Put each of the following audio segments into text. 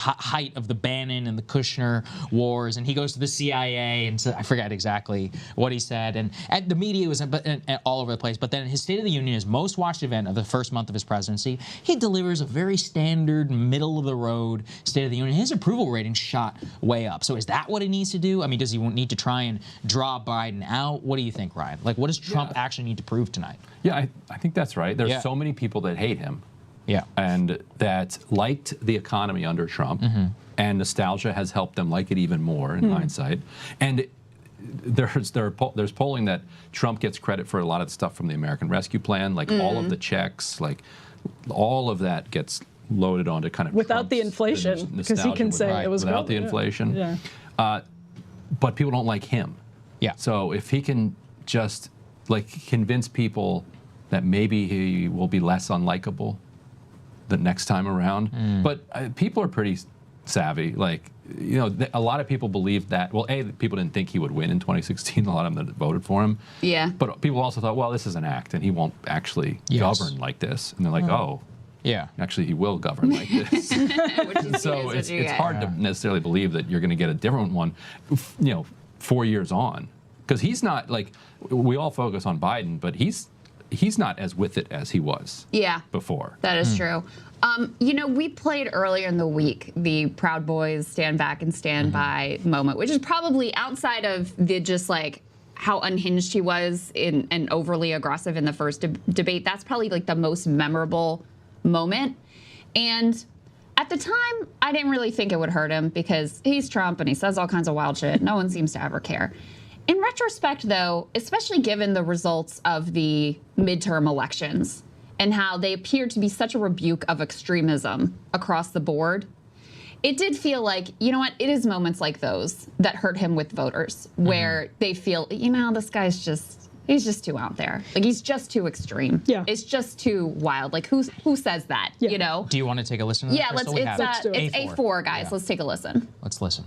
height of the Bannon and the Kushner wars, and he goes to the CIA, and so, I forget exactly what he said, and the media was all over the place. But then his State of the Union, his most watched event of the first month of his presidency, he delivers a very standard, middle-of-the-road State of the Union. His approval rating shot way up. So is that what he needs to do? I mean, does he need to try and draw Biden out? What do you think, Ryan? Like, what does Trump actually need to prove tonight? Yeah, I think that's right. There's so many people that hate him. Yeah. And that liked the economy under Trump, and nostalgia has helped them like it even more in hindsight. And there's polling that Trump gets credit for a lot of the stuff from the American Rescue Plan, like all of the checks, like all of that gets loaded onto kind of without Trump's, the inflation, because he can say it was without the inflation. Yeah. But people don't like him. Yeah. So if he can just like convince people that maybe he will be less unlikable the next time around. But people are pretty savvy. Like, you know, a lot of people believe that, well, people didn't think he would win in 2016, a lot of them that voted for him. Yeah. But people also thought, well, this is an act, and he won't actually govern like this. And they're like, oh, yeah, actually he will govern like this. So it's hard to necessarily believe that you're going to get a different one, you know, 4 years on. Because he's not, like, we all focus on Biden, but he's not as with it as he was before. That is true. You know, we played earlier in the week the Proud Boys stand back and stand by moment, which is probably outside of the just like how unhinged he was and overly aggressive in the first debate. That's probably like the most memorable moment. And at the time, I didn't really think it would hurt him because he's Trump and he says all kinds of wild shit. No one seems to ever care. In retrospect, though, especially given the results of the midterm elections and how they appeared to be such a rebuke of extremism across the board, it did feel like, you know what, it is moments like those that hurt him with voters, where they feel, you know, this guy's he's just too out there. Like, he's just too extreme. Yeah. It's just too wild. Like, who says that, you know? Do you want to take a listen to that? Yeah, it's A4, guys. Yeah. Let's take a listen. Let's listen.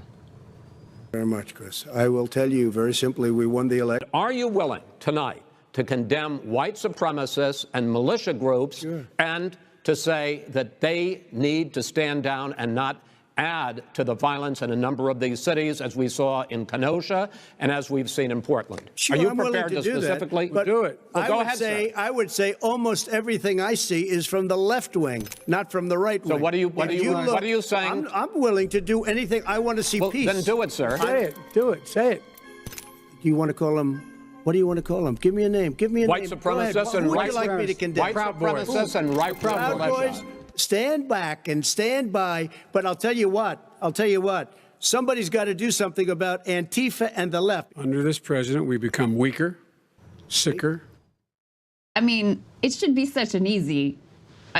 Very much, Chris. I will tell you very simply, we won the election. Are you willing tonight to condemn white supremacists and militia groups and to say that they need to stand down and not add to the violence in a number of these cities, as we saw in Kenosha and as we've seen in Portland? Sure, are you I'm prepared to specifically do it? Well, go ahead, sir. I would say almost everything I see is from the left wing, not from the right wing. So what are you saying? I'm willing to do anything. I want to see peace. Then do it, sir. Say it. Do it. Say it. Do you want to call him? What do you want to call them? Give me a name. Give me a white name. Supremacists and who would you like me to condemn? White supremacists and right Proud Boys. Stand back and stand by. But I'll tell you what. Somebody's got to do something about Antifa and the left. Under this president, we become weaker, sicker. I mean, it should be such an easy.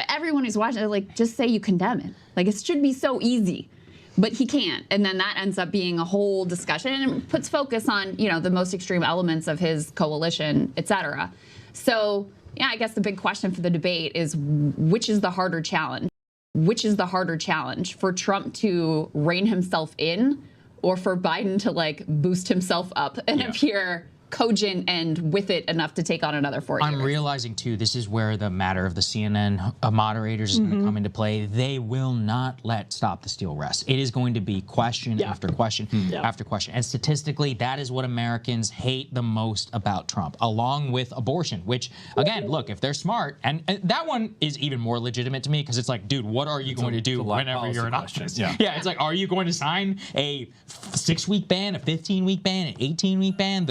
Everyone who's watching, like, just say you condemn it. Like, it should be so easy. But he can't. And then that ends up being a whole discussion and puts focus on, you know, the most extreme elements of his coalition, et cetera. So, yeah, I guess the big question for the debate is, which is the harder challenge? Which is the harder challenge, for Trump to rein himself in or for Biden to, like, boost himself up and appear cogent and with it enough to take on another 4 years? I'm realizing, too, this is where the matter of the CNN moderators is going to come into play. They will not let Stop the Steal rest. It is going to be question after question after question. And statistically, that is what Americans hate the most about Trump, along with abortion, which, again, look, if they're smart, and that one is even more legitimate to me, because it's like, dude, what are you going to do whenever you're in office? Yeah, it's like, are you going to sign a 6-week ban, a 15-week ban, an 18-week ban,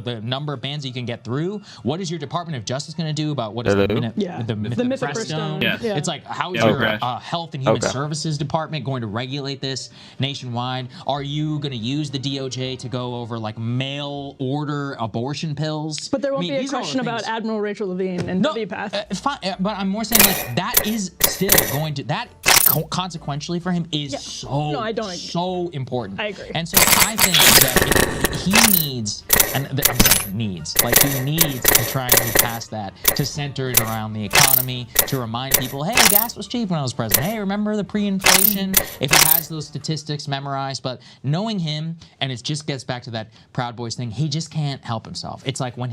the number of bans you can get through? What is your Department of Justice going to do about what is the mifepristone? It's like, how is your Health and Human Services Department going to regulate this nationwide? Are you going to use the DOJ to go over, like, mail order abortion pills? But there won't be a question about Admiral Rachel Levine and WPATH. Fine, but I'm more saying, like, that is still going to, that consequentially for him is so important. I agree. And so I think that he needs, and I'm saying needs, like, he needs to try and move past that, to center it around the economy, to remind people, hey, gas was cheap when I was president. Hey, remember the pre-inflation? If he has those statistics memorized, but knowing him, and it just gets back to that Proud Boys thing, he just can't help himself. It's like when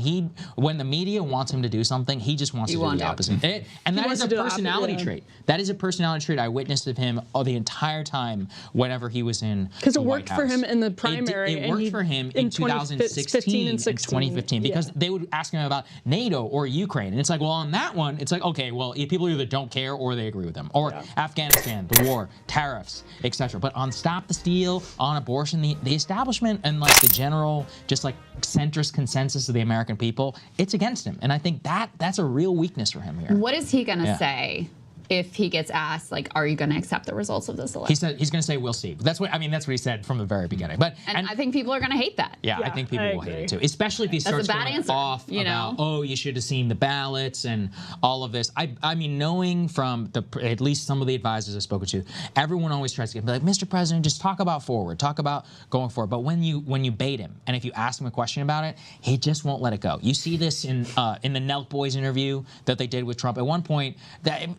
the media wants him to do something, he just wants to do the opposite. And that is a personality trait. That is a personality trait I witnessed witnessed of him the entire time whenever he was in because the it worked White for House. him in the primary. It worked for him in 2016 and 2015 because they would ask him about NATO or Ukraine, and it's like, well, on that one, it's like, okay, well, people either don't care or they agree with him, or Afghanistan, the war, tariffs, etc. But on stop the steal, on abortion, the establishment and like the general, just like centrist consensus of the American people, it's against him, and I think that's a real weakness for him here. What is he gonna say if he gets asked, like, are you going to accept the results of this election? He said he's going to say we'll see. That's what he said from the very beginning. But and I think people are going to hate that. Yeah, I think people will hate it too, especially if he starts going off about, oh, you should have seen the ballots and all of this. I mean, knowing from at least some of the advisors I've spoken to, everyone always tries to be like, Mr. President, just talk about forward, talk about going forward. But when you bait him and if you ask him a question about it, he just won't let it go. You see this in the Nelk Boys interview that they did with Trump. At one point,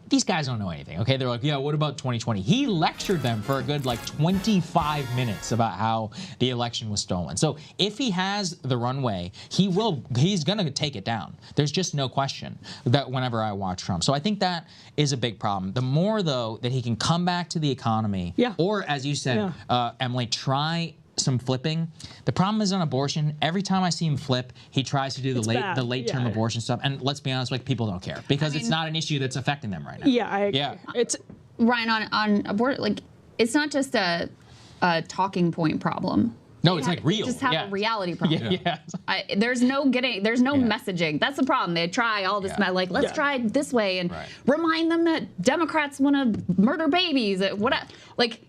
these guys don't know anything, okay? They're like, yeah, what about 2020? He lectured them for a good, 25 minutes about how the election was stolen. So if he has the runway, he's going to take it down. There's just no question that whenever I watch Trump. So I think that is a big problem. The more, though, that he can come back to the economy, or, as you said, Emily, try some flipping. The problem is on abortion. Every time I see him flip, he tries to do the late-term abortion stuff. And let's be honest, people don't care because it's not an issue that's affecting them right now. Yeah, I agree. It's Ryan on abortion. It's not just a talking point problem. No, it's real. You just have a reality problem. There's no messaging. That's the problem. They try all this, let's try it this way and remind them that Democrats want to murder babies.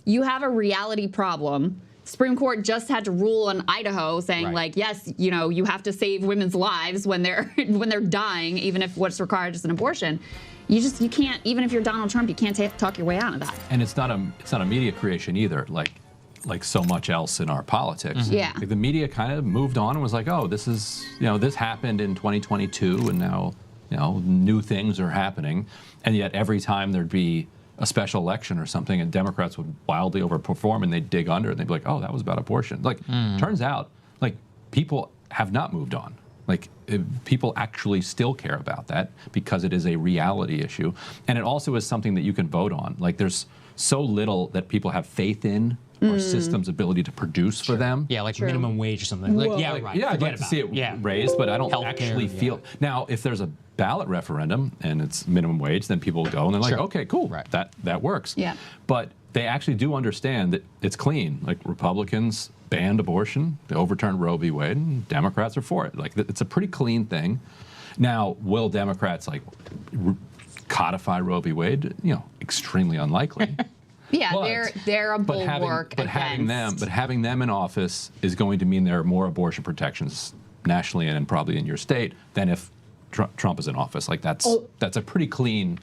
You have a reality problem. Supreme Court just had to rule on Idaho saying yes, you have to save women's lives when they're dying, even if what's required is an abortion. You can't, even if you're Donald Trump, you can't talk your way out of that. And it's not a media creation either, like so much else in our politics. Mm-hmm. Yeah. The media kind of moved on and was like, oh, this is, this happened in 2022 and now, new things are happening. And yet every time there'd be a special election or something and Democrats would wildly overperform and they'd dig under and they'd be like, oh, that was about abortion. Turns out, people have not moved on. People actually still care about that because it is a reality issue. And it also is something that you can vote on. There's so little that people have faith in or system's ability to produce for them. Yeah, minimum wage or something. I'd like to see it raised, but I don't actually feel. Now, if there's a ballot referendum and it's minimum wage, then people will go and they're like, okay, cool, that works. Yeah. But they actually do understand that it's clean. Republicans banned abortion, they overturned Roe v. Wade, and Democrats are for it. It's a pretty clean thing. Now, will Democrats codify Roe v. Wade? Extremely unlikely. Yeah, they're a bulwark against. But having them in office is going to mean there are more abortion protections nationally and probably in your state than if Trump is in office. That's a pretty clean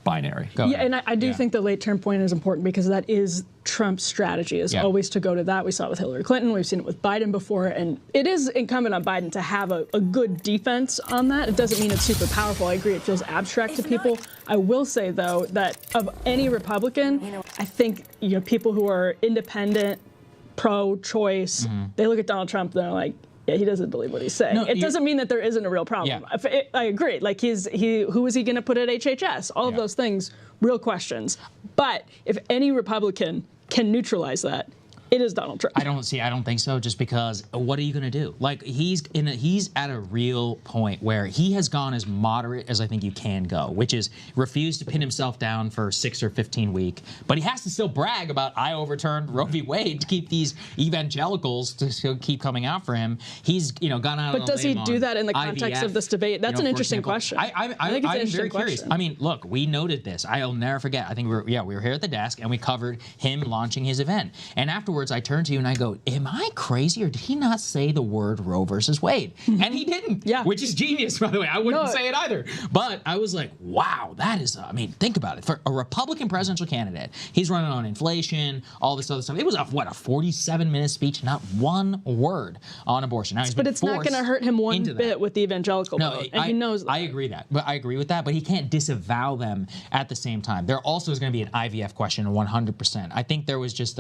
binary. Yeah, and I do think the late-term point is important because that is Trump's strategy, is always to go to that. We saw it with Hillary Clinton. We've seen it with Biden before. And it is incumbent on Biden to have a good defense on that. It doesn't mean it's super powerful. I agree it feels abstract to people. I will say, though, that of any Republican, I think people who are independent, pro-choice, they look at Donald Trump and they're like, yeah, he doesn't believe what he's saying. It doesn't mean that there isn't a real problem. Yeah. I agree. Who is he going to put at HHS? All of those things, real questions. But if any Republican can neutralize that, it is Donald Trump. I don't think so, just because what are you going to do? He's at a real point where he has gone as moderate as I think you can go, which is refuse to pin himself down for 6 or 15 weeks, but he has to still brag about I overturned Roe v. Wade to keep these evangelicals to keep coming out for him. He's gone out. But does he do that in the context of this debate? That's an interesting question. I think it's an interesting question. Curious. I mean, look, we noted this. I'll never forget. I think we were here at the desk and we covered him launching his event, and afterwards I turn to you and I go, am I crazy or did he not say the word Roe versus Wade? And he didn't, which is genius, by the way. I wouldn't say it either. But I was like, wow, that is, think about it. For a Republican presidential candidate, he's running on inflation, all this other stuff. It was a 47-minute speech, not one word on abortion. Now, but it's not going to hurt him one bit with the evangelical vote, and he knows that. I agree with that, but he can't disavow them at the same time. There also is going to be an IVF question 100%. I think there was just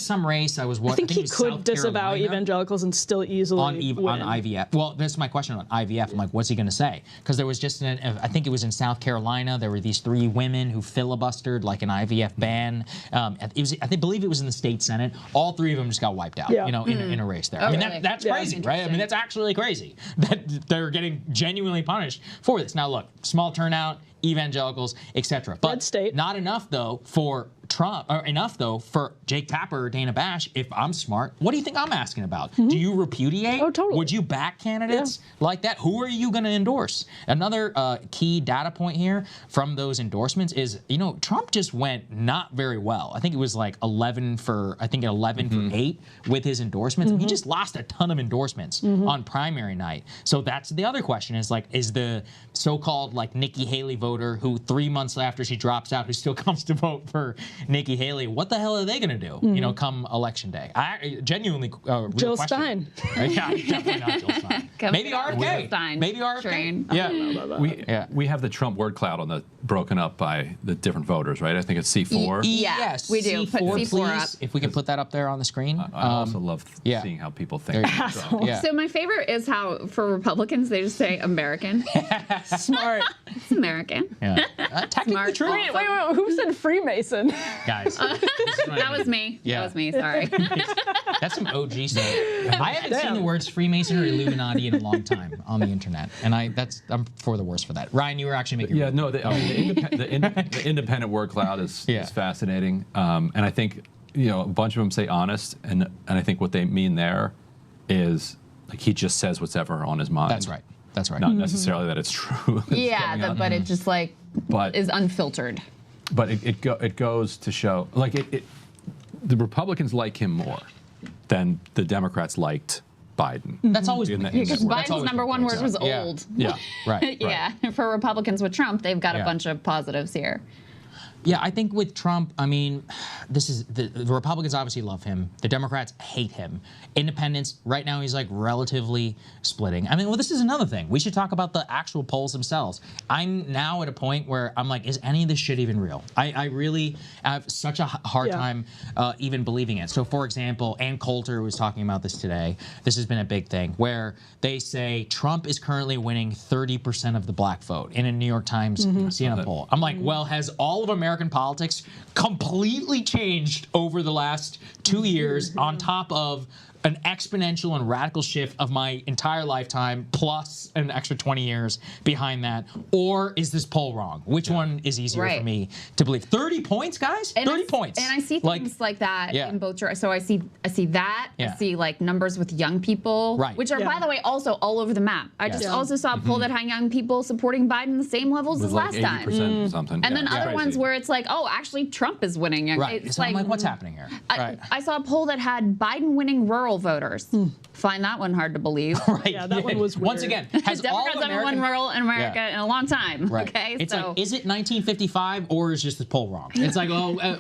some some race. I was. I think he it was could South disavow Carolina. evangelicals and still easily on win. IVF. Well, that's my question on IVF. I'm like, what's he going to say? Because there was just, I think it was in South Carolina, there were these 3 women who filibustered like an IVF ban. I believe it was in the state Senate. All 3 of them just got wiped out, in a race there. I mean, really? that's crazy, right? I mean, that's actually crazy that they're getting genuinely punished for this. Now, look, small turnout, evangelicals, etc. But Red state. not enough though for Trump, or enough though for Jake Tapper or Dana Bash. If I'm smart, what do you think I'm asking about? Do you repudiate? Oh, totally. Would you back candidates like that? Who are you going to endorse? Another key data point here from those endorsements is, Trump just went not very well. I think it was like 11 for 8 with his endorsements. He just lost a ton of endorsements on primary night. So that's the other question is like, is the so-called like Nikki Haley voter who 3 months after she drops out, who still comes to vote for Nikki Haley, what the hell are they going to do, come election day? I genuinely Jill question. Stein. Yeah, definitely not Jill Stein. Maybe RFK. Stein Maybe RFK. train. Yeah, we have the Trump word cloud on the broken up by the different voters, right? I think it's C4. Yeah, Yes, we do. Put C4, C4 please. up. If we can put that up there on the screen. I also love seeing how people think. There you go. Yeah. So my favorite is how for Republicans they just say American. Smart. It's American. Yeah. Technically Smart. true. Wait, who said Freemason? Guys. That was me. Yeah. That was me. Sorry. That's some OG stuff. I haven't seen the words Freemason or Illuminati in a long time on the internet, and I'm for the worse for that. Ryan, you were actually making. Yeah, no, the independent word cloud is fascinating, and I think a bunch of them say honest, and I think what they mean there is like he just says what's ever on his mind. That's right. That's right. Not necessarily that it's true. But it just is unfiltered. But it goes to show like the Republicans like him more than the Democrats liked Biden. That's always been Because Biden's number one word was old. Yeah. Right. Yeah. For Republicans with Trump, they've got a bunch of positives here. Yeah, I think with Trump, I mean, this is the Republicans obviously love him. The Democrats hate him. Independents, right now, he's like relatively splitting. I mean, well, this is another thing. We should talk about the actual polls themselves. I'm now at a point where I'm like, is any of this shit even real? I really have such a hard time even believing it. So, for example, Ann Coulter was talking about this today. This has been a big thing where they say Trump is currently winning 30% of the black vote in a New York Times CNN poll. I'm like, well, has all of American politics completely changed over the last 2 years on top of an exponential and radical shift of my entire lifetime plus an extra 20 years behind that? Or is this poll wrong? Which one is easier for me to believe? 30 points, guys? And 30 points. And I see things like that in both. So I see that. I see like numbers with young people, which are, by the way, also all over the map. I just also saw a poll that had young people supporting Biden the same levels as last time. 80% or something. And then other ones where it's like, oh, actually Trump is winning. Right. It's so I'm like, what's happening here? I saw a poll that had Biden winning rural voters. Find that one hard to believe. Right. Yeah, that one was weird. Once again, has Democrats all haven't won rural in America in a long time. Right. Okay, it's so like, is it 1955 or is just the poll wrong? It's like,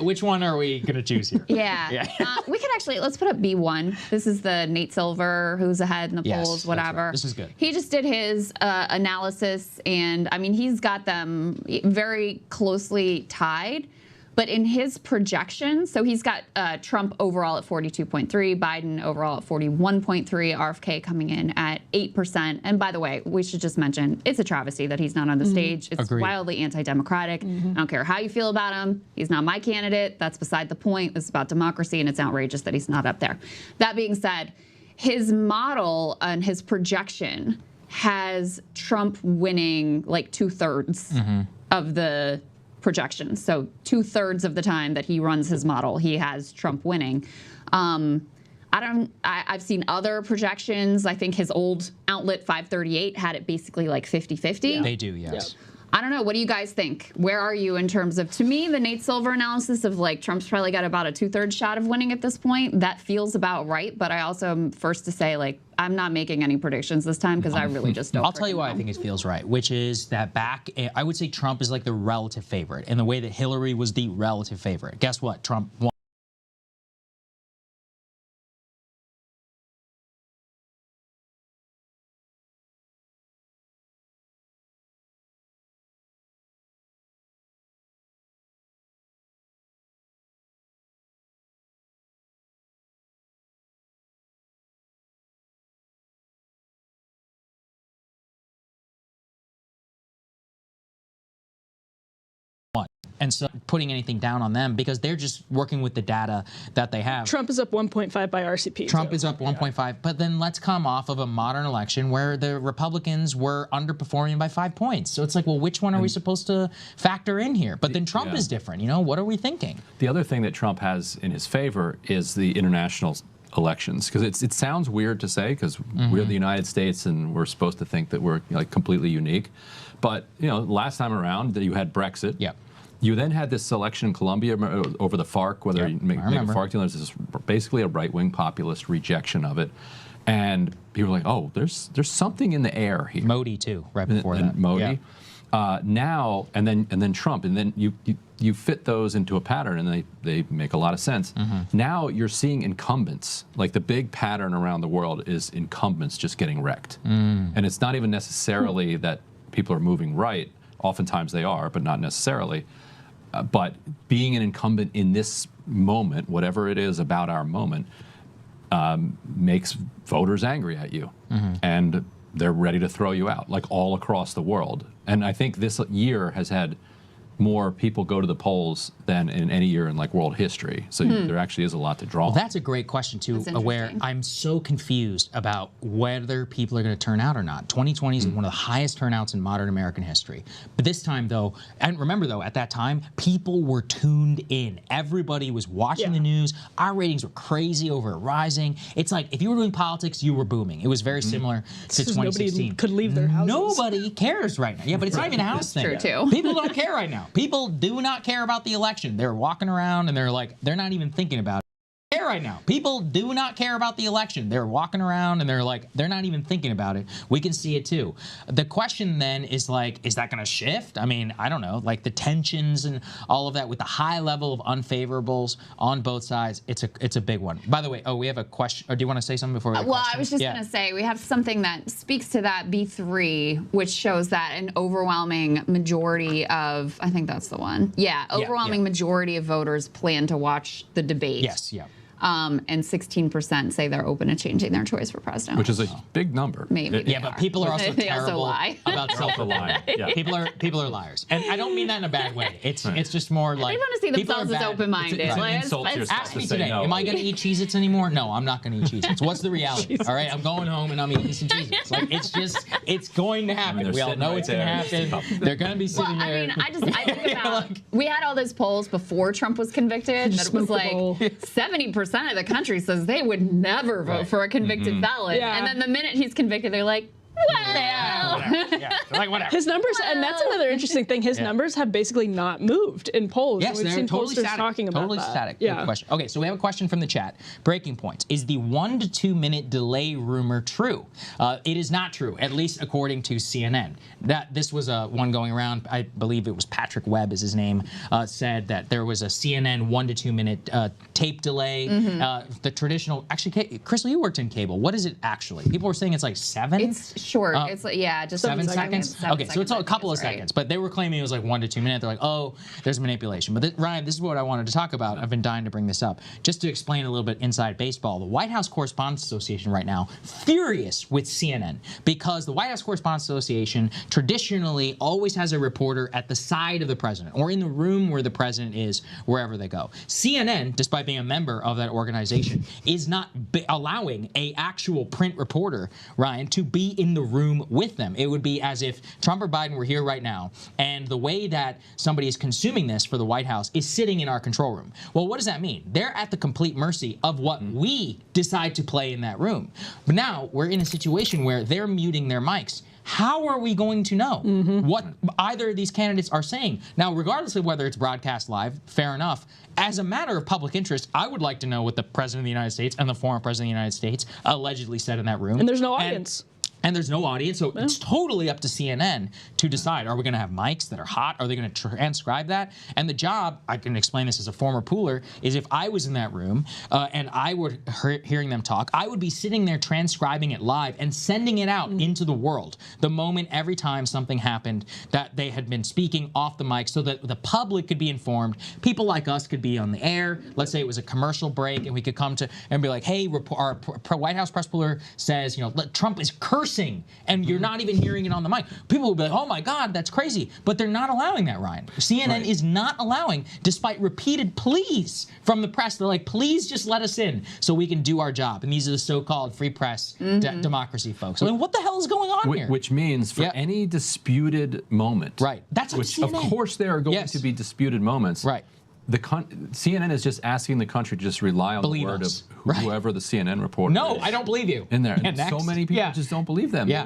which one are we gonna choose here? Yeah. We could actually let's put up B1. This is the Nate Silver who's ahead in the polls. Whatever. Right. This is good. He just did his analysis, and I mean he's got them very closely tied. But in his projections, so he's got Trump overall at 42.3, Biden overall at 41.3, RFK coming in at 8%. And by the way, we should just mention, it's a travesty that he's not on the stage. It's wildly anti-democratic. I don't care how you feel about him. He's not my candidate. That's beside the point. This is about democracy, and it's outrageous that he's not up there. That being said, his model and his projection has Trump winning like 2/3 of the projections. So 2/3 of the time that he runs his model, he has Trump winning. I've seen other projections. I think his old outlet 538 had it basically like 50-50. Yeah. They do, yes. I don't know. What do you guys think? Where are you in terms of, to me, the Nate Silver analysis of like Trump's probably got about a 2/3 shot of winning at this point. That feels about right. But I also am first to say, like, I'm not making any predictions this time because I really just don't. I'll tell you why I think it feels right, which is that I would say Trump is like the relative favorite in the way that Hillary was the relative favorite. Guess what? Trump won. And so putting anything down on them because they're just working with the data that they have. Trump is up 1.5 by RCP. Trump is up 1.5, but then let's come off of a modern election where the Republicans were underperforming by 5 points. So it's like, well, which one are we supposed to factor in here? But then Trump is different. You know, what are we thinking? The other thing that Trump has in his favor is the international elections, because it sounds weird to say because we're the United States and we're supposed to think that we're like completely unique. But, you know, last time around that you had Brexit. Yeah. You then had this election in Colombia over the FARC, whether you make a FARC deal. There's basically a right-wing populist rejection of it. And people are like, oh, there's something in the air here. Modi, too, right before that. Modi. Yeah. Now, and then Trump. And then you fit those into a pattern, and they make a lot of sense. Now you're seeing incumbents. Like the big pattern around the world is incumbents just getting wrecked. And it's not even necessarily that people are moving right. Oftentimes they are, but not necessarily. But being an incumbent in this moment, whatever it is about our moment, makes voters angry at you. And they're ready to throw you out, like all across the world. And I think this year has had more people go to the polls than in any year in like world history. So there actually is a lot to draw. Well, that's a great question too, where I'm so confused about whether people are going to turn out or not. 2020 is one of the highest turnouts in modern American history. But this time though, and remember though, at that time, people were tuned in. Everybody was watching the news. Our ratings were crazy over Rising. It's like, if you were doing politics, you were booming. It was very similar to 2016. Nobody could leave their houses. Nobody cares right now. Yeah, but it's not even a house thing. True too. People don't care right now. People do not care about the election. They're walking around and they're not even thinking about it. Right now, people do not care about the election. They're walking around and they're not even thinking about it. We can see it too. The question then is like, is that going to shift? I mean, I don't know, like the tensions and all of that with the high level of unfavorables on both sides. It's a big one. By the way, we have a question. Or do you want to say something before we well, I was just going to say we have something that speaks to that B3, which shows that an overwhelming majority of, I think that's the one. Yeah, overwhelming majority of voters plan to watch the debate. Yes, yeah. And 16% say they're open to changing their choice for president. Which is a big number. Maybe. Yeah, but people are also terrible lie. about self-reliance. Yeah. People are liars, and I don't mean that in a bad way. It's just more like they want to see themselves as open-minded. It's an insult to yourself ask me to say today, no. am I going to eat Cheez-Its anymore? No, I'm not going to eat Cheez-Its. What's the reality? All right, I'm going home and I'm eating some Cheez-Its. Like it's going to happen. We all know it's going to happen. They're going to be sitting there. I think about we had all those polls before Trump was convicted. That it was like 70% of the country says they would never vote for a convicted felon. And then the minute he's convicted, they're like, well. Like whatever. His numbers, and that's another interesting thing. His numbers have basically not moved in polls. Yes, We've they're seen totally pollsters static. talking about Totally that. static. Yeah. Good question. Okay, so we have a question from the chat. Breaking points. Is the 1 to 2 minute delay rumor true? It is not true, at least according to CNN. This was one going around. I believe it was Patrick Webb is his name. Said that there was a CNN 1 to 2 minute tape delay. The traditional. Actually, Crystal, you worked in cable. What is it actually? People were saying it's like 7. It's short. It's like, just 7 seconds. Okay, so it's a couple of seconds, but they were claiming it was like 1 to 2 minutes. They're like, oh, there's manipulation. But Ryan, this is what I wanted to talk about. I've been dying to bring this up. Just to explain a little bit inside baseball, the White House Correspondents Association right now, furious with CNN because the White House Correspondents Association traditionally always has a reporter at the side of the president or in the room where the president is, wherever they go. CNN, despite being a member of that organization, is not allowing a actual print reporter, Ryan, to be in the room with them. It would be as if Trump or Biden were here right now, and the way that somebody is consuming this for the White House is sitting in our control room. Well, what does that mean? They're at the complete mercy of what we decide to play in that room. But now we're in a situation where they're muting their mics. How are we going to know what either of these candidates are saying? Now, regardless of whether it's broadcast live, fair enough. As a matter of public interest, I would like to know what the President of the United States and the former President of the United States allegedly said in that room. And there's no audience. And there's no audience, so it's totally up to CNN to decide. Are we going to have mics that are hot? Are they going to transcribe that? And the job, I can explain this as a former pooler, is if I was in that room and I were hearing them talk, I would be sitting there transcribing it live and sending it out into the world the moment every time something happened that they had been speaking off the mic so that the public could be informed. People like us could be on the air. Let's say it was a commercial break and we could come to and be like, hey, our White House press pooler says, Trump is cursing cursing, and you're not even hearing it on the mic. People will be like, oh my God, that's crazy. But they're not allowing that, Ryan. CNN is not allowing, despite repeated pleas from the press. They're like, please just let us in so we can do our job. And these are the so-called free press democracy folks. I mean, what the hell is going on here? Which means for any disputed moment. Right. That's what CNN. Of course there are going to be disputed moments. Right. CNN is just asking the country to just rely on the word of whoever the CNN reporter is. I don't believe you. In there. And so many people just don't believe them. Yeah.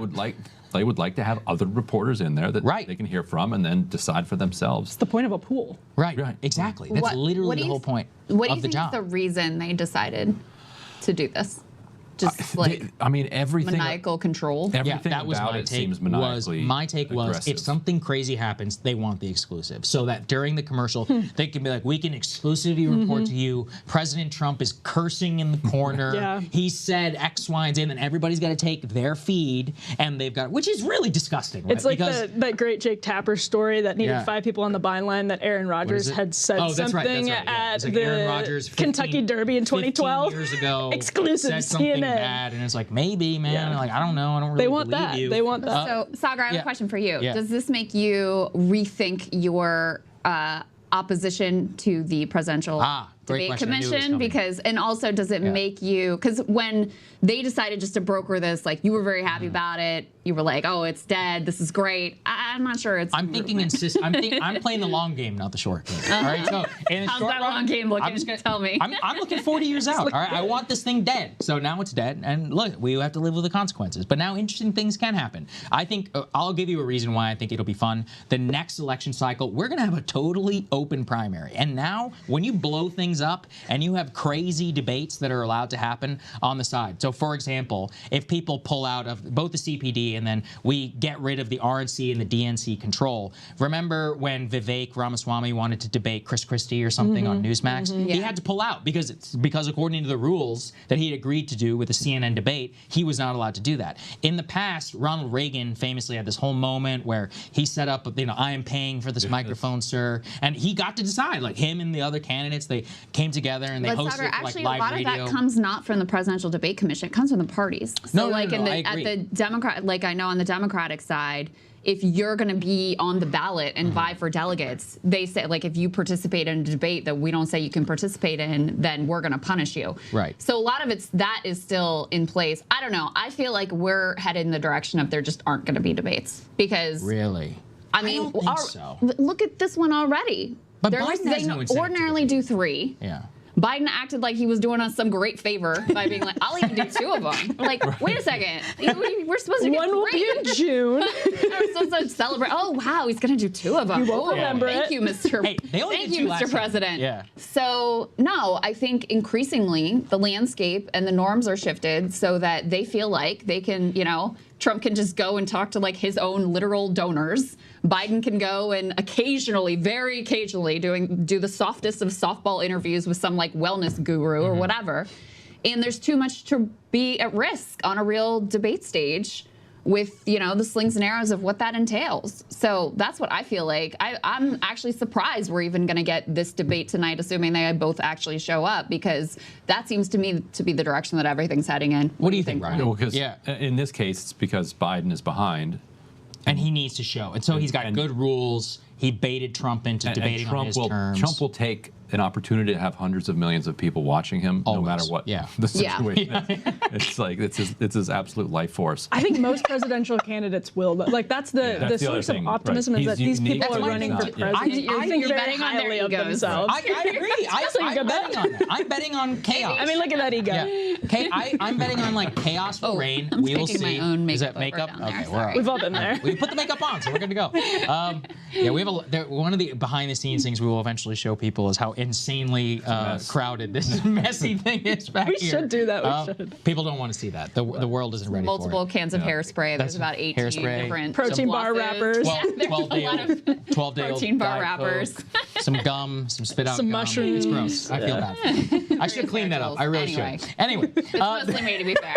They would like to have other reporters in there that they can hear from and then decide for themselves. It's the point of a pool. Right. Exactly. That's literally the whole point of the job. What do you think is the reason they decided to do this? Just everything. Maniacal control. Everything that was about my it take. seems maniacally My take was, aggressive. if something crazy happens, they want the exclusive, so that during the commercial they can be like, we can exclusively report to you. President Trump is cursing in the corner. He said X, Y, and Z, and then everybody's got to take their feed, and they've got, which is really disgusting. Right? It's like that great Jake Tapper story that needed 5 people on the byline that Aaron Rodgers had said something at like the Aaron Rodgers, Kentucky Derby in 2012. 15 years ago, exclusive said something CNN. bad, and it's like, maybe, man. Like, I don't know. I don't really believe you. They want that. So, Sagar, I have a question for you. Yeah. Does this make you rethink your opposition to the presidential debate commission? Because, and also, does it make you? Because when they decided just to broker this, like, you were very happy about it. You were like, oh, it's dead. This is great. I'm not sure it's. I'm playing the long game, not the short game. All right. So in the how's short that run, long game looking? Tell me. I'm looking 40 years out. All right. I want this thing dead. So now it's dead, and look, we have to live with the consequences. But now interesting things can happen. I think I'll give you a reason why I think it'll be fun. The next election cycle, we're gonna have a totally open primary, and now when you blow things up and you have crazy debates that are allowed to happen on the side. So, for example, if people pull out of both the CPD and then we get rid of the RNC and the DNC control. Remember when Vivek Ramaswamy wanted to debate Chris Christie or something on Newsmax? He had to pull out because according to the rules that he had agreed to do with the CNN debate, he was not allowed to do that. In the past, Ronald Reagan famously had this whole moment where he set up, I am paying for this microphone, sir, and he got to decide. Like him and the other candidates, they came together and they hosted actually, live a lot radio. of that comes not from the Presidential Debate Commission. It comes from the parties. So at the Democrat, like I know on the Democratic side, if you're going to be on the ballot and vie for delegates, they say, like, if you participate in a debate that we don't say you can participate in, then we're going to punish you. Right. So a lot of that is still in place. I don't know. I feel like we're headed in the direction of there just aren't going to be debates because. Really? I mean, don't think so. Look at this one already. But Biden has no incentive to ordinarily do 3. Yeah. Biden acted like he was doing us some great favor by being like, I'll even do 2 of them. Like, wait a second. We're supposed to get 3. One will be in June. We're supposed to celebrate. Oh, wow, he's going to do 2 of them. You won't remember Thank you, Mr. Hey, they only did 2 last time. President. Yeah. So, no, I think increasingly the landscape and the norms are shifted so that they feel like they can, Trump can just go and talk to like his own literal donors. Biden can go and occasionally, very occasionally, do the softest of softball interviews with some like wellness guru or whatever. And there's too much to be at risk on a real debate stage with, the slings and arrows of what that entails. So that's what I feel like. I'm actually surprised we're even going to get this debate tonight, assuming they both actually show up, because that seems to me to be the direction that everything's heading in. What do you think, Ryan? Well, because in this case, it's because Biden is behind. And he needs to show. And so he's got good rules. He baited Trump into debating on his terms. Trump will take an opportunity to have hundreds of millions of people watching him, no matter what the situation is. It's like it's his absolute life force. I think most presidential candidates will. Like that's the source of optimism is that these people are running for president. I think very highly of themselves. I agree. I'm betting on that. I'm betting on chaos. I mean, look at that ego. Yeah. I'm betting on like chaos will reign. We will see. My own is that makeup? Okay, we've all been there. We put the makeup on, so we're good to go. We have one of the behind-the-scenes things we will eventually show people is how insanely crowded this messy thing is back here. We should do that. We should. People don't want to see that. The world isn't ready for it. Multiple cans of hairspray. There's about 18 different protein bar wrappers. 12 day protein bar wrappers. Some gum, some spit out some gum. mushrooms. It's gross. I feel bad. I should clean that up. I really should. Anyway, it's mostly made to be fair.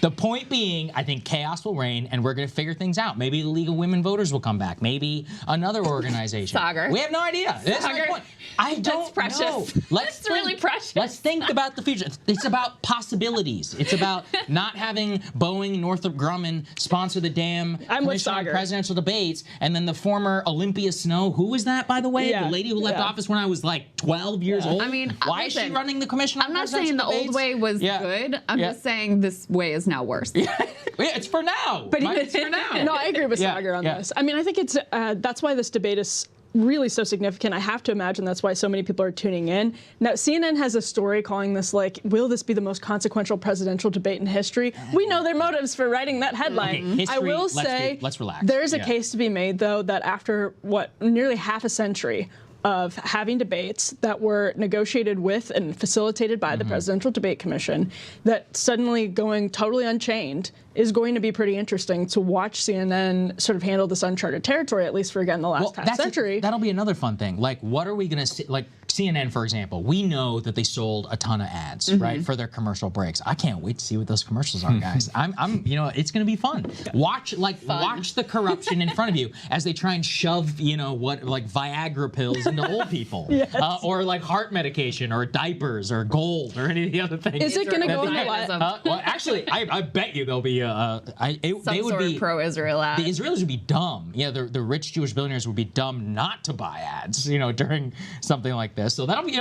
The point being, I think chaos will reign, and we're going to figure things out. Maybe the League of Women Voters will come back. Maybe another organization. Sagar. We have no idea. That's my point. I don't precious. know. That's really precious. Let's think about the future. It's about possibilities. It's about not having Boeing, Northrop Grumman sponsor the damn Commission on Presidential Debates, and then the former Olympia Snow. Who was that, by the way? The lady who left office when I was like 12 years old. I mean, why is she running the Commission on I'm not Presidential saying the Debates? old way was good. I'm just saying this way is now worse. It's for now. But it's for now. No, I agree with Sagar on this. I mean, I think it's that's why this debate is really so significant. I have to imagine that's why so many people are tuning in. Now, CNN has a story calling this like, will this be the most consequential presidential debate in history? We know their motives for writing that headline. History, I will say, let's relax. There's a case to be made, though, that after, nearly half a century of having debates that were negotiated with and facilitated by the Presidential Debate Commission, that suddenly going totally unchained is going to be pretty interesting to watch CNN sort of handle this uncharted territory, at least for, again, the last half century. That'll be another fun thing. Like, what are we going to see? Like, CNN, for example, we know that they sold a ton of ads, right, for their commercial breaks. I can't wait to see what those commercials are, guys. It's going to be fun. Watch the corruption in front of you as they try and shove, Viagra pills into old people, or like heart medication, or diapers, or gold, or any of the other things. Is it going to go on the live? Well, actually, I bet you there'll be Some sort of pro-Israel ad. The Israelis would be dumb. Yeah, the rich Jewish billionaires would be dumb not to buy ads, during something like this. So that'll be,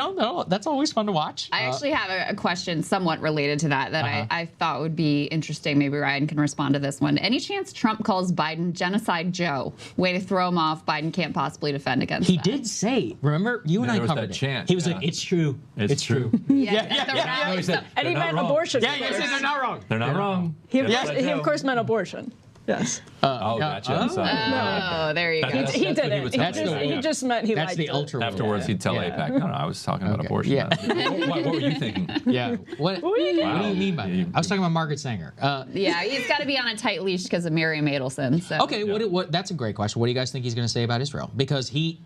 that's always fun to watch. I actually have a question somewhat related to that I thought would be interesting. Maybe Ryan can respond to this one. Any chance Trump calls Biden Genocide Joe? Way to throw him off. Biden can't possibly defend against that. He did say, remember, you and I covered it. Chant, he was like, it's true. It's true. No, he said, And he meant abortion. Yeah, he said they're not wrong. They're not wrong. He of course meant abortion. Yes. Gotcha. Oh, there you go. He didn't. He just meant he liked it. That's the ultra. Afterwards, he'd tell AIPAC, no, I was talking about abortion. Yeah. What were you thinking? Yeah. What do you mean by that? I was talking about Margaret Sanger. Yeah, he's got to be on a tight leash because of Miriam Adelson. So. Okay, what? That's a great question. What do you guys think he's going to say about Israel? Because he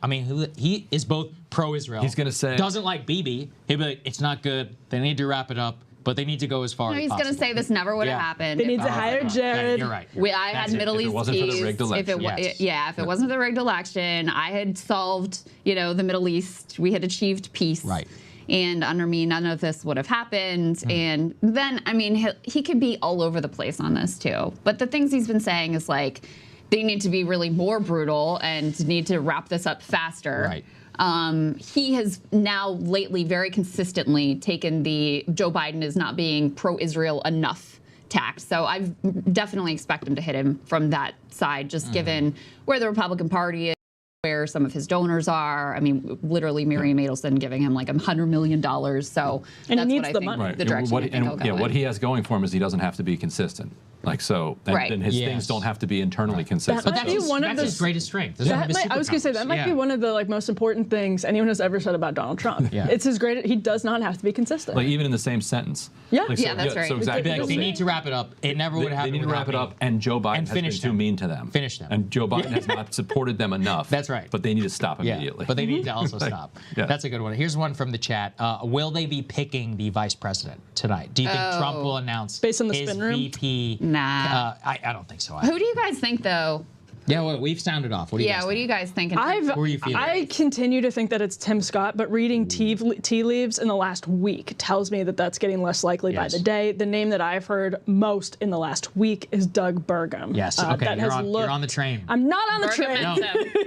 is both pro-Israel. He's going to say doesn't like Bibi. He'll be like, it's not good. They need to wrap it up. But they need to go as far as possible. He's going to say this never would have happened. They need to hire Jared. You're right. I had Middle East peace. If it wasn't for the rigged election. If it wasn't for the rigged election, I had solved, the Middle East. We had achieved peace. Right. And under me, none of this would have happened. And then, he could be all over the place on this too. But the things he's been saying is like, they need to be really more brutal and need to wrap this up faster. Right. He has now lately very consistently taken the Joe Biden is not being pro-Israel enough tack. So I definitely expect him to hit him from that side, just given where the Republican Party is, where some of his donors are. Literally Miriam Adelson giving him like $100 million. So and that's he needs what I the think money. the direction I think he'll go in. What he has going for him is he doesn't have to be consistent. Then his things don't have to be internally consistent. But that's his greatest strength. I was going to say that might be one of the most important things anyone has ever said about Donald Trump. It's his great. He does not have to be consistent. Even in the same sentence. Yeah, that's right. So exactly. They need to wrap it up. It never would have happened. They need to wrap it up, and Joe Biden has been too mean to them. Finish them. And Joe Biden has not supported them enough. That's right. But they need to stop immediately. But they need to also stop. That's a good one. Here's one from the chat. Will they be picking the vice president tonight? Do you think Trump will announce based on the his spin room? VP? Nah. I don't think so. Who do you guys think, though? Yeah, well, we've sounded off. What do you guys think? What do you guys think? Who are you feeling? I continue to think that it's Tim Scott, but reading tea leaves in the last week tells me that that's getting less likely by the day. The name that I've heard most in the last week is Doug Burgum. Yes, okay, you're on the train. I'm not on the train.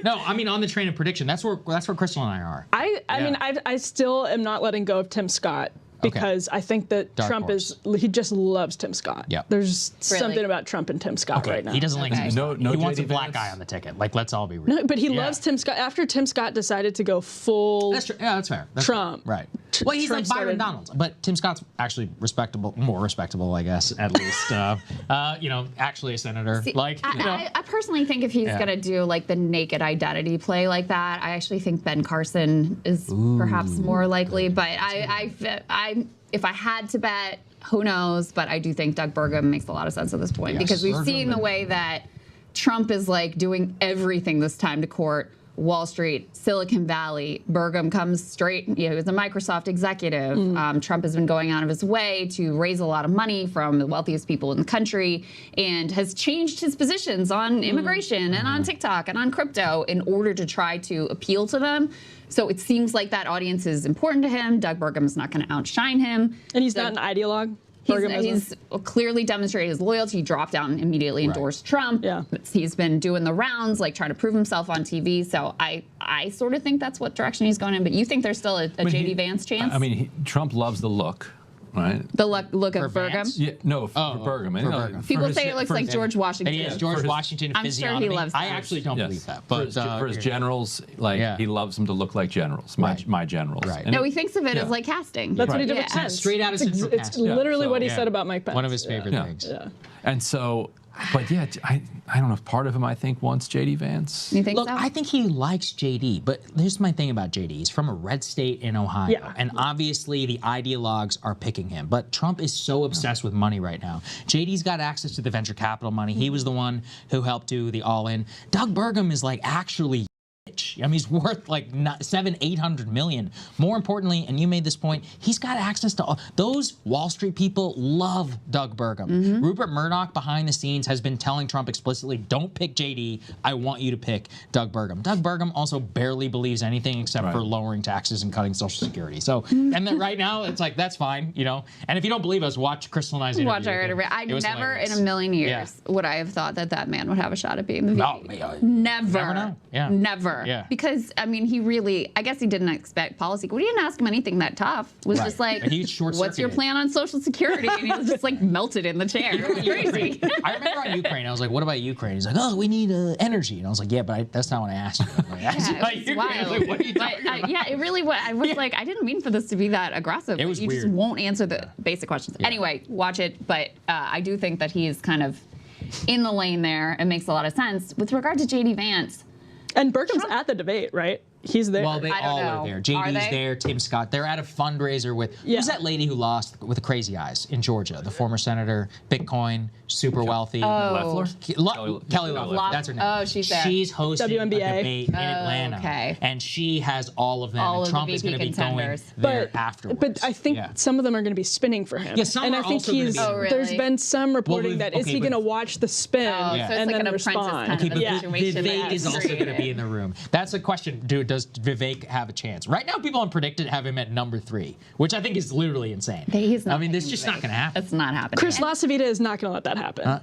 No, on the train of prediction. That's where Crystal and I are. I still am not letting go of Tim Scott. Because I think that Trump he just loves Tim Scott. Yep. There's something about Trump and Tim Scott right now. He doesn't like Tim Scott. No he wants a JD black Vance? guy on the ticket. Let's all be real. No, but he loves Tim Scott. After Tim Scott decided to go full That's true. Yeah, that's fair. That's Trump. Fair. Right. Well, he's Trump like Byron Donalds, but Tim Scott's actually more respectable, I guess, at least. Actually a senator. See, I personally think if he's going to do the naked identity play like that, I actually think Ben Carson is perhaps more likely. But if I had to bet, who knows? But I do think Doug Burgum makes a lot of sense at this point because we've seen the way that Trump is doing everything this time to court Wall Street, Silicon Valley. Burgum comes straight, he was a Microsoft executive. Trump has been going out of his way to raise a lot of money from the wealthiest people in the country and has changed his positions on immigration and on TikTok and on crypto in order to try to appeal to them. So it seems like that audience is important to him. Doug Burgum is not going to outshine him. And he's not an ideologue? He's clearly demonstrated his loyalty. He dropped out and immediately endorsed Trump. Yeah. He's been doing the rounds, like trying to prove himself on TV. So I sort of think that's what direction he's going in. But you think there's still a J.D. Vance chance? I mean, Trump loves the look. Right. The look of Burgum? Yeah, no, for Burgum. For Burgum. People say it looks like George Washington. It is George Washington physiognomy. I'm sure he loves that. I actually don't believe that. But for his generals, he loves them to look like generals, my generals. Right. No, he thinks of it as like casting. That's what he did with Pence. Straight out of Central It's casting. literally what he said about Mike Pence. One of his favorite things. Yeah. And so, but yeah, I don't know if part of him, I think, wants J.D. Vance. You think Look, so? I think he likes JD, but here's my thing about JD. He's from a red state in Ohio, and obviously the ideologues are picking him. But Trump is so obsessed with money right now. JD's got access to the venture capital money. He was the one who helped do the all-in. Doug Burgum is like actually rich. I mean, he's worth like $700-800 million. More importantly, and you made this point, he's got access to all those Wall Street people. Love Doug Burgum. Rupert Murdoch behind the scenes has been telling Trump explicitly, "Don't pick JD. I want you to pick Doug Burgum." Doug Burgum also barely believes anything except for lowering taxes and cutting Social Security. So, and then right now it's like that's fine, you know. And if you don't believe us, watch Crystal and I's interview. Watch our interview. I never in a million years would I have thought that man would have a shot at being the VP. No, never. Never know. Yeah. Never. Yeah. Because, I mean, he really, I guess he didn't expect policy. We didn't ask him anything that tough. It was just like, what's your plan on Social Security? And he was just like melted in the chair. It was crazy. I remember on Ukraine, I was like, what about Ukraine? He's like, oh, we need energy. And I was like, yeah, but that's not what I asked you. I asked you about Ukraine. I was like, what are you talking about? Yeah, it really was. I was like, I didn't mean for this to be that aggressive. It was you weird. just won't answer the basic questions. Anyway, watch it. But I do think that he is kind of in the lane there. It makes a lot of sense. With regard to J.D. Vance. And Burgum's at the debate, right? He's there. Well, they all are there. JD's there, Tim Scott. They're at a fundraiser with who's that lady who lost with the crazy eyes in Georgia? The former senator, Bitcoin, super wealthy. Loeffler? Kelly Loeffler. That's her name. Oh, she's there. She's hosting a WNBA. debate in Atlanta. Okay. And she has all of them. All and of Trump the is going to VP be going contenders. there afterwards. But I think some of them are going to be spinning for him. Yeah, some and are I think also gonna he's. be. Oh, really? There's been some reporting that is he going to but- watch the spin So it's and like then an apprentice respond? kind of a situation. Vivek is also going to created. be in the room. That's a question. Does Vivek have a chance? Right now, people on Predicted have him at number 3, which I think is literally insane. He's not I mean, this picking just Vivek. not going to happen. It's not happening. Chris Lasavita is not going to let that happen.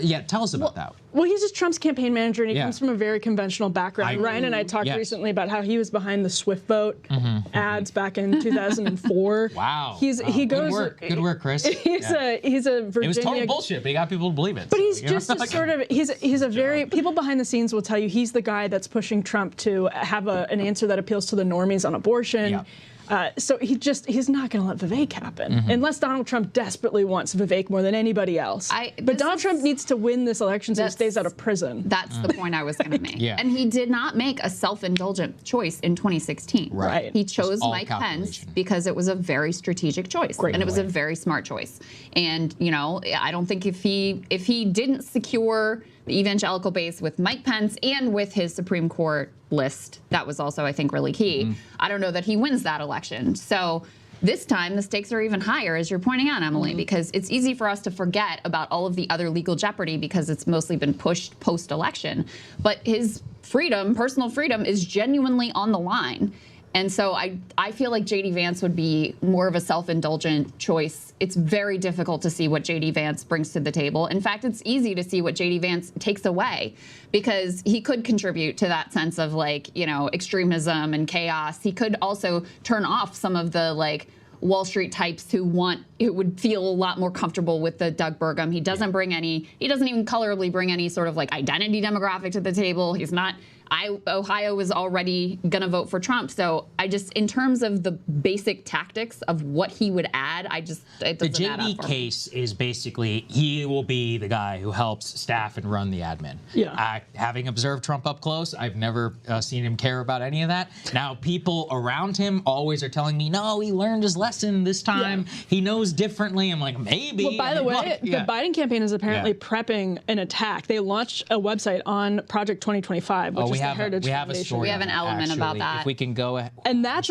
Yeah, tell us about that. Well, he's just Trump's campaign manager, and he comes from a very conventional background. I- Ryan and I talked recently about how he was behind the Swift boat ads back in 2004. Wow. He goes. Good work, Chris. He's a Virginia. It was total bullshit, but he got people to believe it. But so, he's you know? just a sort of he's a very people behind the scenes will tell you he's the guy that's pushing Trump to have an answer that appeals to the normies on abortion. Yeah. So he's not going to let Vivek happen unless Donald Trump desperately wants Vivek more than anybody else. But Donald Trump needs to win this election so he stays out of prison. That's the point I was going to make. Yeah. And he did not make a self-indulgent choice in 2016. Right. He chose all Mike Pence calculation. because it was a very strategic choice. Great and it was a point. very smart choice. And, you know, I don't think if he didn't secure the evangelical base with Mike Pence and with his Supreme Court list, that was also, I think, really key. I don't know that he wins that election. So this time, the stakes are even higher, as you're pointing out, Emily, because it's easy for us to forget about all of the other legal jeopardy because it's mostly been pushed post-election. But his freedom, personal freedom, is genuinely on the line. And so I feel like J.D. Vance would be more of a self-indulgent choice. It's very difficult to see what J.D. Vance brings to the table. In fact, it's easy to see what J.D. Vance takes away because he could contribute to that sense of like, you know, extremism and chaos. He could also turn off some of the like Wall Street types who would feel a lot more comfortable with the Doug Burgum. He doesn't bring any, he doesn't even colorably bring any sort of like identity demographic to the table. He's not, Ohio was already going to vote for Trump. So I just, in terms of the basic tactics of what he would add, it doesn't add up. The JD case is basically he will be the guy who helps staff and run the admin. Yeah. Having observed Trump up close, I've never seen him care about any of that. Now, people around him always are telling me, no, he learned his lesson this time. Yeah. He knows differently. I'm like, maybe. Well, by the way, the Biden campaign is apparently prepping an attack. They launched a website on Project 2025, which is the Heritage we have a Foundation. story. We have an element about actually. that. If we can go, And that's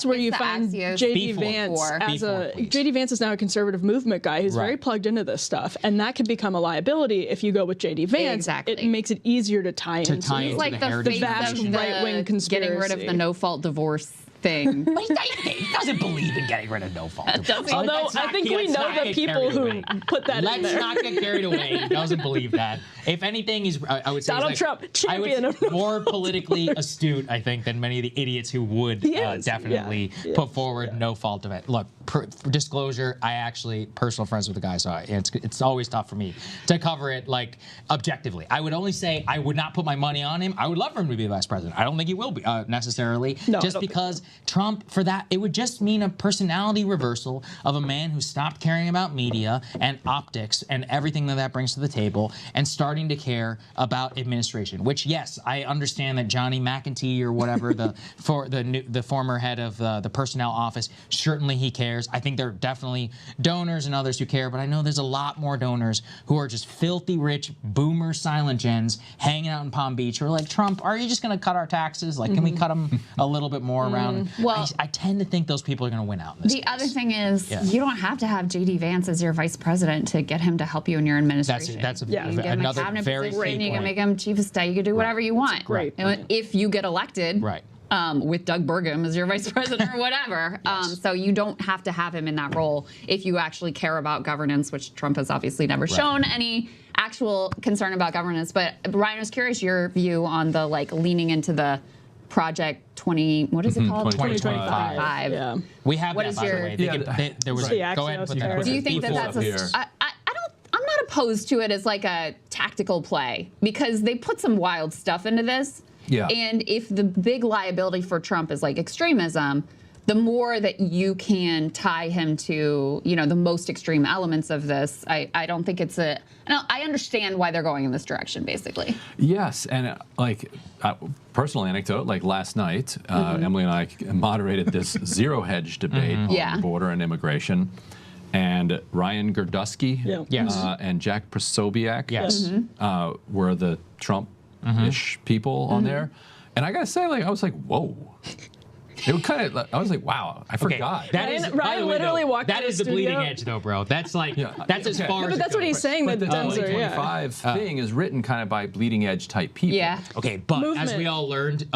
where you the find Axios. JD B4. Vance as B4, please. JD Vance is now a conservative movement guy who's very Right. plugged into this stuff, and that could become a liability if you go with JD Vance. Exactly. It makes it easier to tie into. tie into It's like the the Heritage face vast of the right-wing getting rid of conspiracy. the no-fault divorce thing. But he doesn't believe in getting rid of no fault. Doesn't. Although I think we know the people who put that in Let's there. not get carried away. He doesn't believe that. If anything, I would say Donald he's like, Trump, champion of no more politically astute, I think, than many of the idiots who would He is, definitely yeah. put forward no fault of it. Look, for disclosure, I actually personal friends with the guy, so it's always tough for me to cover it like objectively. I would only say I would not put my money on him. I would love for him to be the vice president. I don't think he will be necessarily, No, I just don't think because Trump, for that, it would just mean a personality reversal of a man who stopped caring about media and optics and everything that brings to the table and starting to care about administration, which, yes, I understand that Johnny McEntee or whatever, the former head of the personnel office, certainly he cares. I think there are definitely donors and others who care, but I know there's a lot more donors who are just filthy rich boomer silent gens hanging out in Palm Beach who are like, Trump, are you just going to cut our taxes? Like, can we cut them a little bit more around? Well, I tend to think those people are going to win out in this The case. other thing is, Yeah. you don't have to have JD Vance as your vice president to get him to help you in your administration. That's you can get him a another cabinet very position, key you can point. make him chief of staff, you can do whatever you want. great And if you get elected, Right. with Doug Burgum as your vice president or whatever. So you don't have to have him in that role if you actually care about governance, which Trump has obviously never shown any actual concern about governance. But Ryan, I was curious your view on the leaning into the Project 20, what is it called? 2025. Yeah. We have What that, is by your- the way. There was The go ahead and put Axios that. Do you think that that's here. I'm not opposed to it as like a tactical play because they put some wild stuff into this. Yeah. And if the big liability for Trump is like extremism, the more that you can tie him to, the most extreme elements of this, I don't think it's I understand why they're going in this direction, basically. Yes, and personal anecdote, like last night, Emily and I moderated this zero hedge debate on Yeah. border and immigration, and Ryan Gerdusky Yeah. Yes. And Jack Posobiec Yes. were the Trump-ish people on there, and I gotta say, I was like, whoa. It would kind of. I was like, "Wow, I forgot." That is, Ryan by the way, literally though, walked that in is the the bleeding studio. edge, though, bro. That's like that's as far as. But it that's what goes. he's saying. But That the the Dems are, yeah. 2025 thing is written kind of by bleeding edge type people. Yeah. Okay, but as Movement. we all learned,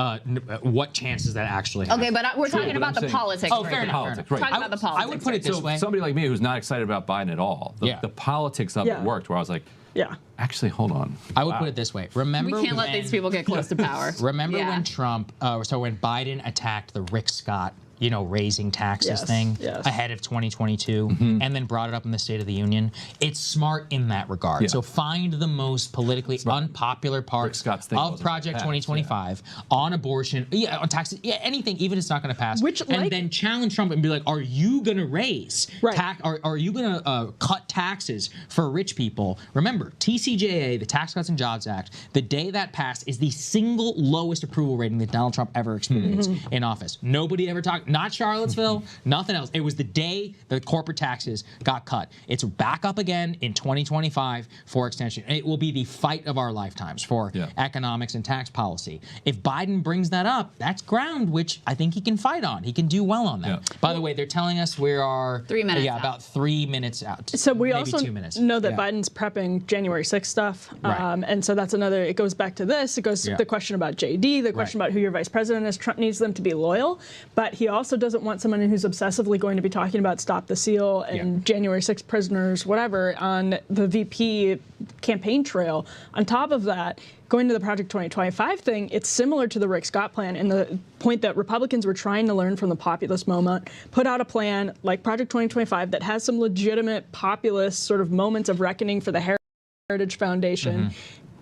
what chances that actually have? Okay, but we're talking but about I'm the saying- politics. Oh, right fair now. enough. Politics, fair right. enough. Talking about the politics. I would put it this So way. somebody like me who's not excited about Biden at all, the politics of Yeah. it worked. Where I was like, Yeah. actually, hold on. I would Wow. put it this way. Remember We can't let when- these people get close to power. Remember Yeah. when Trump, when Biden attacked the Rick Scott, raising taxes Yes, thing yes. ahead of 2022 and then brought it up in the State of the Union? It's smart in that regard. Yeah. So find the most politically unpopular parts Scott's thing of wasn't Project passed, 2025 on abortion, on taxes, anything, even if it's not going to pass. Which, and then challenge Trump and be like, are you going to raise Right. are you going to cut taxes for rich people? Remember, TCJA, the Tax Cuts and Jobs Act, the day that passed is the single lowest approval rating that Donald Trump ever experienced in office. Nobody ever talked, not Charlottesville, nothing else. It was the day the corporate taxes got cut. It's back up again in 2025 for extension. It will be the fight of our lifetimes for economics and tax policy. If Biden brings that up, that's ground which I think he can fight on. He can do well on that. Yeah. By the way, they're telling us we are 3 minutes out. about 3 minutes out. So we Maybe also 2 minutes. know that Yeah. Biden's prepping January 6th stuff. Right. And so that's another, it goes back to this. It goes to the question about JD, the question about who your vice president is. Trump needs them to be loyal, but he also doesn't want someone who's obsessively going to be talking about stop the seal and January 6th prisoners, whatever, on the VP campaign trail. On top of that, going to the Project 2025 thing, it's similar to the Rick Scott plan in the point that Republicans were trying to learn from the populist moment, put out a plan like Project 2025 that has some legitimate populist sort of moments of reckoning for the Heritage Foundation.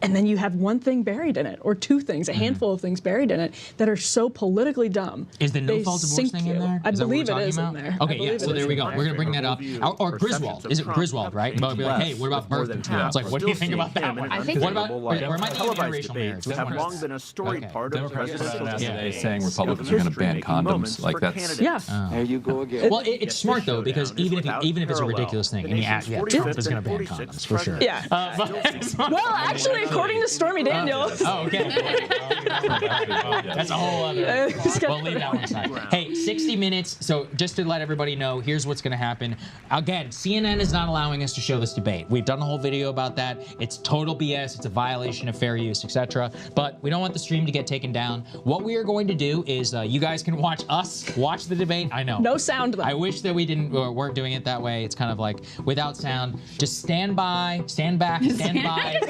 And then you have one thing buried in it, or two things, a handful of things buried in it that are so politically dumb. Is the they no-fault divorce sink thing in you. there? I Is that what believe we're it talking is about? in there. Okay, I believe so it there is we in go. there. We're going to bring that up. Or Griswold. Is it Griswold, right? But be like, hey, what about birth control? It's like, what do you think about that one? I think- What about, or might be televised interracial marriage? debates Which have one? long been a storied Okay. part of Democrats presidential came out today debates. saying Republicans Of are going to ban history-making condoms. moments Like for that's candidates. Yeah. There you go again. Well, it's smart though, because even if it's a ridiculous thing, and Trump is going to ban condoms for sure. Yeah. Well, actually, According to Stormy Daniels. Oh, okay. That's a whole other. We'll leave that one aside. Hey, 60 minutes. So just to let everybody know, here's what's going to happen. Again, CNN is not allowing us to show this debate. We've done a whole video about that. It's total BS. It's a violation of fair use, etc. But we don't want the stream to get taken down. What we are going to do is you guys can watch us watch the debate. I know. No sound though. I wish that we weren't doing it that way. It's kind of like without sound. Just stand by, stand back, stand by,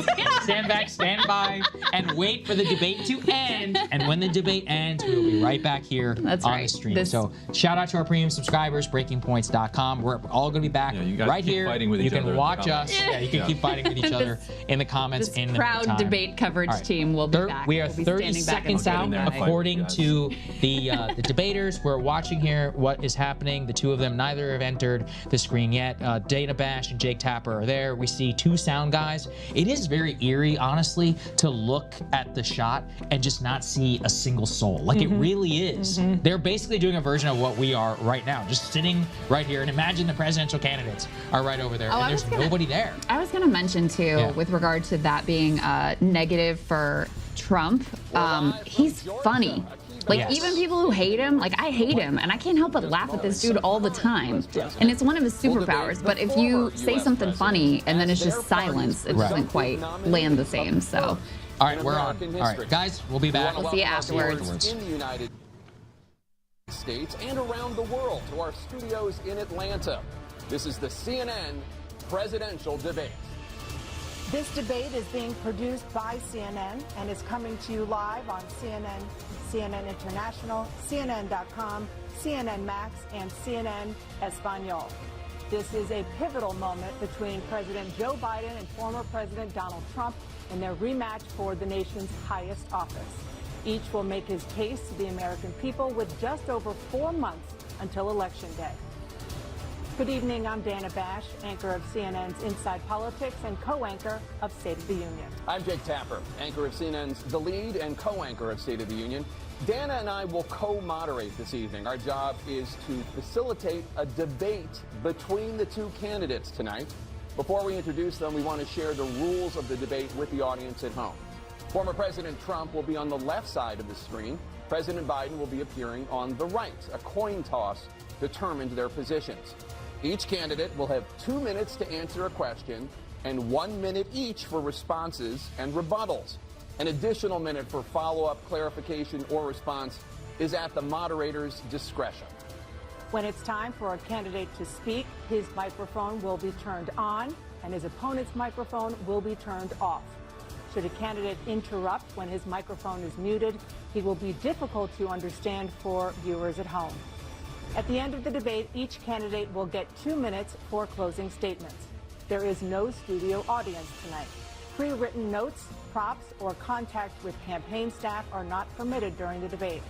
stand back, stand by, and wait for the debate to end. And when the debate ends, we will be right back here on the stream. So shout out to our premium subscribers, breakingpoints.com. We're all going to be back right here. You can watch us. Yeah, you can keep fighting with each other in the comments. This proud debate coverage team will be back. We are 30 seconds out, according to the debaters. We're watching here what is happening. The two of them, neither have entered the screen yet. Dana Bash and Jake Tapper are there. We see two sound guys. It is very eerie, honestly, to look at the shot and just not see a single soul. Like it really is. They're basically doing a version of what we are right now, just sitting right here. And imagine the presidential candidates are right over there, and there's nobody there. I was going to mention too, with regard to that being negative for Trump, he's funny. Like, even people who hate him, like, I hate him, and I can't help but laugh at this dude all the time. And it's one of his superpowers, but if you say something funny and then it's just silence, it doesn't quite land the same, so. All right, we're on. All right, guys, we'll be back. We'll see you afterwards. In the United States and around the world to our studios in Atlanta. This is the CNN presidential debate. This debate is being produced by CNN and is coming to you live on CNN, CNN International, CNN.com, CNN Max, and CNN Espanol. This is a pivotal moment between President Joe Biden and former President Donald Trump in their rematch for the nation's highest office. Each will make his case to the American people with just over 4 months until Election Day. Good evening, I'm Dana Bash, anchor of CNN's Inside Politics and co-anchor of State of the Union. I'm Jake Tapper, anchor of CNN's The Lead and co-anchor of State of the Union. Dana and I will co-moderate this evening. Our job is to facilitate a debate between the two candidates tonight. Before we introduce them, we want to share the rules of the debate with the audience at home. Former President Trump will be on the left side of the screen. President Biden will be appearing on the right. A coin toss determined their positions. Each candidate will have 2 minutes to answer a question and 1 minute each for responses and rebuttals. An additional minute for follow-up, clarification, or response is at the moderator's discretion. When it's time for a candidate to speak, his microphone will be turned on and his opponent's microphone will be turned off. Should a candidate interrupt when his microphone is muted, he will be difficult to understand for viewers at home. At the end of the debate, each candidate will get 2 minutes for closing statements. There is no studio audience tonight. Pre-written notes, props, or contact with campaign staff are not permitted during the debate.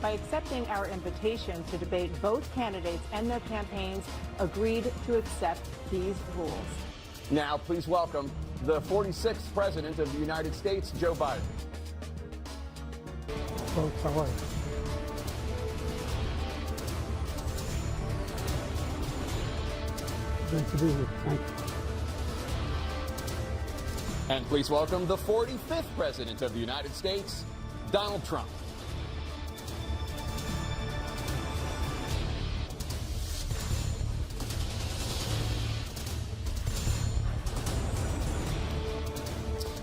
By accepting our invitation to debate, both candidates and their campaigns agreed to accept these rules. Now, please welcome the 46th President of the United States, Joe Biden. Folks, how are you? Great to be here. Thank you. And please welcome the 45th President of the United States, Donald Trump.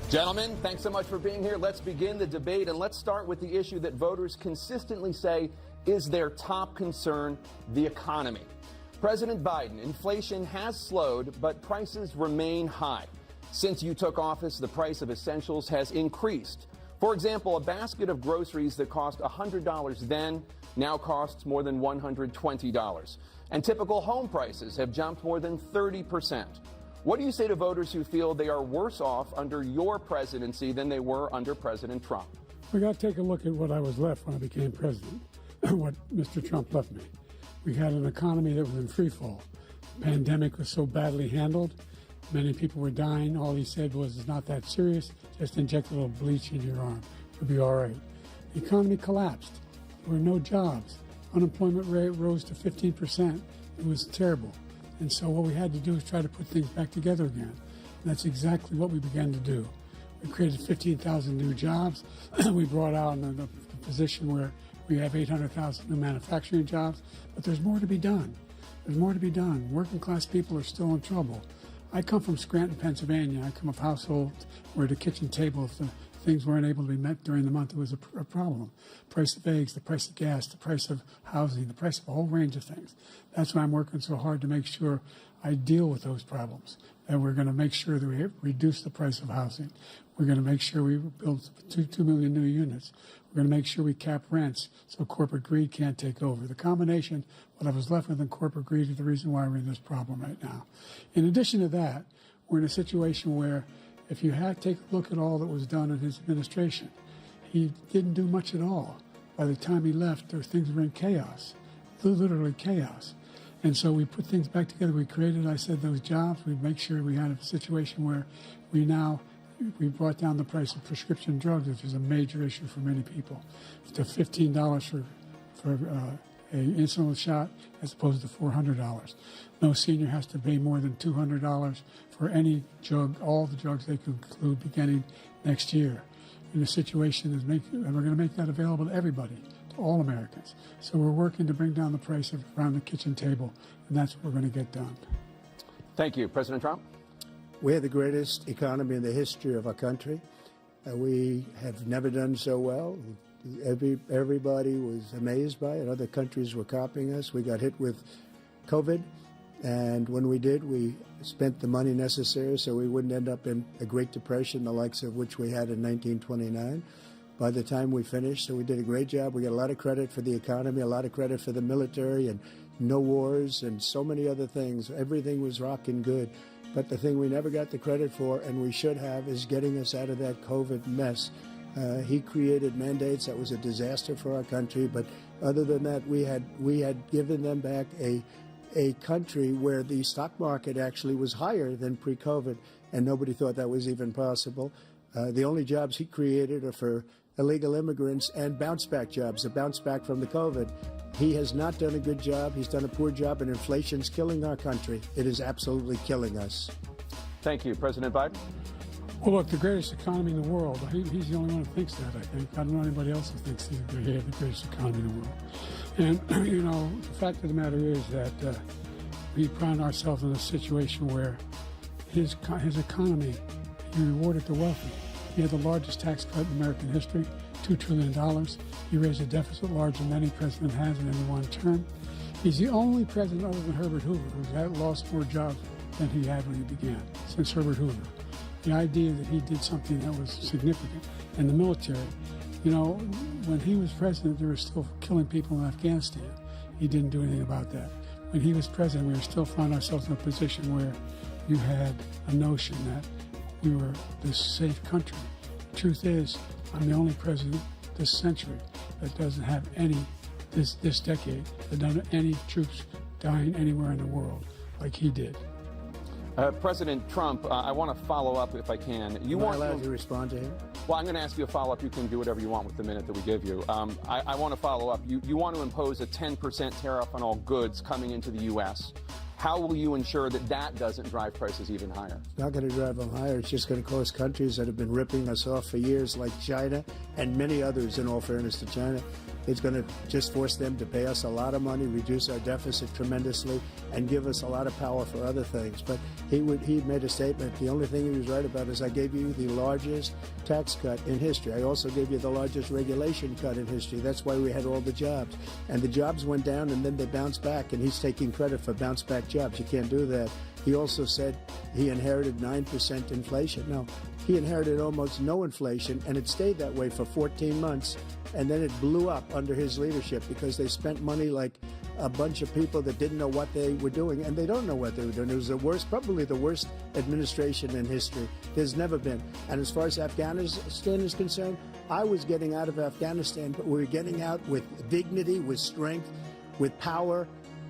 Gentlemen, thanks so much for being here. Let's begin the debate, and let's start with the issue that voters consistently say is their top concern, the economy. President Biden, inflation has slowed, but prices remain high. Since you took office, the price of essentials has increased. For example, a basket of groceries that cost $100 then now costs more than $120. And typical home prices have jumped more than 30%. What do you say to voters who feel they are worse off under your presidency than they were under President Trump? We got to take a look at what I was left when I became president, what Mr. Trump left me. We had an economy that was in free fall. The pandemic was so badly handled. Many people were dying. All he said was, it's not that serious. Just inject a little bleach in your arm. You'll be all right. The economy collapsed. There were no jobs. Unemployment rate rose to 15%. It was terrible. And so what we had to do is try to put things back together again. And that's exactly what we began to do. We created 15,000 new jobs. We brought out in a position where we have 800,000 new manufacturing jobs, but there's more to be done. There's more to be done. Working class people are still in trouble. I come from Scranton, Pennsylvania. I come of households where the kitchen table, if the things weren't able to be met during the month, it was a problem. Price of eggs, the price of gas, the price of housing, the price of a whole range of things. That's why I'm working so hard to make sure I deal with those problems. And we're going to make sure that we reduce the price of housing. We're going to make sure we build 2 million new units. We're going to make sure we cap rents so corporate greed can't take over. The combination, what I was left with in corporate greed, is the reason why we're in this problem right now. In addition to that, we're in a situation where if you take a look at all that was done in his administration, he didn't do much at all. By the time he left, things were in chaos, literally chaos. And so we put things back together. We created, I said, those jobs. We make sure we had a situation where we brought down the price of prescription drugs, which is a major issue for many people, to $15 for an insulin shot as opposed to $400. No senior has to pay more than $200 for any drug, all the drugs they can include beginning next year. And the situation is and we're going to make that available to everybody, to all Americans. So we're working to bring down the price around the kitchen table, and that's what we're going to get done. Thank you. President Trump? We have the greatest economy in the history of our country. We have never done so well. Everybody was amazed by it. Other countries were copying us. We got hit with COVID, and when we did, we spent the money necessary so we wouldn't end up in a Great Depression, the likes of which we had in 1929. By the time we finished, so we did a great job. We got a lot of credit for the economy, a lot of credit for the military, and no wars, and so many other things. Everything was rocking good. But the thing we never got the credit for, and we should have, is getting us out of that COVID mess. He created mandates that was a disaster for our country. But other than that, we had given them back a country where the stock market actually was higher than pre-COVID, and nobody thought that was even possible. The only jobs he created are for illegal immigrants and bounce-back jobs, a bounce back from the COVID. He has not done a good job. He's done a poor job, and inflation's killing our country. It is absolutely killing us. Thank you. President Biden? Well, look, the greatest economy in the world, he's the only one who thinks that, I think. I don't know anybody else who thinks they have the greatest economy in the world. And, you know, the fact of the matter is that we find ourselves in a situation where his economy, he rewarded the wealthy. He had the largest tax cut in American history, $2 trillion. He raised a deficit larger than any president has in any one term. He's the only president other than Herbert Hoover who's lost more jobs than he had when he began, since Herbert Hoover. The idea that he did something that was significant in the military. You know, when he was president, they were still killing people in Afghanistan. He didn't do anything about that. When he was president, we were still finding ourselves in a position where you had a notion that we were this safe country. The truth is, I'm the only president this century that doesn't have this decade, that doesn't have any troops dying anywhere in the world like he did. President Trump, I want to follow up if I can. Am I allowed to respond to him? Well, I'm going to ask you a follow-up. You can do whatever you want with the minute that we give you. I want to follow up. You want to impose a 10% tariff on all goods coming into the U.S. How will you ensure that that doesn't drive prices even higher? It's not going to drive them higher. It's just going to cause countries that have been ripping us off for years, like China and many others, in all fairness to China. It's going to just force them to pay us a lot of money, reduce our deficit tremendously, and give us a lot of power for other things. But he made a statement. The only thing he was right about is I gave you the largest tax cut in history. I also gave you the largest regulation cut in history. That's why we had all the jobs. And the jobs went down, and then they bounced back, and he's taking credit for bounce-back jobs. You can't do that. He also said he inherited 9% inflation. No, he inherited almost no inflation, and it stayed that way for 14 months. And then it blew up under his leadership because they spent money like a bunch of people that didn't know what they were doing, and they don't know what they were doing. It was the worst, probably the worst administration in history. There's never been. And as far as Afghanistan is concerned, I was getting out of Afghanistan, but we were getting out with dignity, with strength, with power.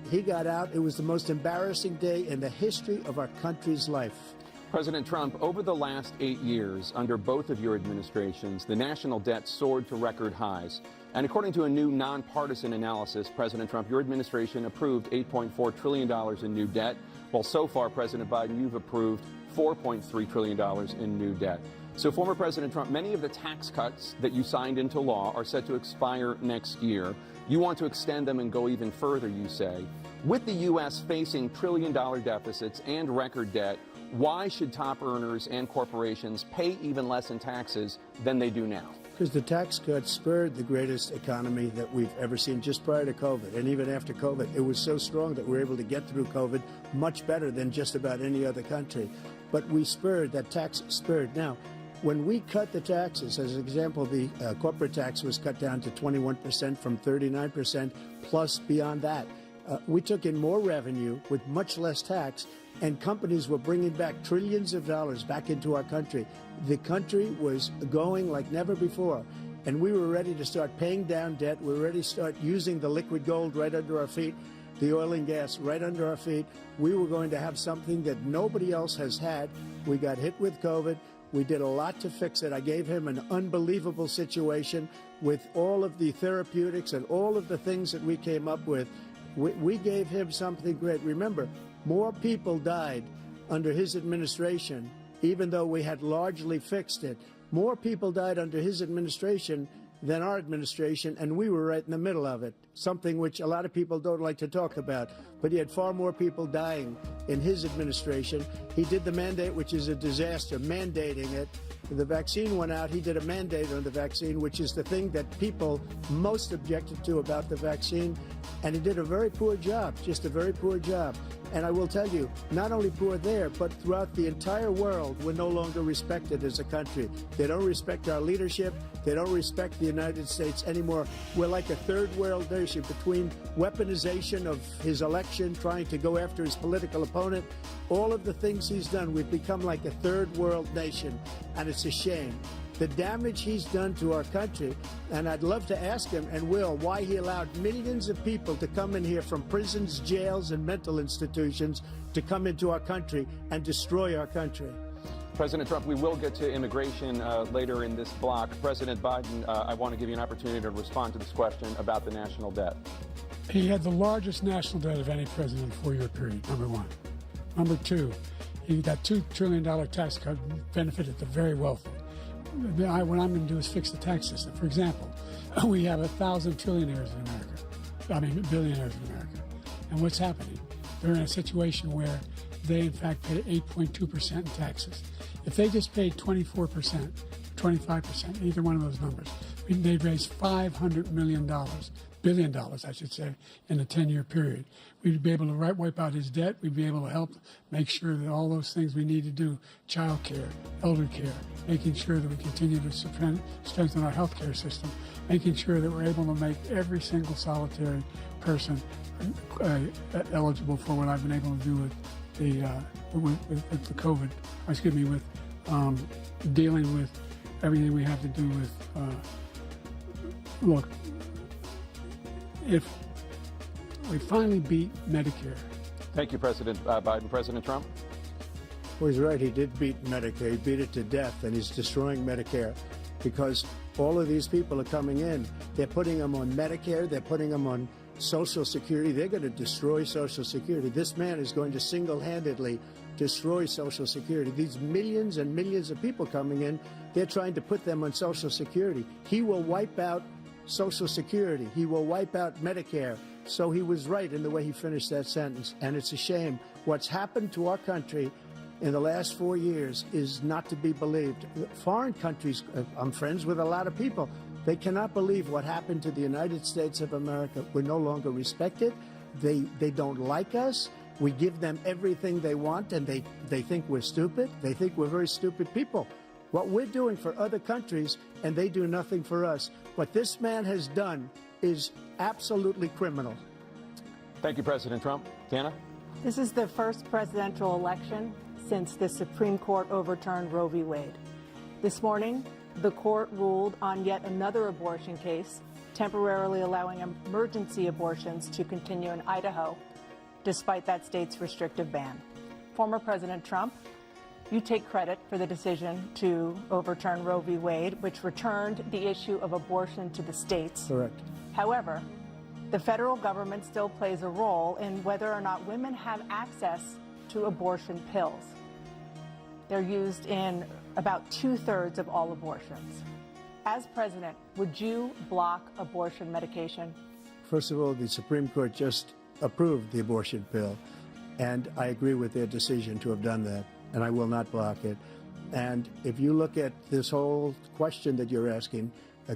He got out. It was the most embarrassing day in the history of our country's life. President Trump, over the last 8 years, under both of your administrations, the national debt soared to record highs. And according to a new nonpartisan analysis, President Trump, your administration approved $8.4 trillion in new debt, while so far, President Biden, you've approved $4.3 trillion in new debt. So, former President Trump, many of the tax cuts that you signed into law are set to expire next year. You want to extend them and go even further, you say. With the U.S. facing trillion-dollar deficits and record debt, why should top earners and corporations pay even less in taxes than they do now? Because the tax cuts spurred the greatest economy that we've ever seen just prior to COVID. And even after COVID, it was so strong that we were able to get through COVID much better than just about any other country. But we spurred, that tax spurred. Now, when we cut the taxes, as an example, the corporate tax was cut down to 21% from 39%, plus beyond that. We took in more revenue with much less tax, and companies were bringing back trillions of dollars back into our country. The country was going like never before, and we were ready to start paying down debt. We were ready to start using the liquid gold right under our feet, the oil and gas right under our feet. We were going to have something that nobody else has had. We got hit with COVID. We did a lot to fix it. I gave him an unbelievable situation with all of the therapeutics and all of the things that we came up with. We gave him something great. Remember, more people died under his administration, even though we had largely fixed it. More people died under his administration than our administration, and we were right in the middle of it, something which a lot of people don't like to talk about. But he had far more people dying in his administration. He did the mandate, which is a disaster, mandating it. The vaccine went out. He did a mandate on the vaccine, which is the thing that people most objected to about the vaccine. And he did a very poor job, just a very poor job. And I will tell you, not only poor there, but throughout the entire world, we're no longer respected as a country. They don't respect our leadership. They don't respect the United States anymore. We're like a third world nation between weaponization of his election, trying to go after his political opponent, all of the things he's done. We've become like a third world nation, and it's a shame. The damage he's done to our country, and I'd love to ask him, and will, why he allowed millions of people to come in here from prisons, jails, and mental institutions to come into our country and destroy our country. President Trump, we will get to immigration later in this block. President Biden, I want to give you an opportunity to respond to this question about the national debt. He had the largest national debt of any president in a 4-year period, number one. Number two, he got $2 trillion tax cut, benefited the very wealthy. What I'm going to do is fix the tax system. For example, we have 1,000 trillionaires in America, billionaires in America. And what's happening? They're in a situation where they, in fact, pay 8.2% in taxes. If they just paid 24%, 25%, either one of those numbers, they'd raise $500 billion, I should say, in a 10-year period. We'd be able to wipe out his debt. We'd be able to help make sure that all those things we need to do, child care, elder care, making sure that we continue to strengthen our health care system, making sure that we're able to make every single solitary person eligible for what I've been able to do with the COVID, with dealing with everything we have to do with, look, if we finally beat Medicare. Thank you, President Biden. President Trump? Well, he's right. He did beat Medicare. He beat it to death, and he's destroying Medicare because all of these people are coming in. They're putting them on Medicare. They're putting them on Social Security. They're going to destroy Social Security. This man is going to single-handedly destroy Social Security. These millions and millions of people coming in, they're trying to put them on Social Security. He will wipe out Social Security. He will wipe out Medicare. So he was right in the way he finished that sentence. And it's a shame. What's happened to our country in the last 4 years is not to be believed. Foreign countries, I'm friends with a lot of people, they cannot believe what happened to the United States of America. We're no longer respected. They don't like us. We give them everything they want, and they think we're stupid. They think we're very stupid people. What we're doing for other countries, and they do nothing for us. What this man has done is absolutely criminal. Thank you, President Trump. Dana? This is the first presidential election since the Supreme Court overturned Roe v. Wade. This morning, the court ruled on yet another abortion case, temporarily allowing emergency abortions to continue in Idaho, despite that state's restrictive ban. Former President Trump, you take credit for the decision to overturn Roe v. Wade, which returned the issue of abortion to the states. Correct. However, the federal government still plays a role in whether or not women have access to abortion pills. They're used in about 2/3 of all abortions. As president, would you block abortion medication? First of all, the Supreme Court just approved the abortion pill, and I agree with their decision to have done that, and I will not block it. And if you look at this whole question that you're asking,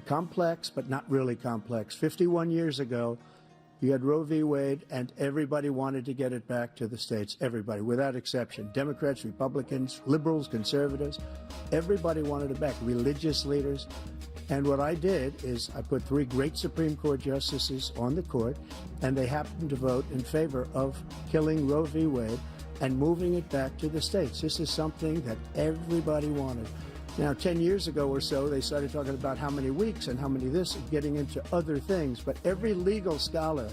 complex but not really complex. 51 years ago, you had Roe v. Wade, and everybody wanted to get it back to the states. Everybody, without exception. Democrats, Republicans, liberals, conservatives, everybody wanted it back. Religious leaders. And what I did is I put 3 great Supreme Court justices on the court, and they happened to vote in favor of killing Roe v. Wade and moving it back to the states. This is something that everybody wanted. Now, 10 years ago or so, they started talking about how many weeks and how many this, and getting into other things. But every legal scholar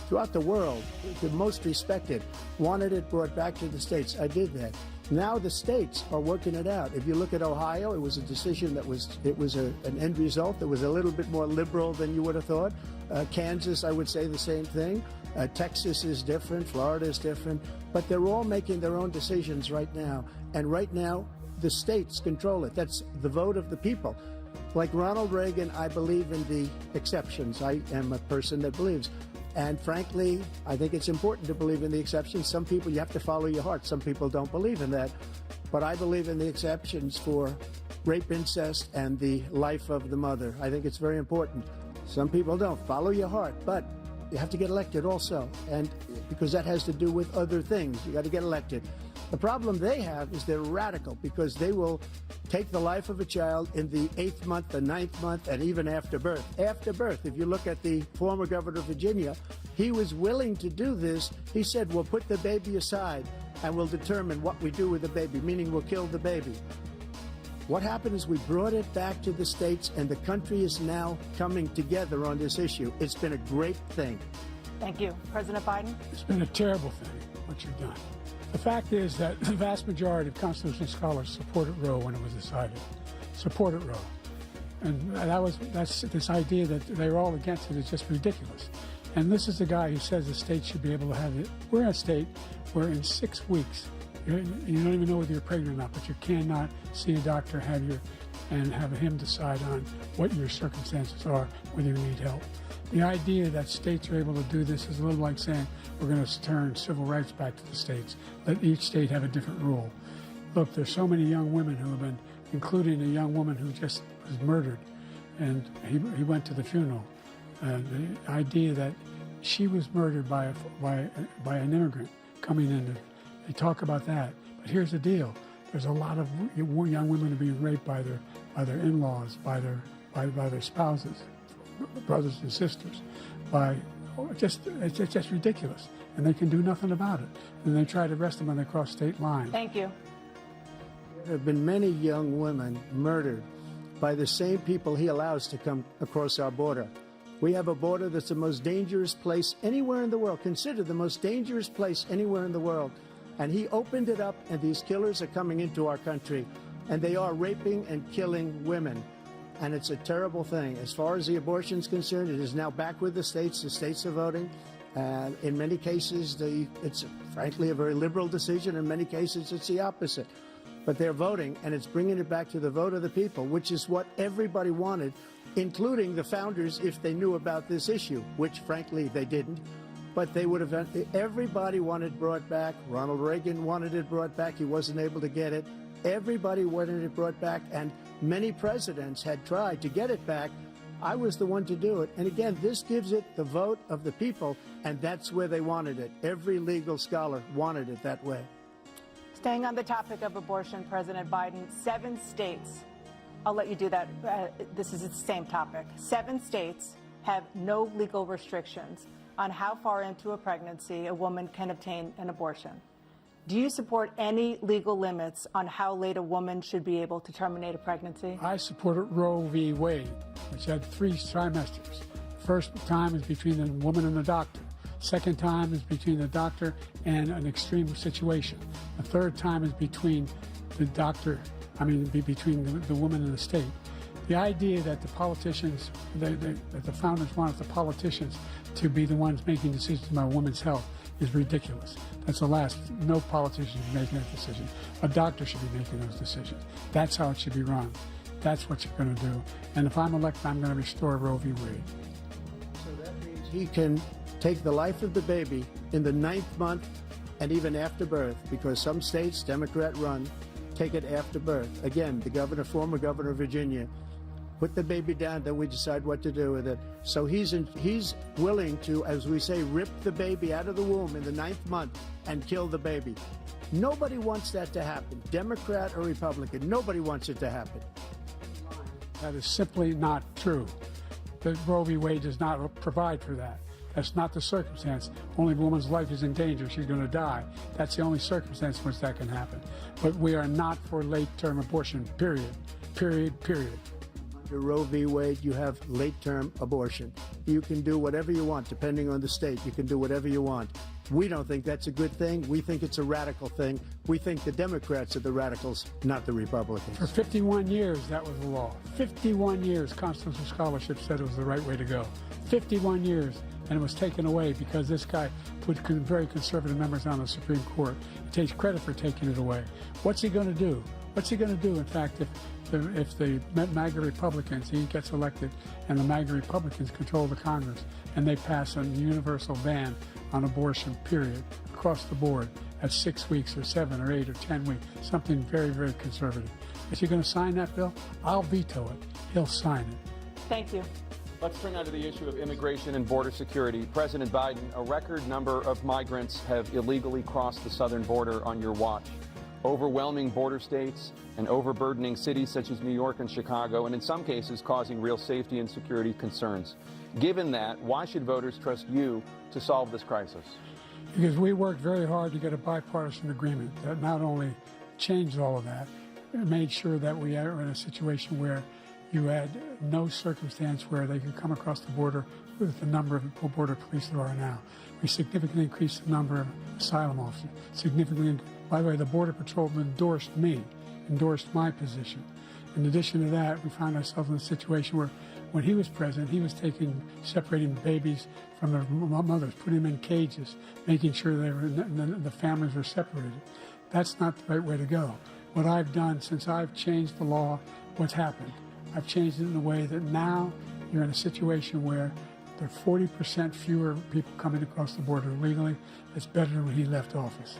throughout the world, the most respected, wanted it brought back to the states. I did that. Now the states are working it out. If you look at Ohio, it was a decision that was an end result that was a little bit more liberal than you would have thought. Kansas, I would say the same thing. Texas is different. Florida is different. But they're all making their own decisions right now. And right now, the states control it. That's the vote of the people. Like Ronald Reagan, I believe in the exceptions. I am a person that believes. And frankly, I think it's important to believe in the exceptions. Some people, you have to follow your heart. Some people don't believe in that. But I believe in the exceptions for rape, incest, and the life of the mother. I think it's very important. Some people don't. Follow your heart. But you have to get elected also. And because that has to do with other things. You got to get elected. The problem they have is they're radical because they will take the life of a child in the 8th month, the 9th month, and even after birth. After birth, if you look at the former governor of Virginia, he was willing to do this. He said, we'll put the baby aside and we'll determine what we do with the baby, meaning we'll kill the baby. What happened is we brought it back to the states, and the country is now coming together on this issue. It's been a great thing. Thank you. President Biden? It's been a terrible thing, what you've done. The fact is that the vast majority of constitutional scholars supported Roe when it was decided. Supported Roe. And that's this idea that they're all against it is just ridiculous. And this is the guy who says the state should be able to have it. We're a state where in 6 weeks, you don't even know whether you're pregnant or not, but you cannot see a doctor, and have him decide on what your circumstances are, whether you need help. The idea that states are able to do this is a little like saying we're going to turn civil rights back to the states, let each state have a different rule. Look, there's so many young women who have been, including a young woman who just was murdered, and he went to the funeral. The idea that she was murdered by an immigrant coming in, they talk about that. But here's the deal: there's a lot of young women who are being raped by their in-laws, by their spouses, brothers and sisters, it's just ridiculous, and they can do nothing about it. And they try to arrest them when they cross state lines. Thank you. There have been many young women murdered by the same people he allows to come across our border. We have a border that's the most dangerous place anywhere in the world, considered the most dangerous place anywhere in the world. And he opened it up, and these killers are coming into our country, and they are raping and killing women. And it's a terrible thing. As far as the abortion is concerned, it is now back with the states. The states are voting. And in many cases, it's frankly a very liberal decision. In many cases, it's the opposite. But they're voting, and it's bringing it back to the vote of the people, which is what everybody wanted, including the founders, if they knew about this issue, which frankly they didn't. But they would have, everybody wanted it brought back. Ronald Reagan wanted it brought back. He wasn't able to get it. Everybody wanted it brought back, and many presidents had tried to get it back. I was the one to do it. And again, this gives it the vote of the people, and that's where they wanted it. Every legal scholar wanted it that way. Staying on the topic of abortion, President Biden, 7 states, I'll let you do that. This is the same topic. 7 states have no legal restrictions on how far into a pregnancy a woman can obtain an abortion. Do you support any legal limits on how late a woman should be able to terminate a pregnancy? I supported Roe v. Wade, which had 3 trimesters. First time is between the woman and the doctor. Second time is between the doctor and an extreme situation. The third time is between the doctor, between the woman and the state. The idea that the politicians, that the founders wanted the politicians to be the ones making decisions about women's health is ridiculous. That's the last. No politician should be making that decision. A doctor should be making those decisions. That's how it should be run. That's what you're going to do. And if I'm elected, I'm going to restore Roe v. Wade. So that means he can take the life of the baby in the 9th month and even after birth, because some states, Democrat run, take it after birth. Again, the former governor of Virginia, put the baby down, then we decide what to do with it. So he's willing to, as we say, rip the baby out of the womb in the 9th month and kill the baby. Nobody wants that to happen, Democrat or Republican. Nobody wants it to happen. That is simply not true. The Roe v. Wade does not provide for that. That's not the circumstance. Only if a woman's life is in danger, she's going to die. That's the only circumstance in which that can happen. But we are not for late-term abortion, period. Period, period. Under Roe v. Wade, you have late-term abortion. You can do whatever you want, depending on the state. You can do whatever you want. We don't think that's a good thing. We think it's a radical thing. We think the Democrats are the radicals, not the Republicans. For 51 years, that was the law. 51 years, constitutional scholarship said it was the right way to go. 51 years, and it was taken away because this guy put very conservative members on the Supreme Court. He takes credit for taking it away. What's he going to do? What's he going to do, in fact, if the MAGA Republicans, he gets elected, and the MAGA Republicans control the Congress, and they pass a universal ban on abortion, period, across the board at 6 weeks or 7 or 8 or 10 weeks, something very, very conservative. Is he going to sign that bill? I'll veto it. He'll sign it. Thank you. Let's turn now to the issue of immigration and border security. President Biden, a record number of migrants have illegally crossed the southern border on your watch. Overwhelming border states and overburdening cities such as New York and Chicago, and in some cases causing real safety and security concerns. Given that, why should voters trust you to solve this crisis? Because we worked very hard to get a bipartisan agreement that not only changed all of that, it made sure that we are in a situation where you had no circumstance where they could come across the border with the number of border police there are now. We significantly increased the number of asylum officers. Significantly, by the way, the Border Patrol endorsed me, endorsed my position. In addition to that, we found ourselves in a situation where when he was president, he was separating babies from their mothers, putting them in cages, making sure the families were separated. That's not the right way to go. What I've done since I've changed the law, what's happened? I've changed it in a way that now you're in a situation where there are 40% fewer people coming across the border illegally. That's better than when he left office.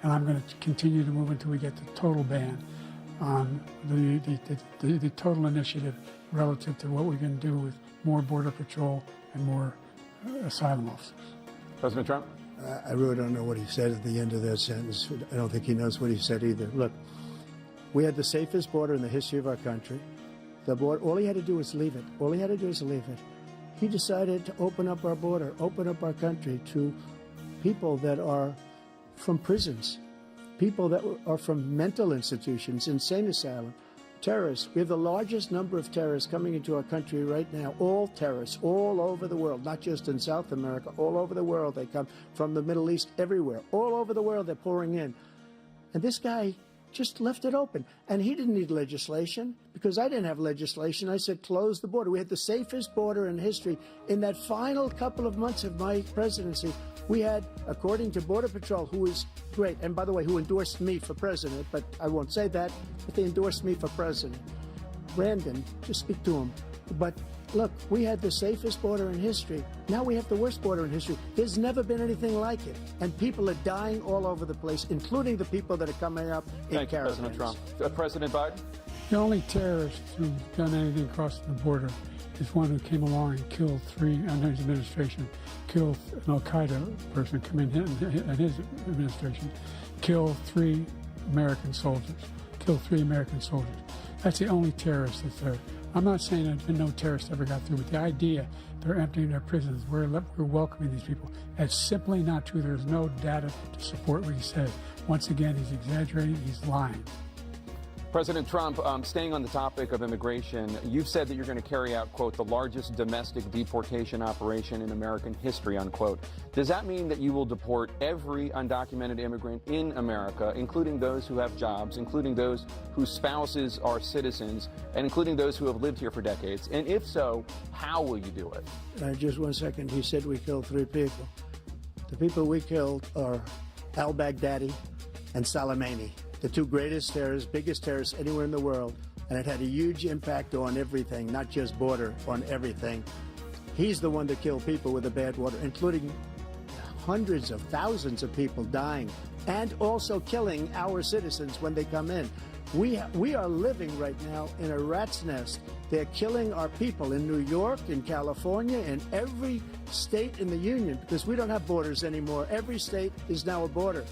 And I'm going to continue to move until we get the total ban on the total initiative relative to what we can do with more Border Patrol and more asylum officers. President Trump? I really don't know what he said at the end of that sentence. I don't think he knows what he said either. Look, we had the safest border in the history of our country. The border, all he had to do was leave it. All he had to do was leave it. He decided to open up our border, open up our country to people that are from prisons, people that are from mental institutions, insane asylum, terrorists. We have the largest number of terrorists coming into our country right now, all terrorists, all over the world, not just in South America, all over the world. They come from the Middle East, everywhere. All over the world they're pouring in. And this guy just left it open. And he didn't need legislation because I didn't have legislation. I said, close the border. We had the safest border in history. In that final couple of months of my presidency, we had, according to Border Patrol, who is great, and by the way, who endorsed me for president, but I won't say that, but they endorsed me for president. Brandon, just speak to him. But look, we had the safest border in history. Now we have the worst border in history. There's never been anything like it. And people are dying all over the place, including the people that are coming up in caravans. President Trump. President Biden? The only terrorist who's done anything across the border is one who came along and killed three, under his administration, killed an Al-Qaeda person come in his administration, killed 3 American soldiers, That's the only terrorist that's there. I'm not saying that no terrorists ever got through, but the idea they're emptying their prisons, we're welcoming these people, that's simply not true. There's no data to support what he said. Once again, he's exaggerating, he's lying. President Trump, staying on the topic of immigration, you've said that you're going to carry out, quote, the largest domestic deportation operation in American history, unquote. Does that mean that you will deport every undocumented immigrant in America, including those who have jobs, including those whose spouses are citizens, and including those who have lived here for decades? And if so, how will you do it? Just 1 second. He said we killed 3 people. The people we killed are al-Baghdadi and Soleimani, the two greatest terrorists, biggest terrorists anywhere in the world. And it had a huge impact on everything, not just border, on everything. He's the one that killed people with the bad water, including hundreds of thousands of people dying, and also killing our citizens when they come in. We are living right now in a rat's nest. They're killing our people in New York, in California, in every state in the union, because we don't have borders anymore. Every state is now a border.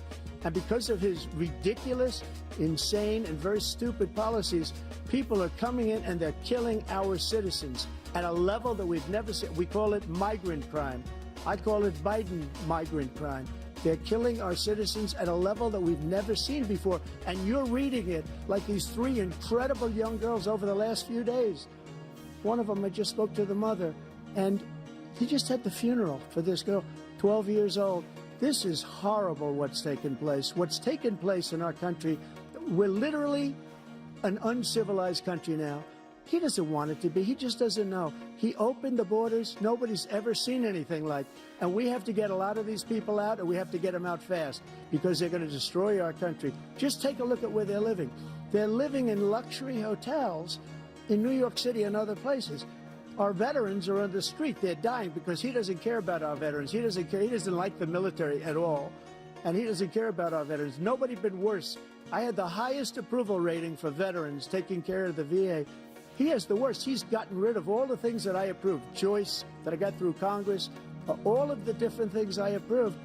And because of his ridiculous, insane, and very stupid policies, people are coming in and they're killing our citizens at a level that we've never seen. We call it migrant crime. I call it Biden migrant crime. They're killing our citizens at a level that we've never seen before. And you're reading it like these three incredible young girls over the last few days. One of them, I just spoke to the mother, and he just had the funeral for this girl, 12 years old. This is horrible what's taken place. What's taken place in our country, we're literally an uncivilized country now. He doesn't want it to be. He just doesn't know. He opened the borders. Nobody's ever seen anything like. And we have to get a lot of these people out, and we have to get them out fast, because they're going to destroy our country. Just take a look at where they're living. They're living in luxury hotels in New York City and other places. Our veterans are on the street. They're dying because he doesn't care about our veterans. He doesn't care. He doesn't like the military at all. And he doesn't care about our veterans. Nobody been worse. I had the highest approval rating for veterans taking care of the VA. He has the worst. He's gotten rid of all the things that I approved. Choice that I got through Congress, all of the different things I approved,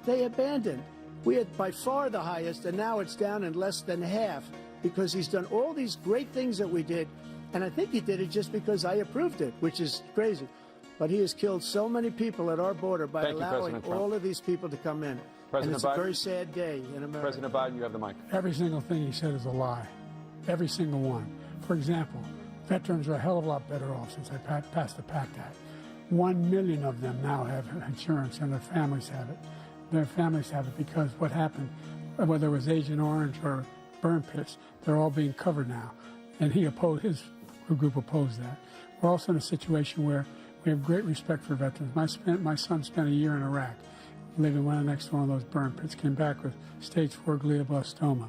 they abandoned. We had by far the highest, and now it's down in less than half, because he's done all these great things that we did. And I think he did it just because I approved it, which is crazy. But he has killed so many people at our border by allowing all of these people to come in. And it's a very sad day in America. President Biden, you have the mic. Every single thing he said is a lie. Every single one. For example, veterans are a hell of a lot better off since I passed the PACT Act. 1 million of them now have insurance, and their families have it. Their families have it because what happened, whether it was Agent Orange or burn pits, they're all being covered now. And he opposed, his group opposed that. We're also in a situation where we have great respect for veterans. My son spent a year in Iraq, living right next to one of those burn pits, came back with stage 4 glioblastoma.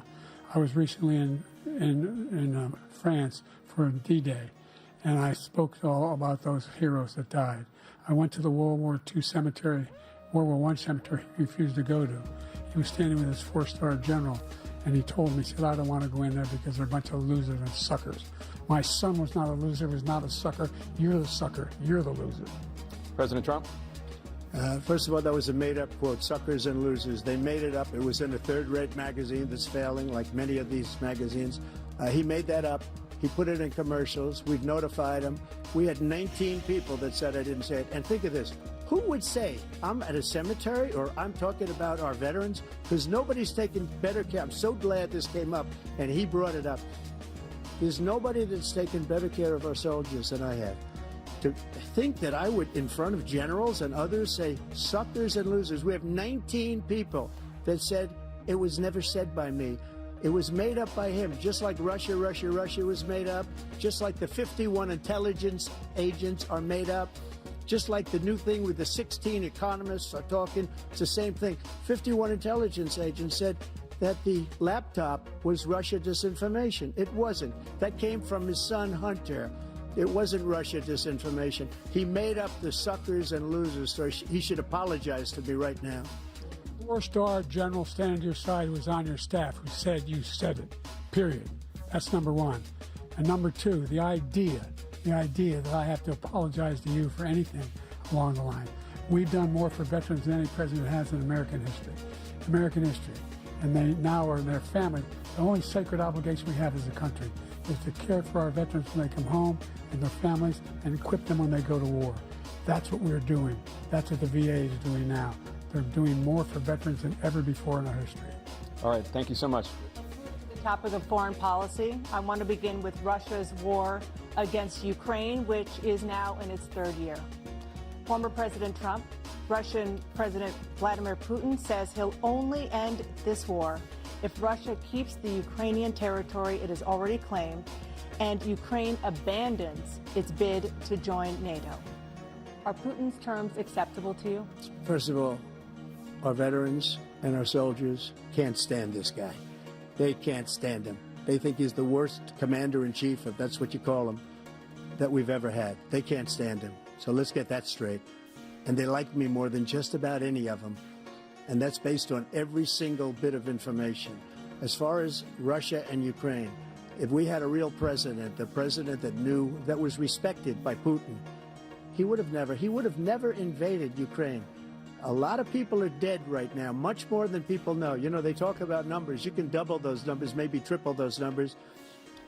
I was recently in France for D-Day, and I spoke all about those heroes that died. I went to the World War II cemetery, World War I cemetery he refused to go to. He was standing with his 4-star general, and he told me, he said, I don't want to go in there because they're a bunch of losers and suckers. My son was not a loser, was not a sucker. You're the sucker. You're the loser. President Trump? First of all, that was a made-up quote, suckers and losers. They made it up. It was in a third-rate magazine that's failing, like many of these magazines. He made that up. He put it in commercials. We've notified him. We had 19 people that said I didn't say it. And think of this. Who would say I'm at a cemetery or I'm talking about our veterans? Because nobody's taken better care. I'm so glad this came up and he brought it up. There's nobody that's taken better care of our soldiers than I have. To think that I would, in front of generals and others, say suckers and losers. We have 19 people that said it was never said by me. It was made up by him, just like Russia was made up, just like the 51 intelligence agents are made up, just like the new thing with the 16 economists are talking. It's the same thing. 51 intelligence agents said that the laptop was Russia disinformation. It wasn't. That came from his son, Hunter. It wasn't Russia disinformation. He made up the suckers and losers, so he should apologize to me right now. 4-star general standing to your side who was on your staff who said you said it, period. That's number one. And number two, the idea that I have to apologize to you for anything along the line. We've done more for veterans than any president has in American history. And they now are their family. The only sacred obligation we have as a country is to care for our veterans when they come home and their families and equip them when they go to war. That's what we're doing. That's what the VA is doing now. They're doing more for veterans than ever before in our history. All right, thank you so much. At the top of the foreign policy, I want to begin with Russia's war against Ukraine, which is now in its 3rd year. Former President Trump, Russian President Vladimir Putin says he'll only end this war if Russia keeps the Ukrainian territory it has already claimed and Ukraine abandons its bid to join NATO. Are Putin's terms acceptable to you? First of all, our veterans and our soldiers can't stand this guy. They can't stand him. They think he's the worst commander-in-chief, if that's what you call him, that we've ever had. They can't stand him. So let's get that straight. And they like me more than just about any of them. And that's based on every single bit of information. As far as Russia and Ukraine, if we had a real president, a president that knew, that was respected by Putin, he would have never invaded Ukraine. A lot of people are dead right now, much more than people know. You know, they talk about numbers. You can double those numbers, maybe triple those numbers.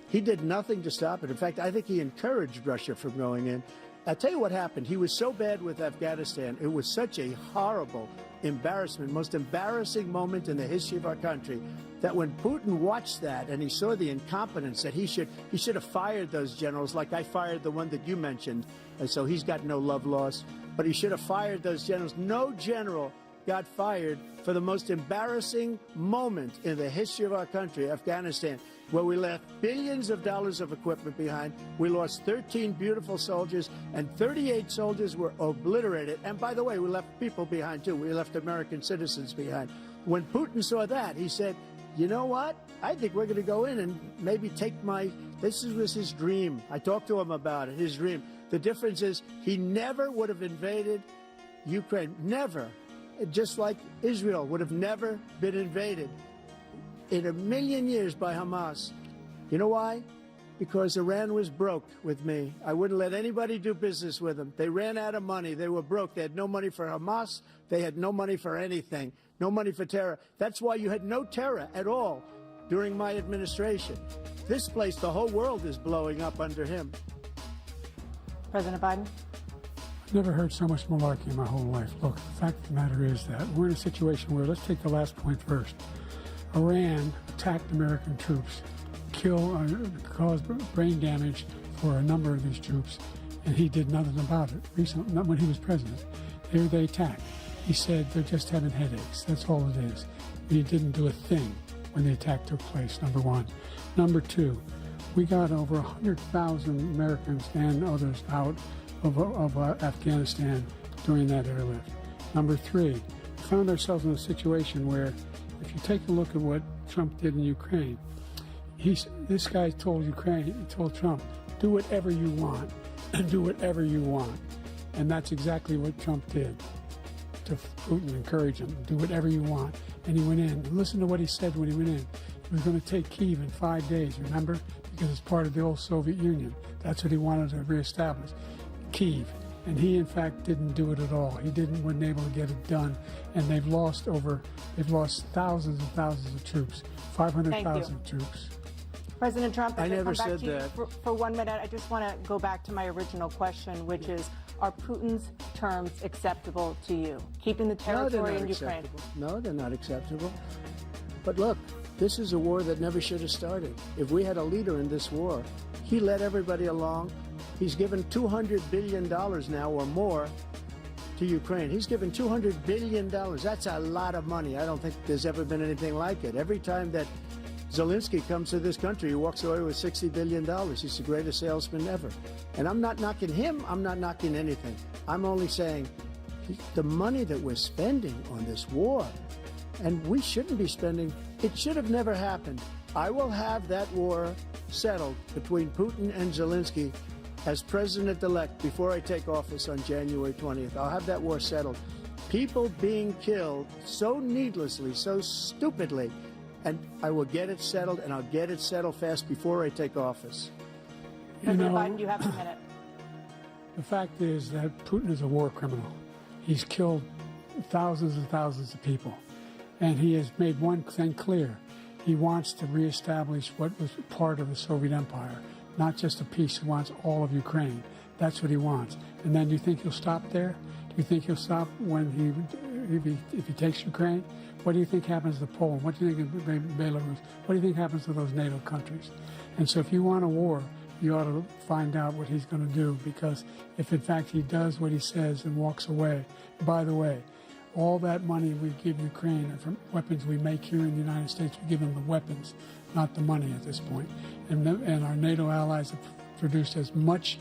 He did nothing to stop it. In fact, I think he encouraged Russia from going in. I'll tell you what happened. He was so bad with Afghanistan. It was such a horrible embarrassment, most embarrassing moment in the history of our country, that when Putin watched that and he saw the incompetence, that he should have fired those generals, like I fired the one that you mentioned, and so he's got no love lost, but he should have fired those generals. No general got fired for the most embarrassing moment in the history of our country, Afghanistan, where we left billions of dollars of equipment behind. We lost 13 beautiful soldiers, and 38 soldiers were obliterated. And by the way, we left people behind, too. We left American citizens behind. When Putin saw that, he said, you know what? I think we're going to go in and maybe take this was his dream. I talked to him about it, his dream. The difference is he never would have invaded Ukraine. Never. Just like Israel would have never been invaded in a million years by Hamas. You know why? Because Iran was broke with me. I wouldn't let anybody do business with them. They ran out of money. They were broke. They had no money for Hamas. They had no money for anything. No money for terror. That's why you had no terror at all during my administration. This place, the whole world is blowing up under him. President Biden? I've never heard so much malarkey in my whole life. Look, the fact of the matter is that we're in a situation where, let's take the last point first. Iran attacked American troops, caused brain damage for a number of these troops, and he did nothing about it. Recently, not when he was president. Here they attacked. He said they're just having headaches. That's all it is. He didn't do a thing when the attack took place, number one. Number two, we got over 100,000 Americans and others out of Afghanistan during that airlift. Number three, we found ourselves in a situation where, if you take a look at what Trump did in Ukraine, this guy told Trump, do whatever you want, and do whatever you want. And that's exactly what Trump did to Putin, encourage him, do whatever you want. And he went in. And listen to what he said when he went in. He was going to take Kyiv in 5 days, remember? Because it's part of the old Soviet Union. That's what he wanted to reestablish, Kyiv. And he, in fact, didn't do it at all. He wasn't able to get it done. And they've lost thousands and thousands of troops, 500,000 troops. President Trump, I never come back said to you that. for 1 minute, I just want to go back to my original question, which is, are Putin's terms acceptable to you? Keeping the territory in Ukraine? No, they're not acceptable. But look, this is a war that never should have started. If we had a leader in this war, he led everybody along. He's given $200 billion now or more to Ukraine. He's given $200 billion. That's a lot of money. I don't think there's ever been anything like it. Every time that Zelensky comes to this country, he walks away with $60 billion. He's the greatest salesman ever. And I'm not knocking him. I'm not knocking anything. I'm only saying the money that we're spending on this war, and we shouldn't be spending, it should have never happened. I will have that war settled between Putin and Zelensky as president-elect before I take office on January 20th. I'll have that war settled. People being killed so needlessly, so stupidly, and I will get it settled, and I'll get it settled fast before I take office. President Biden, you have a minute. The fact is that Putin is a war criminal. He's killed thousands and thousands of people. And he has made one thing clear. He wants to reestablish what was part of the Soviet Empire, not just a piece. He wants all of Ukraine. That's what he wants. And then do you think he'll stop there? Do you think he'll stop if he takes Ukraine? What do you think happens to Poland? What do you think of Belarus? What do you think happens to those NATO countries? And so if you want a war, you ought to find out what he's going to do, because if in fact he does what he says and walks away, by the way, all that money we give Ukraine are from weapons we make here in the United States. We give them the weapons, not the money at this point. And our NATO allies have produced as much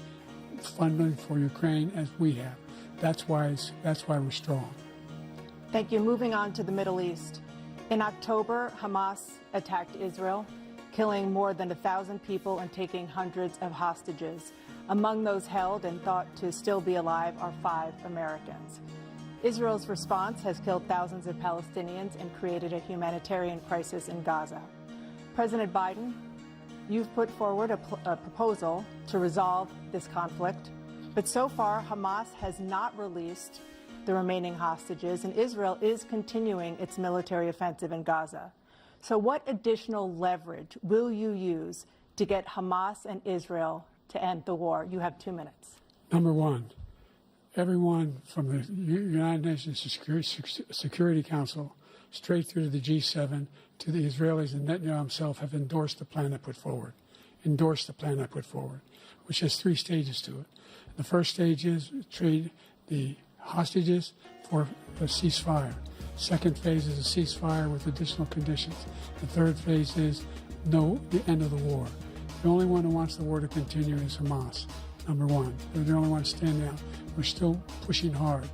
funding for Ukraine as we have. That's why we're strong. Thank you. Moving on to the Middle East. In October, Hamas attacked Israel, killing more than 1,000 people and taking hundreds of hostages. Among those held and thought to still be alive are 5 Americans. Israel's response has killed thousands of Palestinians and created a humanitarian crisis in Gaza. President Biden, you've put forward a proposal to resolve this conflict, but so far Hamas has not released the remaining hostages, and Israel is continuing its military offensive in Gaza. So what additional leverage will you use to get Hamas and Israel to end the war? You have 2 minutes. Number one, everyone from the United Nations Security Council straight through to the G7 to the Israelis and Netanyahu himself have endorsed the plan I put forward, which has 3 stages to it. The first stage is trade the hostages for a ceasefire. Second phase is a ceasefire with additional conditions. The third phase is the end of the war. The only one who wants the war to continue is Hamas, number one. They're the only ones standing out. We're still pushing hard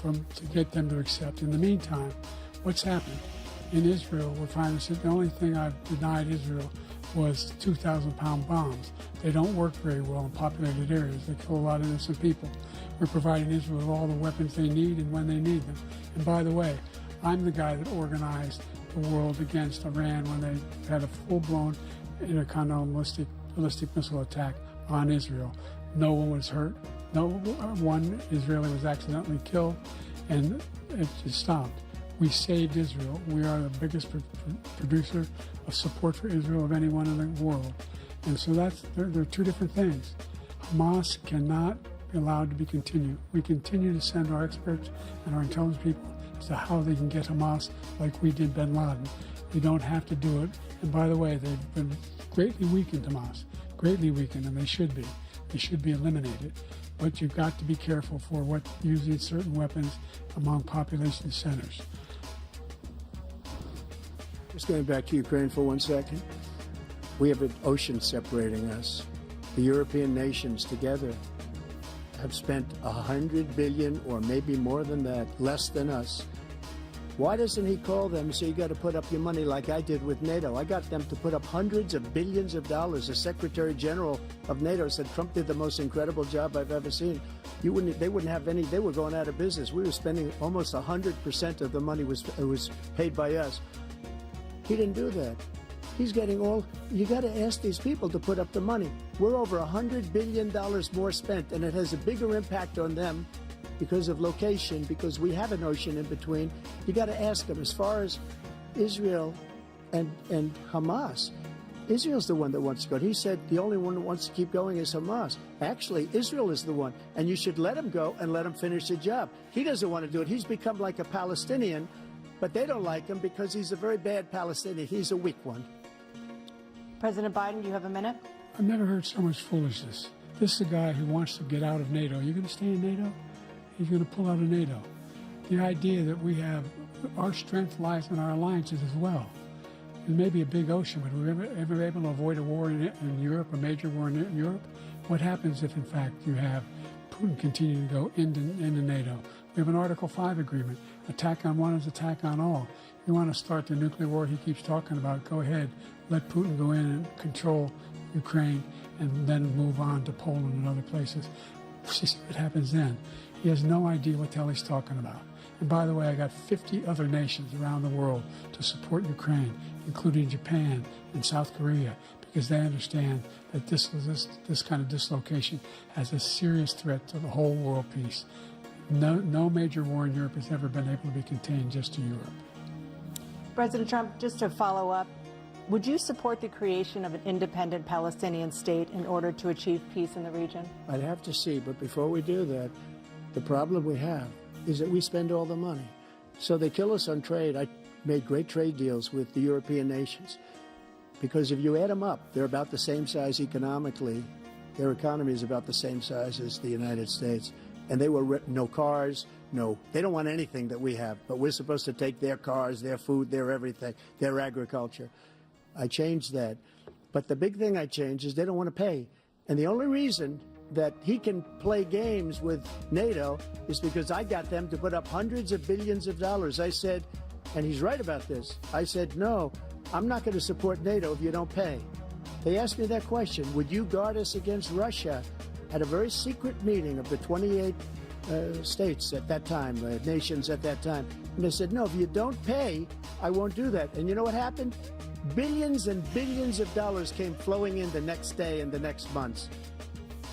to get them to accept. In the meantime, what's happened? In Israel, we're finding that the only thing I've denied Israel was 2,000-pound bombs. They don't work very well in populated areas. They kill a lot of innocent people. We're providing Israel with all the weapons they need and when they need them. And by the way, I'm the guy that organized the world against Iran when they had a full-blown intercontinental ballistic missile attack on Israel. No one was hurt. No one Israeli was accidentally killed, and it just stopped. We saved Israel. We are the biggest producer of support for Israel of anyone in the world. And so there are 2 different things. Hamas cannot be allowed to be continued. We continue to send our experts and our intelligence people as to how they can get Hamas like we did bin Laden. We don't have to do it. And by the way, they've been greatly weakened, Hamas, greatly weakened, and they should be. They should be eliminated. But you've got to be careful for using certain weapons among population centers. Just going back to Ukraine for 1 second. We have an ocean separating us. The European nations together have spent $100 billion, or maybe more than that, less than us. Why doesn't he call them and say, you got to put up your money like I did with NATO? I got them to put up hundreds of billions of dollars. The Secretary General of NATO said Trump did the most incredible job I've ever seen. They wouldn't have any, they were going out of business. We were spending almost 100% of the money was paid by us. He didn't do that. He's getting all, you got to ask these people to put up the money. We're over $100 billion more spent, and it has a bigger impact on them because of location, because we have an ocean in between. You got to ask them. As far as Israel and Hamas, Israel's the one that wants to go. He said the only one that wants to keep going is Hamas. Actually, Israel is the one, and you should let him go and let him finish the job. He doesn't want to do it. He's become like a Palestinian, but they don't like him because he's a very bad Palestinian. He's a weak one. President Biden, you have a minute. I've never heard so much foolishness. This is a guy who wants to get out of NATO. You're going to stay in NATO? He's going to pull out of NATO. The idea that we have, our strength lies in our alliances as well. There may be a big ocean, but we're ever able to avoid a war in Europe, a major war in Europe? What happens if, in fact, you have Putin continue to go into NATO? We have an Article 5 agreement. Attack on one is attack on all. You want to start the nuclear war he keeps talking about, go ahead. Let Putin go in and control Ukraine and then move on to Poland and other places. See what happens then. He has no idea what the hell he's talking about. And by the way, I got 50 other nations around the world to support Ukraine, including Japan and South Korea, because they understand that this kind of dislocation has a serious threat to the whole world peace. No major war in Europe has ever been able to be contained just to Europe. President Trump, just to follow up, would you support the creation of an independent Palestinian state in order to achieve peace in the region? I'd have to see, but before we do that, the problem we have is that we spend all the money. So they kill us on trade. I made great trade deals with the European nations because if you add them up, they're about the same size economically. Their economy is about the same size as the United States. And they were no cars, they don't want anything that we have, but we're supposed to take their cars, their food, their everything, their agriculture. I changed that. But the big thing I changed is they don't want to pay. And the only reason that he can play games with NATO is because I got them to put up hundreds of billions of dollars. I said, and he's right about this, I said, no, I'm not going to support NATO if you don't pay. They asked me that question, would you guard us against Russia, at a very secret meeting of the 28 states at that time, nations at that time. And they said, no, if you don't pay, I won't do that. And you know what happened? Billions and billions of dollars came flowing in the next day and the next months.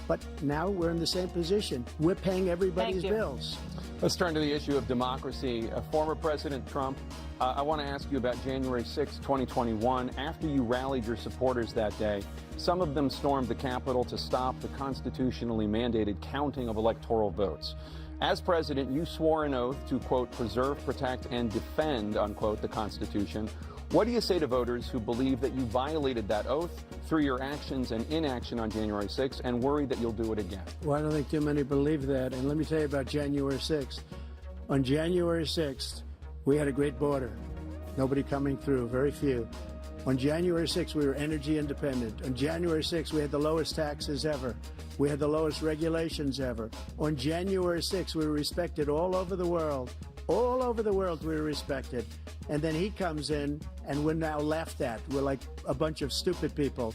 But now we're in the same position. We're paying everybody's bills. Let's turn to the issue of democracy. Former President Trump, I want to ask you about January 6, 2021. After you rallied your supporters that day, some of them stormed the Capitol to stop the constitutionally mandated counting of electoral votes. As president, you swore an oath to, quote, preserve, protect, and defend, unquote, the Constitution. What do you say to voters who believe that you violated that oath through your actions and inaction on January 6th and worry that you'll do it again? Well, I don't think too many believe that. And let me tell you about January 6th. On January 6th, we had a great border. Nobody coming through, very few. On January 6th, we were energy independent. On January 6th, we had the lowest taxes ever. We had the lowest regulations ever. On January 6th, we were respected all over the world. All over the world, we were respected. And then he comes in, and we're now laughed at. We're like a bunch of stupid people.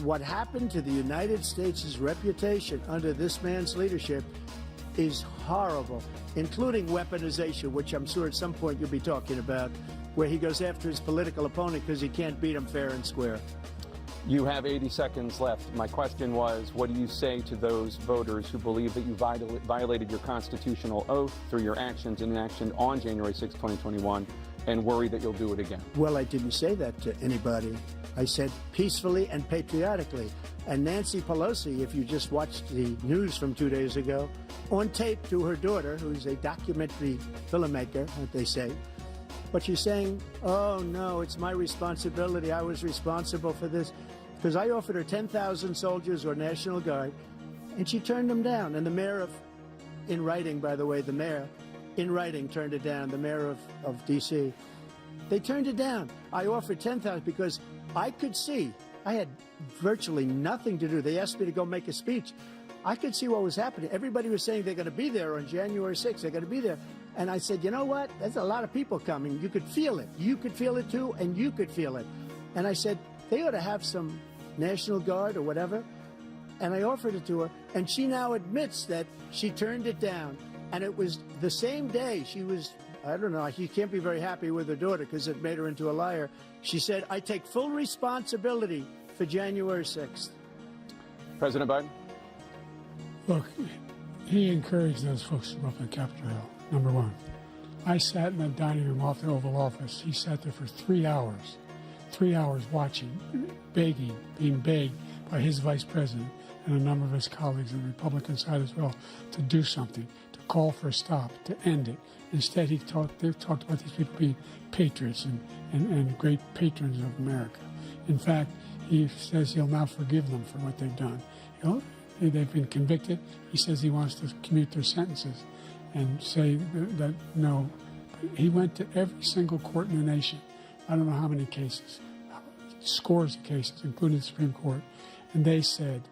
What happened to the United States' reputation under this man's leadership is horrible, including weaponization, which I'm sure at some point you'll be talking about, where he goes after his political opponent because he can't beat him fair and square. You have 80 seconds left. My question was, what do you say to those voters who believe that you violated your constitutional oath through your actions and inaction on January 6, 2021, and worry that you'll do it again? Well, I didn't say that to anybody. I said peacefully and patriotically. And Nancy Pelosi, if you just watched the news from 2 days ago, on tape to her daughter, who's a documentary filmmaker, what they say, but she's saying, oh, no, it's my responsibility. I was responsible for this. Because I offered her 10,000 soldiers or National Guard, and she turned them down. And the mayor in writing, by the way, the mayor, in writing, turned it down, the mayor of D.C. They turned it down. I offered 10,000 because I could see, I had virtually nothing to do. They asked me to go make a speech. I could see what was happening. Everybody was saying they're going to be there on January 6th. They're going to be there. And I said, you know what? There's a lot of people coming. You could feel it. You could feel it too, and you could feel it. And I said, they ought to have some National Guard or whatever. And I offered it to her. And she now admits that she turned it down. And it was the same day she was, I don't know, she can't be very happy with her daughter because it made her into a liar. She said, I take full responsibility for January 6th. President Biden? Look, he encouraged those folks to go up on Capitol Hill, number one. I sat in the dining room off the Oval Office. He sat there for 3 hours watching, begging, being begged by his vice president and a number of his colleagues on the Republican side as well to do something, to call for a stop, to end it. Instead, they've talked about these people being patriots and great patrons of America. In fact, he says he'll now forgive them for what they've done. You know, they've been convicted. He says he wants to commute their sentences and say that no. He went to every single court in the nation. I don't know how many cases, scores of cases, including the Supreme Court, and they said,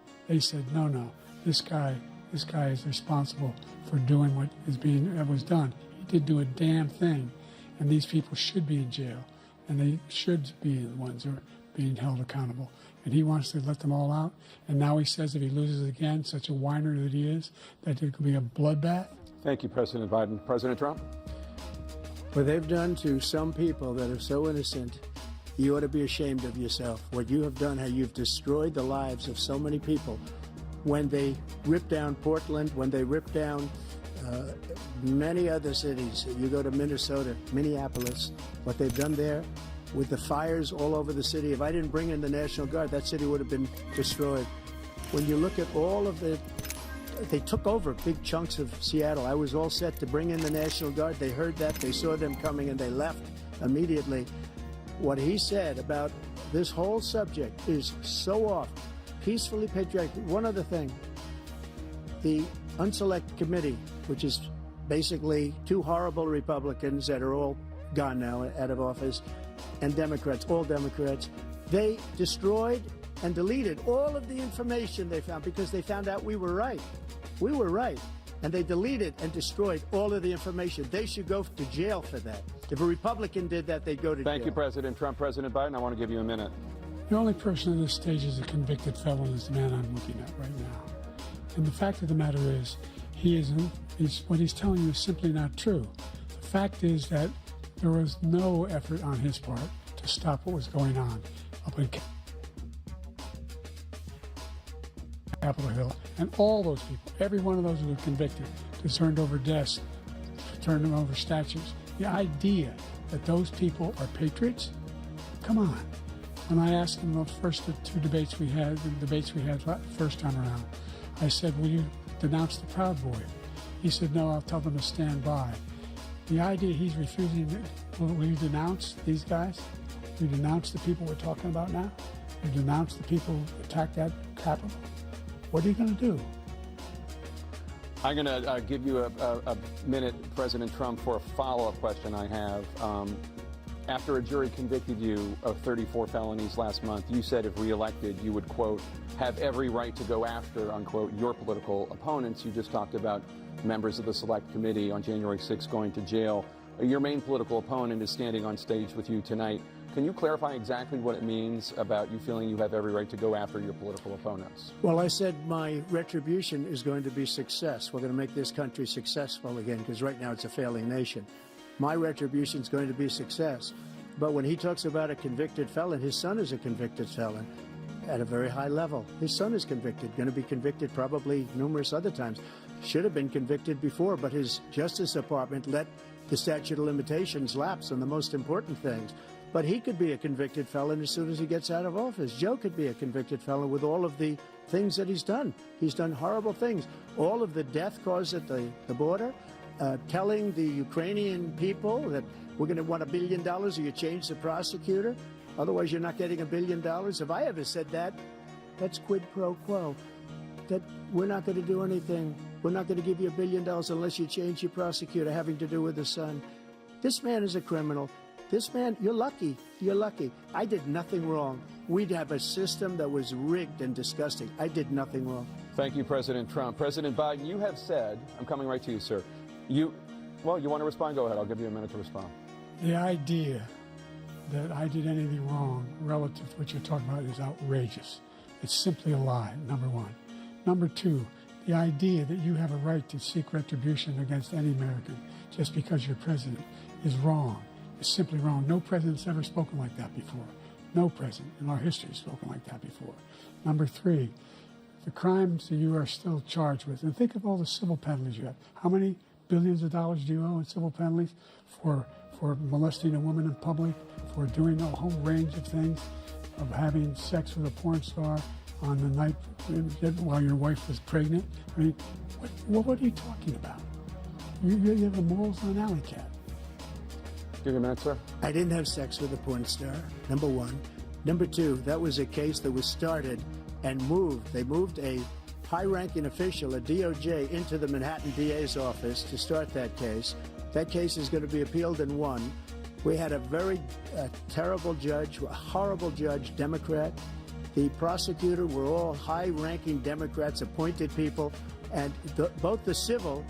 no, this guy is responsible for doing what was done. He did do a damn thing, and these people should be in jail, and they should be the ones who are being held accountable. And he wants to let them all out, and now he says if he loses again, such a whiner that he is, that there could be a bloodbath. Thank you, President Biden. President Trump? What they've done to some people that are so innocent, you ought to be ashamed of yourself. What you have done, how you've destroyed the lives of so many people. When they ripped down Portland, when they ripped down many other cities, you go to Minnesota, Minneapolis, what they've done there with the fires all over the city. If I didn't bring in the National Guard, that city would have been destroyed. When you look at all of they took over big chunks of Seattle. I was all set to bring in the National Guard. They heard that, they saw them coming, and they left immediately. What he said about this whole subject is so off. Peacefully patriotic. One other thing, the Unselect Committee, which is basically two horrible Republicans that are all gone now out of office, and Democrats, all Democrats, they destroyed and deleted all of the information they found because they found out we were right. We were right. And they deleted and destroyed all of the information. They should go to jail for that. If a Republican did that, they'd go to jail. Thank you, President Trump. President Biden, I want to give you a minute. The only person on this stage is a convicted felon is the man I'm looking at right now. And the fact of the matter is, what he's telling you is simply not true. The fact is that there was no effort on his part to stop what was going on up in Capitol Hill. And all those people, every one of those who were convicted, who turned over desks, turned them over statues. The idea that those people are patriots? Come on. When I asked him the first two debates we had, first time around, I said, will you denounce the Proud Boy? He said, no, I'll tell them to stand by. The idea he's refusing, will you denounce these guys? Will you denounce the people we're talking about now? Will you denounce the people who attacked that Capitol? What are you going to do? I'm going to give you a minute, President Trump, for a follow-up question I have. After a jury convicted you of 34 felonies last month, you said if reelected, you would, quote, have every right to go after, unquote, your political opponents. You just talked about members of the Select Committee on January 6th going to jail. Your main political opponent is standing on stage with you tonight. Can you clarify exactly what it means about you feeling you have every right to go after your political opponents? Well, I said my retribution is going to be success. We're going to make this country successful again, because right now it's a failing nation. My retribution is going to be success. But when he talks about a convicted felon, his son is a convicted felon at a very high level. His son is convicted, going to be convicted probably numerous other times. Should have been convicted before, but his Justice Department let the statute of limitations lapse on the most important things. But he could be a convicted felon as soon as he gets out of office. Joe could be a convicted felon with all of the things that he's done. He's done horrible things. All of the death caused at the border, telling the Ukrainian people that we're going to want $1 billion or you change the prosecutor. Otherwise, you're not getting $1 billion. If I ever said that, that's quid pro quo. That we're not going to do anything. We're not going to give you $1 billion unless you change your prosecutor having to do with the son. This man is a criminal. This man, you're lucky. You're lucky. I did nothing wrong. We'd have a system that was rigged and disgusting. I did nothing wrong. Thank you, President Trump. President Biden, you have said, I'm coming right to you, sir. You want to respond? Go ahead. I'll give you a minute to respond. The idea that I did anything wrong relative to what you're talking about is outrageous. It's simply a lie, number one. Number two, the idea that you have a right to seek retribution against any American just because you're president is wrong. It's simply wrong. No president's ever spoken like that before. No president in our history has spoken like that before. Number three, the crimes that you are still charged with, and think of all the civil penalties you have. How many billions of dollars do you owe in civil penalties for molesting a woman in public, for doing a whole range of things, of having sex with a porn star on the night while your wife was pregnant? I mean, what are you talking about? You have the morals of an alley cat. Give you a minute, sir. I didn't have sex with a porn star, number one. Number two, that was a case that was started and moved. They moved a high-ranking official, a DOJ, into the Manhattan DA's office to start that case. That case is going to be appealed and won. We had a very terrible judge, a horrible judge, Democrat. The prosecutor were all high-ranking Democrats, appointed people, and both the civil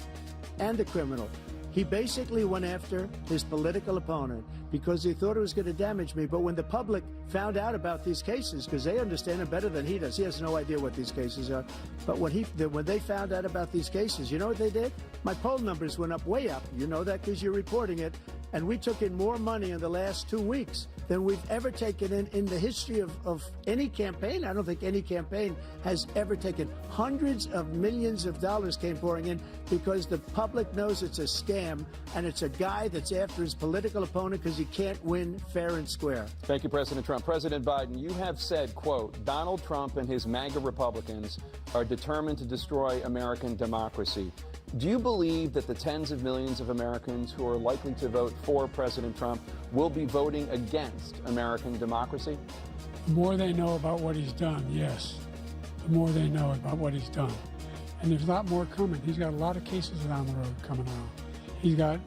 and the criminal. He basically went after his political opponent because he thought it was going to damage me. But when the public found out about these cases, because they understand it better than he does, he has no idea what these cases are. But when they found out about these cases, you know what they did? My poll numbers went up, way up. You know that because you're reporting it. And we took in more money in the last 2 weeks than we've ever taken in the history of any campaign. I don't think any campaign has ever taken. Hundreds of millions of dollars came pouring in because the public knows it's a scam and it's a guy that's after his political opponent because he can't win fair and square. Thank you, President Trump. President Biden, you have said, quote, Donald Trump and his MAGA Republicans are determined to destroy American democracy. Do you believe that the tens of millions of Americans who are likely to vote for President Trump will be voting against American democracy? The more they know about what he's done, yes. The more they know about what he's done. And there's a lot more coming. He's got a lot of cases down the road coming out. He's got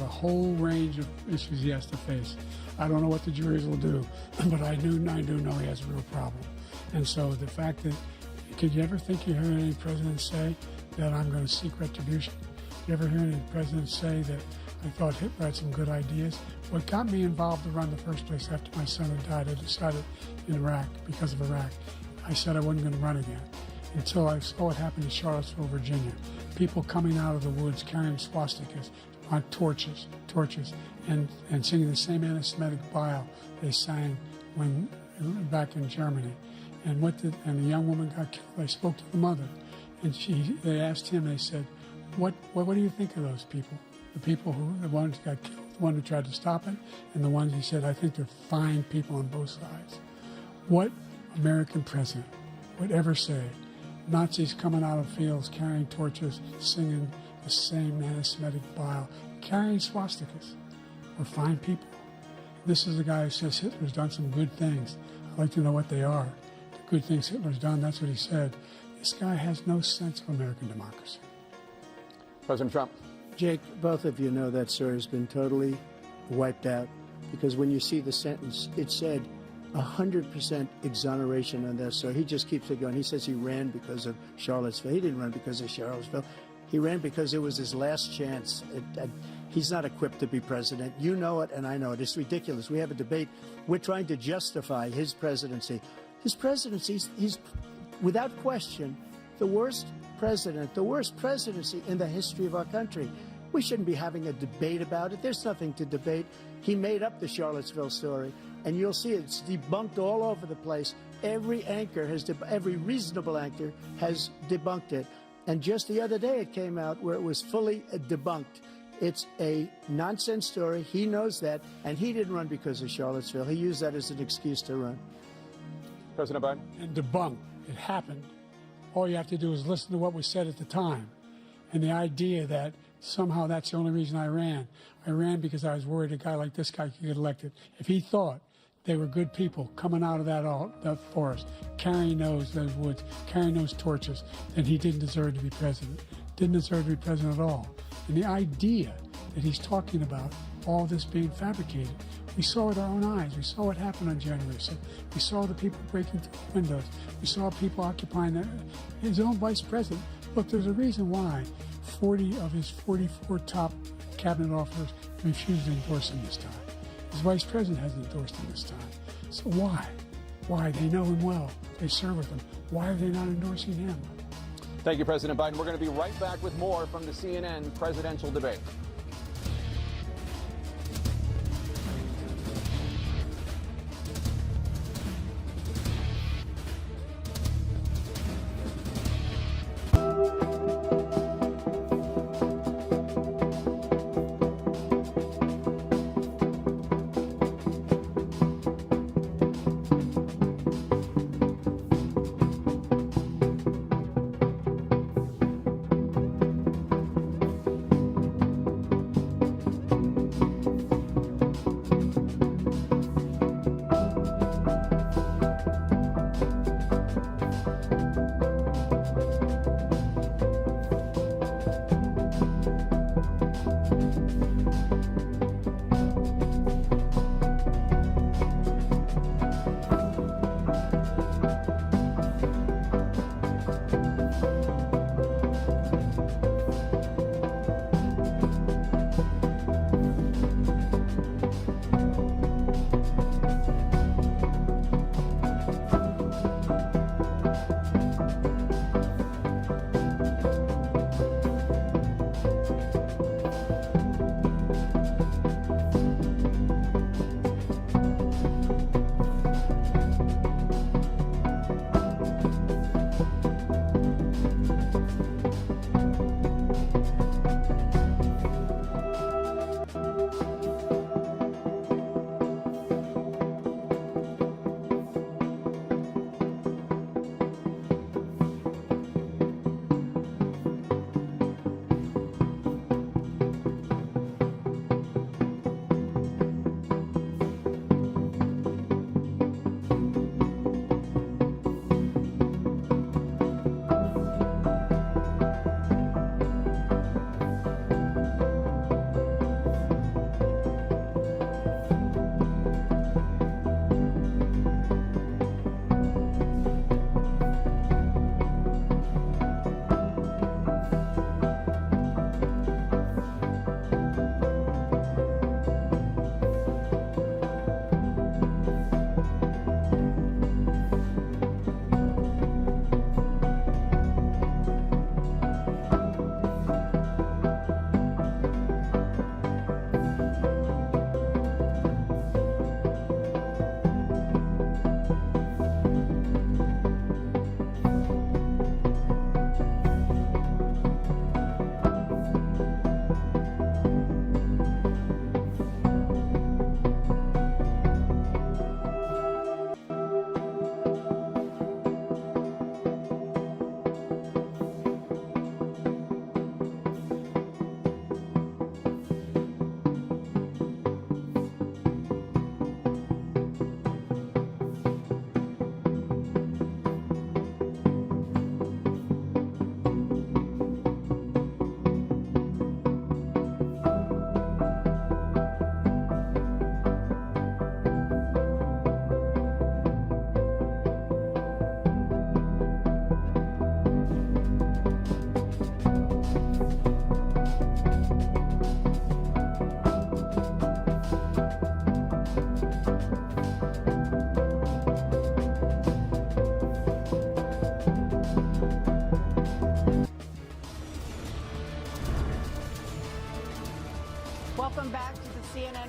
a whole range of issues he has to face. I don't know what the juries will do, but I do know he has a real problem. And so the fact that, could you ever think you heard any president say that I'm going to seek retribution? You ever hear any president say that I thought Hitler had some good ideas? What got me involved to run the first place after my son had died, I decided in Iraq, because of Iraq, I said I wasn't going to run again until I saw what happened in Charlottesville, Virginia. People coming out of the woods carrying swastikas on torches, and singing the same anti-Semitic bile they sang when back in Germany. And the young woman got killed. I spoke to the mother, and they asked him. They said, "What do you think of those people? The people the ones who got killed, the one who tried to stop it, and the ones," he said, "I think they're fine people on both sides." What American president would ever say Nazis coming out of fields carrying torches, singing the same anti-Semitic bile, carrying swastikas were fine people? This is the guy who says Hitler's done some good things. I'd like to know what they are. The good things Hitler's done, that's what he said. This guy has no sense of American democracy. President Trump. Jake, both of you know that story has been totally wiped out, because when you see the sentence, it said 100% exoneration on this. So he just keeps it going. He says he ran because of Charlottesville. He didn't run because of Charlottesville. He ran because it was his last chance. He's not equipped to be president. You know it, and I know it. It's ridiculous. We have a debate. We're trying to justify his presidency. His presidency, he's without question the worst president, the worst presidency in the history of our country. We shouldn't be having a debate about it. There's nothing to debate. He made up the Charlottesville story, and you'll see it's debunked all over the place. Every reasonable anchor has debunked it. And just the other day it came out where it was fully debunked. It's a nonsense story. He knows that, and he didn't run because of Charlottesville. He used that as an excuse to run. President Biden. And debunked. It happened. All you have to do is listen to what was said at the time. And the idea that somehow that's the only reason I ran. I ran because I was worried a guy like this guy could get elected. If he thought they were good people coming out of that forest, carrying those woods, carrying those torches, then he didn't deserve to be president. Didn't deserve to be president at all. And the idea that he's talking about all this being fabricated, we saw with our own eyes. We saw what happened on January 6th. We saw the people breaking through the windows. We saw people occupying his own vice president. Look, there's a reason why 40 of his 44 top cabinet officers refused to endorse him this time. His vice president hasn't endorsed him this time. So why? Why? They know him well. They serve with him. Why are they not endorsing him? Thank you, President Biden. We're going to be right back with more from the CNN presidential debate.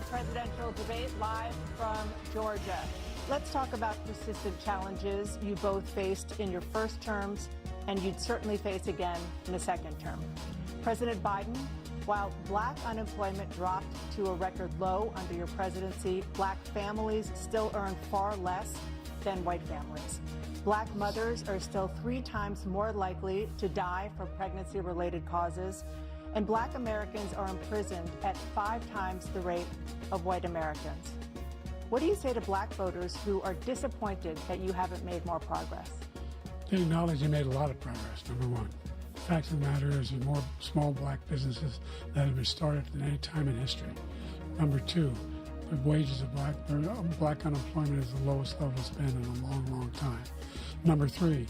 presidential debate live from Georgia. Let's talk about persistent challenges you both faced in your first terms and you'd certainly face again in the second term. President Biden, while black unemployment dropped to a record low under your presidency, black families still earn far less than white families. Black mothers are still 3 times more likely to die from pregnancy-related causes, and black Americans are imprisoned at 5 times the rate of white Americans. What do you say to black voters who are disappointed that you haven't made more progress? They acknowledge you made a lot of progress, number one. The fact of the matter is there's more small black businesses that have been started than any time in history. Number two, the wages of black unemployment is the lowest level it's been in a long, long time. Number three,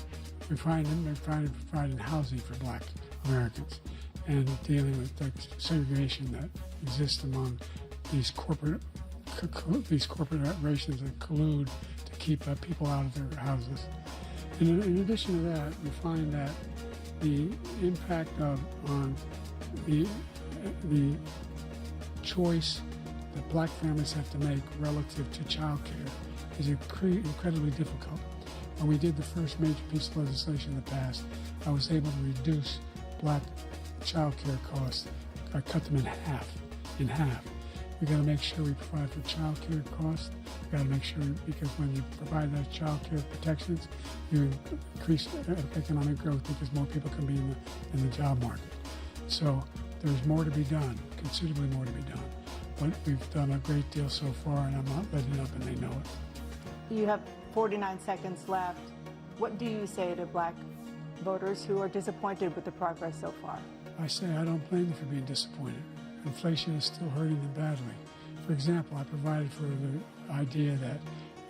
we're providing housing for black Americans and dealing with the segregation that exists among these corporations that collude to keep people out of their houses. And in addition to that, we find that the impact on the choice that black families have to make relative to child care is incredibly difficult. When we did the first major piece of legislation in the past, I was able to reduce black child care costs. I cut them in half. We got to make sure we provide for child care costs. We got to make sure, because when you provide those child care protections, you increase economic growth because more people can be in the job market. So there's more to be done, considerably more to be done. But we've done a great deal so far, and I'm not letting up, and they know it. You have 49 seconds left. What do you say to black voters who are disappointed with the progress so far? I say I don't blame them for being disappointed. Inflation is still hurting them badly. For example, I provided for the idea that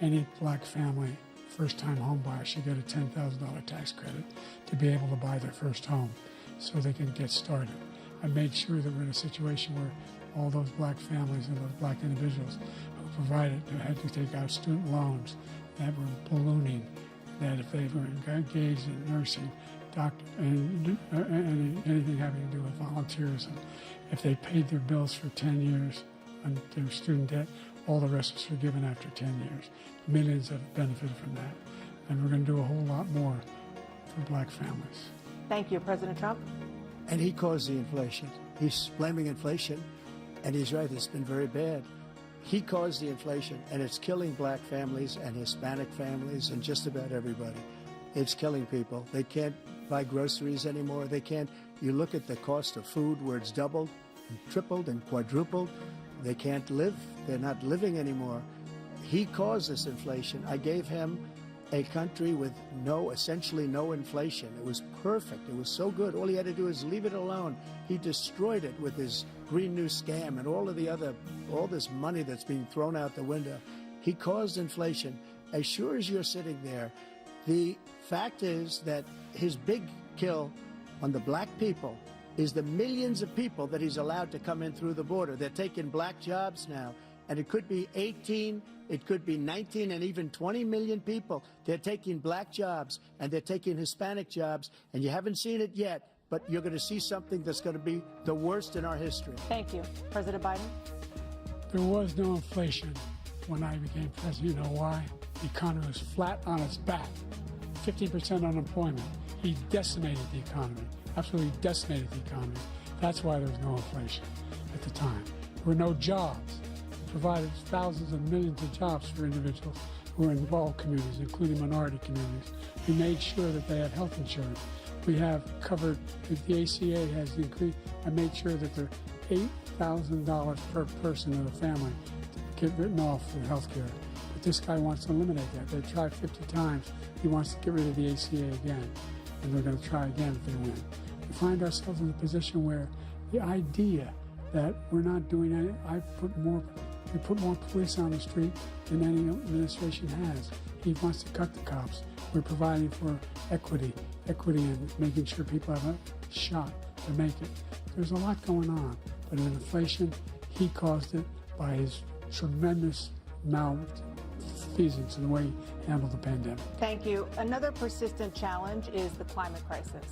any black family, first-time home buyer, should get a $10,000 tax credit to be able to buy their first home so they can get started. I made sure that we're in a situation where all those black families and those black individuals who provided, who had to take out student loans that were ballooning, that if they were engaged in nursing, doctor, and anything having to do with volunteerism, if they paid their bills for 10 years on their student debt, all the rest was forgiven after 10 years. Millions have benefited from that. And we're going to do a whole lot more for black families. Thank you, President Trump. And he caused the inflation. He's blaming inflation, and he's right, it's been very bad. He caused the inflation, and it's killing black families and Hispanic families and just about everybody. It's killing people. They can't buy groceries anymore. They can't. You look at the cost of food where it's doubled and tripled and quadrupled. They can't live. They're not living anymore. He caused this inflation. I gave him a country with essentially no inflation. It was perfect. It was so good. All he had to do is leave it alone. He destroyed it with his Green New scam and all this money that's being thrown out the window. He caused inflation. As sure as you're sitting there, the fact is that his big kill on the black people is the millions of people that he's allowed to come in through the border. They're taking black jobs now, and it could be 18, it could be 19, and even 20 million people. They're taking black jobs, and they're taking Hispanic jobs, and you haven't seen it yet, but you're going to see something that's going to be the worst in our history. Thank you. President Biden? There was no inflation when I became president. You know why? The economy was flat on its back. 50% unemployment. He decimated the economy, absolutely decimated the economy. That's why there was no inflation at the time. There were no jobs. We provided thousands of millions of jobs for individuals who were in all communities, including minority communities. We made sure that they had health insurance. We have covered, the ACA has increased. I made sure that there are $8,000 per person in the family to get written off for health care. But this guy wants to eliminate that. They tried 50 times. He wants to get rid of the ACA again, and they're going to try again if they win. We find ourselves in a position where the idea that we're not doing any, we put more police on the street than any administration has. He wants to cut the cops. We're providing for equity and making sure people have a shot to make it. There's a lot going on, but in inflation, he caused it by his tremendous malfeasance in the way he handled the pandemic. Thank you. Another persistent challenge is the climate crisis.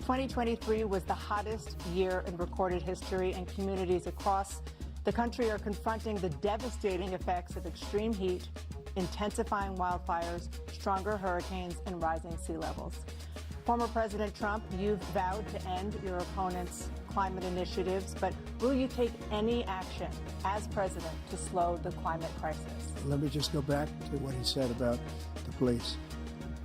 2023 was the hottest year in recorded history, and communities across The country are confronting the devastating effects of extreme heat, intensifying wildfires, stronger hurricanes, and rising sea levels. Former President Trump, you've vowed to end your opponent's climate initiatives, but will you take any action as president to slow the climate crisis? Let me just go back to what he said about the police,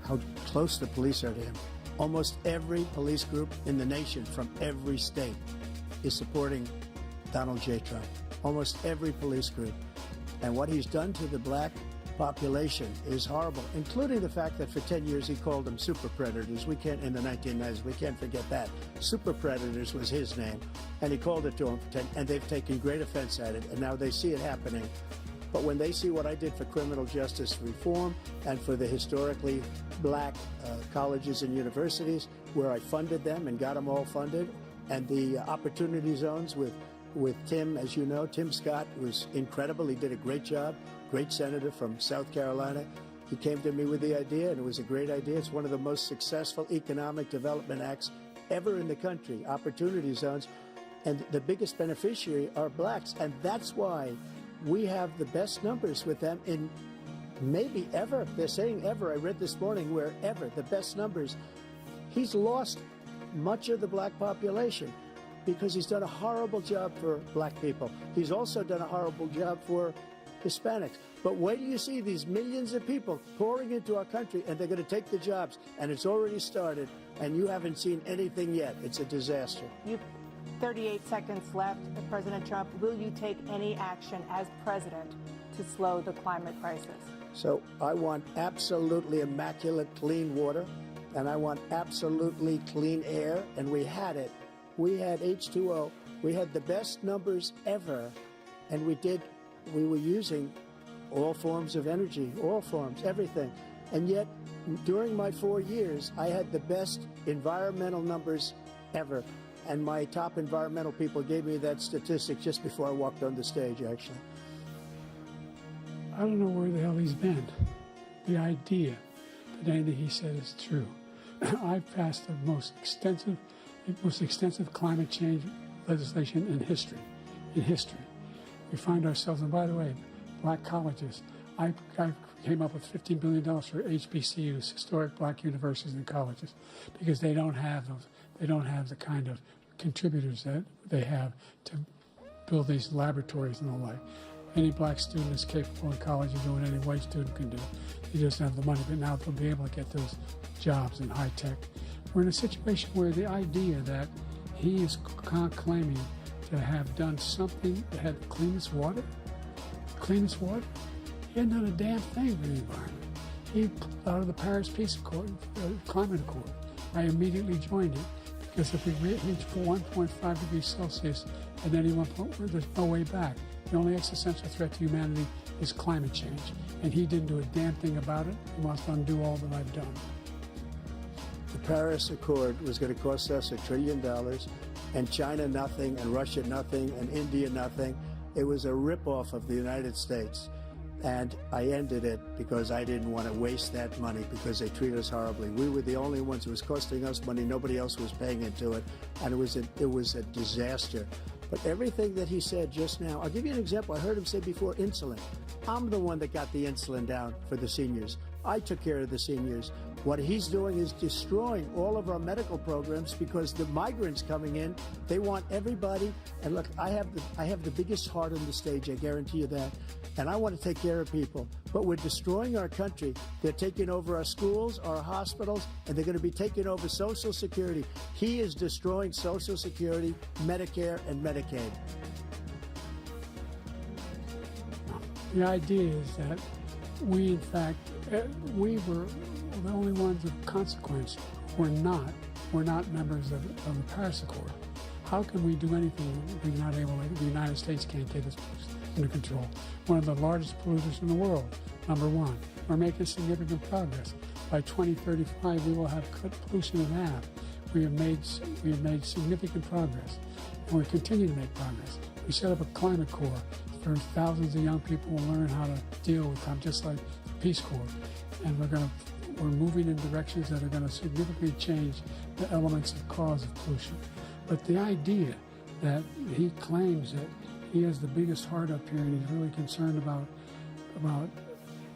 how close the police are to him. Almost every police group in the nation from every state is supporting Donald J. Trump. Almost every police group. And what he's done to the black population is horrible, including the fact that for 10 years he called them super predators. We can't, in the 1990s, we can't forget that. Super predators was his name, and he called it to them for 10, and they've taken great offense at it, and now they see it happening. But when they see what I did for criminal justice reform and for the historically black colleges and universities, where I funded them and got them all funded, and the opportunity zones with Tim, as you know, Tim Scott was incredible. He did a great job, great senator from South Carolina. He came to me with the idea, and it was a great idea. It's one of the most successful economic development acts ever in the country, opportunity zones. And the biggest beneficiary are blacks, and that's why we have the best numbers with them in maybe ever. They're saying ever. I read this morning where ever, the best numbers. He's lost much of the black population because he's done a horrible job for black people. He's also done a horrible job for Hispanics. But wait till you see these millions of people pouring into our country, and they're going to take the jobs, and it's already started, and you haven't seen anything yet. It's a disaster. 38 seconds left. President Trump, will you take any action as president to slow the climate crisis? So I want absolutely immaculate clean water, and I want absolutely clean air, and we had it. We had H2O. We had the best numbers ever, and we were using all forms of energy, all forms, everything. And yet, during my 4 years, I had the best environmental numbers ever. And my top environmental people gave me that statistic just before I walked on the stage, actually. I don't know where the hell he's been. The idea that anything he said is true. I've passed the most extensive climate change legislation in history. We find ourselves, and by the way, black colleges. I came up with $15 billion for HBCUs, historic black universities and colleges, because they don't have those. They don't have the kind of contributors that they have to build these laboratories and the like. Any black student is capable in college of doing any white student can do. He doesn't have the money, but now they'll be able to get those jobs in high tech. We're in a situation where the idea that he is claiming to have done something that had the cleanest water, he hadn't done a damn thing for the environment. He pulled out of the Paris Peace Accord, Climate Accord. I immediately joined it, because if we reach 1.5 degrees Celsius at any one point, there's no way back. The only existential threat to humanity is climate change, and he didn't do a damn thing about it. He wants to undo all that I've done. The Paris Accord was going to cost us $1 trillion, and China nothing, and Russia nothing, and India nothing. It was a ripoff of the United States. And I ended it because I didn't want to waste that money, because they treat us horribly. We were the only ones. It was costing us money. Nobody else was paying into it. And it was a disaster. But everything that he said just now, I'll give you an example. I heard him say before insulin. I'm the one that got the insulin down for the seniors. I took care of the seniors. What he's doing is destroying all of our medical programs, because the migrants coming in, they want everybody. And look, I have the biggest heart on the stage, I guarantee you that. And I want to take care of people. But we're destroying our country. They're taking over our schools, our hospitals, and they're going to be taking over Social Security. He is destroying Social Security, Medicare, and Medicaid. The idea is that we, in fact, we were the only ones of consequence. We're not members of the Paris Accord. How can we do anything if we're not able to? The United States can't get this under control. One of the largest polluters in the world, number one. We're making significant progress. By 2035, we will have cut pollution in half. We have made significant progress, and we continue to make progress. We set up a climate corps for thousands of young people will learn how to deal with them, just like the Peace Corps. And we're moving in directions that are going to significantly change the elements of cause of pollution. But the idea that he claims that He has the biggest heart up here, and he's really concerned about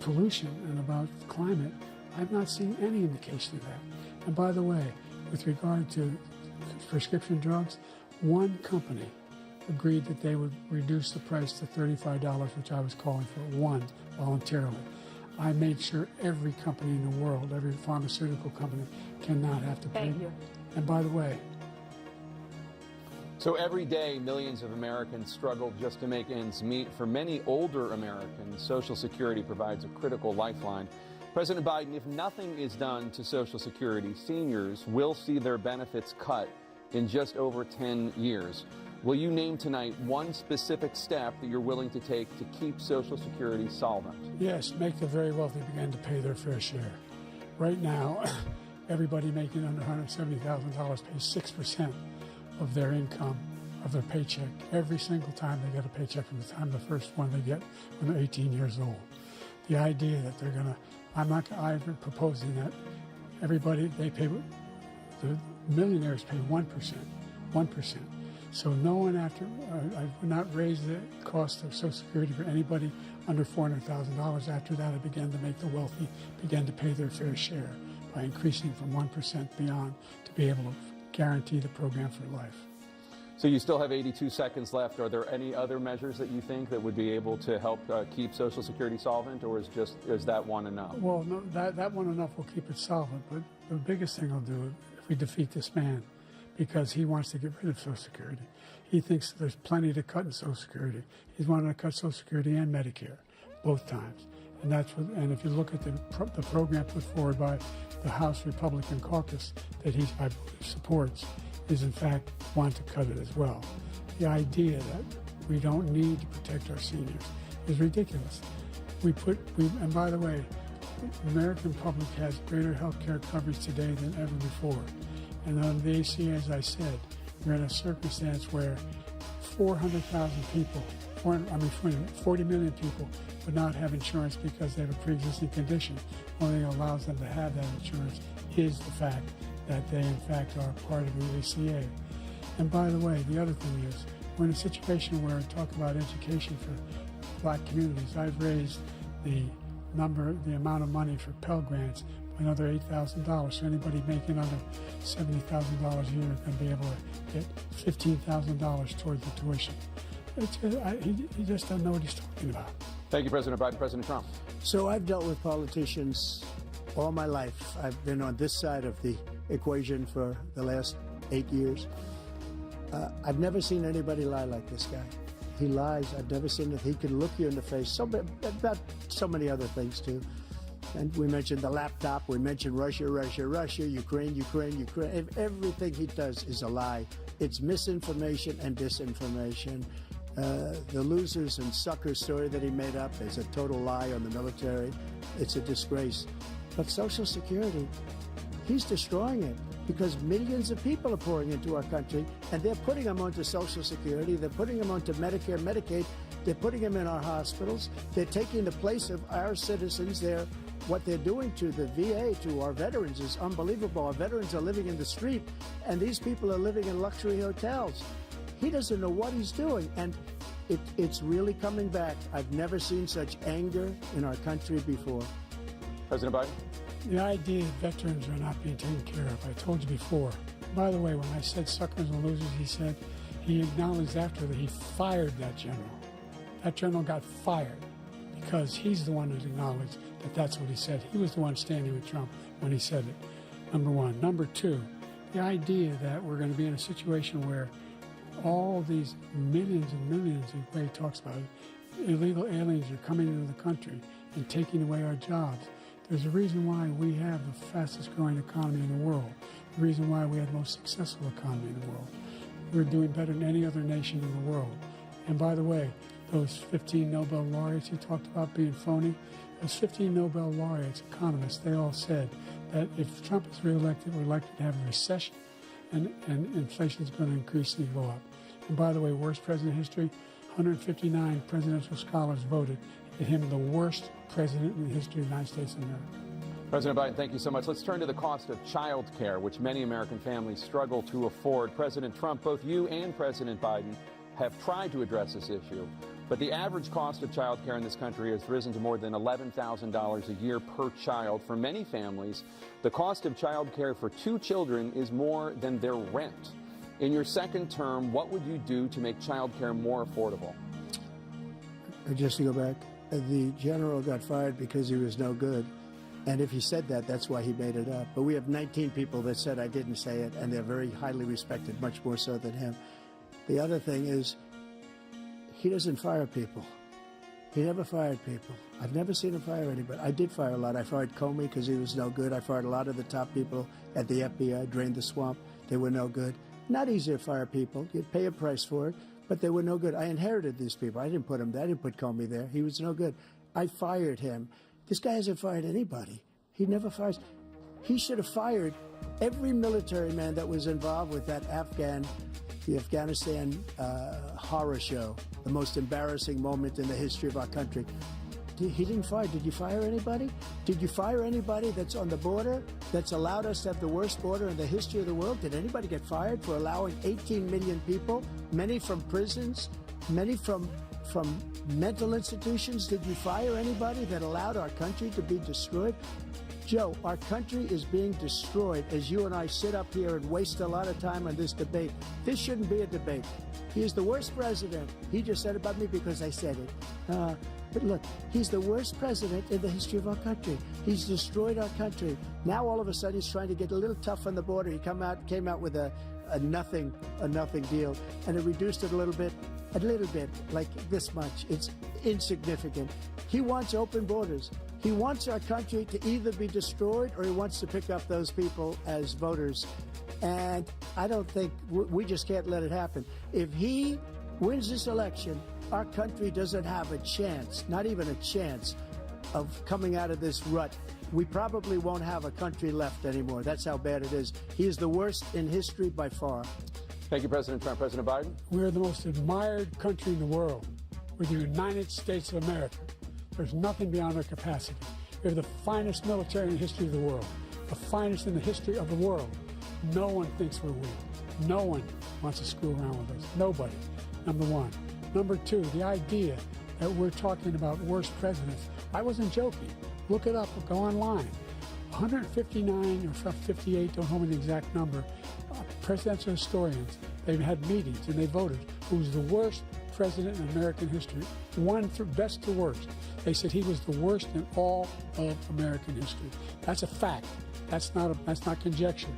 pollution and about climate. I've not seen any indication of that. And by the way, with regard to prescription drugs, one company agreed that they would reduce the price to $35, which I was calling for, one, voluntarily. I made sure every company in the world, every pharmaceutical company, cannot have to pay. Thank you. And by the way, So every day, millions of Americans struggle just to make ends meet. For many older Americans, Social Security provides a critical lifeline. President Biden, if nothing is done to Social Security, seniors will see their benefits cut in just over 10 years. Will you name tonight one specific step that you're willing to take to keep Social Security solvent? yes, make the very wealthy begin to pay their fair share. Right now, everybody making under $170,000 pays 6% of their income, of their paycheck, every single time they get a paycheck from the time the first one they get when they're 18 years old. The idea that they're gonna, I'm proposing that everybody, they pay, the millionaires pay 1%. So no one after, I would not raise the cost of Social Security for anybody under $400,000. After that, I began to make the wealthy begin to pay their fair share by increasing from 1% beyond to be able to guarantee the program for life. So you still have 82 seconds left. Are there any other measures that you think that would be able to help keep Social Security solvent, or is that one enough? Well, no, that one enough will keep it solvent, but the biggest thing will do if we defeat this man, because he wants to get rid of Social Security. He thinks there's plenty to cut in Social Security. He's wanted to cut Social Security and Medicare, both times. And that's what, and if you look at the program put forward by the House Republican caucus that he supports, is in fact want to cut it as well. The idea that we don't need to protect our seniors is ridiculous. And by the way, the American public has greater health care coverage today than ever before. And on the ACA, as I said, we're in a circumstance where 400,000 people, 40 million people would not have insurance because they have a pre-existing condition. One thing that allows them to have that insurance is the fact that they in fact are part of the ACA. And by the way, the other thing is, we're in a situation where I talk about education for black communities. I've raised the amount of money for Pell Grants by another $8,000. So anybody making under $70,000 a year is going to be able to get $15,000 toward the tuition. He just doesn't know what he's talking about. Thank you, President Biden. President Trump. So I've dealt with politicians all my life. I've been on this side of the equation for the last 8 years. I've never seen anybody lie like this guy. He lies. I've never seen it. He can look you in the face. About so many other things too. And we mentioned the laptop. We mentioned Russia, Ukraine. Everything he does is a lie. It's misinformation and disinformation. The losers and suckers story that he made up is a total lie on the military. It's a disgrace. But Social Security, he's destroying it because millions of people are pouring into our country, and they're putting them onto Social Security. They're putting them onto Medicare, Medicaid. They're putting them in our hospitals. They're taking the place of our citizens. What they're doing to the VA, to our veterans, is unbelievable. Our veterans are living in the street, and these people are living in luxury hotels. He doesn't know what he's doing, and it's really coming back. I've never seen such anger in our country before. President Biden. The idea that veterans are not being taken care of, I told you before. By the way, when I said suckers and losers, he acknowledged after that he fired that general. That general got fired because he's the one that acknowledged that that's what he said. He was the one standing with Trump when he said it, number one. Number two, the idea that we're going to be in a situation where all these millions and millions, the way he talks about it, illegal aliens are coming into the country and taking away our jobs. There's a reason why we have the fastest growing economy in the world, the reason why we have the most successful economy in the world. We're doing better than any other nation in the world. And by the way, those 15 Nobel laureates he talked about being phony, those 15 Nobel laureates, economists, they all said that if Trump is reelected, we're likely to have a recession and inflation is going to increase and go up. And by the way, worst president in history, 159 presidential scholars voted him the worst president in the history of the United States of America. President Biden, thank you so much. Let's turn to the cost of child care, which many American families struggle to afford. President Trump, both you and President Biden have tried to address this issue, but the average cost of child care in this country has risen to more than $11,000 a year per child. For many families, the cost of child care for 2 children is more than their rent. In your second term, what would you do to make child care more affordable? Just to go back, the general got fired because he was no good. And if he said that, that's why he made it up. But we have 19 people that said I didn't say it, and they're very highly respected, much more so than him. The other thing is, he doesn't fire people. He never fired people. I've never seen him fire anybody. I did fire a lot. I fired Comey because he was no good. I fired a lot of the top people at the FBI, drained the swamp. They were no good. Not easy to fire people. You'd pay a price for it, but they were no good. I inherited these people. I didn't put him there. I didn't put Comey there. He was no good. I fired him. This guy hasn't fired anybody. He never fires. He should have fired every military man that was involved with that the Afghanistan horror show, the most embarrassing moment in the history of our country. He didn't fire. Did you fire anybody? Did you fire anybody that's on the border that's allowed us to have the worst border in the history of the world? Did anybody get fired for allowing 18 million people, many from prisons, many from mental institutions? Did you fire anybody that allowed our country to be destroyed? Joe, our country is being destroyed as you and I sit up here and waste a lot of time on this debate. This shouldn't be a debate. He is the worst president. He just said about me because I said it. But look, he's the worst president in the history of our country. He's destroyed our country. Now all of a sudden he's trying to get a little tough on the border. He came out with a nothing deal, and it reduced it a little bit, like this much. It's insignificant. He wants open borders. He wants our country to either be destroyed or he wants to pick up those people as voters. And I don't think, we just can't let it happen. If he wins this election, our country doesn't have a chance, not even a chance, of coming out of this rut. We probably won't have a country left anymore. That's how bad it is. He is the worst in history by far. Thank you, President Trump. President Biden? We're the most admired country in the world. We're the United States of America. There's nothing beyond our capacity. We have the finest military in the history of the world, the finest in the history of the world. No one thinks we're weak. No one wants to screw around with us. Nobody, number one. Number two, the idea that we're talking about worst presidents. I wasn't joking. Look it up. Go online. 159 or 58, don't hold me the exact number, presidential historians, they've had meetings and they voted who's the worst president in American history. One from best to worst. They said he was the worst in all of American history. That's a fact. That's not conjecture.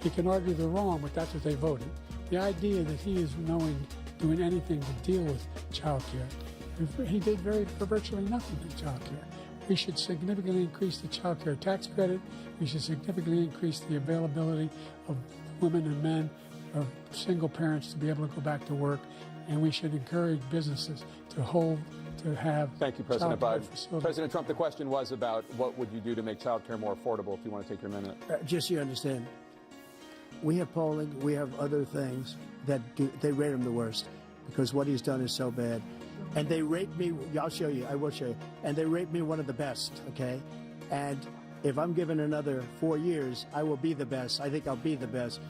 He can argue they're wrong, but that's what they voted. The idea that he is doing anything to deal with child care, he did virtually nothing with child care. We should significantly increase the child care tax credit. We should significantly increase the availability of women and men, of single parents to be able to go back to work. And we should encourage businesses to have. Thank you, President Biden. President Trump, the question was about what would you do to make child care more affordable, if you want to take your minute. Just so you understand, we have polling, we have other things that they rate him the worst because what he's done is so bad. And they rate me, I'll show you, I will show you, and they rate me one of the best, okay? And if I'm given another 4 years, I will be the best. I think I'll be the best.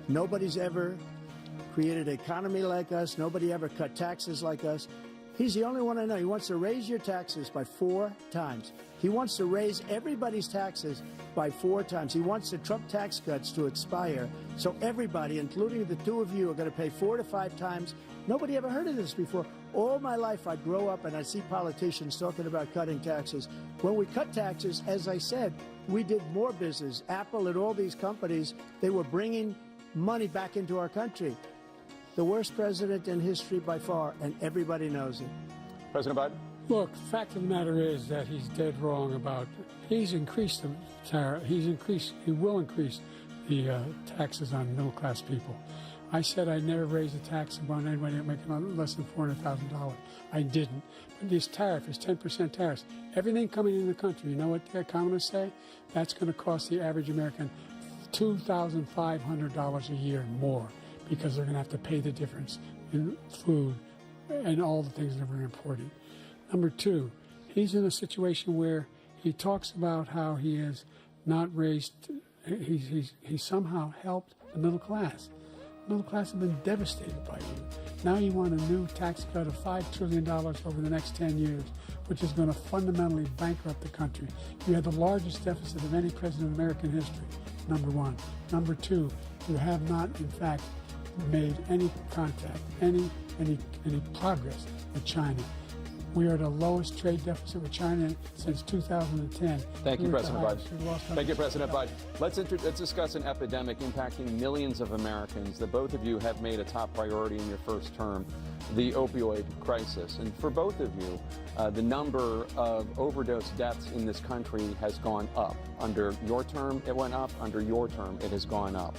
Nobody's ever created an economy like us. Nobody ever cut taxes like us. He's the only one I know. He wants to raise your taxes by 4 times. He wants to raise everybody's taxes by 4 times. He wants the Trump tax cuts to expire. So everybody, including the two of you, are going to pay 4 to 5 times. Nobody ever heard of this before. All my life, I'd grow up and I'd see politicians talking about cutting taxes. When we cut taxes, as I said, we did more business. Apple and all these companies, they were bringing money back into our country. The worst president in history by far, and everybody knows it. President Biden? Look, the fact of the matter is that he's dead wrong about, he's increased the tariff, he will increase the taxes on middle-class people. I said I'd never raise a tax on anybody making less than $400,000. I didn't. But this tariff is 10% tariffs. Everything coming in the country, you know what the economists say? That's going to cost the average American $2,500 a year more because they're going to have to pay the difference in food and all the things that we're importing. Number two, he's in a situation where he talks about how he has not raised, he somehow helped the middle class. Middle class have been devastated by you. Now you want a new tax cut of $5 trillion over the next 10 years, which is going to fundamentally bankrupt the country. You have the largest deficit of any president in American history, number one. Number two, you have not, in fact, made any contact, any progress with China. We are at the lowest trade deficit with China since 2010. Thank you, President Biden. Thank you, President Biden. Let's discuss an epidemic impacting millions of Americans that both of you have made a top priority in your first term, the opioid crisis. And for both of you, the number of overdose deaths in this country has gone up. Under your term, it went up. Under your term, it has gone up.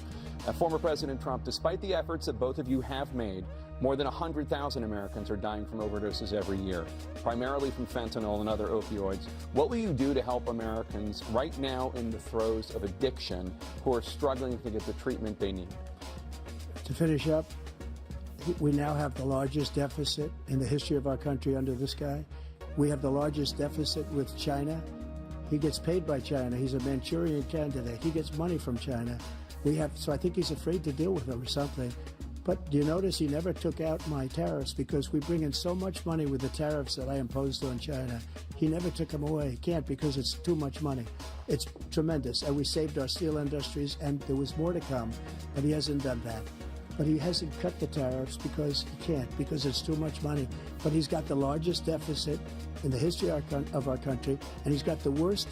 Former President Trump, despite the efforts that both of you have made, more than 100,000 Americans are dying from overdoses every year, primarily from fentanyl and other opioids. What will you do to help Americans right now in the throes of addiction who are struggling to get the treatment they need? To finish up, we now have the largest deficit in the history of our country under this guy. We have the largest deficit with China. He gets paid by China. He's a Manchurian candidate. He gets money from China. So I think he's afraid to deal with them or something. But do you notice he never took out my tariffs because we bring in so much money with the tariffs that I imposed on China. He never took them away. He can't because it's too much money. It's tremendous. And we saved our steel industries, and there was more to come, but he hasn't done that. But he hasn't cut the tariffs because he can't, because it's too much money. But he's got the largest deficit in the history of our country, and he's got the worst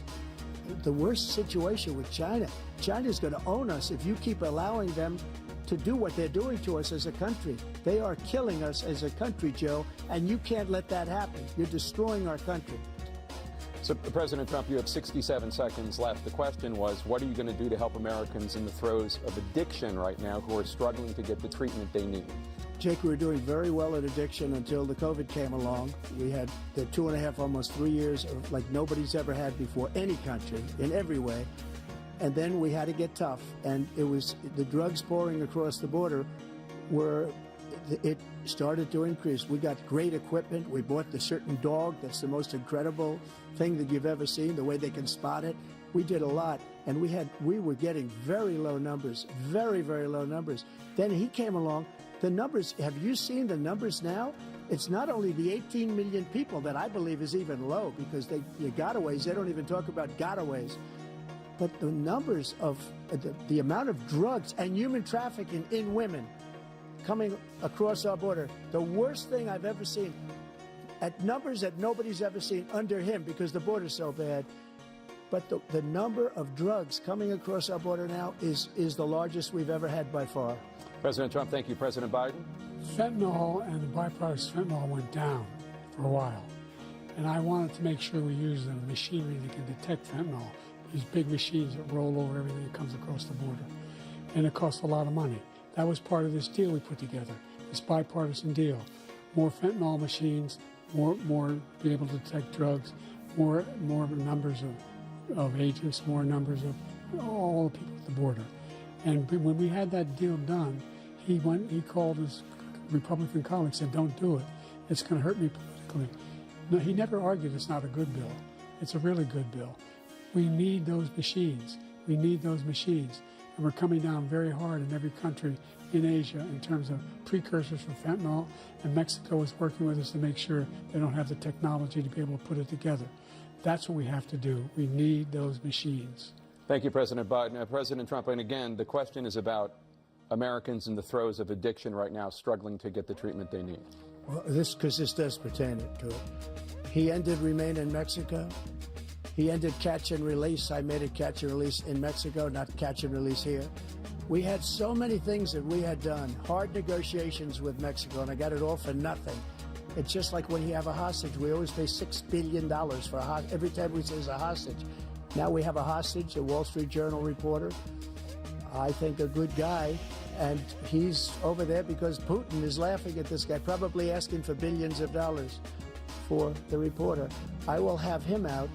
situation with China. China's going to own us if you keep allowing them to do what they're doing to us as a country. They are killing us as a country, Joe, and you can't let that happen. You're destroying our country. So, President Trump, you have 67 seconds left. The question was, what are you going to do to help Americans in the throes of addiction right now who are struggling to get the treatment they need? Jake, we were doing very well at addiction until the COVID came along. We had the 2.5, almost 3 years of like nobody's ever had before, any country, in every way. And then we had to get tough, and it was the drugs pouring across the border it started to increase. We got great equipment. We bought the certain dog that's the most incredible thing that you've ever seen, the way they can spot it. We did a lot, and we were getting very low numbers, very, very low numbers. Then he came along. The numbers, have you seen the numbers now? It's not only the 18 million people that I believe is even low, because the gotaways, they don't even talk about gotaways. But the numbers of the amount of drugs and human trafficking in women coming across our border, the worst thing I've ever seen, at numbers that nobody's ever seen under him because the border's so bad. But the number of drugs coming across our border now is the largest we've ever had by far. President Trump, thank you. President Biden? Fentanyl and the byproducts of fentanyl went down for a while. And I wanted to make sure we use the machinery that can detect fentanyl. These big machines that roll over everything that comes across the border. And it costs a lot of money. That was part of this deal we put together, this bipartisan deal. More fentanyl machines, more be able to detect drugs, more numbers of agents, more numbers of all the people at the border. And when we had that deal done, he called his Republican colleagues and said, don't do it. It's going to hurt me politically. No, he never argued it's not a good bill. It's a really good bill. We need those machines. We need those machines. And we're coming down very hard in every country in Asia in terms of precursors for fentanyl. And Mexico is working with us to make sure they don't have the technology to be able to put it together. That's what we have to do. We need those machines. Thank you, President Biden. President Trump, and again, the question is about Americans in the throes of addiction right now struggling to get the treatment they need. Well, this does pertain to it. He ended Remain in Mexico. He ended catch and release. I made it catch and release in Mexico, not catch and release here. We had so many things that we had done, hard negotiations with Mexico, and I got it all for nothing. It's just like when you have a hostage. We always pay $6 billion for a hostage. Every time we say it's a hostage. Now we have a hostage, a Wall Street Journal reporter. I think a good guy, and he's over there because Putin is laughing at this guy, probably asking for billions of dollars for the reporter. I will have him out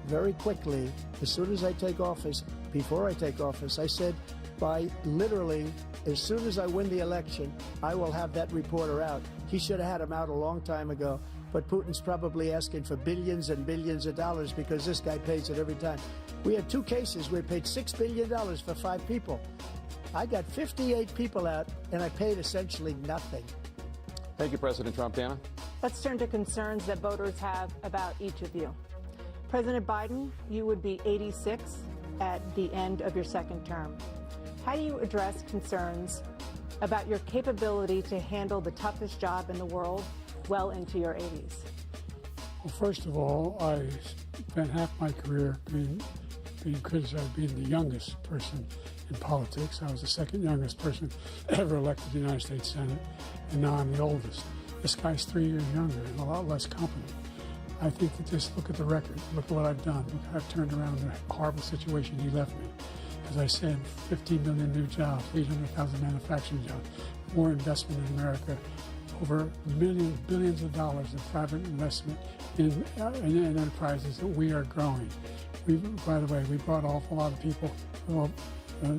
very quickly, as soon as I take office. Before I take office, I said by literally, as soon as I win the election, I will have that reporter out. He should have had him out a long time ago, but Putin's probably asking for billions and billions of dollars because this guy pays it every time. We had 2 cases where we paid $6 billion for 5 people. I got 58 people out, and I paid essentially nothing. Thank you, President Trump. Dana? Let's turn to concerns that voters have about each of you. President Biden, you would be 86 at the end of your second term. How do you address concerns about your capability to handle the toughest job in the world well into your 80s? Well, first of all, I spent half my career being criticized being the youngest person in politics. I was the second youngest person ever elected to the United States Senate, and now I'm the oldest. This guy's 3 years younger and a lot less competent. I think that just look at the record, look at what I've done. Look how I've turned around the horrible situation he left me. As I said, 15 million new jobs, 800,000 manufacturing jobs, more investment in America, over billions of dollars in private investment in enterprises that we are growing. By the way, we brought off a lot of people.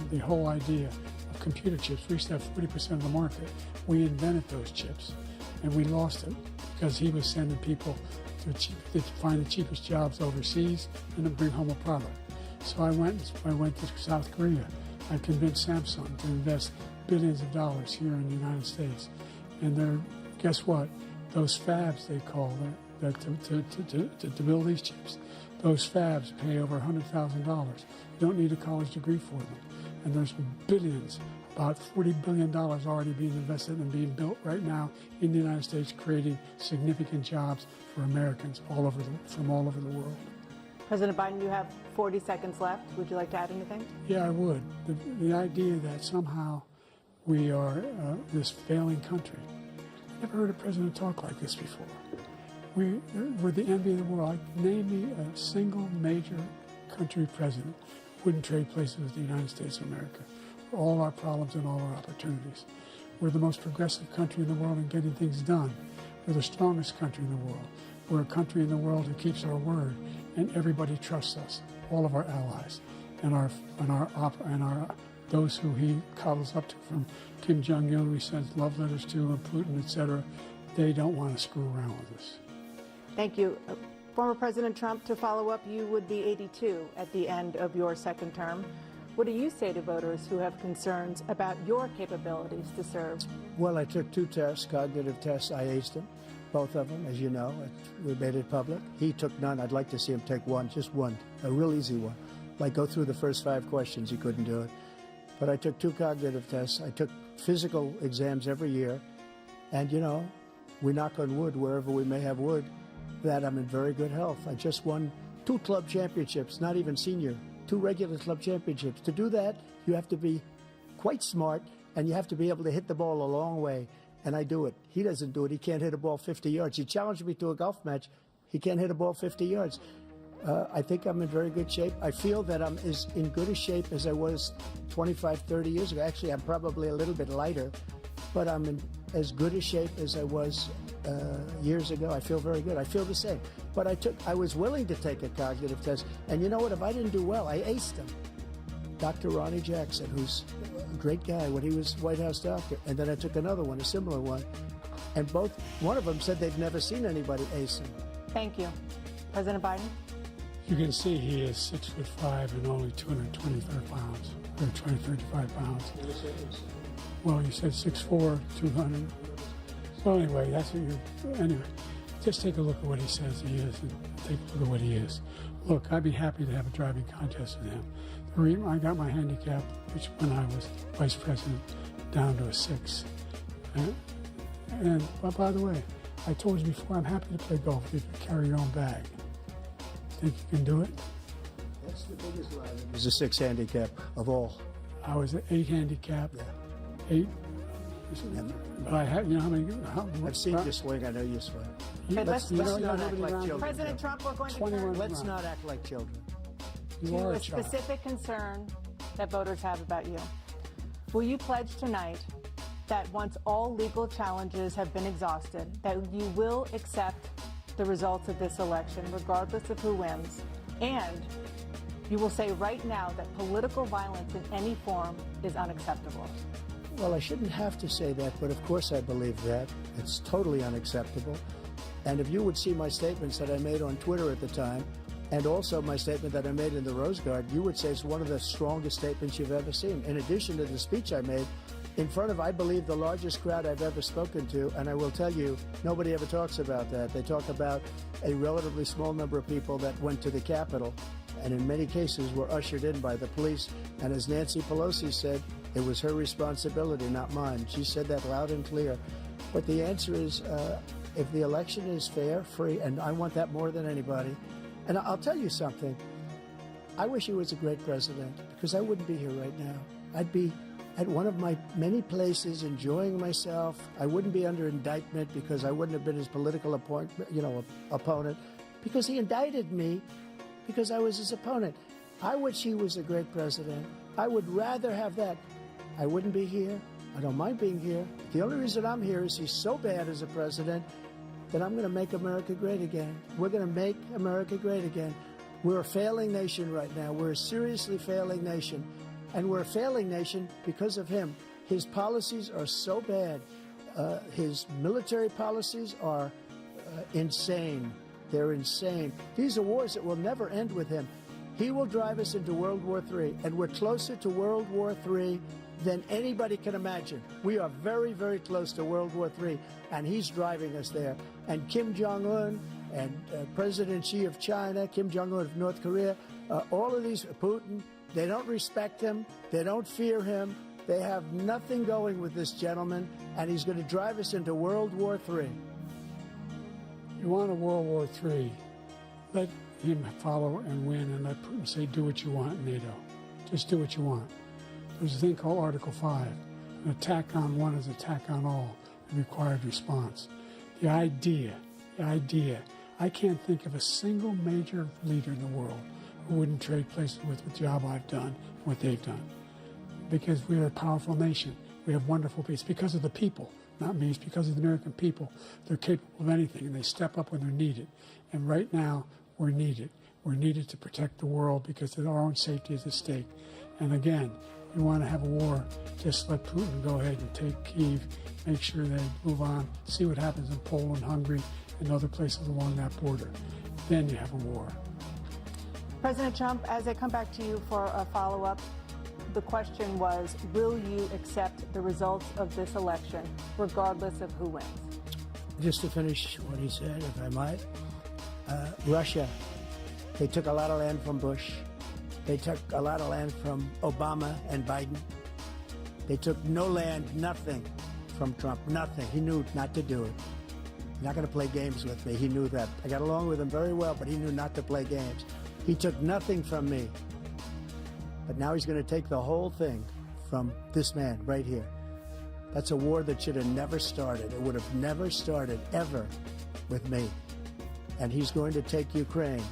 The whole idea of computer chips, we used to have 40% of the market. We invented those chips, and we lost it because he was sending people to find the cheapest jobs overseas and to bring home a product. So I went to South Korea. I convinced Samsung to invest billions of dollars here in the United States. And guess what? Those fabs, they call that to build these chips, those fabs pay over $100,000. You don't need a college degree for them. And there's billions, about $40 billion already being invested and being built right now in the United States, creating significant jobs for Americans from all over the world. President Biden, you have 40 seconds left. Would you like to add anything? Yeah, I would. The idea that somehow we are this failing country. I never heard a president talk like this before. We're the envy of the world. Name me a single major country president who wouldn't trade places with the United States of America for all our problems and all our opportunities. We're the most progressive country in the world in getting things done. We're the strongest country in the world. We're a country in the world who keeps our word, and everybody trusts us. All of our allies and those who he coddles up to, from Kim Jong-un, we send love letters to, and Putin, etc. They don't want to screw around with us. Thank you. Former President Trump, to follow up, you would be 82 at the end of your second term. What do you say to voters who have concerns about your capabilities to serve? Well, I took 2 tests, cognitive tests. I aced them, both of them, as you know. We made it public. He took none. I'd like to see him take one, just one, a real easy one. Like go through the first 5 questions. He couldn't do it. But I took 2 cognitive tests. I took physical exams every year. And, you know, we knock on wood wherever we may have wood, that I'm in very good health. I just won 2 club championships, not even senior, 2 regular club championships. To do that, you have to be quite smart, and you have to be able to hit the ball a long way. And I do it. He doesn't do it. He can't hit a ball 50 yards. He challenged me to a golf match. He can't hit a ball 50 yards. I think I'm in very good shape. I feel that I'm as in good a shape as I was 25, 30 years ago. Actually, I'm probably a little bit lighter, but I'm in as good a shape as I was years ago. I feel very good. I feel the same. But I was willing to take a cognitive test. And you know what? If I didn't do well, I aced him. Dr. Ronnie Jackson, who's a great guy when he was White House doctor. And then I took another one, a similar one. And one of them said they'd never seen anybody ace him. Thank you. President Biden? You can see he is 6'5" and only 225 pounds, or 235 pounds. Well, you said 6'4", 200. Well, anyway, that's what anyway, just take a look at what he says he is, and take a look at what he is. Look, I'd be happy to have a driving contest with him. The reason I got my handicap, which when I was vice president, down to a 6. But by the way, I told you before, I'm happy to play golf if you carry your own bag. Think you can do it? That's the biggest lie. It was a 6 handicap of all. I was an 8 handicap. Yeah. 8. But I had, you know how many? I've seen you swing. I know you swing. Let's not act like children. President Trump, we're going to turn Let's not act like children. to a specific concern that voters have about you. Will you pledge tonight that once all legal challenges have been exhausted, that you will accept the results of this election, regardless of who wins, and you will say right now that political violence in any form is unacceptable? Well, I shouldn't have to say that, but of course I believe that. It's totally unacceptable. And if you would see my statements that I made on Twitter at the time, and also my statement that I made in the Rose Garden, you would say it's one of the strongest statements you've ever seen. In addition to the speech I made in front of, I believe, the largest crowd I've ever spoken to, and I will tell you, nobody ever talks about that. They talk about a relatively small number of people that went to the Capitol, and in many cases were ushered in by the police. And as Nancy Pelosi said, it was her responsibility, not mine. She said that loud and clear. But the answer is, if the election is fair, free, and I want that more than anybody. And I'll tell you something. I wish he was a great president, because I wouldn't be here right now. I'd be at one of my many places enjoying myself. I wouldn't be under indictment because I wouldn't have been his political opponent, because he indicted me because I was his opponent. I wish he was a great president. I would rather have that. I wouldn't be here. I don't mind being here. The only reason I'm here is he's so bad as a president that I'm going to make America great again. We're going to make America great again. We're a failing nation right now. We're a seriously failing nation. And we're a failing nation because of him. His policies are so bad. His military policies are insane. They're insane. These are wars that will never end with him. He will drive us into World War III, and we're closer to World War III than anybody can imagine. We are very, very close to World War III, and he's driving us there. And Kim Jong-un and President Xi of China, Kim Jong-un of North Korea, all of these, Putin, they don't respect him. They don't fear him. They have nothing going with this gentleman, and he's going to drive us into World War III. You want a World War III, let him follow and win, and let Putin say, do what you want in NATO. Just do what you want. There's a thing called Article 5. An attack on one is an attack on all, a required response. The idea, I can't think of a single major leader in the world who wouldn't trade places with the job I've done, what they've done. Because we're a powerful nation. We have wonderful peace. Because of the people, not me, it's because of the American people. They're capable of anything, and they step up when they're needed. And right now, we're needed. We're needed to protect the world because our own safety is at stake. And again, you want to have a war, just let Putin go ahead and take Kyiv, make sure they move on, see what happens in Poland, Hungary, and other places along that border. Then you have a war. President Trump, as I come back to you for a follow-up, the question was, will you accept the results of this election, regardless of who wins? Just to finish what he said, if I might, Russia, they took a lot of land from Bush. They took a lot of land from Obama and Biden. They took no land, nothing from Trump, nothing. He knew not to do it. He's not going to play games with me. He knew that. I got along with him very well, but he knew not to play games. He took nothing from me. But now he's going to take the whole thing from this man right here. That's a war that should have never started. It would have never started, ever, with me. And he's going to take Ukraine.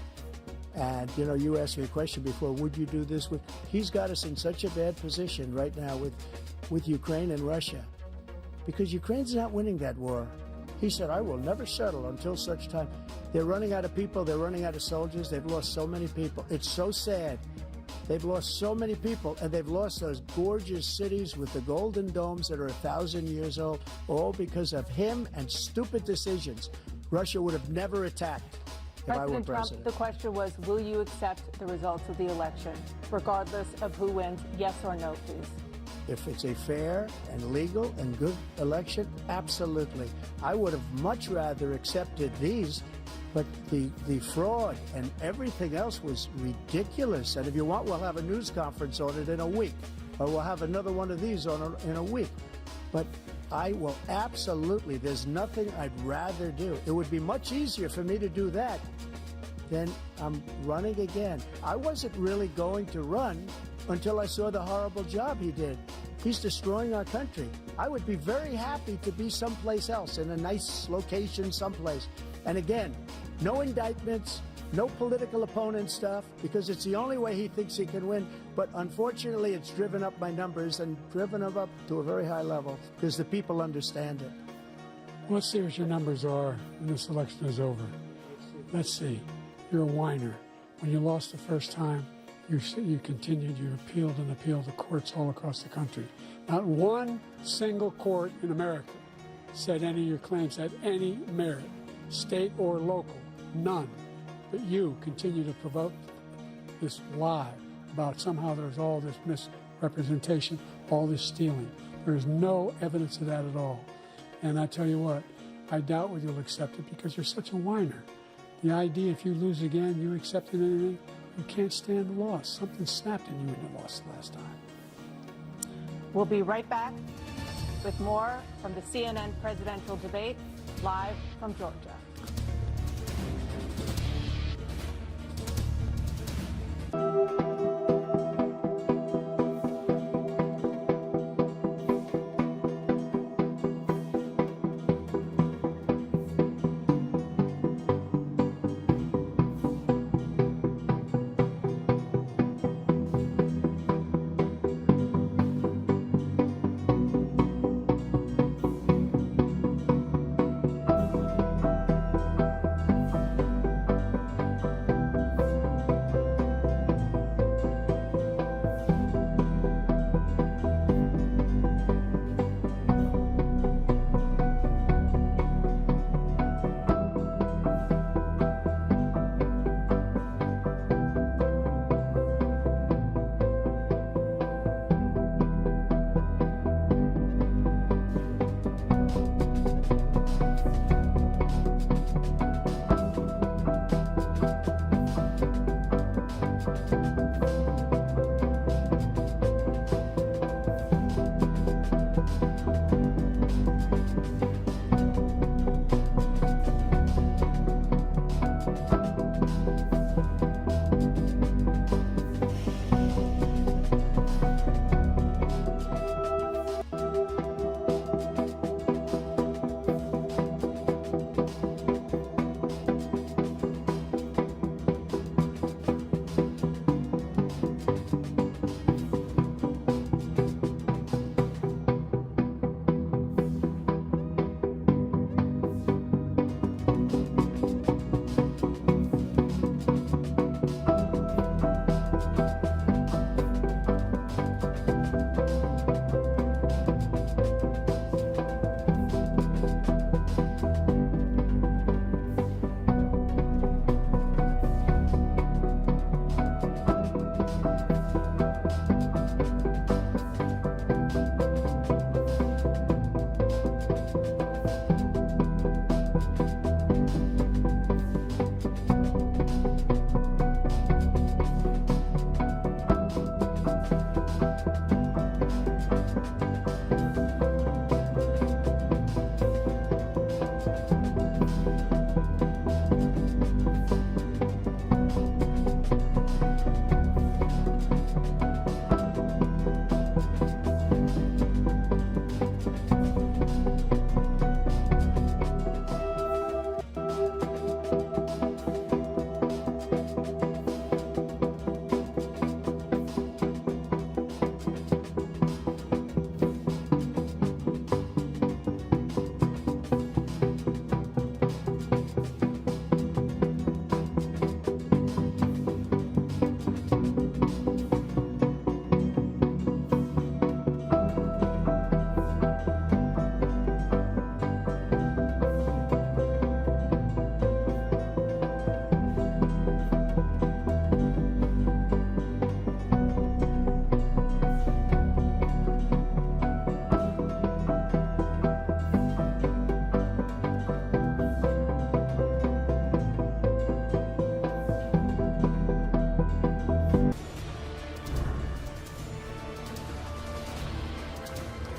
And, you know, you asked me a question before, would you do this with... He's got us in such a bad position right now with Ukraine and Russia. Because Ukraine's not winning that war. He said, I will never settle until such time. They're running out of people. They're running out of soldiers. They've lost so many people. It's so sad. They've lost so many people, and they've lost those gorgeous cities with the golden domes that are 1,000 years old, all because of him and stupid decisions. Russia would have never attacked if I were President president. Trump, the question was, will you accept the results of the election, regardless of who wins? Yes or no, please. If it's a fair and legal and good election, absolutely. I would have much rather accepted these, but the fraud and everything else was ridiculous. And if you want, we'll have a news conference on it in a week, or we'll have another one of these in a week. But I will absolutely, there's nothing I'd rather do. It would be much easier for me to do that than I'm running again. I wasn't really going to run until I saw the horrible job he did. He's destroying our country. I would be very happy to be someplace else, in a nice location someplace. And again, no indictments, no political opponent stuff, because it's the only way he thinks he can win. But unfortunately, it's driven up my numbers and driven them up to a very high level because the people understand it. Let's see what your numbers are when this election is over. Let's see. You're a whiner. When you lost the first time, you continued, you appealed and appealed to courts all across the country. Not one single court in America said any of your claims had any merit. state or local, none. But you continue to provoke this lie about somehow there's all this misrepresentation, all this stealing. There is no evidence of that at all. And I tell you what, I doubt whether you'll accept it because you're such a whiner. The idea if you lose again, you accepting anything, you can't stand the loss. Something snapped in you when you lost last time. We'll be right back with more from the CNN presidential debate, live from Georgia.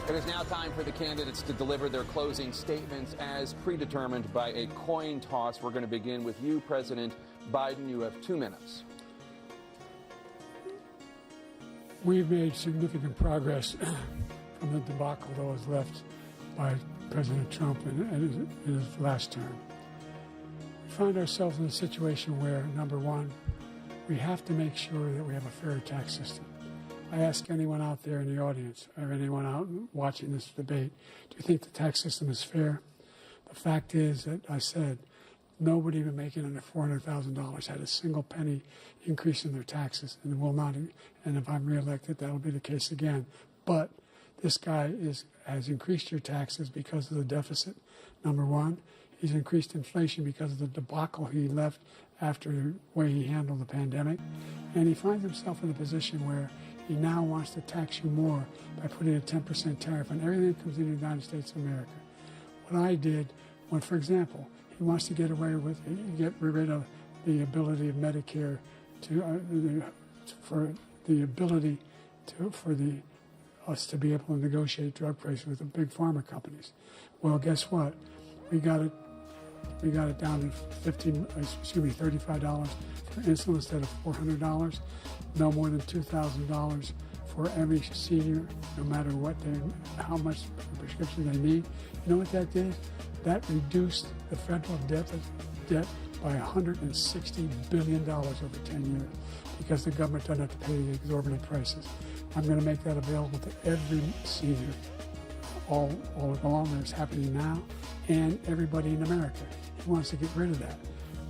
It is now time for the candidates to deliver their closing statements as predetermined by a coin toss. We're going to begin with you, President Biden. You have 2 minutes. We've made significant progress from the debacle that was left by President Trump in his last term. We find ourselves in a situation where, number one, we have to make sure that we have a fair tax system. I ask anyone out there in the audience or anyone out watching this debate, do you think the tax system is fair? The fact is that I said nobody even making under $400,000 had a single penny increase in their taxes and will not. And if I'm reelected, that'll be the case again. But this guy has increased your taxes because of the deficit. Number one, He's increased inflation because of the debacle he left after the way he handled the pandemic. And he finds himself in a position where he now wants to tax you more by putting a 10% tariff on everything that comes into the United States of America. What I did, when, for example, he wants to get rid of the ability of Medicare for us to be able to negotiate drug prices with the big pharma companies. Well, guess what? We got it down to $35 for insulin instead of $400. No more than $2,000 for every senior, no matter how much prescription they need. You know what that did? That reduced the federal debt by $160 billion over 10 years because the government doesn't have to pay the exorbitant prices. I'm going to make that available to every senior all along. It's happening now, and everybody in America. He wants to get rid of that.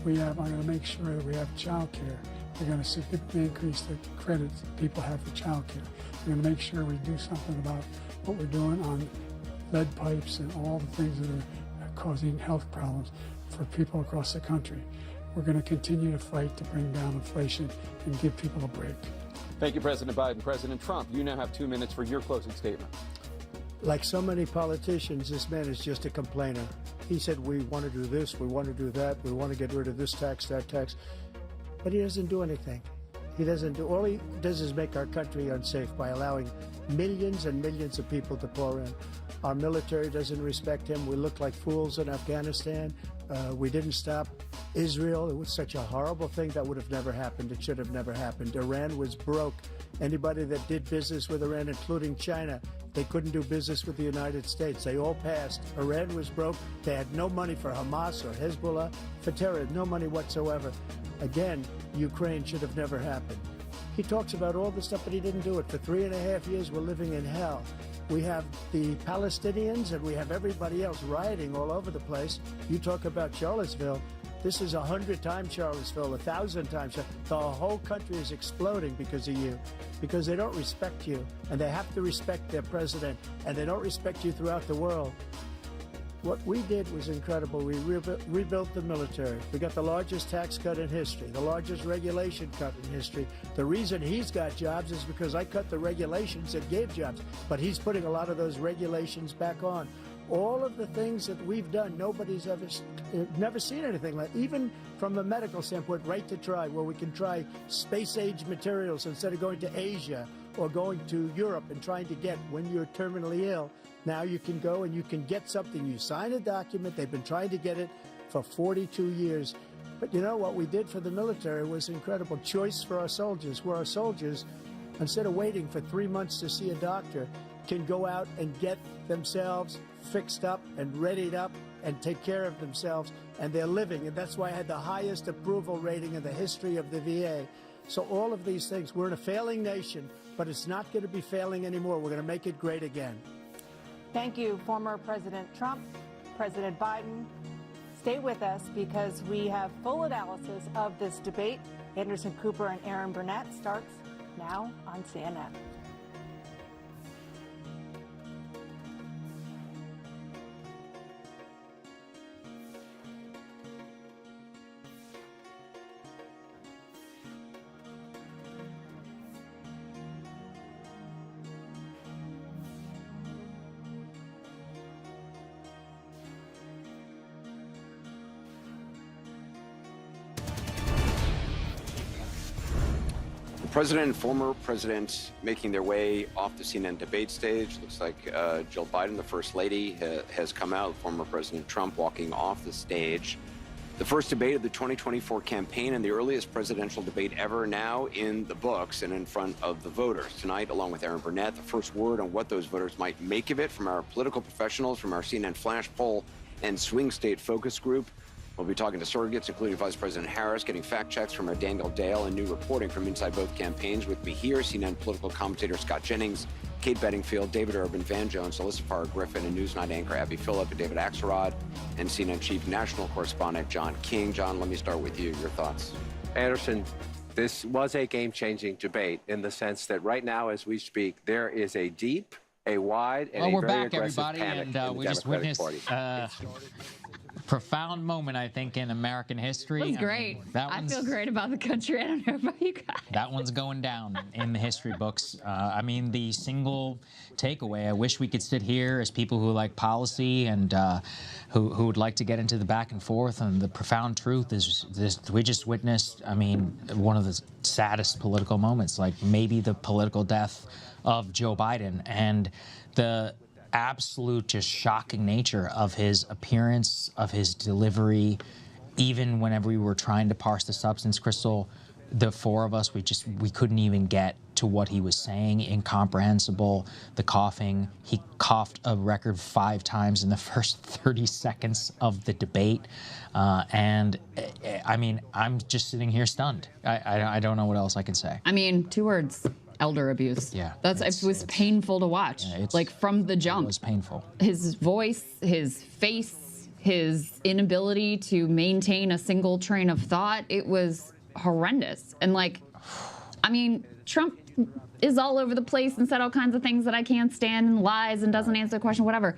I'm going to make sure that we have child care. We're going to significantly increase the credits people have for child care. We're going to make sure we do something about what we're doing on lead pipes and all the things that are causing health problems for people across the country. We're going to continue to fight to bring down inflation and give people a break. Thank you, President Biden. President Trump, you now have 2 minutes for your closing statement. Like so many politicians, this man is just a complainer. He said, we want to do this, we want to do that, we want to get rid of this tax, that tax. But he doesn't do anything. All he does is make our country unsafe by allowing millions and millions of people to pour in. Our military doesn't respect him. We look like fools in Afghanistan. We didn't stop Israel. It was such a horrible thing that would have never happened. It should have never happened. Iran was broke. Anybody that did business with Iran, including China, they couldn't do business with the United States. They all passed. Iran was broke. They had no money for Hamas or Hezbollah, for terror, no money whatsoever. Again, Ukraine should have never happened. He talks about all this stuff, but he didn't do it. For 3.5 years, we're living in hell. We have the Palestinians and we have everybody else rioting all over the place. You talk about Charlottesville. This is 100 times Charlottesville, 1,000 times. The whole country is exploding because of you, because they don't respect you, and they have to respect their president, and they don't respect you throughout the world. What we did was incredible. We rebuilt the military. We got the largest tax cut in history, the largest regulation cut in history. The reason he's got jobs is because I cut the regulations that gave jobs, but he's putting a lot of those regulations back on. All of the things that we've done, nobody's never seen anything like, even from a medical standpoint, right to try, where we can try space-age materials instead of going to Asia or going to Europe and trying to get when you're terminally ill. Now you can go and you can get something. You sign a document. They've been trying to get it for 42 years. But you know what we did for the military was incredible. Choice for our soldiers, where our soldiers, instead of waiting for 3 months to see a doctor, can go out and get themselves fixed up and readied up and take care of themselves, and they're living. And that's why I had the highest approval rating in the history of the VA. So all of these things, we're in a failing nation, but it's not going to be failing anymore. We're going to make it great again. Thank you, former President Trump, President Biden. Stay with us because we have full analysis of this debate. Anderson Cooper and Aaron Burnett starts now on CNN. President and former president making their way off the CNN debate stage. Looks like Jill Biden, the First Lady, has come out. Former President Trump walking off the stage. The first debate of the 2024 campaign and the earliest presidential debate ever now in the books and in front of the voters. Tonight, along with Aaron Burnett, the first word on what those voters might make of it from our political professionals, from our CNN Flash Poll and Swing State Focus Group. We'll be talking to surrogates, including Vice President Harris, getting fact checks from our Daniel Dale, and new reporting from inside both campaigns. With me here, CNN political commentator Scott Jennings, Kate Bedingfield, David Urban, Van Jones, Alyssa Farrar Griffin, and Newsnight anchor Abby Phillip, and David Axelrod, and CNN Chief National Correspondent John King. John, let me start with you. Your thoughts? Anderson, this was a game-changing debate in the sense that right now, as we speak, there is a deep, a wide, and a very aggressive panic in the Democratic Party. profound moment, I think, in American history. It was great. I feel great about the country. I don't know about you guys. That one's going down in the history books. I mean, the single takeaway, I wish we could sit here as people who like policy and who would like to get into the back and forth, and the profound truth is this: we just witnessed, I mean, one of the saddest political moments, like maybe the political death of Joe Biden, and the absolute just shocking nature of his appearance, of his delivery. Even whenever we were trying to parse the substance, Crystal, the four of us, we couldn't even get to what he was saying. Incomprehensible. The coughing, he coughed a record 5 times in the first 30 seconds of the debate. And I mean, I'm just sitting here stunned. I don't know what else I can say. I mean, 2 words: elder abuse. Yeah. It was painful to watch. Yeah, like from the jump. It was painful. His voice, his face, his inability to maintain a single train of thought, it was horrendous. And like, I mean, Trump is all over the place and said all kinds of things that I can't stand and lies and doesn't answer the question, whatever.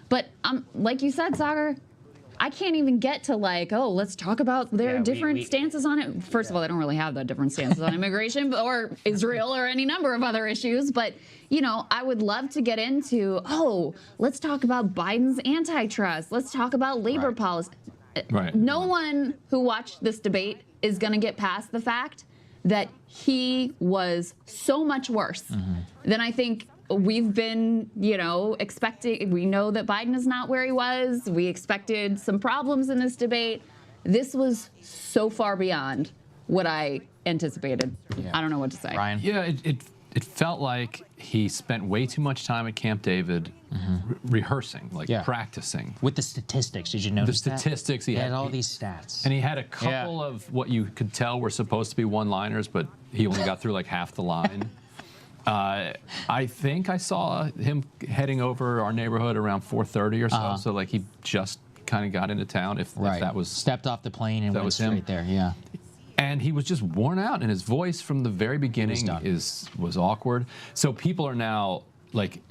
But like you said, Sagar, I can't even get to like, oh, let's talk about their different stances on it. First of all, they don't really have the different stances on immigration or Israel or any number of other issues. But, you know, I would love to get into, oh, let's talk about Biden's antitrust. Let's talk about labor policy. Right. No one who watched this debate is going to get past the fact that he was so much worse than I think we've been, you know, expecting. We know that Biden is not where he was. We expected some problems in this debate. This was so far beyond what I anticipated. Yeah. I don't know what to say. Ryan? Yeah, it felt like he spent way too much time at Camp David rehearsing, like practicing. With the statistics, did you notice the statistics, he had all these stats. And he had a couple of what you could tell were supposed to be one-liners, but he only got through like half the line. I think I saw him heading over our neighborhood around 4:30 or so. So like he just kind of got into town. If that was stepped off the plane and went straight there. Yeah. And he was just worn out, and his voice from the very beginning was awkward. So people are now like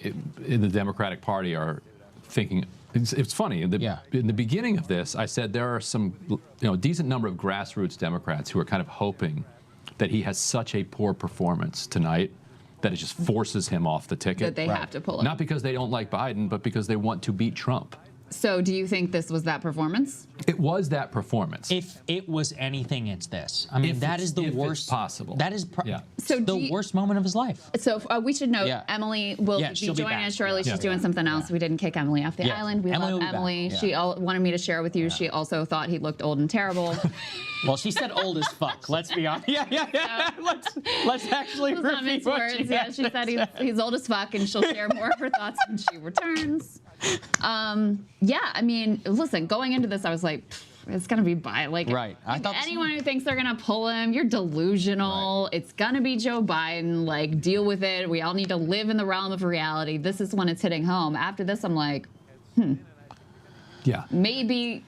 in the Democratic Party are thinking. It's funny. In the beginning of this, I said there are some, a decent number of grassroots Democrats who are kind of hoping that he has such a poor performance tonight that it just forces him off the ticket. That they have to pull him. Not because they don't like Biden, but because they want to beat Trump. So do you think this was that performance? It was that performance. If it was anything, it's this. I mean, that is the worst possible. That is so the worst moment of his life. So we should note Emily will be joining us shortly. She's doing something else. We didn't kick Emily off the island. We love Emily. She wanted me to share with you. She also thought he looked old and terrible. Well, she said old as fuck. Let's be honest. Let's actually repeat what she she said he's old as fuck, and she'll share more of her thoughts when she returns. I mean, listen, going into this, I was like, it's gonna be right. I thought anyone who thinks they're gonna pull him, you're delusional. Right. It's gonna be Joe Biden. Like, deal with it. We all need to live in the realm of reality. This is when it's hitting home. After this, I'm like, maybe.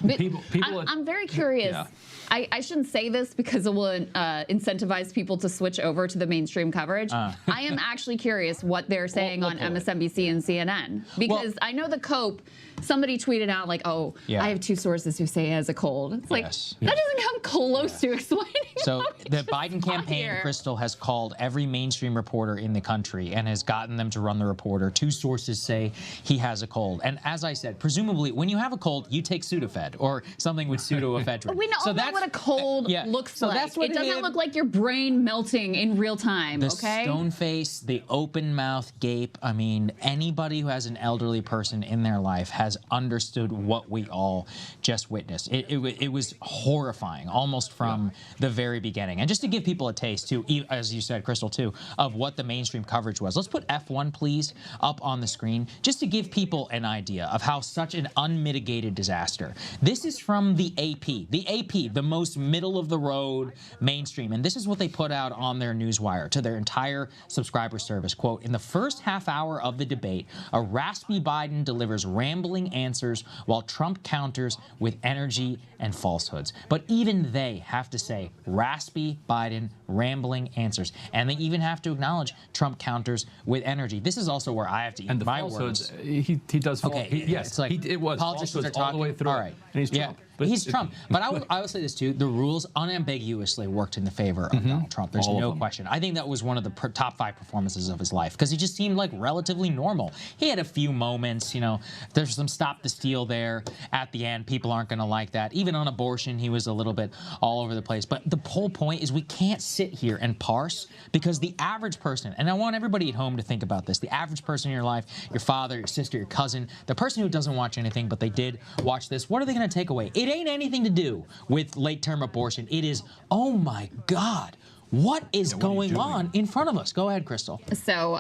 I'm very curious. Yeah. I shouldn't say this because it will incentivize people to switch over to the mainstream coverage. I am actually curious what they're saying on MSNBC and CNN. Because I know the COPE, somebody tweeted out like, I have 2 sources who say he has a cold. It's like, that doesn't come close to explaining. So the Biden campaign, Crystal, has called every mainstream reporter in the country and has gotten them to run the reporter. 2 sources say he has a cold. And as I said, presumably when you have a cold, you take Sudafed or something with pseudoephedrine. We know what a cold looks like. That's what it doesn't look like your brain melting in real time, the stone face, the open mouth gape. I mean, anybody who has an elderly person in their life has understood what we all just witnessed. It was horrifying, almost from the very beginning. And just to give people a taste, too, as you said, Crystal, too, of what the mainstream coverage was. Let's put F1, please, up on the screen, just to give people an idea of how such an unmitigated disaster. This is from the AP. The AP, the most middle of the road mainstream. And this is what they put out on their newswire to their entire subscriber service. Quote, in the first half hour of the debate, a raspy Biden delivers rambling answers while Trump counters with energy and falsehoods. But even they have to say raspy Biden, rambling answers. And they even have to acknowledge Trump counters with energy. This is also where I have to eat my words. He does. Okay, yes, it's like it was. politicians are all talking the way through. All right, and he's Trump. But he's Trump. But I will say this too: the rules unambiguously worked in the favor of Donald Trump. There's no question. I think that was one of the top 5 performances of his life because he just seemed like relatively normal. He had a few moments, you know. There's some stop the steal there at the end. People aren't going to like that. Even on abortion, he was a little bit all over the place. But the whole point is we can't sit here and parse because the average person, and I want everybody at home to think about this: the average person in your life, your father, your sister, your cousin, the person who doesn't watch anything but they did watch this. What are they going to take away? It ain't anything to do with late-term abortion. It is, oh my God, what is going on in front of us? Go ahead, Crystal. So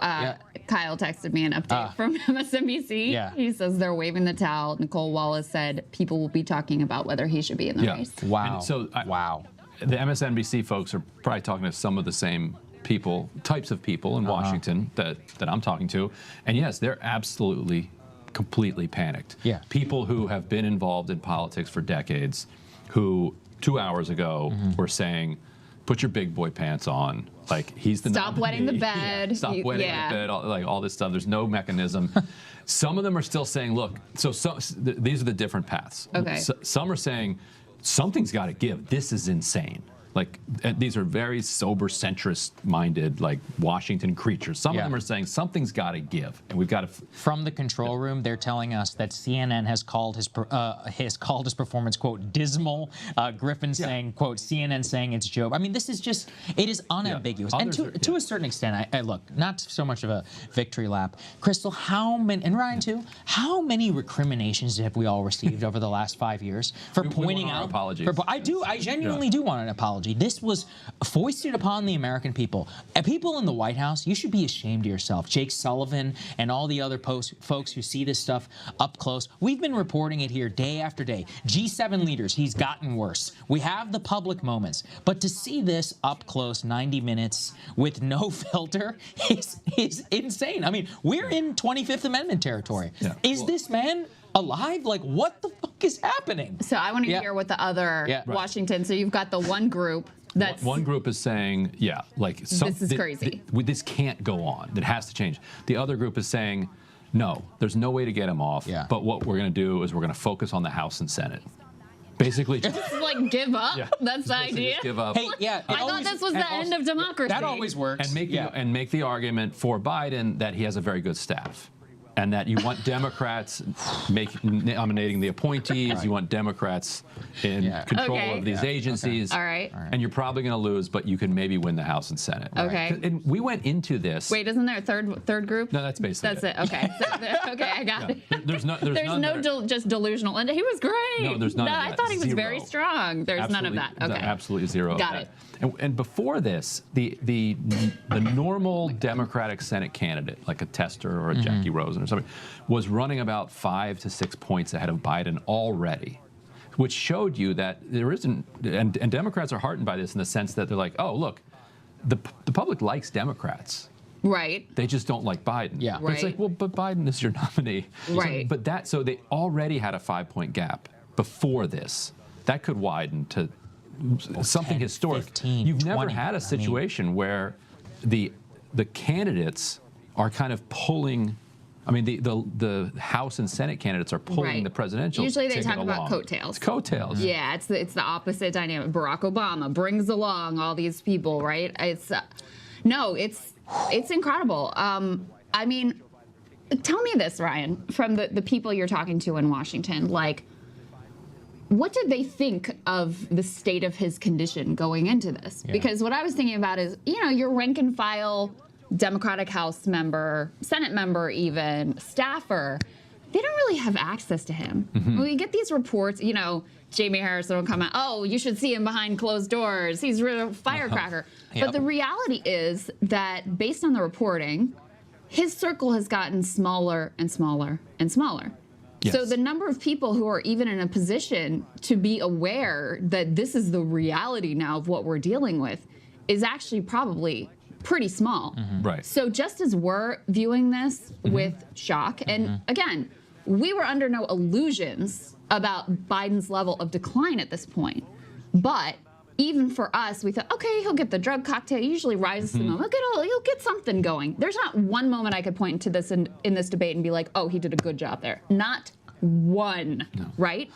Kyle texted me an update from MSNBC. Yeah. He says they're waving the towel. Nicole Wallace said people will be talking about whether he should be in the race. Wow. And so wow. The MSNBC folks are probably talking to some of the same people, types of people in Washington that I'm talking to. And yes, they're absolutely completely panicked. Yeah. People who have been involved in politics for decades who 2 hours ago were saying, put your big boy pants on. Like, he's the Stop nominee. wetting the bed. Stop wetting the bed. All this stuff. There's no mechanism. Some of them are still saying, look, these are the different paths. Okay. Some are saying, something's got to give. This is insane. Like, these are very sober, centrist-minded, like, Washington creatures. Some of them are saying something's got to give, and we've got to. From the control room, they're telling us that CNN has called his performance, quote, dismal. Griffin saying, quote, CNN saying it's Joe. I mean, this is just, it is unambiguous. And to a certain extent, I look, not so much of a victory lap. Crystal, how many, and Ryan too, how many recriminations have we all received over the last 5 years for pointing out? Apologies. I genuinely do want an apology. This was foisted upon the American people. And people in the White House, you should be ashamed of yourself. Jake Sullivan and all the other folks who see this stuff up close. We've been reporting it here day after day. G7 leaders, he's gotten worse. We have the public moments. But to see this up close, 90 minutes with no filter is insane. I mean, we're in 25th Amendment territory. Yeah. Is this man alive? Like, what the fuck is happening? So I want to hear what the other Washington. So you've got the one group that's one group is saying, this is crazy. This can't go on. It has to change. The other group is saying, no, there's no way to get him off. Yeah. But what we're going to do is we're going to focus on the House and Senate. Basically, just like give up. Yeah. That's the idea. Just give up. Hey, I thought this was the end of democracy. That always works. And make the argument for Biden that he has a very good staff. And that you want Democrats nominating the appointees. Right. You want Democrats in control of these agencies. All right. And you're probably going to lose, but you can maybe win the House and Senate. Okay. And we went into this. Wait, isn't there a third group? No, that's basically it. Okay. Okay, I got it. There's no just delusional. And he was great. No, there's none of that. I thought he was very strong. There's none of that. Okay. Absolutely zero. Got it. And before this, the normal Democratic Senate candidate, like a Tester or a Jackie Rosen or something, was running about 5 to 6 points ahead of Biden already, which showed you that there isn't, and Democrats are heartened by this in the sense that they're like, oh, look, the public likes Democrats. Right. They just don't like Biden. Yeah. But it's like, well, but Biden is your nominee. Right. So they already had a 5-point gap before this. That could widen to something 10, historic. 15, You've 20, never had a situation where the candidates are kind of pulling. I mean, the House and Senate candidiats are pulling the presidential. Usually they talk along. about coattails. It's coattails. Yeah, it's the opposite dynamic. Barack Obama brings along all these people, right? It's incredible. I mean, tell me this, Ryan, from the people you're talking to in Washington, like, what did they think of the state of his condition going into this? Yeah. Because what I was thinking about is, your rank and file Democratic House member, Senate member even, staffer, they don't really have access to him. When we get these reports, Jamie Harrison will come out, oh, you should see him behind closed doors. He's a real firecracker. But the reality is that based on the reporting, his circle has gotten smaller and smaller and smaller. Yes. So the number of people who are even in a position to be aware that this is the reality now of what we're dealing with is actually probably pretty small. Right. So just as we're viewing this with shock, and again, we were under no illusions about Biden's level of decline at this point. But even for us, we thought, okay, he'll get the drug cocktail. He usually rises to the moment. He'll get something going. There's not one moment I could point to this in this debate and be like, oh, he did a good job there. Not one, right?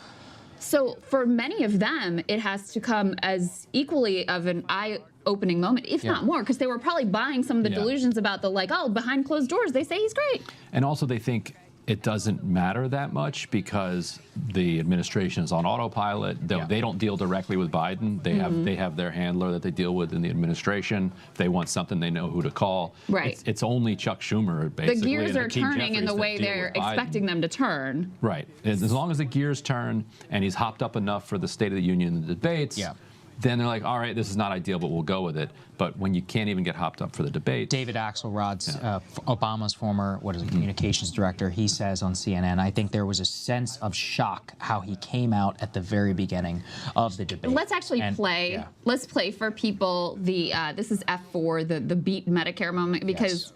So for many of them, it has to come as equally of an eye-opening moment, if not more, because they were probably buying some of the delusions about the like, oh, behind closed doors, they say he's great. And also they think it doesn't matter that much because the administration is on autopilot. They don't deal directly with Biden. They have their handler that they deal with in the administration. If they want something, they know who to call. Right. It's only Chuck Schumer, basically. The gears and are Hakeem turning in Jeffries the way that deal they're with Biden. expecting them to turn. Right. As long as the gears turn and he's hopped up enough for the State of the Union and the debates, then they're like, all right, this is not ideal, but we'll go with it. But when you can't even get hopped up for the debate. David Axelrod's Obama's former, communications director, he says on CNN, I think there was a sense of shock how he came out at the very beginning of the debate. Let's actually play. Yeah. Let's play for people the this is F4, the beat Medicare moment, because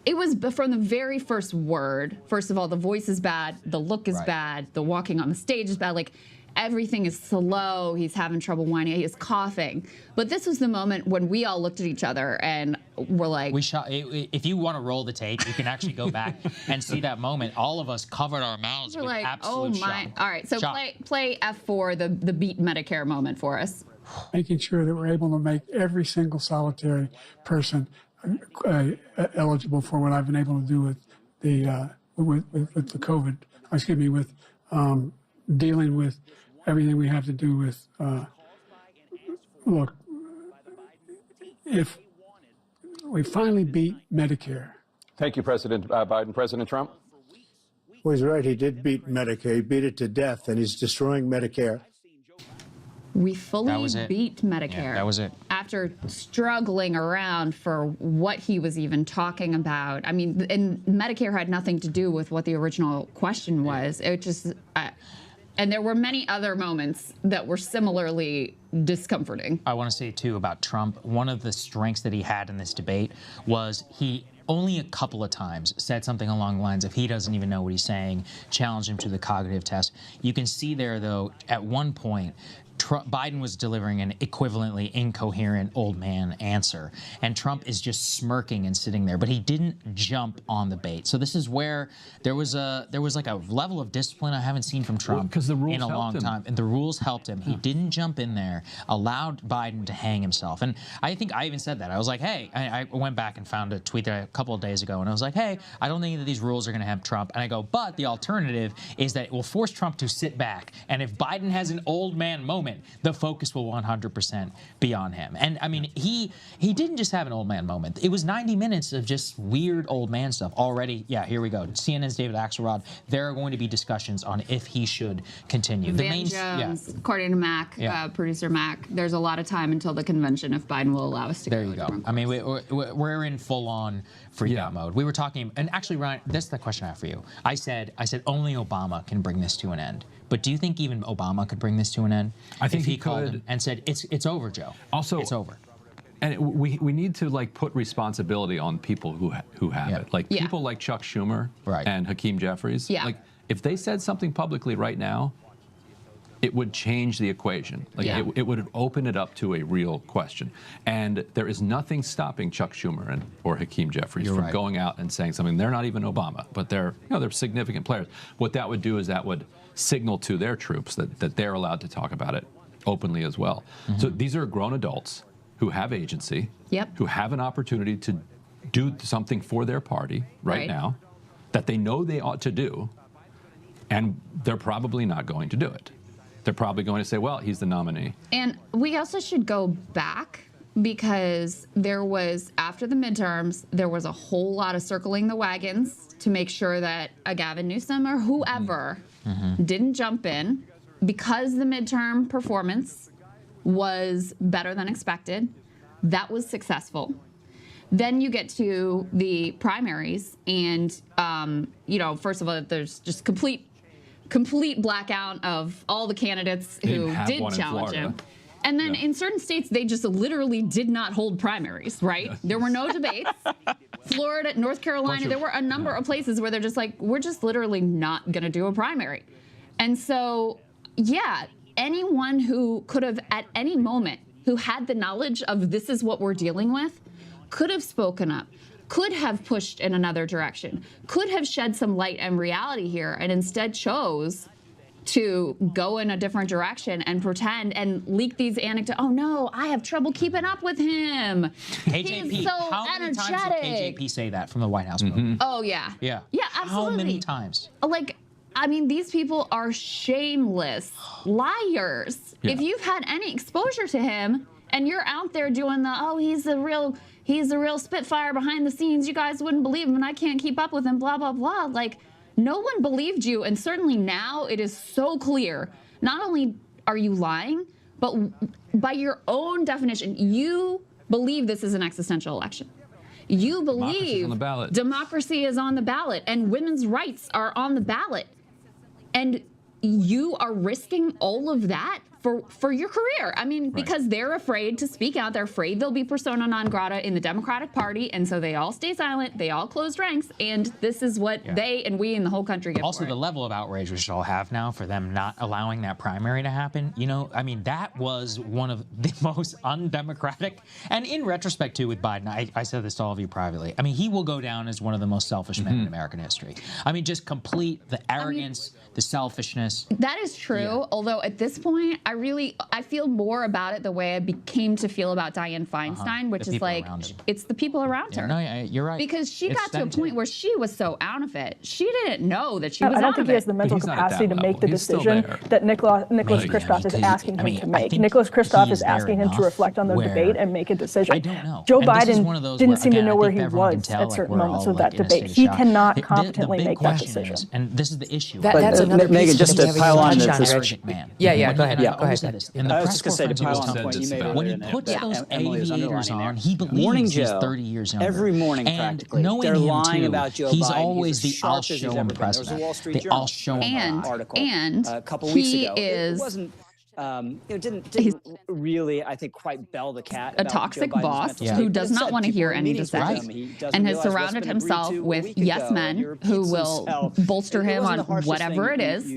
it was from the very first word. First of all, the voice is bad, the look is bad, the walking on the stage is bad. Like, everything is slow. He's having trouble whining. He is coughing. But this was the moment when we all looked at each other and were like... If you want to roll the tape, you can actually go back and see that moment. All of us covered our mouths with absolute shock. All right, so play F4, the beat Medicare moment for us. Making sure that we're able to make every single solitary person eligible for what I've been able to do with the COVID. Excuse me, with dealing with everything we have to do with, look, if we finally beat Medicare. Thank you, President Biden. President Trump? Well, he's right. He did beat Medicare. He beat it to death, and he's destroying Medicare. We fully beat Medicare. Yeah, that was it. After struggling around for what he was even talking about. I mean, and Medicare had nothing to do with what the original question was. It just... and there were many other moments that were similarly discomforting. I want to say, too, about Trump. One of the strengths that he had in this debate was he only a couple of times said something along the lines of he doesn't even know what he's saying, challenged him to the cognitive test. You can see there, though, at one point, Biden was delivering an equivalently incoherent old man answer, and Trump is just smirking and sitting there, but he didn't jump on the bait. So this is where there was like a level of discipline I haven't seen from Trump in a long time, and the rules helped him. He didn't jump in there, allowed Biden to hang himself, and I think I even said that. I was like, hey, I went back and found a tweet there a couple of days ago, and I was like, hey, I don't think that these rules are going to have Trump, and I go, but the alternative is that it will force Trump to sit back, and if Biden has an old man moment, the focus will 100% be on him. And I mean, he didn't just have an old man moment. It was 90 minutes of just weird old man stuff already. Yeah, here we go. CNN's David Axelrod. There are going to be discussions on if he should continue. Van Jones, according to Mac, producer Mac, there's a lot of time until the convention if Biden will allow us to go. There you go. I mean, we're in full-on freak out mode. We were talking, and actually, Ryan, that's the question I have for you. I said only Obama can bring this to an end. But do you think even Obama could bring this to an end? I think if he called could. him and said, it's over, Joe. Also, it's over. And we need to like put responsibility on people who have it. Like people like Chuck Schumer and Hakeem Jeffries. Yeah. Like if they said something publicly right now, it would change the equation. Like it would open it up to a real question. And there is nothing stopping Chuck Schumer or Hakeem Jeffries from going out and saying something. They're not even Obama, but they're significant players. What that would do is that would signal to their troops that they're allowed to talk about it openly as well. So these are grown adults who have agency, who have an opportunity to do something for their party right now that they know they ought to do, and they're probably not going to do it. They're probably going to say, well, he's the nominee. And we also should go back because there was, after the midterms, there was a whole lot of circling the wagons to make sure that a Gavin Newsom or whoever didn't jump in because the midterm performance was better than expected. That was successful. Then you get to the primaries and, first of all, there's just complete complete blackout of all the candidates who did challenge him. And then in certain states, they just literally did not hold primaries, right? There were no debates. Florida, North Carolina, there were a number of places where they're just like, we're just literally not going to do a primary. And so, yeah, anyone who could have at any moment, who had the knowledge of this is what we're dealing with, could have spoken up, could have pushed in another direction, could have shed some light and reality here, and instead chose to go in a different direction and pretend and leak these anecdotes. Oh no, I have trouble keeping up with him. KJP, He's so how many times did KJP say that from the White House? Oh yeah. Yeah. Yeah, absolutely. How many times? Like, I mean, these people are shameless liars. Yeah. If you've had any exposure to him and you're out there doing the, oh, he's the real Spitfire behind the scenes, you guys wouldn't believe him and I can't keep up with him, blah, blah, blah. Like, no one believed you, and certainly now it is so clear. Not only are you lying, but by your own definition, you believe this is an existential election. You believe democracy is on the ballot and women's rights are on the ballot. And you are risking all of that for your career. I mean, because they're afraid to speak out. They're afraid they'll be persona non grata in the Democratic Party. And so they all stay silent. They all close ranks. And this is what they and we and the whole country get Also, for it. the level of outrage we should all have now for them not allowing that primary to happen. You know, I mean, that was one of the most undemocratic. And in retrospect, too, with Biden, I said this to all of you privately. I mean, he will go down as one of the most selfish men in American history. I mean, just complete the arrogance, the selfishness. That is true. Although at this point, I feel more about it the way I came to feel about Dianne Feinstein, which is like, it's the people around her. No, you're right. Because she got to a point where she was so out of it. She didn't know that she was out of it. I don't think he has the mental capacity to make the decision that Nicholas Kristof is asking him to make. Nicholas Kristof is asking him to reflect on the debate and make a decision. I don't know. Joe Biden didn't seem to know where he was at certain moments of that debate. He cannot competently make that decision. And this is the issue. That's another Megan, just to pile on this. Yeah, go ahead. Yeah, go ahead. In the I was press just going to say, to pile on the point you made when he earlier, puts those Emily was aviators underlining on, there. he believes he's 30 years younger. Every morning, and practically, knowing they're him lying too, about Joe he's Biden. always He's the as I'll sharp as show he's him ever been. There was a president. Wall Street The Journal I'll show him article a couple he weeks ago. is it wasn't. It didn't really, I think, quite bell the cat. A toxic boss who does not want to hear any dissent and has surrounded himself with yes men who will bolster him on whatever it is.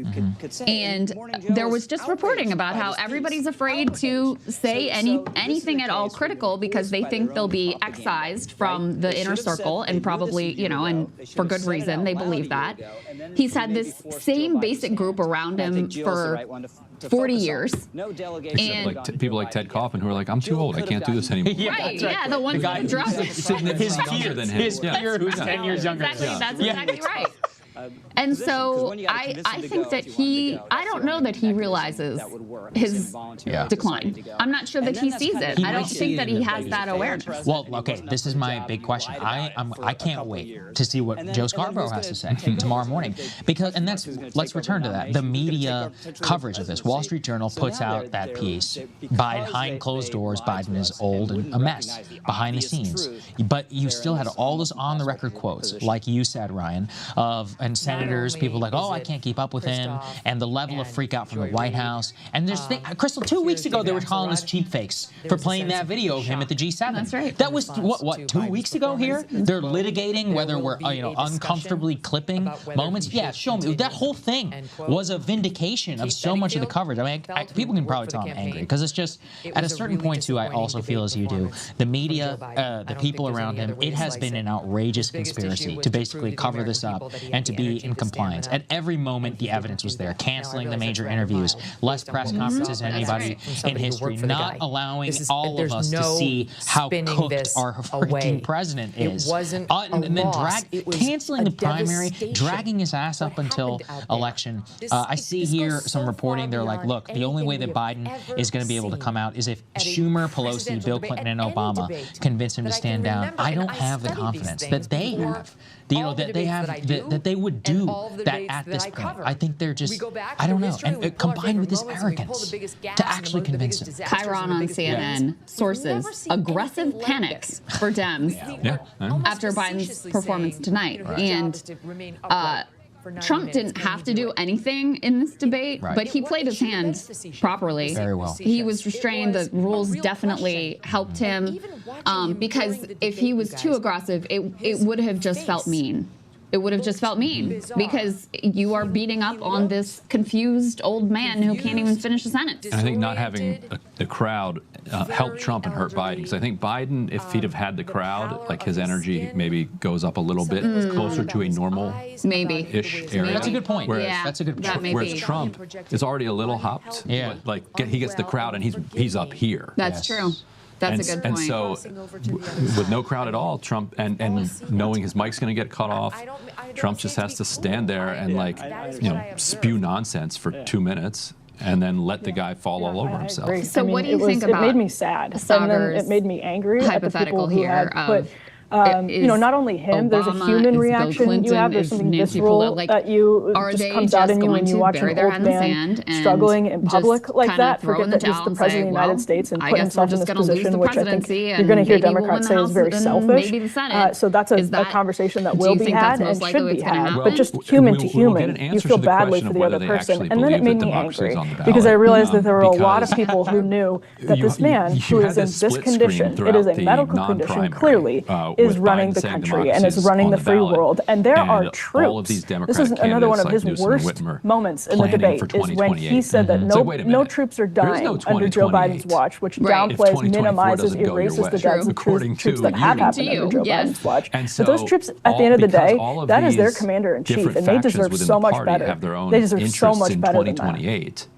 And there was just reporting about how everybody's afraid to say anything at all critical because they think they'll be excised from the inner circle, and probably, you know, and for good reason, they believe that. He's had this same basic group around him for 40 years. And like people like Ted Kaufman who are like, I'm too old, I can't do this anymore. The ones that are drunk. His peer than him. His peer who's 10 years younger. Exactly, that's exactly right. And so I think that I don't know that he realizes his decline. I'm not sure that he sees it. I don't think that he has that awareness. Well, okay, this is my big question. I can't wait to see what Joe Scarborough has to say tomorrow morning. Let's return to that. The media coverage of this. Wall Street Journal puts out that piece. Behind closed doors, Biden is old and a mess behind the scenes. But you still had all those on-the-record quotes, like you said, Ryan, and senators, people like, oh, I can't keep up with him, and the level of freak out from the White House. And there's Crystal, 2 weeks ago they were calling us cheap fakes for playing that video of him at the G7. That's right. That was what 2 weeks ago here? They're litigating whether we're uncomfortably clipping moments. Yeah, show me. That whole thing was a vindication of so much of the coverage. I mean, people can probably tell I'm angry because it's just at a certain point too. I also feel as you do. The media, the people around him, it has been an outrageous conspiracy to basically cover this up and to be in compliance. At every moment, the evidence was there. Canceling the major interviews, less press conferences than anybody in history, not allowing all of us to see how cooked our freaking president is. And then canceling the primary, dragging his ass up until election. I see here some reporting. They're like, look, the only way that Biden is going to be able to come out is if Schumer, Pelosi, Bill Clinton, and Obama convince him to stand down. I don't have the confidence that they have. That they have, that they would do that at this point. I think they're just, I don't know, and combined with this arrogance to actually convince him. Chiron on CNN, sources, aggressive panic for Dems after Biden's performance tonight. And Trump didn't have to do anything in this debate, but he played his hand properly. Very well. He was restrained. The rules definitely helped him because if he was too aggressive, it would have just felt mean. It would have just felt mean because you are beating up on this confused old man who can't even finish a sentence. And I think not having the crowd helped Trump and hurt Biden, because I think Biden, if he'd have had the crowd, like his energy maybe goes up a little bit closer to a normal-ish area. That's a good point. Whereas, that's a good point. Whereas Trump is already a little hopped. Yeah. But like he gets the crowd and he's up here. That's true. That's a good point. And so, with no crowd at all, Trump, and knowing his mic's going to get cut off, Trump just has to stand there and spew nonsense for 2 minutes and then let the guy fall all over himself. So what do you think about it made me sad, and then it made me angry at the people who had put not only him, there's a human reaction you have, there's something visceral that you just comes out in you when you watch an old man struggling in public like that. Forget that he's the president of the United States and put himself in this position, which I think you're going to hear Democrats say is very selfish. So that's a conversation that will be had and should be had. But just human to human, you feel badly for the other person. And then it made me angry because I realized that there were a lot of people who knew that this man who is in this condition, it is a medical condition clearly, is running the country and is running the free world. And there are troops. This is another one of his worst moments in the debate, is when he said that no troops are dying under Joe Biden's watch, which downplays, minimizes, erases the deaths of troops that have happened under Joe Biden's watch. But those troops, at the end of the day, that is their commander-in-chief, and they deserve so much better. They deserve so much better than that.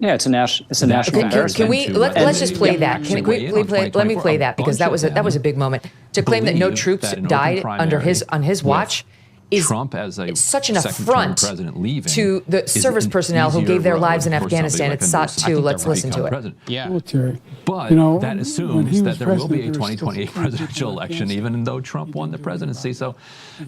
Yeah, it's a national embarrassment. Can we let's just play that? Can we play? Let me play that, because that was a big moment. To claim that no troops died on his watch is Trump as such an affront to the service personnel who gave their lives in Afghanistan. It's sought to. Let's listen to it. Yeah. Military. But that assumes that there will be a 2028 presidential election, even though Trump won the presidency. So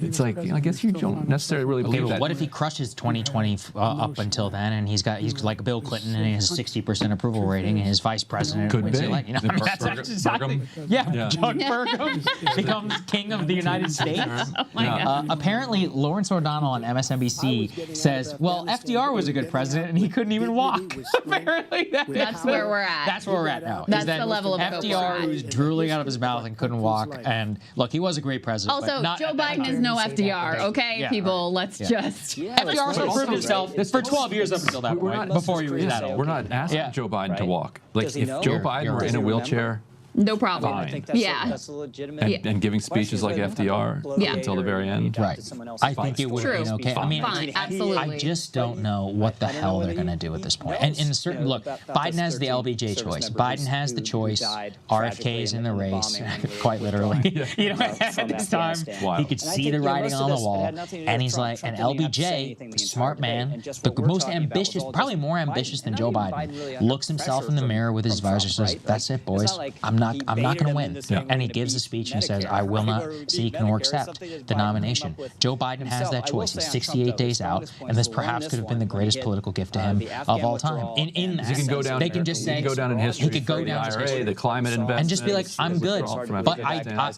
it's like, I guess you don't necessarily really believe that. What if he crushes 2020 up until then, and he's like Bill Clinton, and he has a 60% approval rating, and his vice president wins the election? That's exactly. Yeah, John Burgum becomes king of the United States. Oh my God. Apparently, Lawrence O'Donnell on MSNBC says, well, FDR was a good president, and he couldn't even walk. Apparently, that's where we're at. That's where we're at now. That's the level of FDR was drooling out of his mouth and couldn't walk. And look, he was a great president. Also, Joe Biden is no FDR, okay, people? Let's just. FDR also proved himself for 12 years up until that point, before he was that old. We're not asking Joe Biden to walk. Like, if Joe Biden were in a wheelchair, no problem. Fine. I think that's a legitimate. And giving speeches like FDR until the very end. Right. I think it would have been okay. I mean, absolutely. I just don't know what the hell they're going to do at this point. And in a certain look, Biden has the LBJ choice. Biden has the choice. RFK is in the race, quite literally. At this time, he could see the writing on the wall, and he's like, an LBJ, smart man, the most ambitious, probably more ambitious than Joe Biden, looks himself in the mirror with his visor, says, "That's it, boys. I'm not going to win." And he gives a speech and says, "I will not seek nor accept the nomination." Joe Biden has that choice. He's 68 days out, and this perhaps could have been the greatest political gift to him of all time. In that sense, they can just say, he could go down in history. He could go down in history, the climate investment, and just be like, "I'm good." But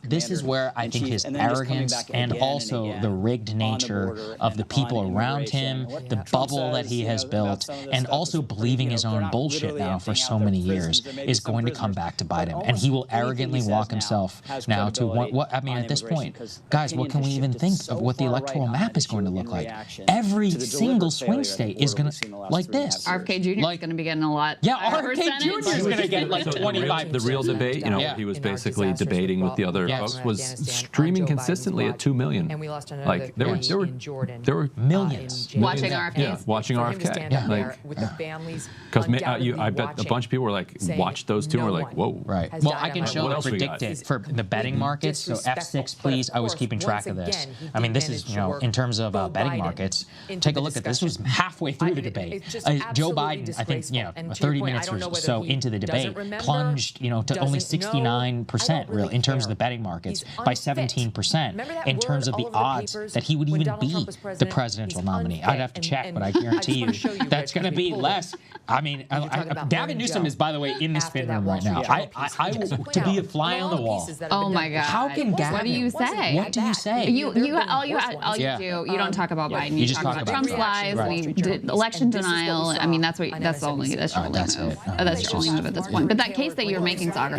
this is where I think his arrogance and also the rigged nature of the people around him, the bubble that he has built, and also believing his own bullshit now for so many years is going to come back to bite him. And he will arrogantly walk himself now to what I mean, at this point, guys, what can we even think of what the electoral map is going to look like? Every single swing state is going to like this. RFK Jr. is going to be getting a lot. Yeah, RFK Jr. is going to get like 25%. The real debate, he was basically debating with the other folks, was streaming consistently at 2 million. And we lost another like there were millions watching RFK. Yeah, watching RFK. Yeah, like with the families. Because I bet a bunch of people were like, watched those two and were like, whoa. Right. Well, I can show and predict it for the betting markets. So F6, please. I was keeping track of this. I mean, this is, in terms of betting markets, take a look at this. This was halfway through the debate. Joe Biden, I think, 30 minutes or so into the debate, plunged, to only 69% really in terms of the betting markets, by 17% in terms of the odds that he would even be the presidential nominee. I'd have to check, but I guarantee you that's going to be less. I mean, Gavin Newsom is, by the way, in the spin room right now. I to be a fly on the wall. Oh my God! How can Gavin? What do you say? What do you say? You do. You don't talk about Biden. You talk about Trump's lies, election denial. I mean, that's your only move. That's your only move at this point. But that case that you're making, Sagar,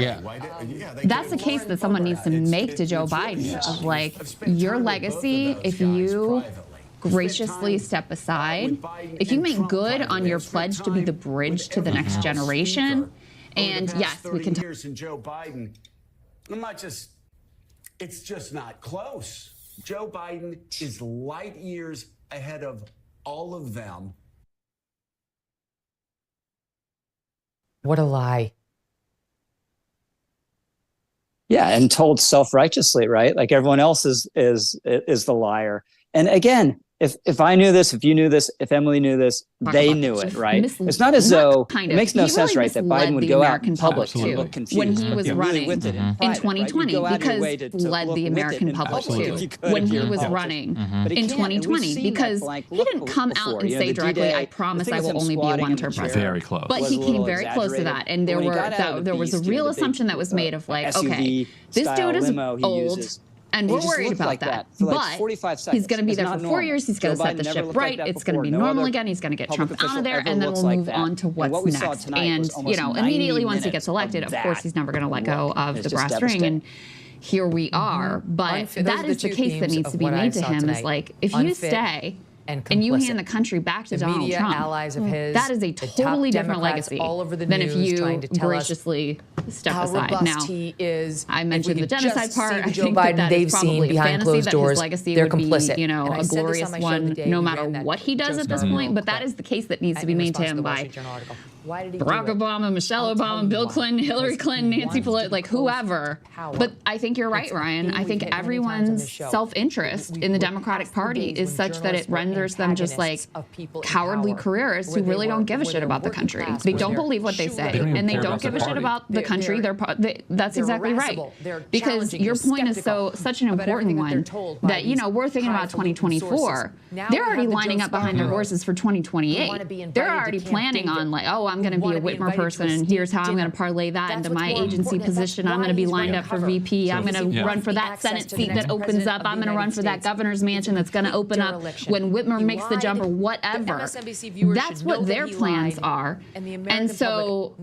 that's a case that someone needs to make to Joe Biden of like your legacy. If you graciously step aside, if you make good on your pledge to be the bridge to the next generation, and yes, we can. Years in Joe Biden, it's just not close. Joe Biden is light years ahead of all of them. What a lie. Yeah, and told self-righteously, right? Like everyone else is the liar. And again, if I knew this, if you knew this, if Emily knew this, they knew it, right? It's not as though it makes no sense, right, that Biden would go out in public to look confused when he was running in 2020, because led the American public to when he was running in 2020, because he didn't come out and say directly, "I promise I will only be a one-term president." Very close, but he came very close to that, and there was a real assumption that was made of like, okay, this dude is old. And we're worried about that. But he's going to be there for 4 years. He's going to set the ship right. It's going to be normal again. He's going to get Trump out of there, and then we'll move on to what's next. And, immediately once he gets elected, of course, he's never going to let go of the brass ring. And here we are. But that is the case that needs to be made to him is like, if you stay and you hand the country back to Donald Trump, that is a totally different legacy than if you graciously step aside. Now, I mentioned the genocide part. I think that is probably a fantasy that his legacy would be, a glorious one, no matter what he does at this point. But that is the case that needs to be made to him by Barack Obama, Michelle Obama, Bill Clinton, Hillary Clinton, Nancy Pelosi, like whoever. But I think you're right, Ryan. I think everyone's self-interest in the Democratic Party is such that it renders them just like cowardly careerists who really don't give a shit about the country. They don't believe what they say, and they don't give a shit about the country. That's exactly right. Because your point is such an important one that, we're thinking about 2024. They're already lining up behind their horses for 2028. They're already planning on like, oh, I'm going to be a Whitmer person, and here's how I'm going to parlay that into my agency position. I'm going to be lined up for VP. I'm going to run for that Senate seat that opens up. I'm going to run for that governor's mansion that's going to open up when Whitmer makes the jump or whatever. That's what their plans are. And so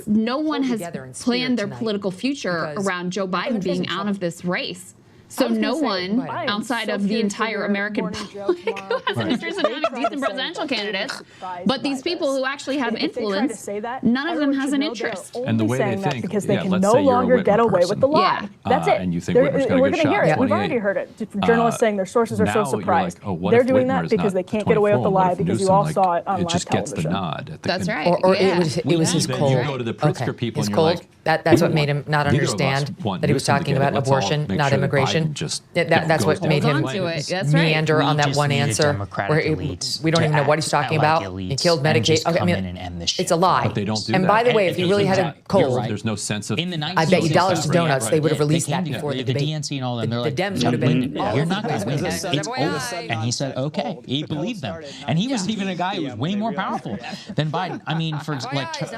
no one has planned their political future around Joe Biden being out of this race. So no one outside of the entire American public has an interest in having decent presidential candidates. But these people who actually have influence, none of them has an interest. And the way they think, because they can no longer get away with the lie. Yeah. That's it. And you think Whitmer's we're going to hear it. We've already heard it. Journalists saying their sources are so surprised. They're doing that because they can't get away with the lie because you all saw it on live television. It just gets the nod. That's right. Or it was his cold. You go to the Pritzker people and you're like, that's what made him not understand that he was talking about abortion, not immigration. That's what made him meander on that one answer where we don't even know what he's talking about. He killed Medicaid. Okay, I mean, it's a lie. But they don't do that. And by the way, if he really had a cold, there's no sense of. I bet you dollars to donuts they would have released that before the debate. The DNC and all them, they're like, the Dems would have been, you're not going to win. It's over. And he said, okay. He believed them. And he was even a guy who was way more powerful than Biden. I mean, for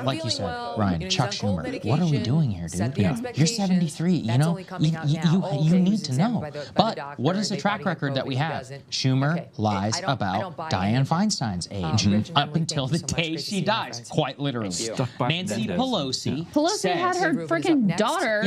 like you said, Ryan, Chuck Schumer, what are we doing here, dude? You're 73. You need to know. But what is the track record that we have? Schumer lies about Dianne Feinstein's age up until the day she dies, quite literally. Nancy Pelosi had her freaking daughter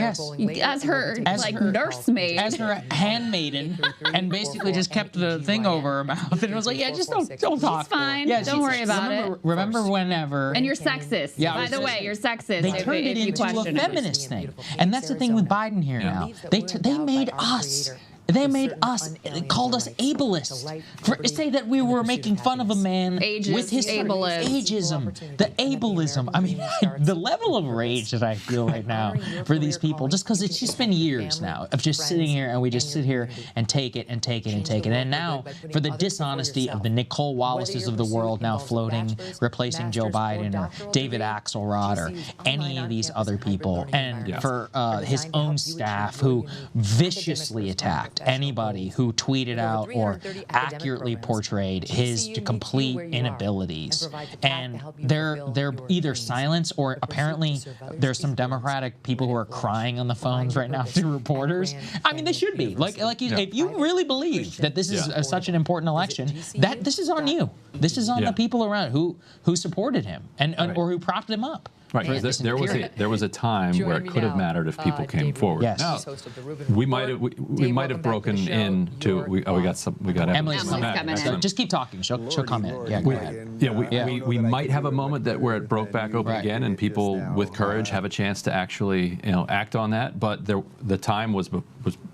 as her nursemaid, as her handmaiden, and basically just kept the thing over her mouth, and it was like, yeah, just don't talk. It's fine. Yeah, don't worry about it. Remember whenever. And you're sexist. Yeah, by the way, you're sexist. They turned it into a feminist thing. And that's the thing with Biden here now. They made us. They made us, called us ableists. Say that we were making fun of a man with his ageism, the ableism. I mean, the level of rage that I feel right now for these people, just because it's just been years now of just sitting here and we just sit here and take it and take it and take it. And now for the dishonesty of the Nicole Wallaces of the world now floating, replacing Joe Biden or David Axelrod or any of these other people, and for his own staff who viciously attacked anybody who tweeted out or accurately portrayed his complete inabilities. And they're either silenced or apparently there's some Democratic people who are crying on the phones right now to reporters. I mean, they should be. If you really believe that this is such an important election, that this is on you. This is on the people around who supported him or who propped him up. Right, because there was a time where it could have mattered if people came forward. Yes. Now, we might have broken into. We got Emily's coming in. So just keep talking. She'll come in. Yeah, we might have a moment where it broke back open again, and people with courage have a chance to actually act on that. But the time was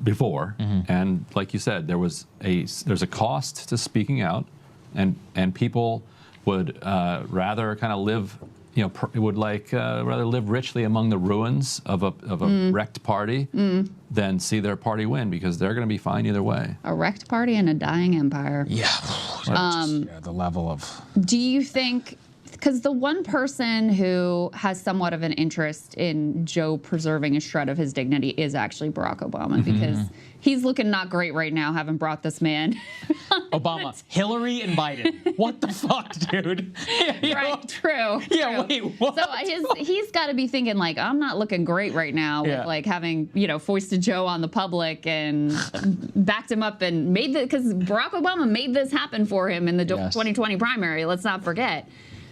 before, and like you said, there's a cost to speaking out, and people would rather kind of live. Rather live richly among the ruins of a wrecked party than see their party win, because they're going to be fine either way. A wrecked party and a dying empire. Yeah. The level of. Do you think, because the one person who has somewhat of an interest in Joe preserving a shred of his dignity is actually Barack Obama, because he's looking not great right now, having brought this man. Obama, Hillary, and Biden. What the fuck, dude? Right, true. Yeah, true. wait, what? So he's got to be thinking, I'm not looking great right now with, having, foisted Joe on the public and backed him up and because Barack Obama made this happen for him in the 2020 primary, let's not forget.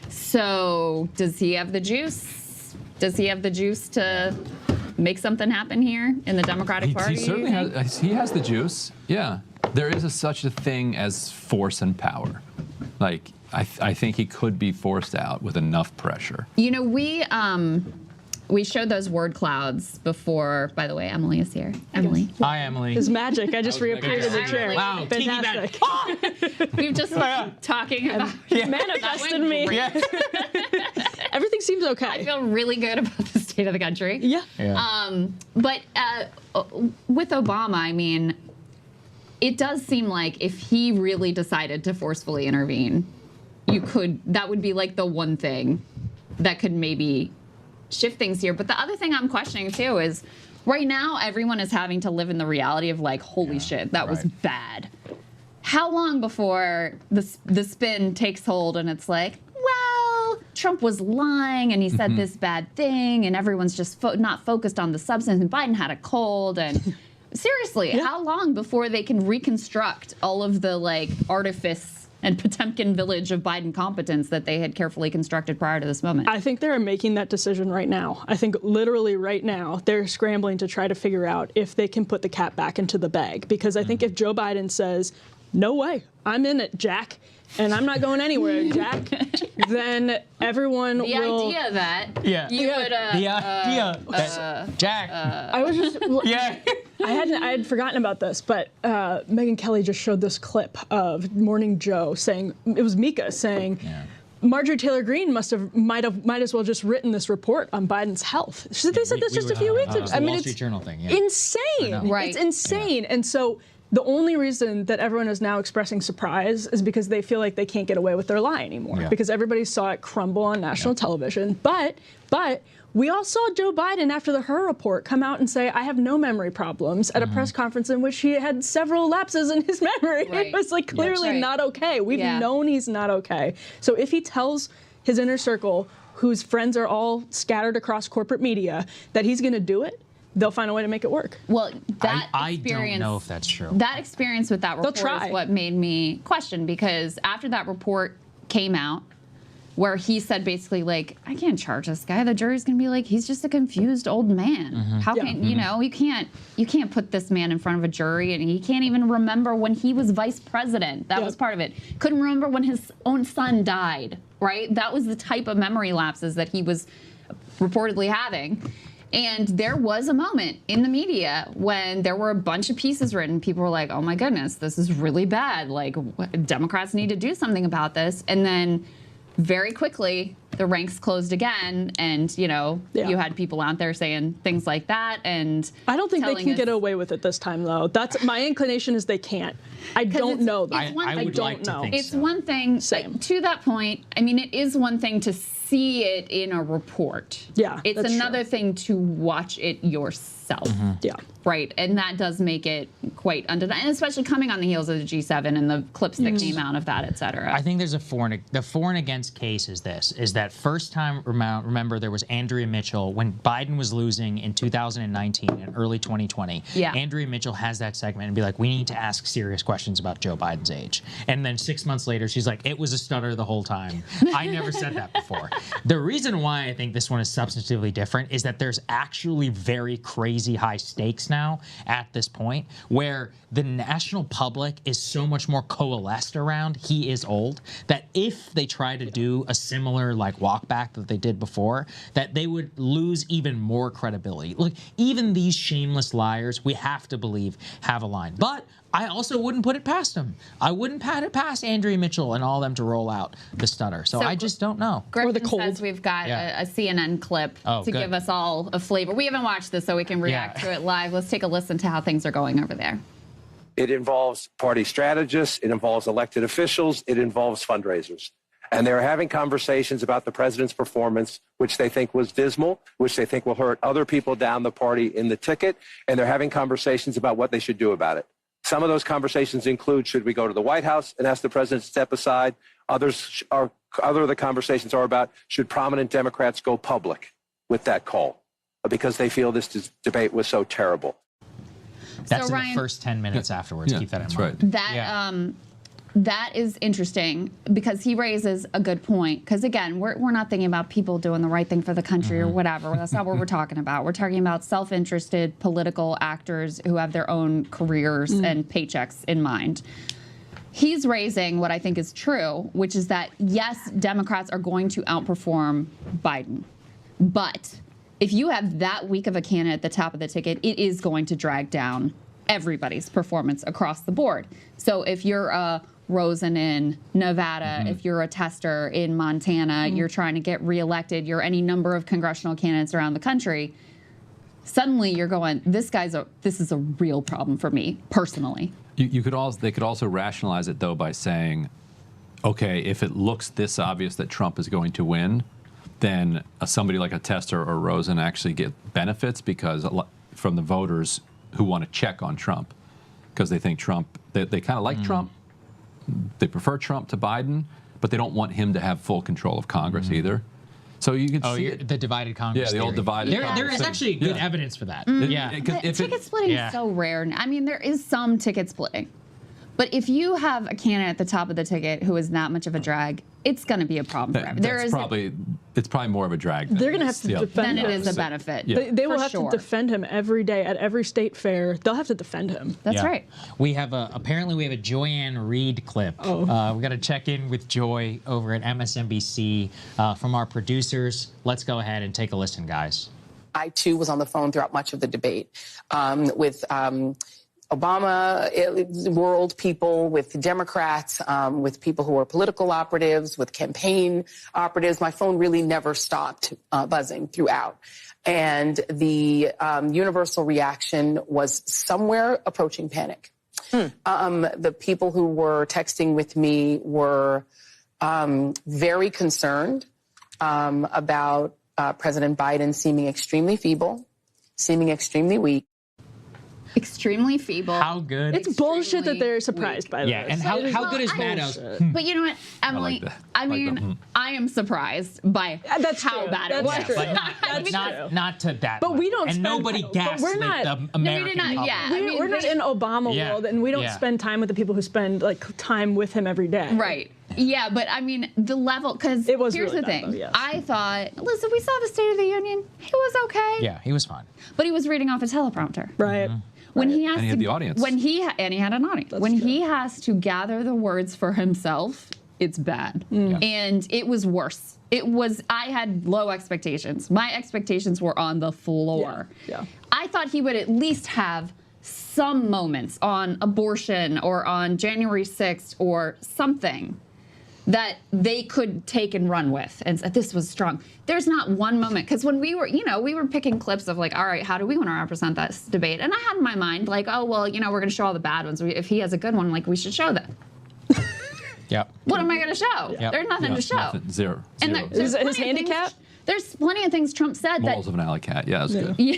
So does he have the juice? Does he have the juice to make something happen here in the Democratic Party? He certainly has. He has the juice. Yeah, there is such a thing as force and power. I think he could be forced out with enough pressure. We showed those word clouds before. By the way, Emily is here. Emily. Hi, Emily. It's magic. I just reappeared in the chair. Wow, fantastic. We've just talking about manifested me. Yeah. Everything seems okay. I feel really good about the state of the country. Yeah. But with Obama, I mean, it does seem like if he really decided to forcefully intervene, that would be like the one thing that could maybe shift things here. But the other thing I'm questioning too is right now everyone is having to live in the reality of holy shit, that was bad. How long before the spin takes hold and it's well, Trump was lying and he said this bad thing and everyone's just not focused on the substance and Biden had a cold and seriously, how long before they can reconstruct all of the artifice and Potemkin village of Biden competence that they had carefully constructed prior to this moment? I think they're making that decision right now. I think literally right now they're scrambling to try to figure out if they can put the cat back into the bag. Because I think if Joe Biden says, no way, I'm in it, Jack, and I'm not going anywhere, Jack, then everyone will... The idea that you would... the idea that Jack... I was just... I had forgotten about this, but Megyn Kelly just showed this clip of Morning Joe saying, it was Mika saying, Marjorie Taylor Greene might as well just written this report on Biden's health. They said this just a few weeks ago. I mean, Wall Street Journal thing. Insane. Right. It's insane. And so the only reason that everyone is now expressing surprise is because they feel like they can't get away with their lie anymore, because everybody saw it crumble on national television. But we all saw Joe Biden after the Hur report come out and say, I have no memory problems at a press conference in which he had several lapses in his memory. Right. It was clearly not okay. We've known he's not okay. So if he tells his inner circle, whose friends are all scattered across corporate media, that he's going to do it, they'll find a way to make it work. Well, that I experience, don't know if that's true. That experience with that report is what made me question, because after that report came out, where he said basically I can't charge this guy. The jury's gonna be he's just a confused old man. How can you can't put this man in front of a jury and he can't even remember when he was vice president. That was part of it. Couldn't remember when his own son died. Right? That was the type of memory lapses that he was reportedly having. And there was a moment in the media when there were a bunch of pieces written. People were like, oh my goodness, this is really bad. Democrats need to do something about this. And then very quickly, the ranks closed again, and you had people out there saying things like that. And I don't think they can get away with it this time, though. That's my inclination is they can't. I don't know. I would like to think it's so. one thing, to that point, I mean, it is one thing to see it in a report. Yeah, it's another thing to watch it yourself. Yeah. Right, and that does make it quite undeniable, and especially coming on the heels of the G7 and the clips that came out of that, et cetera. I think there's the for and against case is that first time, remember, there was Andrea Mitchell when Biden was losing in 2019 and early 2020. Yeah. Andrea Mitchell has that segment and be like, we need to ask serious questions about Joe Biden's age. And then 6 months later, she's like, it was a stutter the whole time. I never said that before. The reason why I think this one is substantively different is that there's actually very crazy high stakes now at this point where the national public is so much more coalesced around he is old that if they try to do a similar like walk back that they did before, that they would lose even more credibility. Look, even these shameless liars, we have to believe, have a line. But I also wouldn't put it past them. I wouldn't pat it past Andrea Mitchell and all them to roll out the stutter. So I just don't know. Griffin says we've got a CNN clip to give us all a flavor. We haven't watched this, so we can react to it live. Let's take a listen to how things are going over there. It involves party strategists. It involves elected officials. It involves fundraisers. And they're having conversations about the president's performance, which they think was dismal, which they think will hurt other people down the party in the ticket. And they're having conversations about what they should do about it. Some of those conversations include, should we go to the White House and ask the president to step aside? Other of the conversations are about, should prominent Democrats go public with that call because they feel this debate was so terrible. That's so, in Ryan, the first 10 minutes afterwards. Keep that in mind. That that is interesting because he raises a good point. Because again, we're not thinking about people doing the right thing for the country or whatever. That's not what we're talking about. We're talking about self-interested political actors who have their own careers and paychecks in mind. He's raising what I think is true, which is that yes, Democrats are going to outperform Biden, but if you have that weak of a candidate at the top of the ticket, it is going to drag down everybody's performance across the board. So if you're a Rosen in Nevada, if you're a Tester in Montana, you're trying to get reelected, you're any number of congressional candidates around the country, suddenly you're going, this is a real problem for me personally. They could also rationalize it though by saying, okay, if it looks this obvious that Trump is going to win, then somebody like a Tester or Rosen actually get benefits because from the voters who want to check on Trump because they think Trump, they kind of like Trump. They prefer Trump to Biden, but they don't want him to have full control of Congress either. So you can see the divided Congress. Yeah, the old divided Congress. There is actually good evidence for that. Ticket splitting is so rare. I mean, there is some ticket splitting. But if you have a candidate at the top of the ticket who is that much of a drag, it's going to be a problem for everyone. It's probably more of a drag. They're going to have to defend him. Then it is a benefit. Yeah. They will have to defend him every day at every state fair. They'll have to defend him. That's right. We have apparently we have a Joy-Ann Reid clip. We got to check in with Joy over at MSNBC from our producers. Let's go ahead and take a listen, guys. I too was on the phone throughout much of the debate with Obama world people, with Democrats, with people who are political operatives, with campaign operatives. My phone really never stopped buzzing throughout. And the universal reaction was somewhere approaching panic. The people who were texting with me were very concerned about President Biden seeming extremely feeble, seeming extremely weak. Extremely feeble. How good? It's bullshit that they're surprised by this. Yeah, and how good is that? But you know what, Emily? I am surprised by how bad it was. But not to that. But we don't. And nobody gaslit the American public. We're not in Obama world, and we don't spend time with the people who spend time with him every day. Right. Yeah, but I mean the level, because here's really the thing. Though, yes. I thought, listen, we saw the State of the Union. He was okay. Yeah, he was fine. But he was reading off a teleprompter. Right. When he has and he had the audience. And he had an audience. When he has to gather the words for himself, it's bad. And it was worse. I had low expectations. My expectations were on the floor. Yeah. I thought he would at least have some moments on abortion or on January 6th or something. that they could take and run with, and this was strong. There's not one moment, because when we were, we were picking clips of like, all right, how do we want to represent this debate? And I had in my mind like, oh well, we're going to show all the bad ones. If he has a good one, like we should show that. Yep. What am I going to show? Yep. There's nothing to show. Nothing. Zero. And his handicap. There's plenty of things Trump said Morals of an alley cat. Yeah, that's good. Yeah,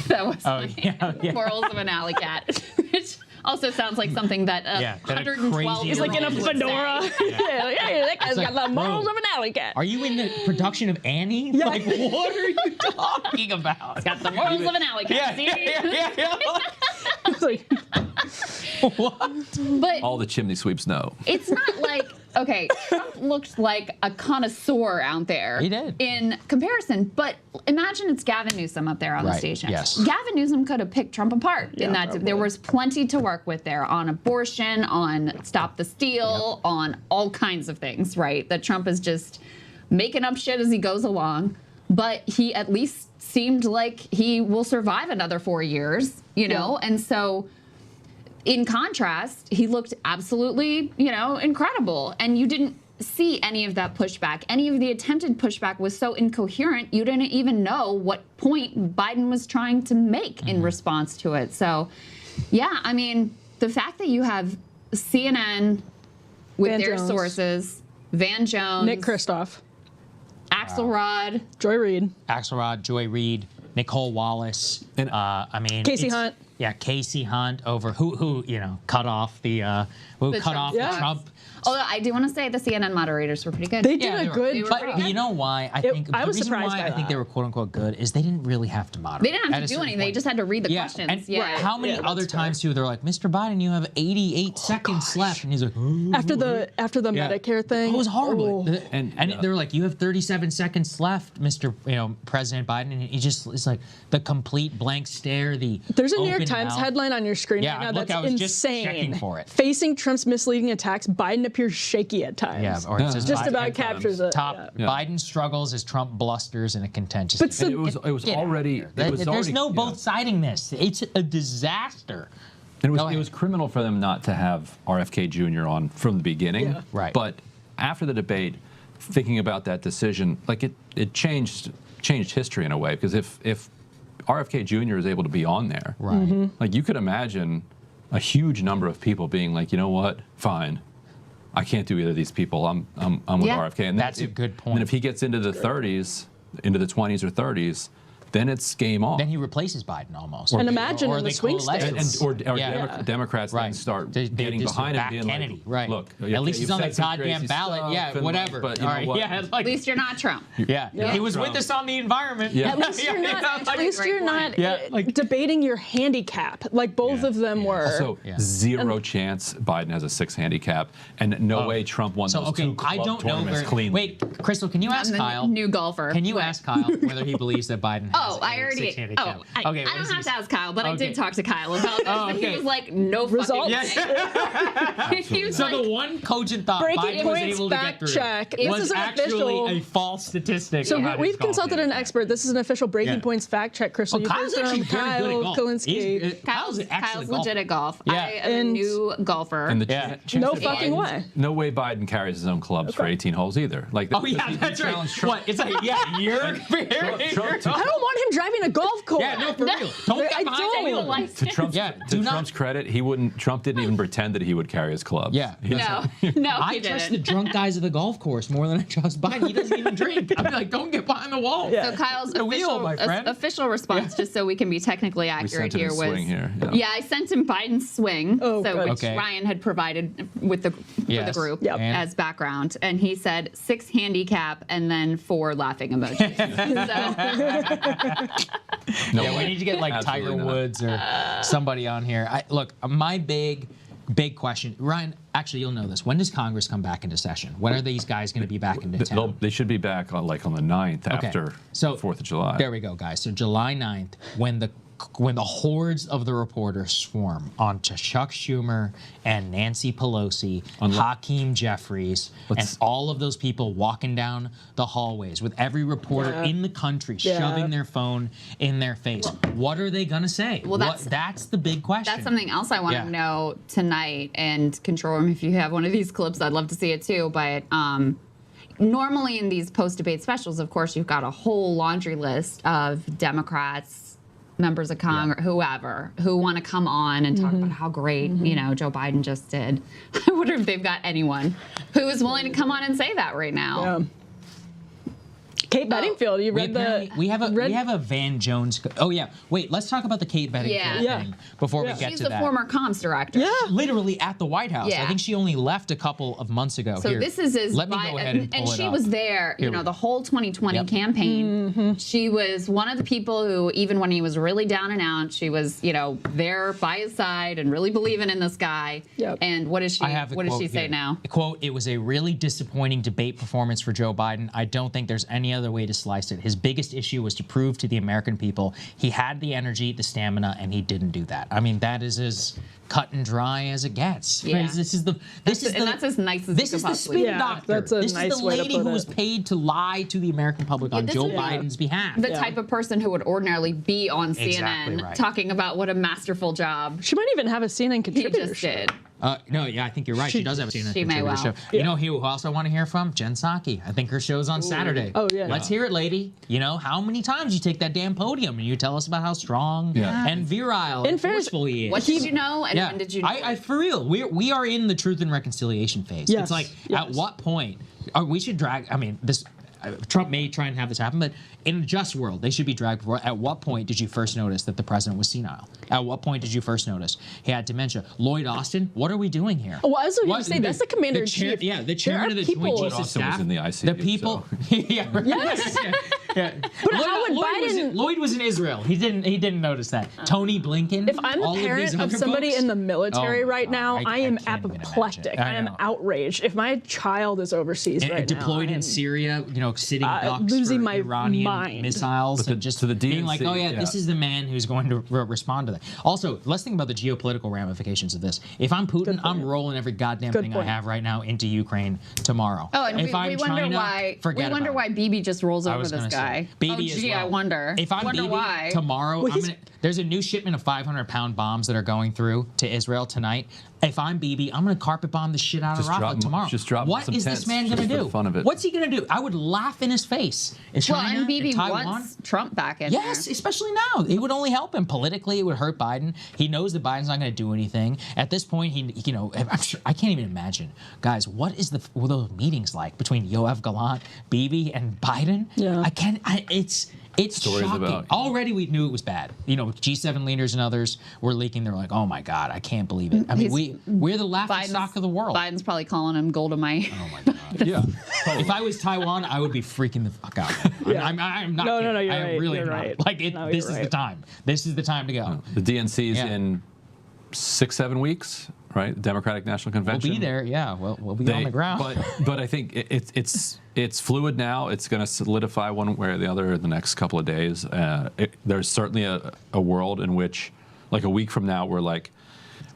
that was funny. Morals of an alley cat. Which also sounds like something that 112 He's like in a fedora. That guy's got the morals of an alley cat. Are you in the production of Annie? Yeah. Like, what are you talking about? It's got the morals of an alley cat. It's like, what? But all the chimney sweeps know. It's not like, okay, Trump looked like a connoisseur out there. He did. In comparison, but imagine it's Gavin Newsom up there on the station. Yes. Gavin Newsom could have picked Trump apart in that. There was plenty to work with there on abortion, on Stop the Steal, on all kinds of things, right? That Trump is just making up shit as he goes along. But he at least seemed like he will survive another 4 years, And so, in contrast, he looked absolutely, incredible. And you didn't see any of that pushback. Any of the attempted pushback was so incoherent, you didn't even know what point Biden was trying to make in response to it. So, yeah, I mean, the fact that you have CNN with Van their Jones. sources, Van Jones, Nick Kristof, Axelrod, Joy Reid, Joy Reid, Nicole Wallace, and Casey Hunt. Yeah, Casey Hunt over who cut off the Trump. Although I do want to say the CNN moderators were pretty good. They did a good. But you know why? I think I was the reason surprised why by I think that. they were quote unquote good is they didn't really have to moderate. They didn't have to do anything. They just had to read the questions. And how many other times too? They're like, Mr. Biden, you have 88 seconds left, and he's like, after the Medicare thing, it was horrible. Oh. And they're like, you have 37 seconds left, Mr. President Biden, and he just it's like the complete blank stare. There's a New York Times headline on your screen right now that's I was insane. just checking for it. Facing Trump's misleading attacks, Biden appears shaky at times. Yeah, or it says just about captures it. Biden struggles as Trump blusters in a contentious. But it was already. There's no both siding this. It's a disaster. And it was criminal for them not to have RFK Jr. on from the beginning. Yeah. Right. But after the debate, thinking about that decision, like it changed history in a way, because if RFK Jr. is able to be on there, right? Like you could imagine a huge number of people being like, you know what, fine, I can't do either of these people. I'm with RFK. And that's a good point. And if he gets into the 30s, into the 20s or 30s, then it's game on. Then he replaces Biden almost. And imagine in the swing states. Or Democrats then start getting behind him, being Kennedy, like, look, at least he's on the goddamn ballot. Yeah, whatever. But all right, at least you're not Trump. Yeah, he was with us on the environment. At least you're not debating your handicap like both of them were. Also, zero chance Biden has a 6 handicap, and no way Trump won those two club tournaments clean. Wait, Crystal, can you ask Kyle? New golfer. Can you ask Kyle whether he believes that Biden has I already. 6 handicap? I don't have to ask Kyle, but I did talk to Kyle about this. And he was like, no results. He was so like, the one cogent thought Breaking Biden was points able to get fact through check. was This is an actually official a false statistic. So we've consulted an expert. This is an official Breaking Points fact check. Crystal, you Kyle's heard actually from very good at Kyle golf. Kalinsky. Kyle's legit at golf. Yeah. I am a new golfer. And no fucking way. No way Biden carries his own clubs for 18 holes either. Like, that's right. What? It's like, you're I don't want him driving a golf course. Yeah, no, for real. Don't get behind the wheel. To Trump's credit, Trump didn't even pretend that he would carry his clubs. Yeah. No, I trust the drunk guys of the golf course more than I trust Biden. He doesn't even drink. I'd be like, don't get behind the wall. Yeah. So Kyle's the wheel, my friend. official response, just so we can be technically accurate here, was swing here. Yeah, I sent him Biden's swing, which Okay. Ryan had provided with for the group as background, and he said 6 handicap and then 4 laughing emojis. We need to get like Tiger Woods or somebody on here. Look, my big question, Ryan. Actually, you'll know this. When does Congress come back into session? When are these guys going to be back into town? They should be back on the 9th after 4th of July. There we go, guys. So July 9th, when the when the hordes of the reporters swarm onto Chuck Schumer and Nancy Pelosi, Hakeem Jeffries, and all of those people walking down the hallways with every reporter in the country shoving their phone in their face, what are they going to say? Well, that's the big question. That's something else I want to know tonight. And Control Room, if you have one of these clips, I'd love to see it too. But normally in these post-debate specials, of course, you've got a whole laundry list of Democrats, members of Congress, whoever, who want to come on and talk about how great, Joe Biden just did. I wonder if they've got anyone who is willing to come on and say that right now. Yeah. Kate Bedingfield, you read we have a Van Jones. Oh yeah, wait. Let's talk about the Kate Bedingfield thing before we get to that. She's the former comms director. Yeah, literally at the White House. I think she only left a couple of months ago. So this is Let me go ahead and pull it she up. was there, the whole 2020 campaign. She was one of the people who, even when he was really down and out, she was, there by his side and really believing in this guy. Yep. And what does she? What does she say now? Quote: "It was a really disappointing debate performance for Joe Biden. I don't think there's any other way to slice it. His biggest issue was to prove to the American people he had the energy, the stamina, and he didn't do that." I mean, that is as cut and dry as it gets. Yeah. That's as nice as this is the spin doctor. This is the lady who was paid to lie to the American public on Joe Biden's behalf. The type of person who would ordinarily be on CNN talking about what a masterful job. She might even have a CNN contributor. He just did. No, yeah, I think you're right. She does have a CNN contributor show. Yeah. You know who else I want to hear from? Jen Psaki. I think her show's on Saturday. Oh, yeah. Let's hear it, lady. How many times you take that damn podium and you tell us about how strong and virile and forceful he is. What did you know and when did you know? I for real, we are in the truth and reconciliation phase. Yes. It's like, at what point, we should drag, this, Trump may try and have this happen, but in a just world, they should be dragged before. At what point did you first notice that the president was senile? At what point did you first notice he had dementia? Lloyd Austin, what are we doing here? Well, I was going to say, that's the commander-in-chief. Yeah, the chairman of the Joint Chiefs of Staff. Was in the ICU, the people. Yeah, right. Yes. But Lloyd was in Israel. He didn't notice that. Tony Blinken. If I'm the parent of somebody folks, in the military right now, I am apoplectic. I am outraged. If my child is overseas right now, deployed in Syria, sitting ducks losing for my Iranian mind. missiles, and just being like, oh yeah, this is the man who's going to respond to that. Also, let's think about the geopolitical ramifications of this. If I'm Putin, I'm rolling every goddamn thing I have right now into Ukraine tomorrow. Oh, and if we wonder why. We wonder why Bibi just rolls over this guy. Bibi as well. I wonder. If I'm Bibi, why. tomorrow, there's a new shipment of 500-pound bombs that are going through to Israel tonight. If I'm Bibi, I'm going to carpet bomb the shit out of Rafah tomorrow. What is this man going to do? Fun of it. What's he going to do? I would laugh in his face. China, and Bibi Taiwan wants Trump back in Yes, especially now. It would only help him. Politically, it would hurt Biden. He knows that Biden's not going to do anything. At this point, I'm sure, I can't even imagine. Guys, what are those meetings like between Yoav Gallant, Bibi, and Biden? Yeah. It's shocking. Already we knew it was bad. G7 leaders and others were leaking. They're like, oh my God, I can't believe it. I mean, we're the laughing stock of the world. Biden's probably calling him Goldemite. Oh my God. Yeah. If I was Taiwan, I would be freaking the fuck out. Yeah. I'm not No, kidding. you're right. Really You're not. right. This is the time. This is the time to go. The DNC's in 6-7 weeks. Right, Democratic National Convention. We'll be there, yeah. We'll be on the ground. But I think it's fluid now. It's going to solidify one way or the other in the next couple of days. There's certainly a world in which, like a week from now, we're like,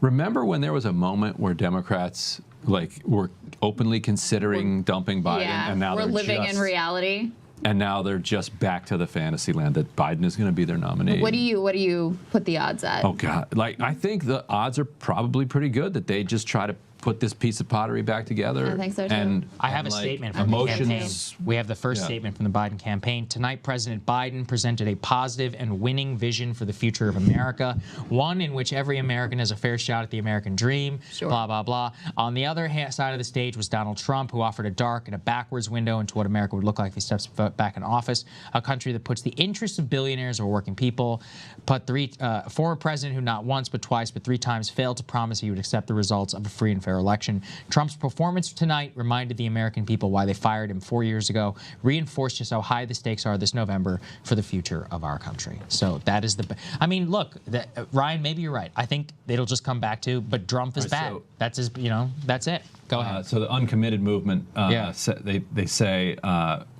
remember when there was a moment where Democrats were openly considering dumping Biden, and now we're living in reality. And now they're just back to the fantasy land that Biden is going to be their nominee. What do you put the odds at? Oh God, I think the odds are probably pretty good that they just try to put this piece of pottery back together. I think so too. And I have a statement from the campaign. We have the first statement from the Biden campaign. Tonight, President Biden presented a positive and winning vision for the future of America, one in which every American has a fair shot at the American dream, blah, blah, blah. On the other side of the stage was Donald Trump, who offered a dark and a backwards window into what America would look like if he steps back in office, a country that puts the interests of billionaires or working people, but former president who not once but twice but 3 times failed to promise he would accept the results of a free and fair fair election. Trump's performance tonight reminded the American people why they fired him 4 years ago, reinforced just how high the stakes are this November for the future of our country. So that is I mean, look, Ryan, maybe you're right. I think it'll just come back to, but Trump is bad. So, that's his, that's it. Go ahead. So the uncommitted movement, they say,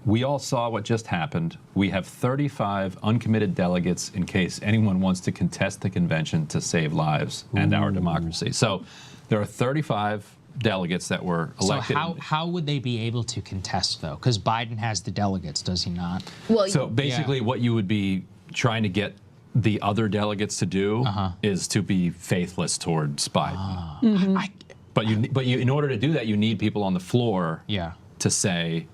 we all saw what just happened. We have 35 uncommitted delegates in case anyone wants to contest the convention to save lives and our democracy. So there are 35 delegates that were elected. So how would they be able to contest, though? Because Biden has the delegates, does he not? Well, so basically what you would be trying to get the other delegates to do is to be faithless towards Biden. But you, in order to do that, you need people on the floor to say.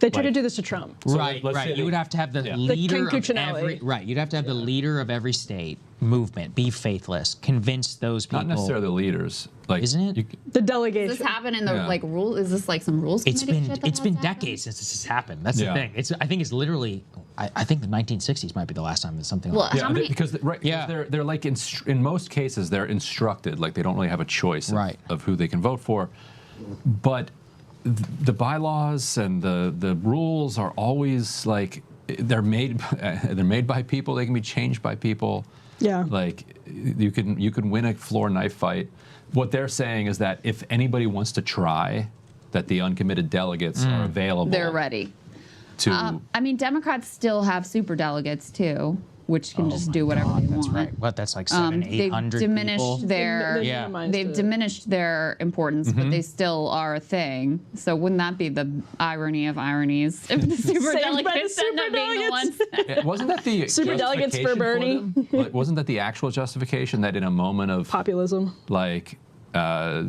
They try to do this to Trump. Right. You would have to have the leader of every. Right. You'd have to have the leader of every state movement be faithless, convince those people. Not necessarily the leaders. Isn't it? The delegation. Does this happen in the rule? Is this like some rules committee? It's been decades since this has happened. That's the thing. I think it's literally. I think the 1960s might be the last time that something. Well, like that. Because they're like in most cases they're instructed, like they don't really have a choice of who they can vote for, but the bylaws and the rules are always like they're made by people. They can be changed by people. Yeah. Like you can win a floor knife fight. What they're saying is that if anybody wants to try, that the uncommitted delegates are available. They're ready. I mean, Democrats still have superdelegates too, which can just do whatever they want. That's right. What? That's like 700-800 They've diminished people. They've diminished their importance, but they still are a thing. So wouldn't that be the irony of ironies if the superdelegates end up being the ones? Wasn't that the superdelegates for Bernie? Wasn't that the actual justification that in a moment of populism, like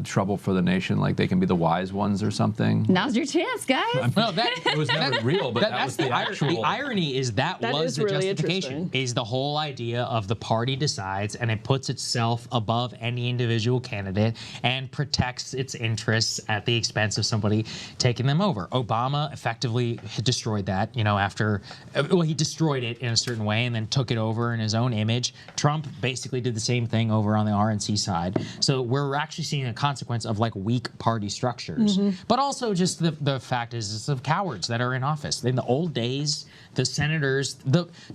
trouble for the nation, like they can be the wise ones or something? Now's your chance, guys. Well, it was never real, but that was the actual. The irony is that was the really justification. Is the whole idea of the party decides and it puts itself above any individual candidate and protects its interests at the expense of somebody taking them over. Obama effectively destroyed that. After he destroyed it in a certain way and then took it over in his own image. Trump basically did the same thing over on the RNC side. So we're actually seeing a consequence of like weak party structures, but also just the fact is it's of cowards that are in office. In the old days, the senators,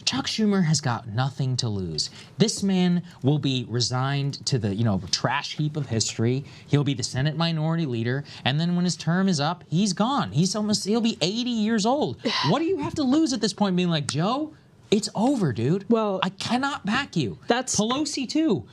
Chuck Schumer has got nothing to lose. This man will be resigned to the trash heap of history. He'll be the Senate Minority Leader, and then when his term is up, he's gone. He'll be 80 years old. What do you have to lose at this point? Being like, Joe, it's over, dude. Well, I cannot back you. That's Pelosi too.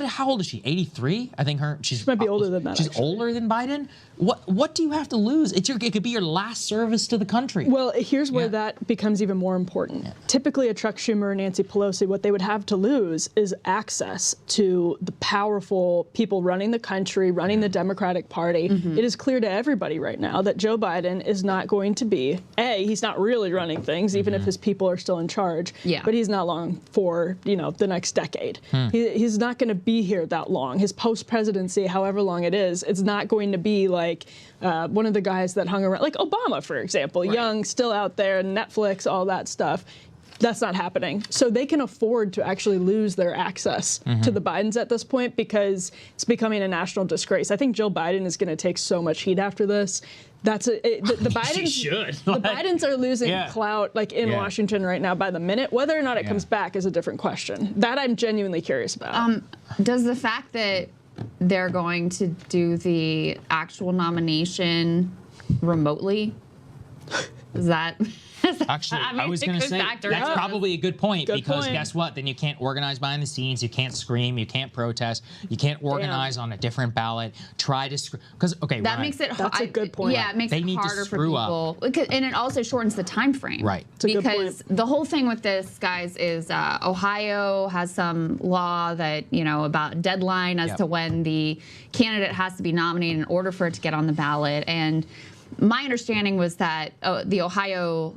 How old is she? 83? I think she might be older than that. She's older than Biden. What do you have to lose? It could be your last service to the country. Well, here's where that becomes even more important. Typically, a Chuck Schumer or Nancy Pelosi, what they would have to lose is access to the powerful people running the country, running the Democratic Party. It is clear to everybody right now that Joe Biden is not going to be, he's not really running things, even if his people are still in charge. Yeah. But he's not long for, the next decade. He's not going to be here that long. His post-presidency, however long it is, it's not going to be like one of the guys that hung around, like Obama, for example, young, still out there, Netflix, all that stuff. That's not happening. So they can afford to actually lose their access to the Bidens at this point because it's becoming a national disgrace. I think Jill Biden is going to take so much heat after this. That's the Bidens. She should. The Bidens are losing clout in Washington right now by the minute. Whether or not it comes back is a different question. That I'm genuinely curious about. Does the fact that they're going to do the actual nomination remotely, is that... Actually, I was going to say that's probably a good point because guess what? Then you can't organize behind the scenes. You can't scream. You can't protest. You can't organize on a different ballot. Try to because that makes it. That's a good point. Yeah, it makes it harder for people, and it also shortens the time frame. Right. Because the whole thing with this, guys, is Ohio has some law that about deadline as to when the candidate has to be nominated in order for it to get on the ballot. And my understanding was that the Ohio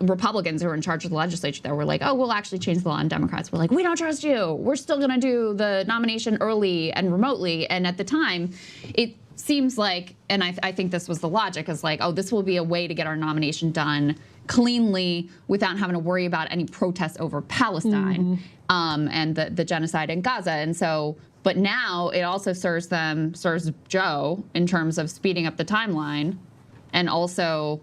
Republicans who were in charge of the legislature there were like, oh, we'll actually change the law. And Democrats were like, we don't trust you. We're still going to do the nomination early and remotely. And at the time, it seems like, and I think this was the logic, is like, oh, this will be a way to get our nomination done cleanly without having to worry about any protests over Palestine and the genocide in Gaza. And so, but now it also serves Joe in terms of speeding up the timeline and also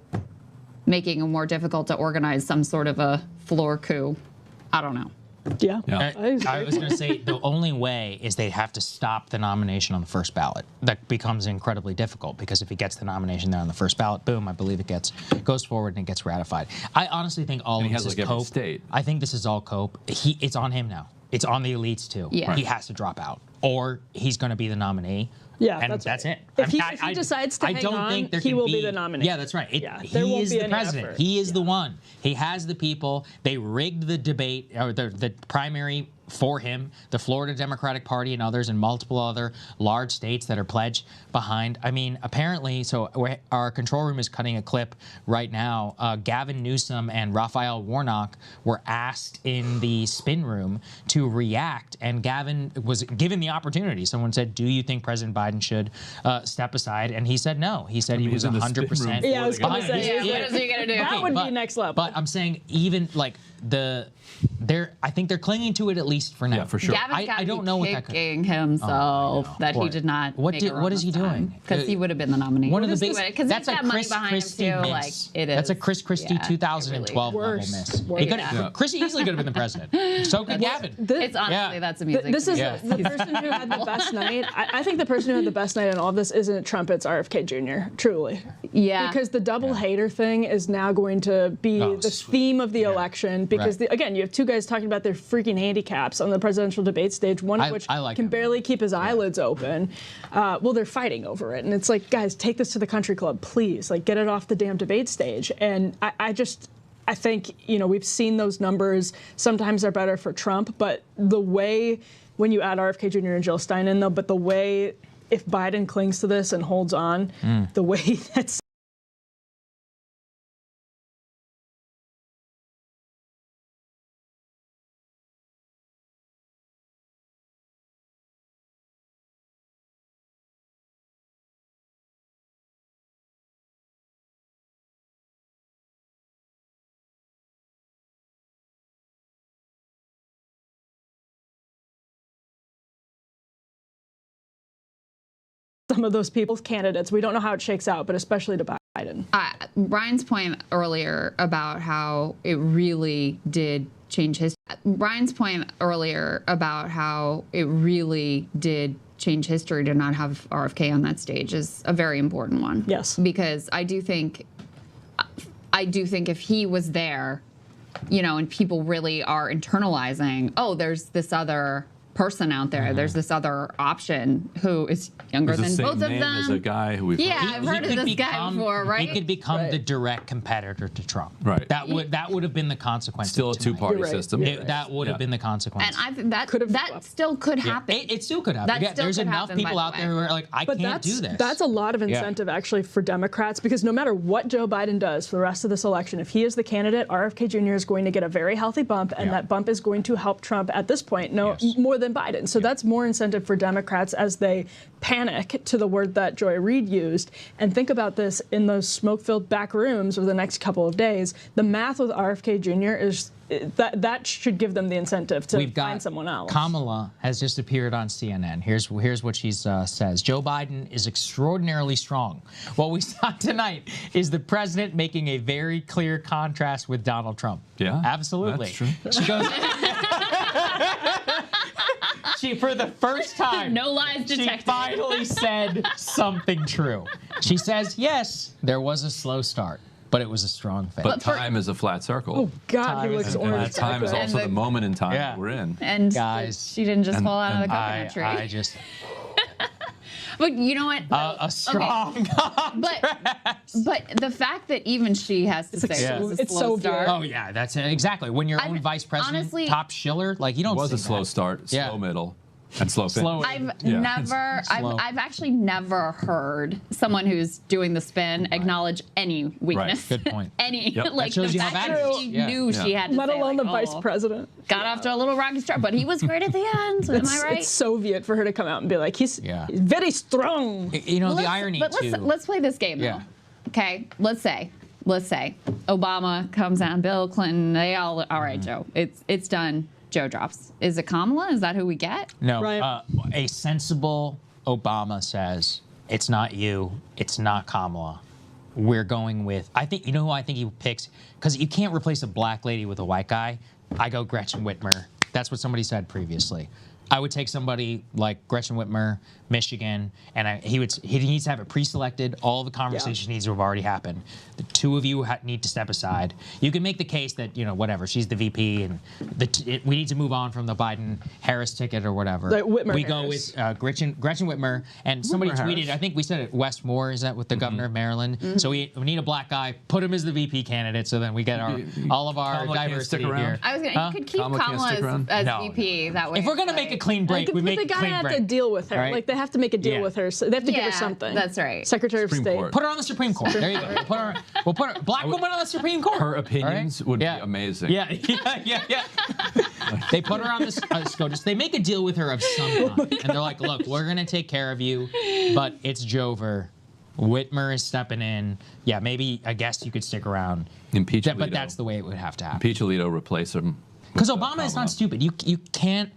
making it more difficult to organize some sort of a floor coup. I don't know. Yeah. I was going to say the only way is they have to stop the nomination on the first ballot. That becomes incredibly difficult because if he gets the nomination there on the first ballot, boom, I believe it goes forward and it gets ratified. I honestly think all of this is cope. I think this is all cope. It's on him now. It's on the elites too. Yeah. He has to drop out or he's going to be the nominee. Yeah, and that's it. If he decides to hang on, he will be the nominee. Yeah, that's right. He is the president. He is the one. He has the people. They rigged the debate or the primary for him. The Florida Democratic Party and others and multiple other large states that are pledged behind. I mean, apparently, so our control room is cutting a clip right now. Gavin Newsom and Raphael Warnock were asked in the spin room to react, and Gavin was given the opportunity. Someone said, "Do you think President Biden should step aside?" And he said no. He said he was 100%. Yeah, I was going to say, what is he going to do? That would be next level. But I'm saying even like I think they're clinging to it at least for now. Yeah, for sure. Gavin's I don't know what that could. Kicking himself that he did not. What is he doing? Because he would have been the nominee. One of the big. That's a Chris Christie miss. Like, it is. That's a Chris Christie 2012 level miss. Christie easily could have been the president. So could Gavin. It's honestly that's amazing. This is the person who had the best night. I think the person who had the best night in all of this isn't Trump. It's RFK Jr. Truly. Yeah. Because the double hater thing is now going to be the theme of the election. Because again, you have two guys talking about their freaking handicaps on the presidential debate stage, one of which can barely keep his eyelids open. Well, they're fighting over it. And it's like, guys, take this to the country club, please. Like, get it off the damn debate stage. And I think, we've seen those numbers. Sometimes they're better for Trump. But the way, when you add RFK Jr. and Jill Stein in, though, but the way, if Biden clings to this and holds on, the way that's some of those people's candidates. We don't know how it shakes out, but especially to Biden. Brian's point earlier about how it really did change history. Brian's point earlier about how it really did change history to not have RFK on that stage is a very important one. Yes. Because I do think if he was there, and people really are internalizing, oh, there's this other person out there. There's this other option who is younger than both of them. As a guy who I've heard of this guy before, right? He could become the direct competitor to Trump. Right. That would have been the consequence. Still a two-party system. That would have been the consequence. And I think that still could happen. It still could happen. There's enough people out there who are like, I can't do this. That's a lot of incentive actually for Democrats, because no matter what Joe Biden does for the rest of this election, if he is the candidate, RFK Jr. is going to get a very healthy bump, and that bump is going to help Trump at this point more than Biden. So that's more incentive for Democrats as they panic, to the word that Joy Reid used, and think about this in those smoke-filled back rooms over the next couple of days. The math with RFK Jr. is that should give them the incentive to find someone else. Kamala has just appeared on CNN. Here's what she says. Joe Biden is extraordinarily strong. What we saw tonight is the president making a very clear contrast with Donald Trump. Yeah, absolutely. That's true. She goes. She, for the first time, no lies detected. She finally said something true. She says, yes, there was a slow start, but it was a strong finish. But time is a flat circle. Oh, God, he looks orange. Time is also the moment in time that we're in. And guys, she didn't just fall out of the coconut tree. I just... But you know what? A strong contrast. But the fact that even she has to say it was a slow start. Oh, yeah, that's it. Exactly. When your own vice president, honestly, top Schiller, like, you don't. It was a slow start, slow middle, and slow finish. I've actually never heard someone who's doing the spin acknowledge any weakness. Right. Good point. Like that shows the you fact that she knew she had to let alone the vice president. Got off to a little rocky start, but he was great at the end. Am I right? It's Soviet for her to come out and be like, he's very strong. The irony too. Let's play this game though. Okay, let's say let's say Obama comes out, Bill Clinton, they all right, Joe, it's done. Joe drops. Is it Kamala? Is that who we get? No. Right. A sensible Obama says, it's not you, it's not Kamala. We're going with, I think, you know who I think he picks? Because you can't replace a black lady with a white guy. I go Gretchen Whitmer. That's what somebody said previously. I would take somebody like Gretchen Whitmer, Michigan, and he needs to have it pre-selected. All the conversation needs to have already happened. The two of you need to step aside. You can make the case that, you know, whatever, she's the VP, and we need to move on from the Biden-Harris ticket or whatever. We go with Gretchen Whitmer, and somebody tweeted, I think we said it, Wes Moore, is that with the governor of Maryland? So we need a black guy, put him as the VP candidate, so then we get all of our diversity here. I was gonna, you could keep Kamala as VP. That way. If we're gonna make a clean break, we make a clean break. They gotta have to deal with her. Right? Like, they have to make a deal with her. So they have to give her something. That's right. Secretary of State. Put her on the Supreme Court. There you go. We'll put her black woman on the Supreme Court. Her opinions would be amazing. Yeah. They put her on the SCOTUS. They make a deal with her of some kind. And they're like, look, we're going to take care of you, but it's Jover. Whitmer is stepping in. Yeah, maybe, I guess you could stick around. Impeach Alito. But that's the way it would have to happen. Impeach Alito, replace him. Because Obama is not stupid. You can't.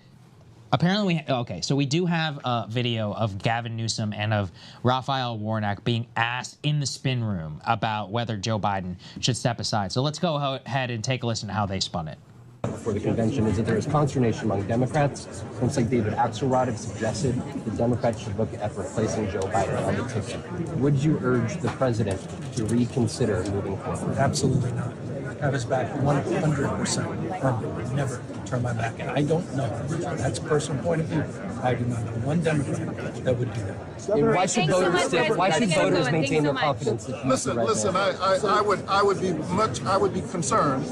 Apparently, okay, so we do have a video of Gavin Newsom and of Raphael Warnock being asked in the spin room about whether Joe Biden should step aside. So let's go ahead and take a listen to how they spun it. Before the convention is that there is consternation among Democrats. Folks like David Axelrod have suggested the Democrats should look at replacing Joe Biden on the ticket. Would you urge the president to reconsider moving forward? Absolutely not. I have his back 100%. I would never turn my back. And I don't know. That's a personal point of view. I do not know one Democrat that would do that. Why should voters maintain their confidence? Listen. I would be concerned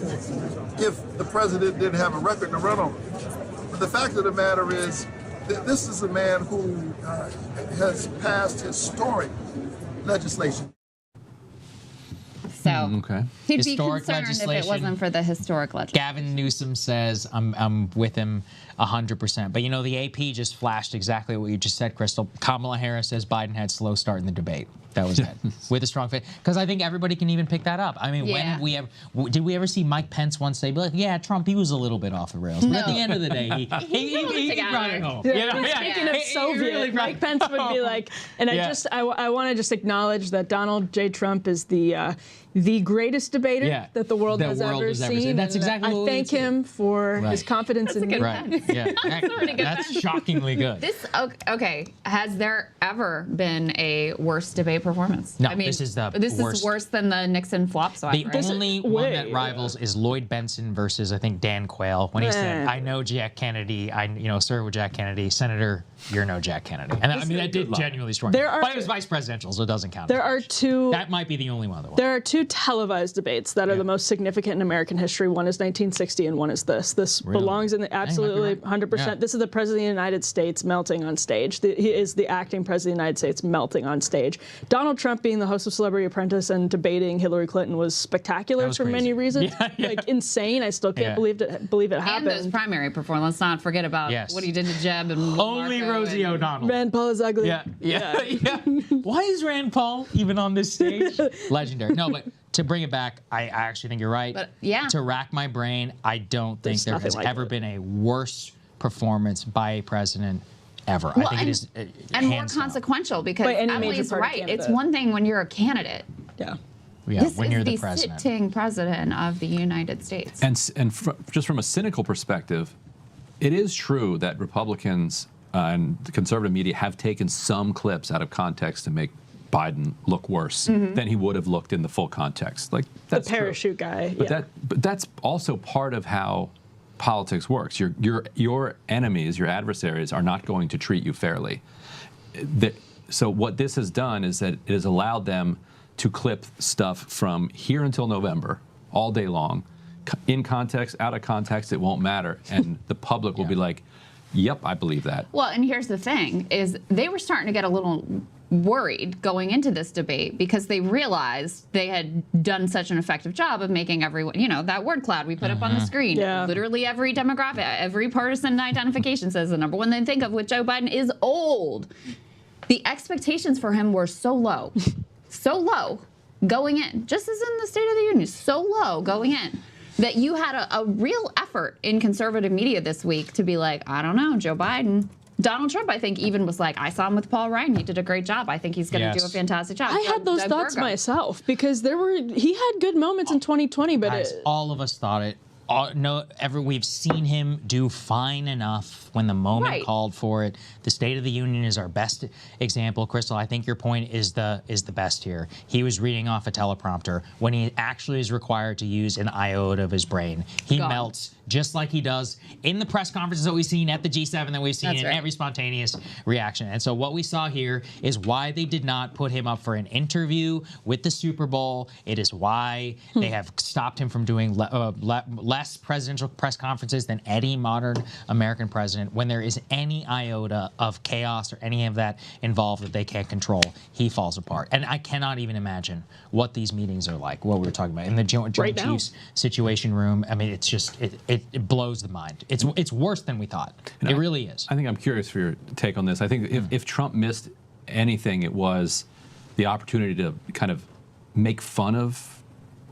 if the president didn't have a record to run on. But the fact of the matter is, this is a man who has passed historic legislation. So he'd be concerned if it wasn't for the historic legislation. Gavin Newsom says, I'm with him 100%. But, you know, the AP just flashed exactly what you just said, Crystal. Kamala Harris says Biden had slow start in the debate. That was it. With a strong fit. Because I think everybody can even pick that up. I mean, did we ever see Mike Pence once say, like, yeah, Trump, he was a little bit off the rails. But at the end of the day, he brought it home. Speaking of Soviet, Mike Pence would be like, and I want to just acknowledge that Donald J. Trump is the greatest debater that the world has ever seen. That's exactly what I thank him for his confidence in me. That's shockingly good. Okay, has there ever been a worse debate performance? No, I mean, this is worst. Is worse than the Nixon flop. So the only one that rivals is Lloyd Benson versus, I think, Dan Quayle when he said, "I know Jack Kennedy. I served with Jack Kennedy. Senator, you're no Jack Kennedy." And that did genuinely strong. But it was vice presidential, so it doesn't count. That might be the only one. There are two televised debates that are the most significant in American history. One is 1960, and one is this. This belongs in the absolutely 100%. Yeah. This is the president of the United States melting on stage. He is the acting president of the United States melting on stage. Donald Trump being the host of Celebrity Apprentice and debating Hillary Clinton was spectacular for many reasons. Like insane. I still can't believe it happened. And those primary performance. Let's not forget about what he did to Jeb and only Marco Rosie O'Donnell. Rand Paul is ugly. Yeah. Why is Rand Paul even on this stage? Legendary. No, but to bring it back, I actually think you're right. But, to rack my brain, I don't think there has ever been a worse performance by a president ever. I think it is and more consequential because Emily's right. It's one thing when you're a candidate. This when is you're the president. sitting president of the United States. And just from a cynical perspective, it is true that Republicans and the conservative media have taken some clips out of context to make Biden look worse than he would have looked in the full context. Like that's the parachute guy. But that's also part of how politics works. Your enemies, your adversaries, are not going to treat you fairly. So what this has done is that it has allowed them to clip stuff from here until November, all day long, in context, out of context, it won't matter, and the public will be like, "Yep, I believe that." Well, and here's the thing: is they were starting to get a little worried going into this debate because they realized they had done such an effective job of making everyone, that word cloud we put up on the screen. Literally every demographic, every partisan identification says the number one they think of with Joe Biden is old. The expectations for him were so low going in, just as in the State of the Union, so low going in, that you had a real effort in conservative media this week to be like, I don't know, Joe Biden. Donald Trump, I think, even was like, I saw him with Paul Ryan. He did a great job. I think he's going to do a fantastic job. I had those thoughts myself because he had good moments in 2020, but all of us thought it. We've seen him do fine enough when the moment called for it. The State of the Union is our best example. Crystal, I think your point is the best here. He was reading off a teleprompter when he actually is required to use an iota of his brain. He melts just like he does in the press conferences that we've seen at the G7 that we've seen in every spontaneous reaction. And so what we saw here is why they did not put him up for an interview with the Super Bowl. It is why they have stopped him from doing less presidential press conferences than any modern American president. When there is any iota of chaos or any of that involved that they can't control, he falls apart. And I cannot even imagine what these meetings are like, what we were talking about in the Joint Chiefs Situation Room. I mean, it's just, it blows the mind. It's worse than we thought. And it really is. I think I'm curious for your take on this. I think if Trump missed anything, it was the opportunity to kind of make fun of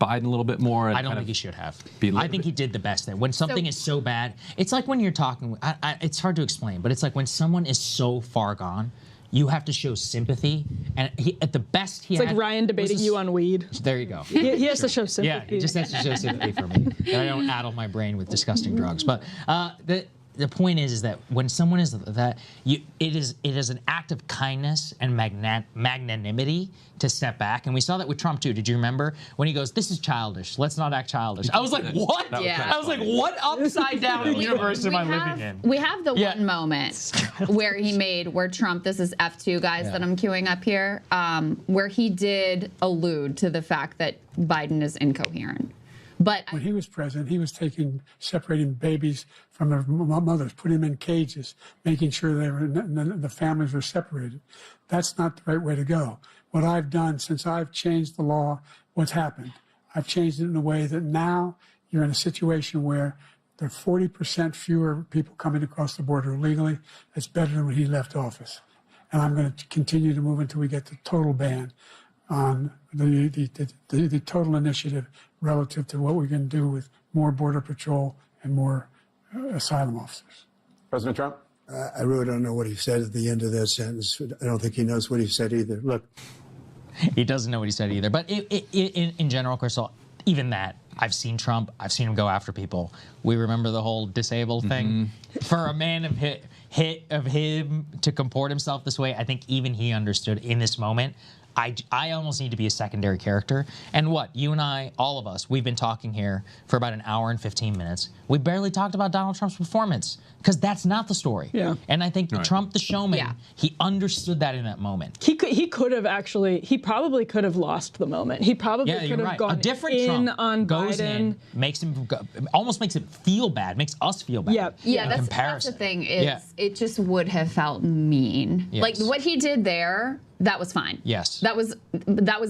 Biden a little bit more. And I don't think he should have. I think he did the best thing. When something is so bad, it's like when you're talking, it's hard to explain, but it's like when someone is so far gone, you have to show sympathy. And at the best he It's like Ryan debating you on weed. There you go. He has to show sympathy. Yeah, he just has to show sympathy for me. And I don't addle my brain with disgusting drugs. But the point is that when someone is that, it is an act of kindness and magnanimity to step back. And we saw that with Trump too. Did you remember when he goes, "This is childish. Let's not act childish." I was like, "What?" I was like, "What upside down universe am I living in?" We have the one moment where he made where Trump. This is F2 guys that I'm queuing up here, where he did allude to the fact that Biden is incoherent. But when he was president, he was separating babies from their mothers, putting them in cages, making sure the families were separated. That's not the right way to go. What I've done since I've changed the law, what's happened? I've changed it in a way that now you're in a situation where there are 40% fewer people coming across the border illegally. That's better than when he left office. And I'm going to continue to move until we get the total ban on the total initiative relative to what we can do with more Border Patrol and more asylum officers. President Trump? I really don't know what he said at the end of that sentence. I don't think he knows what he said either. Look. He doesn't know what he said either. But in general, Crystal, even that, I've seen Trump. I've seen him go after people. We remember the whole disabled thing. For a man of him to comport himself this way, I think even he understood in this moment, I almost need to be a secondary character. And what? You and I, all of us, we've been talking here for about an hour and 15 minutes. We barely talked about Donald Trump's performance because that's not the story. Yeah. And I think Trump, the showman, he understood that in that moment. He probably could have lost the moment. He probably could have gone a different in Trump on goes Biden. Almost makes it feel bad, makes us feel bad. Yeah, that's the thing. It just would have felt mean. Yes. Like what he did there, that was fine. Yes. That was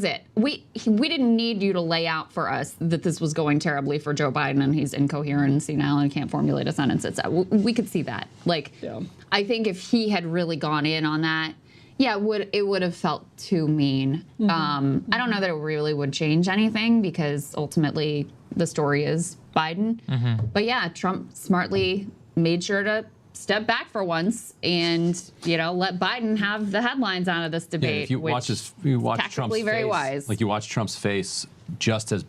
it. We didn't need you to lay out for us that this was going terribly for Joe Biden and he's incoherent and senile and can't formulate a sentence. We could see that. I think if he had really gone in on that, it would have felt too mean. I don't know that it really would change anything because ultimately the story is Biden. But Trump smartly made sure to step back for once and let Biden have the headlines out of this debate. If you watch Trump's face, very wise. Like you watch Trump's face just as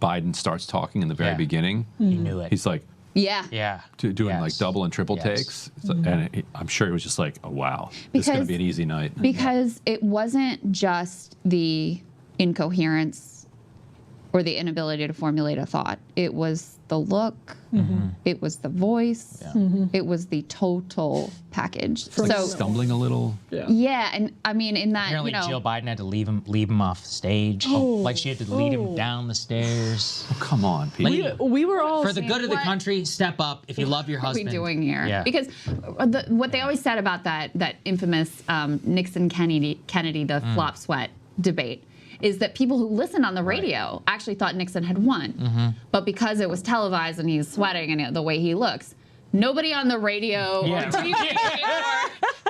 Biden starts talking in the very beginning. He knew it. He's like, doing like double and triple takes, and I'm sure he was just like, oh wow, this is going to be an easy night. Because it wasn't just the incoherence or the inability to formulate a thought. It was the look. It was the voice. It was the total package. So stumbling a little. And I mean, in that apparently Jill Biden had to leave him off stage. Like she had to lead him down the stairs. Oh, come on, people. We were all for the good of the country. Step up if you love your husband. What are we doing here? Yeah. Because what they always said about that infamous Nixon Kennedy the flop sweat debate is that people who listened on the radio actually thought Nixon had won. But because it was televised and he's sweating and the way he looks, nobody on the radio or TV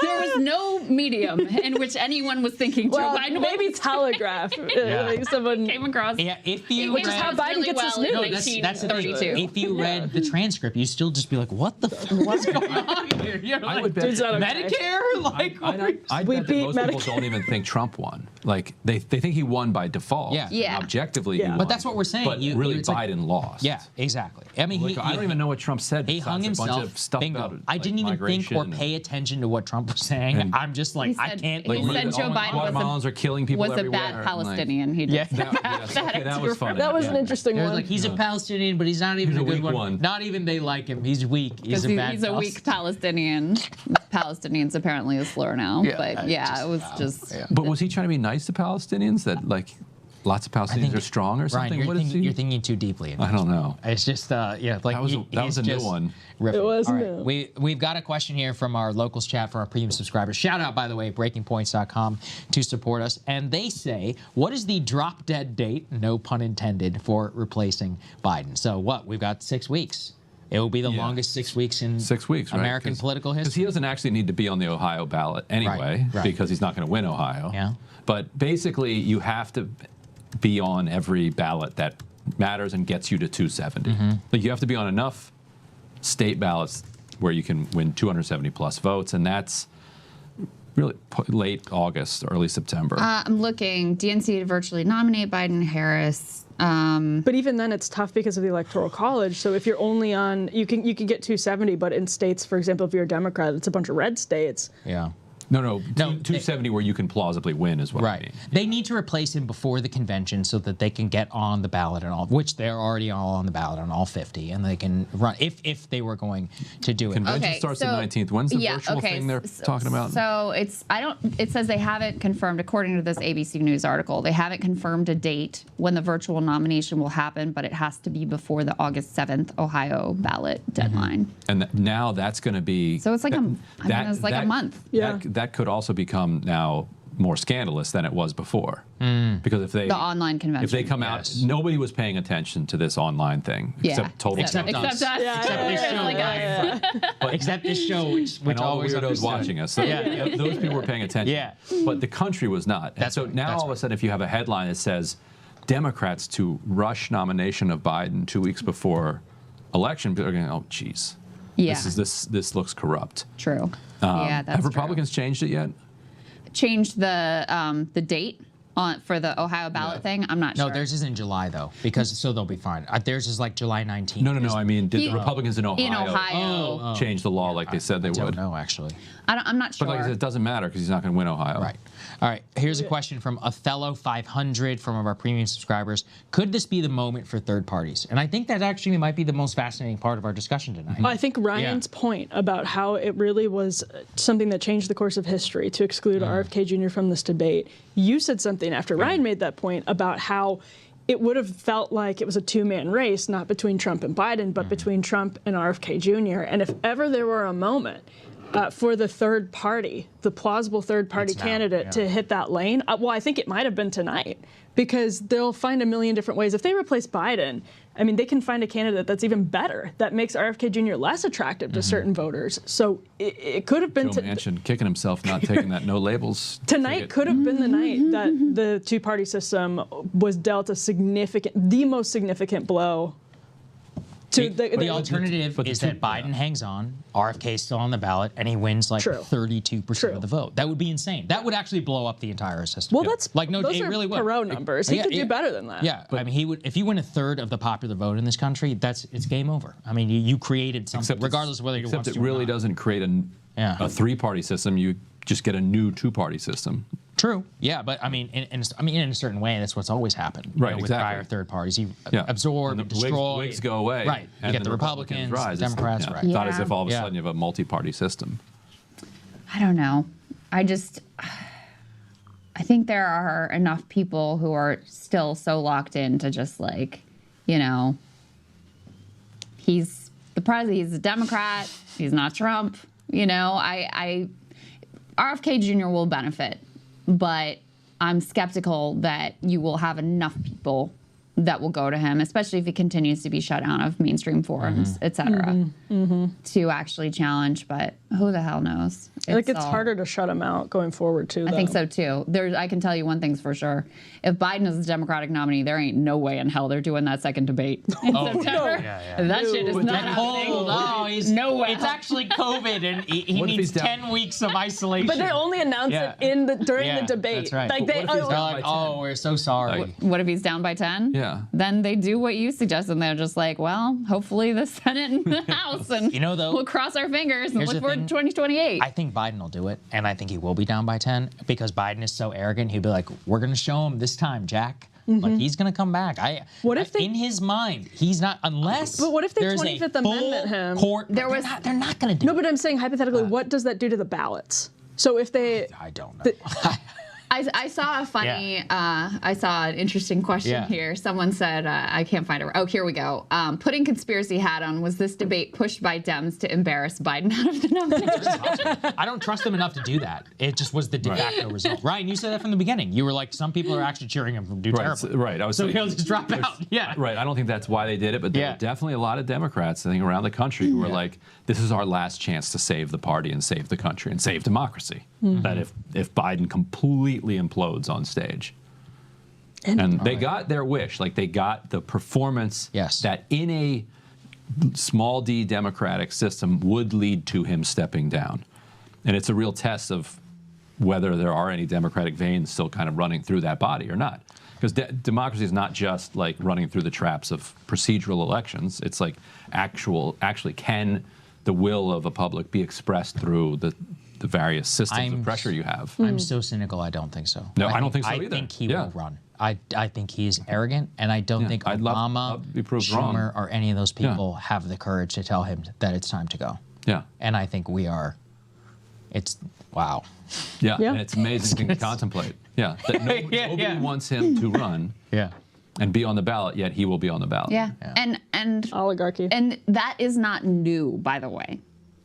There was no medium in which anyone was thinking Joe Biden. Maybe Telegraph. Like someone came across. Yeah, if you which is how Biden gets his news. That's the thing. If you read the transcript, you still just be like, "What the what's going on here?" You know, I would bet Medicare. Like, I bet that most people don't even think Trump won. Like they think he won by default. Yeah. Objectively, he won. But that's what we're saying. But really, Biden lost. Yeah, exactly. I mean, I don't even know what Trump said. He hung himself. A bunch of stuff about, I didn't even think or pay attention to what Trump was saying. I'm just like, I can't. He said Joe Biden are killing people was a bad Palestinian. He did. That was funny. That was an interesting one. Like, he's a Palestinian, but he's not even a good one. Not even they like him. He's weak. He's a weak Palestinian. Palestinians apparently a slur now. But it was just. But was he trying to be nice to Palestinians? That like lots of Palestinians are strong or something? Ryan, you're thinking too deeply. I don't know. It's just like that was a new one. It was new. We've got a question here from our locals chat for our premium subscribers. Shout out, by the way, breakingpoints.com to support us. And they say, what is the drop dead date, no pun intended, for replacing Biden? So what? We've got 6 weeks. It will be the longest 6 weeks in American political history. Because he doesn't actually need to be on the Ohio ballot anyway, because he's not going to win Ohio. Yeah. But basically, you have to be on every ballot that matters and gets you to 270. Like you have to be on enough state ballots where you can win 270 plus votes, and that's really late August, early September. I'm looking. DNC to virtually nominate Biden, Harris. But even then, it's tough because of the Electoral College. So if you're only on, you can get 270, but in states, for example, if you're a Democrat, it's a bunch of red states. Yeah. No, 270 where you can plausibly win is what I mean. They need to replace him before the convention so that they can get on the ballot and all, which they're already all on the ballot on all 50, and they can run if they were going to do it. Convention starts the 19th. When's the virtual thing they're talking about? So it says they haven't confirmed, according to this ABC News article, they haven't confirmed a date when the virtual nomination will happen, but it has to be before the August 7th Ohio ballot deadline. And now that's going to be. So it's like a month. Yeah. That could also become now more scandalous than it was before. Because if the online convention, if they come out, nobody was paying attention to this online thing except total except us. Except this show, which all always the weirdos watching us. So those people were paying attention. Yeah. But the country was not. And so now all of a sudden, if you have a headline that says Democrats to rush nomination of Biden 2 weeks before election, people are going, oh, geez. Yeah. This looks corrupt. True. That's have Republicans changed it yet? Changed the date for the Ohio ballot thing? I'm not sure. No, theirs is in July though, so they'll be fine. Theirs is like July 19th. No. I mean, did the Republicans in Ohio change the law like they said they would? I don't know, actually. I'm not sure. But like I said, it doesn't matter because he's not going to win Ohio. Right. All right. Here's a question from Othello 500 from one of our premium subscribers. Could this be the moment for third parties? And I think that actually might be the most fascinating part of our discussion tonight. I think Ryan's point about how it really was something that changed the course of history to exclude RFK Jr. from this debate. You said something after Ryan made that point about how it would have felt like it was a two-man race, not between Trump and Biden, but between Trump and RFK Jr. And if ever there were a moment for the third party, the plausible third party candidate to hit that lane, well, I think it might have been tonight, because they'll find a million different ways. If they replace Biden, I mean, they can find a candidate that's even better, that makes RFK Jr. less attractive to certain voters. So it could have been Joe Manchin kicking himself, not taking that no labels tonight could have been the night that the two-party system was dealt the most significant blow. The alternative is that Biden hangs on, RFK is still on the ballot, and he wins like 32% of the vote. That would be insane. That would actually blow up the entire system. Well, those it really would. Perot numbers. He could do better than that. Yeah, but I mean, he would. If you win a third of the popular vote in this country, it's game over. I mean, you created something, regardless of whether you want to. Except it really doesn't create a three-party system. You just get a new two-party system. True. Yeah, but I mean, in a certain way, that's what's always happened. Right. With prior third parties, you absorb, destroy. Wigs go away. Right. You get the Republicans, rise. Democrats. Right. It's not as if all of a sudden you have a multi-party system. I don't know. I think there are enough people who are still so locked in to just he's the president. He's a Democrat. He's not Trump. RFK Jr. will benefit. But I'm skeptical that you will have enough people that will go to him, especially if he continues to be shut out of mainstream forums, et cetera, to actually challenge. But who the hell knows? It's harder to shut him out going forward, too, though. I think so, too. I can tell you one thing's for sure. If Biden is the Democratic nominee, there ain't no way in hell they're doing that second debate in September. That shit is not happening. No way. It's actually COVID, and he needs 10 weeks of isolation. But they only announce it during the debate. That's right. Like they're like, oh, we're so sorry. What if he's down by 10? Yeah. Then they do what you suggest, and they're just like, well, hopefully the Senate and the House, and we'll cross our fingers and look forward to 2028. I think Biden will do it, and I think he will be down by 10 because Biden is so arrogant. He'll be like, we're going to show him this time, Jack. Like, he's going to come back. In his mind, he's not, unless. But what if they 25th Amendment him? They're not going to do it. No, but I'm saying hypothetically, what does that do to the ballots? So if they. I don't know. I saw a funny, I saw an interesting question here. Someone said, I can't find it. Oh, here we go. Putting conspiracy hat on, was this debate pushed by Dems to embarrass Biden out of the nomination? I don't trust them enough to do that. It just was the de facto result. Ryan, you said that from the beginning. You were like, some people are actually cheering him to do terribly. Right. I was so saying, he'll just drop out. Yeah. Right. I don't think that's why they did it, but there were definitely a lot of Democrats, I think, around the country who were like, this is our last chance to save the party and save the country and save democracy. That if Biden completely implodes on stage. And they got their wish. Like, they got the performance that in a small d democratic system would lead to him stepping down. And it's a real test of whether there are any democratic veins still kind of running through that body or not. Because democracy is not just like running through the traps of procedural elections. It's like actually can the will of a public be expressed through the various systems of pressure you have. I'm so cynical, I don't think so. No, I don't think so either. I think he will run. I think he's arrogant, and I don't think Obama, Schumer, or any of those people have the courage to tell him that it's time to go. Yeah. And I think we are. It's, wow. Yeah, and it's amazing to contemplate. Yeah, that nobody wants him to run. Yeah. And be on the ballot, yet he will be on the ballot. Yeah. And oligarchy. And that is not new, by the way.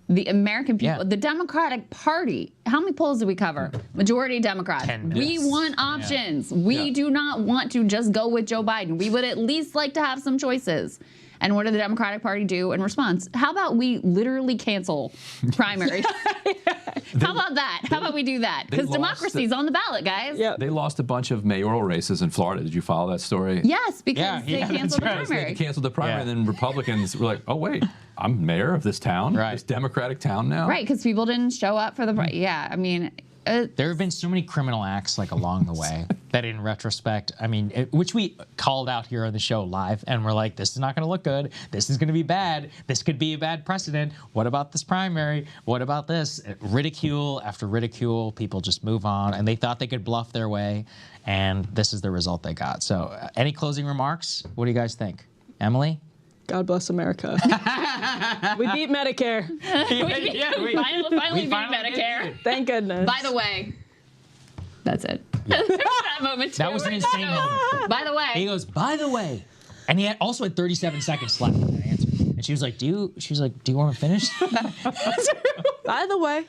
The American people, the Democratic Party, how many polls do we cover? Majority Democrats. We want options. We do not want to just go with Joe Biden. We would at least like to have some choices. And what did the Democratic Party do in response? How about we literally cancel primaries? How about that? How about we do that? Because democracy's on the ballot, guys. They lost a bunch of mayoral races in Florida. Did you follow that story? Yes, because they canceled the primary. They canceled the primary, and then Republicans were like, oh, wait, I'm mayor of this town, this Democratic town now? Right, because people didn't show up for the I mean... there have been so many criminal acts like along the way that in retrospect, I mean, which we called out here on the show live, and we're like, this is not going to look good. This is going to be bad. This could be a bad precedent. What about this primary? What about this? Ridicule after ridicule, people just move on, and they thought they could bluff their way, and this is the result they got. So any closing remarks? What do you guys think? Emily? God bless America. We beat Medicare. we finally beat Medicare. Thank goodness. By the way, that's it. Yeah. That moment too. That was an insane moment. By the way. He goes, by the way. And he also had 37 seconds left in that answer. And she was like, do you want to finish? By the way.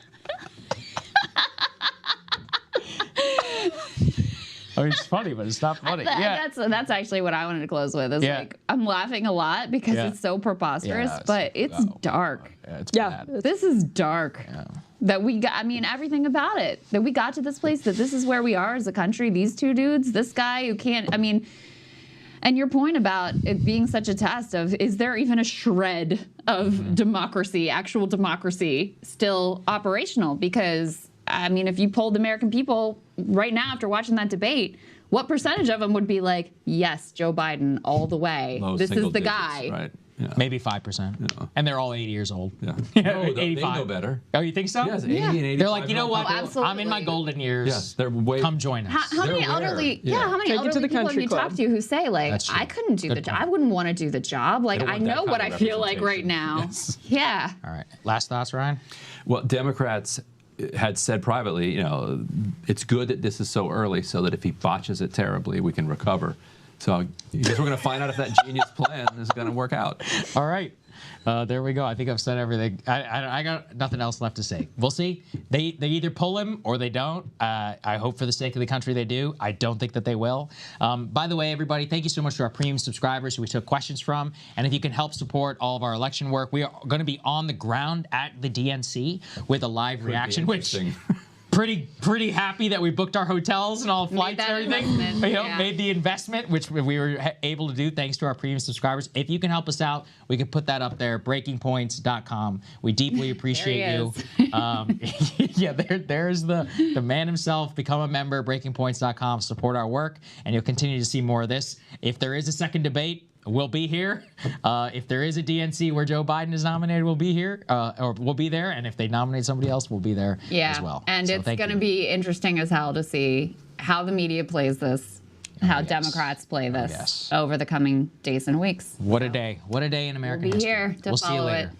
I mean, it's funny, but it's not funny. That's actually what I wanted to close with. Is like, I'm laughing a lot because it's so preposterous, but it's dark. It's bad. This is dark. That we got, I mean, everything about it. That we got to this place, that this is where we are as a country. These two dudes, this guy who can't, I mean, and your point about it being such a test of, is there even a shred of democracy, actual democracy, still operational? Because, I mean, if you polled the American people right now after watching that debate, what percentage of them would be like, yes, Joe Biden all the way? This is the guy. Right. Yeah. Maybe 5%. And they're all 80 years old. Yeah. No, 85. They know better. Oh, you think so? Yes, 80 and 85. They're like, you know what? Absolutely. I'm in my golden years. Yes, they're way. Come join us. How many elderly? How many elderly people have you talked to who say like, I couldn't do the job. I wouldn't want to do the job. Like, I know what I feel like right now. Yes. Yeah. All right. Last thoughts, Ryan? Well, Democrats had said privately, you know, it's good that this is so early so that if he botches it terribly, we can recover. So I guess we're going to find out if that genius plan is going to work out. All right. There we go. I think I've said everything. I got nothing else left to say. We'll see. They either pull him or they don't. I hope for the sake of the country they do. I don't think that they will. By the way, everybody, thank you so much to our premium subscribers who we took questions from. And if you can help support all of our election work, we are going to be on the ground at the DNC with a live reaction, which... Pretty happy that we booked our hotels and all flights and everything. Made the investment, which we were able to do thanks to our premium subscribers. If you can help us out, we can put that up there, breakingpoints.com. We deeply appreciate you. Yeah, there's the man himself. Become a member, breakingpoints.com. Support our work, and you'll continue to see more of this. If there is a second debate, we'll be here. If there is a DNC where Joe Biden is nominated, we'll be here, or we'll be there. And if they nominate somebody else, we'll be there as well. And it's going to be interesting as hell to see how the media plays this, how Democrats play this over the coming days and weeks. What a day. What a day in American history. We'll be here to follow see you later. it.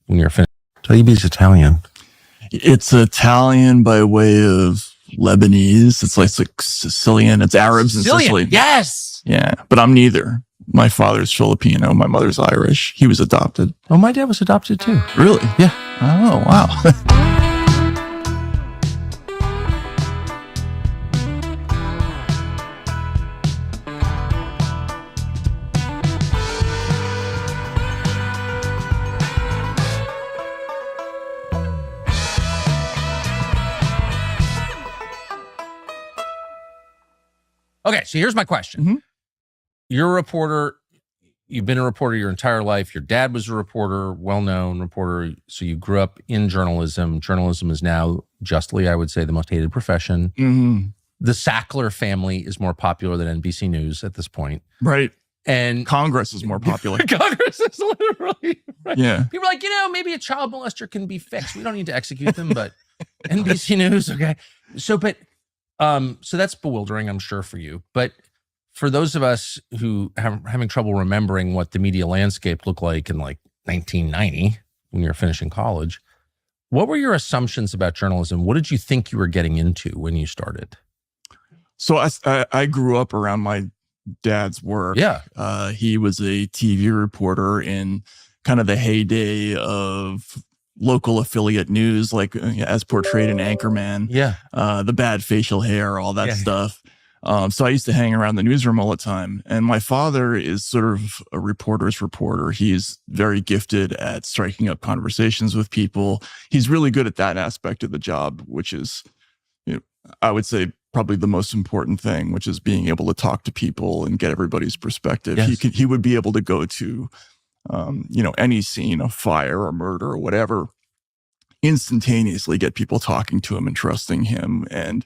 when you're finished? Taibbi's Italian. It's Italian by way of Lebanese. It's like Sicilian. It's Arabs in Sicily. Yes. Yeah, but I'm neither. My father's Filipino. My mother's Irish. He was adopted. Oh, my dad was adopted too. Really? Yeah. Oh, wow. Okay, so here's my question. Mm-hmm. You're a reporter. You've been a reporter your entire life. Your dad was a reporter, well-known reporter. So you grew up in journalism. Journalism is now, justly, I would say, the most hated profession. Mm-hmm. The Sackler family is more popular than NBC News at this point. Right. And Congress is more popular. Congress is literally, right? Yeah. People are like, maybe a child molester can be fixed. We don't need to execute them, but NBC News, okay. So that's bewildering, I'm sure, for you. But for those of us who are having trouble remembering what the media landscape looked like in like 1990 when you were finishing college, what were your assumptions about journalism? What did you think you were getting into when you started? So I grew up around my dad's work. Yeah. He was a TV reporter in kind of the heyday of local affiliate news, like as portrayed in Anchorman. Yeah. The bad facial hair, all that stuff. So I used to hang around the newsroom all the time. And my father is sort of a reporter's reporter. He's very gifted at striking up conversations with people. He's really good at that aspect of the job, which is, I would say, probably the most important thing, which is being able to talk to people and get everybody's perspective. Yes. He would be able to go to, any scene of fire or murder or whatever, instantaneously get people talking to him and trusting him. And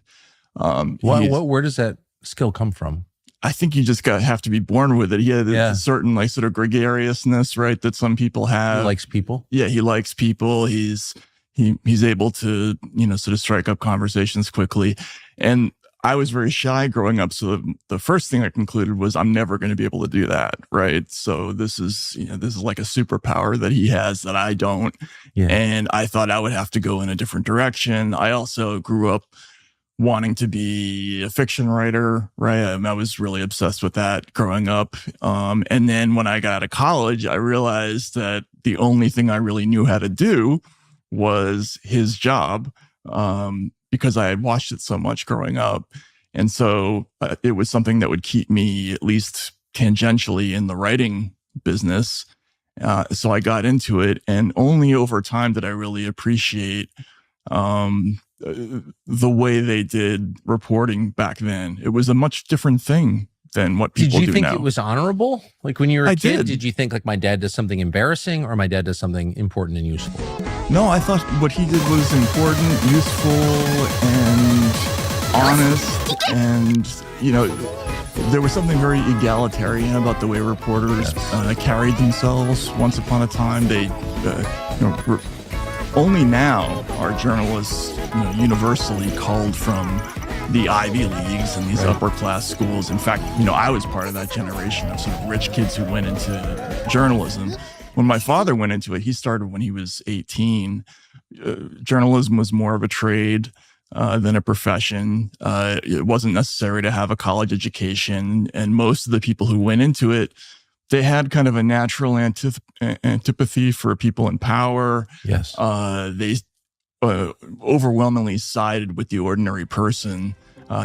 where does that skill come from? I think you just have to be born with it. He had a certain sort of gregariousness, right, that some people have. He likes people. Yeah, he likes people. He's able to, sort of strike up conversations quickly. And I was very shy growing up. So the first thing I concluded was I'm never going to be able to do that. Right. So this is like a superpower that he has that I don't. Yeah. And I thought I would have to go in a different direction. I also grew up wanting to be a fiction writer, right? I was really obsessed with that growing up. And then when I got out of college, I realized that the only thing I really knew how to do was his job, because I had watched it so much growing up. And so it was something that would keep me at least tangentially in the writing business. So I got into it, and only over time did I really appreciate the way they did reporting back then. It was a much different thing than what people do now. Did you think it was honorable? Like when you were a kid, did you think like my dad does something embarrassing or my dad does something important and useful? No, I thought what he did was important, useful, and honest. And, there was something very egalitarian about the way reporters carried themselves. Once upon a time, they, only now are journalists, universally called from the Ivy Leagues and these upper class schools. In fact, I was part of that generation of sort of rich kids who went into journalism. When my father went into it, he started when he was 18. Journalism was more of a trade than a profession. It wasn't necessary to have a college education. And most of the people who went into it, they had kind of a natural antipathy for people in power. Yes. They overwhelmingly sided with the ordinary person,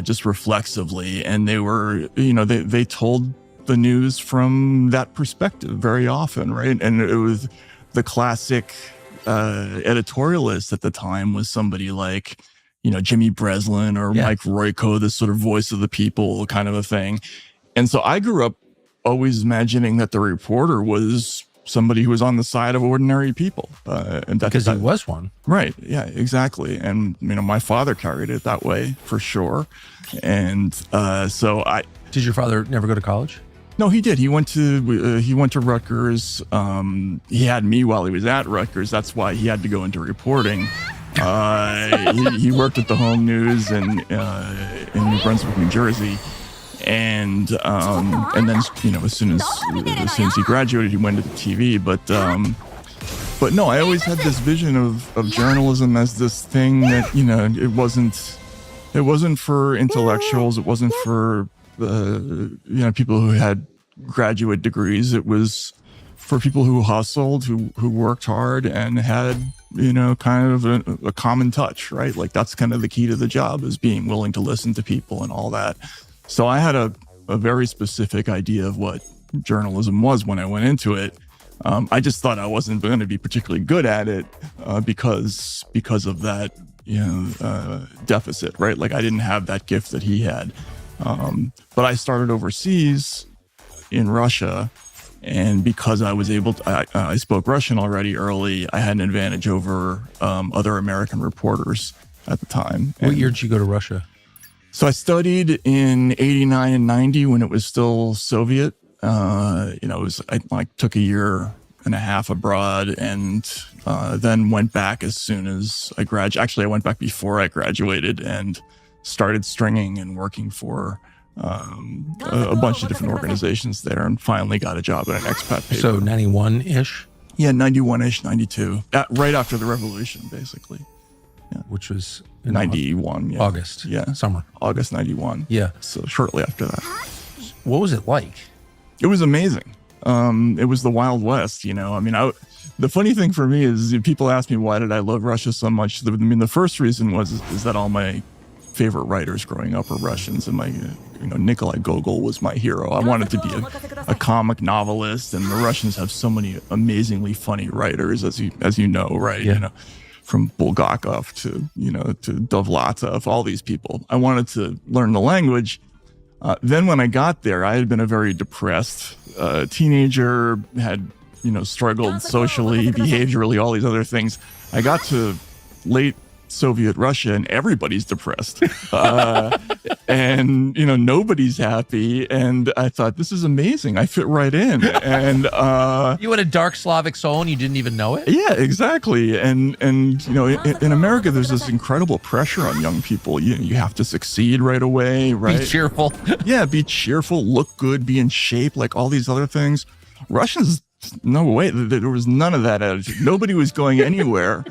just reflexively. And they were, they told the news from that perspective very often, right? And it was the classic editorialist at the time was somebody like, Jimmy Breslin or Mike Royko, this sort of voice of the people kind of a thing. And so I grew up always imagining that the reporter was somebody who was on the side of ordinary people. And because he was one. Right. Yeah, exactly. And, my father carried it that way for sure. And Did your father never go to college? No, he did. He went to Rutgers. He had me while he was at Rutgers. That's why he had to go into reporting. He worked at the Home News in New Brunswick, New Jersey. And then, as soon as he graduated, he went into TV. But But no, I always had this vision of journalism as this thing that, it wasn't for intellectuals. It wasn't for people who had graduate degrees. It was for people who hustled, who worked hard and had, kind of a common touch, right? Like that's kind of the key to the job, is being willing to listen to people and all that. So I had a very specific idea of what journalism was when I went into it. I just thought I wasn't going to be particularly good at it because of that, deficit, right? Like I didn't have that gift that he had. But I started overseas in Russia, and because I was able to, I spoke Russian already early, I had an advantage over other American reporters at the time. What year did you go to Russia? So I studied in 89 and 90 when it was still Soviet. I took a year and a half abroad, and then went back as soon as I graduated. Actually, I went back before I graduated and started stringing and working for a bunch of different organizations there, and finally got a job at an expat paper. So 91-ish? Yeah, 91-ish, 92. Right after the revolution, basically. Yeah. Which was 91. Yeah. August. Yeah. Summer. August 91. Yeah. So shortly after that. What was it like? It was amazing. It was the Wild West, the funny thing for me is people ask me, why did I love Russia so much? The first reason is that all my favorite writers growing up were Russians, and my, Nikolai Gogol was my hero. I wanted to be a comic novelist, and the Russians have so many amazingly funny writers, as you know, right? Yeah. From Bulgakov to Dovlatov, all these people. I wanted to learn the language. Then when I got there, I had been a very depressed teenager, had, struggled socially, behaviorally, all these other things. I got to late Soviet Russia and everybody's depressed. And, nobody's happy. And I thought, this is amazing. I fit right in. And you had a dark Slavic soul and you didn't even know it? Yeah, exactly. And in America, there's this incredible pressure on young people. You have to succeed right away, right? Be cheerful. Yeah, be cheerful, look good, be in shape, like all these other things. Russians, no way. There was none of that attitude. Nobody was going anywhere.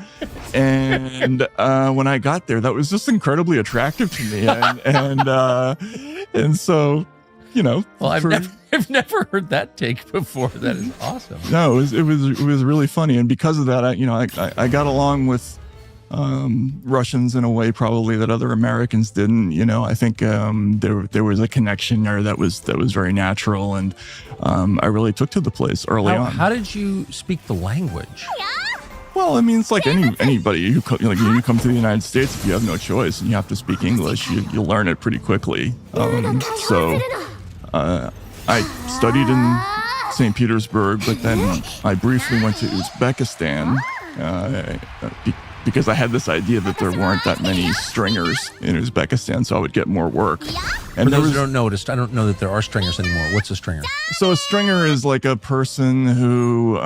And when I got there, that was just incredibly attractive to me. And so, Well, I've never heard that take before. That is awesome. No, it was really funny. And because of that, I got along with Russians in a way probably that other Americans didn't. I think there was a connection there that was very natural, and I really took to the place early on. How did you speak the language? Well, it's like anybody. You come to the United States, if you have no choice and you have to speak English, you'll learn it pretty quickly. So I studied in St. Petersburg, but then I briefly went to Uzbekistan because I had this idea that there weren't that many stringers in Uzbekistan, so I would get more work. And for those who don't notice, I don't know that there are stringers anymore. What's a stringer? So a stringer is like a person who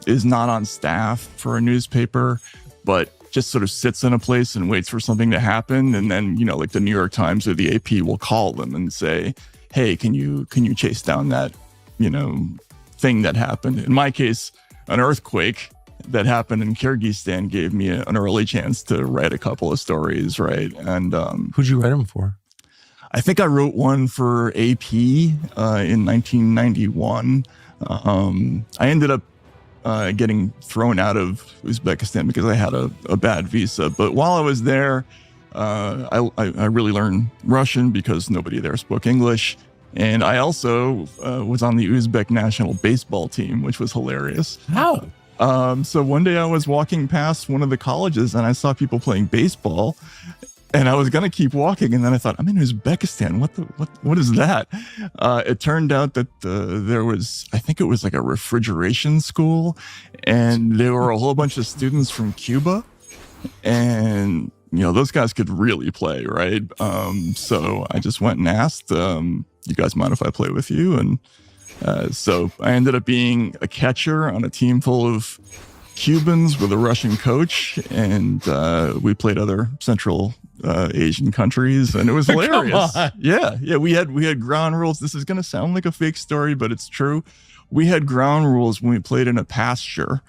is not on staff for a newspaper, but just sort of sits in a place and waits for something to happen. And then, like the New York Times or the AP will call them and say, hey, can you chase down that, thing that happened? In my case, an earthquake that happened in Kyrgyzstan gave me an early chance to write a couple of stories, right? And who'd you write them for? I think I wrote one for AP in 1991. I ended up getting thrown out of Uzbekistan because I had a bad visa. But while I was there, I really learned Russian because nobody there spoke English. And I also was on the Uzbek national baseball team, which was hilarious. How? So one day I was walking past one of the colleges and I saw people playing baseball, and I was going to keep walking. And then I thought, I'm in Uzbekistan. What is that? It turned out that there was, I think it was like a refrigeration school, and there were a whole bunch of students from Cuba, and those guys could really play, right? So I just went and asked, you guys mind if I play with you? And so I ended up being a catcher on a team full of Cubans with a Russian coach, and we played other Central Asian countries, and it was hilarious. Yeah. We had ground rules. This is going to sound like a fake story, but it's true. We had ground rules when we played in a pasture.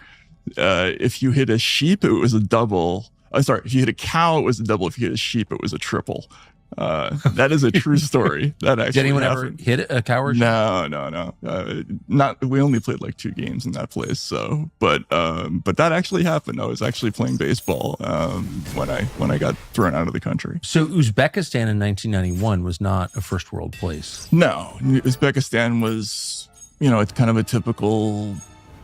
If you hit a sheep, it was a double. Sorry, if you hit a cow, it was a double. If you hit a sheep, it was a triple. That is a true story. That actually Did anyone happened. ever hit a cow or sheep? No. Not. We only played like 2 games in that place. So, but that actually happened. I was actually playing baseball when I got thrown out of the country. So Uzbekistan in 1991 was not a first world place. No, Uzbekistan was, it's kind of a typical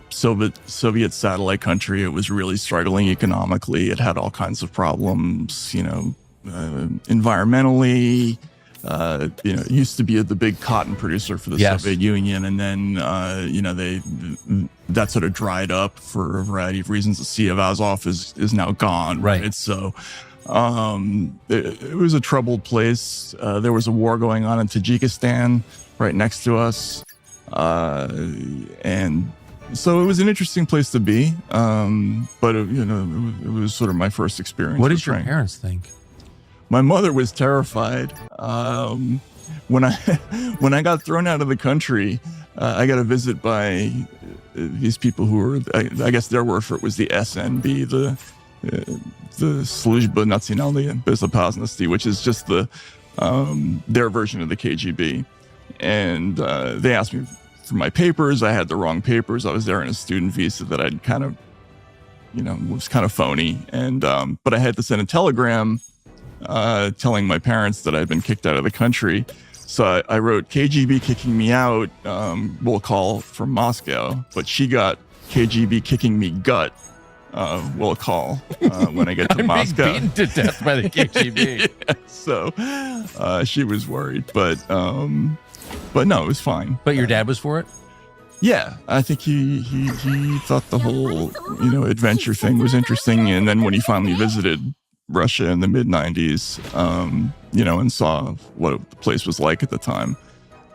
Soviet satellite country. It was really struggling economically. It had all kinds of problems, environmentally. It used to be the big cotton producer for the Soviet Union, and then that sort of dried up for a variety of reasons. The Sea of Azov is now gone, right? So it was a troubled place. There was a war going on in Tajikistan right next to us, and so it was an interesting place to be. But it was sort of my first experience. What did your parents think? My mother was terrified. When I got thrown out of the country, I got a visit by these people who were, I guess their word for it was the SNB, the Služba Nacionalna Bezopasnosti, which is just their version of the KGB. And they asked me for my papers. I had the wrong papers. I was there on a student visa that I'd kind of, was kind of phony. And but I had to send a telegram telling my parents that I'd been kicked out of the country. So I wrote, KGB kicking me out, will call from Moscow. But she got KGB kicking me gut, will call when I get to Moscow. Being beaten to death by the KGB. Yeah, so she was worried, but no, it was fine. But your dad was for it? Yeah, I think he thought the whole, adventure thing was interesting. And then when he finally visited Russia in the mid-90s, and saw what the place was like at the time,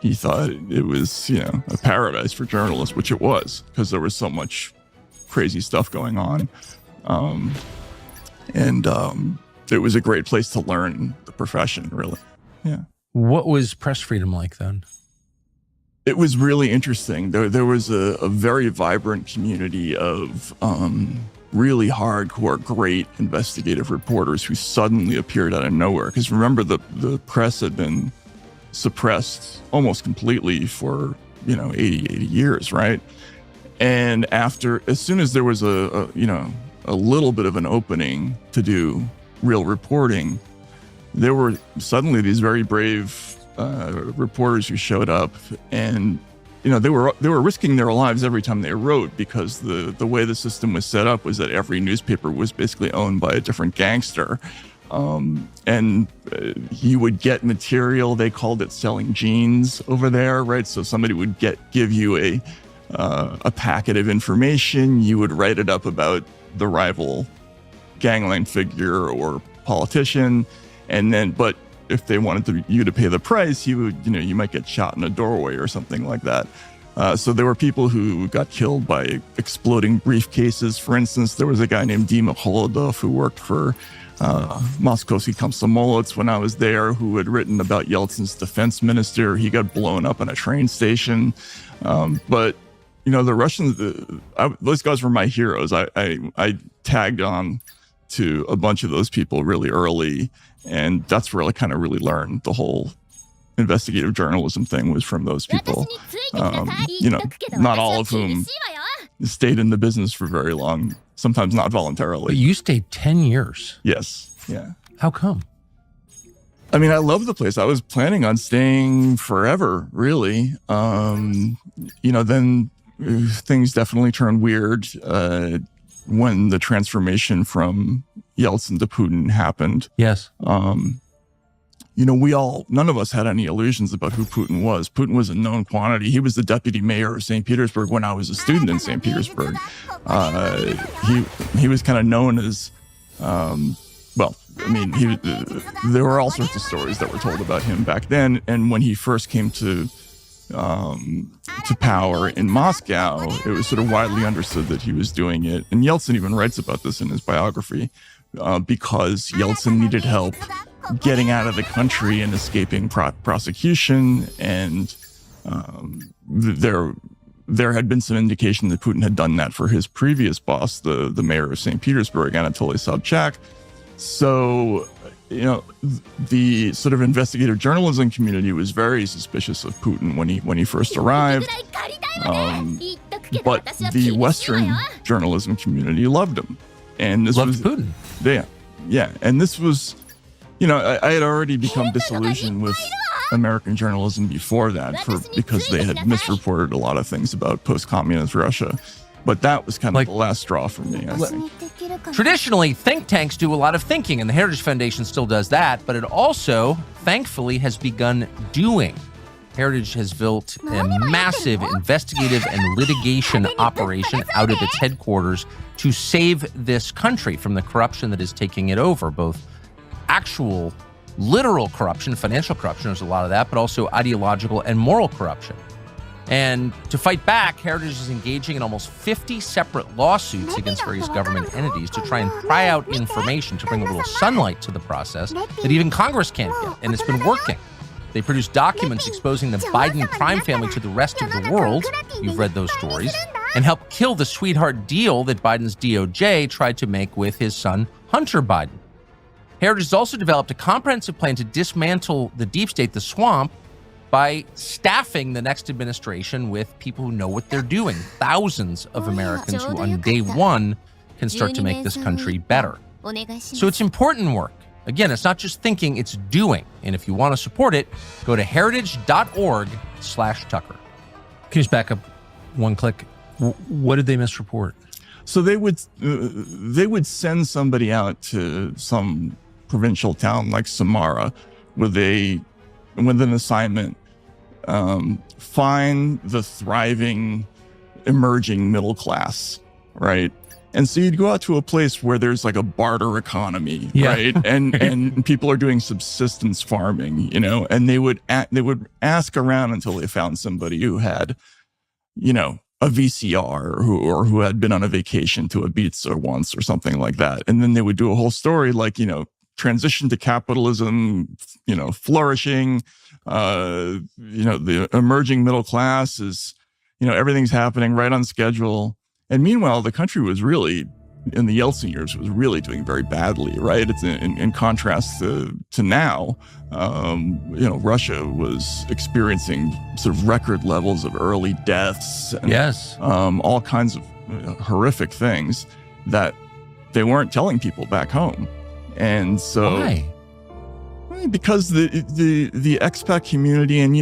he thought it was, a paradise for journalists, which it was, because there was so much crazy stuff going on. It was a great place to learn the profession, really. Yeah. What was press freedom like then? It was really interesting. There was a very vibrant community of really hardcore, great investigative reporters who suddenly appeared out of nowhere. Because remember, the press had been suppressed almost completely for 80 years, right? And as soon as there was a little bit of an opening to do real reporting, there were suddenly these very brave reporters who showed up, and they were risking their lives every time they wrote, because the way the system was set up was that every newspaper was basically owned by a different gangster, and you would get material. They called it selling jeans over there, right? So somebody would give you a packet of information. You would write it up about the rival gangland figure or politician, and then but if they wanted you to pay the price, you might get shot in a doorway or something like that. So there were people who got killed by exploding briefcases. For instance, there was a guy named Dima Holodov who worked for Moskovsky Komsomolets when I was there, who had written about Yeltsin's defense minister. He got blown up in a train station. But the Russians, those guys were my heroes. I tagged on to a bunch of those people really early. And that's where I kind of really learned the whole investigative journalism thing, was from those people. Not all of whom stayed in the business for very long, sometimes not voluntarily. But you stayed 10 years. Yes. Yeah. How come? I mean, I love the place. I was planning on staying forever, really. Then things definitely turned weird when the transformation from Yeltsin to Putin happened. Yes. None of us had any illusions about who Putin was. Putin was a known quantity. He was the deputy mayor of St. Petersburg when I was a student in St. Petersburg. He was kind of known as, there were all sorts of stories that were told about him back then. And when he first came to power in Moscow, it was sort of widely understood that he was doing it. And Yeltsin even writes about this in his biography, because Yeltsin needed help getting out of the country and escaping prosecution. And there had been some indication that Putin had done that for his previous boss, the mayor of St. Petersburg, Anatoly Sobchak. So, the sort of investigative journalism community was very suspicious of Putin when he first arrived. But the Western journalism community loved him, and this loved Putin. Yeah, and this was, I had already become disillusioned with American journalism before that because they had misreported a lot of things about post-communist Russia. But that was kind of the last straw for me, I think. Traditionally, think tanks do a lot of thinking, and the Heritage Foundation still does that, but it also, thankfully, has begun doing. Heritage has built a massive investigative and litigation operation out of its headquarters to save this country from the corruption that is taking it over, both actual, literal corruption, financial corruption, there's a lot of that, but also ideological and moral corruption. And to fight back, Heritage is engaging in almost 50 separate lawsuits against various government entities to try and pry out information to bring a little sunlight to the process that even Congress can't get, and it's been working. They produced documents exposing the Biden crime family to the rest of the world, you've read those stories, and helped kill the sweetheart deal that Biden's DOJ tried to make with his son, Hunter Biden. Heritage has also developed a comprehensive plan to dismantle the deep state, the swamp, by staffing the next administration with people who know what they're doing. Thousands of Americans who on day one can start to make this country better. So it's important work. Again, it's not just thinking, it's doing. And if you want to support it, go to heritage.org/Tucker. Can you just back up one click? What did they misreport? So they would send somebody out to some provincial town like Samara with an assignment, find the thriving, emerging middle class, right? And so you'd go out to a place where there's like a barter economy, right? And people are doing subsistence farming, and they would ask around until they found somebody who had, a VCR or who had been on a vacation to Ibiza once or something like that. And then they would do a whole story like, transition to capitalism, flourishing, the emerging middle class is, everything's happening right on schedule. And meanwhile, the country was really, in the Yeltsin years, was really doing very badly, right? It's in contrast to now, Russia was experiencing sort of record levels of early deaths. And, all kinds of horrific things that they weren't telling people back home. And so, why? Because the expat community, and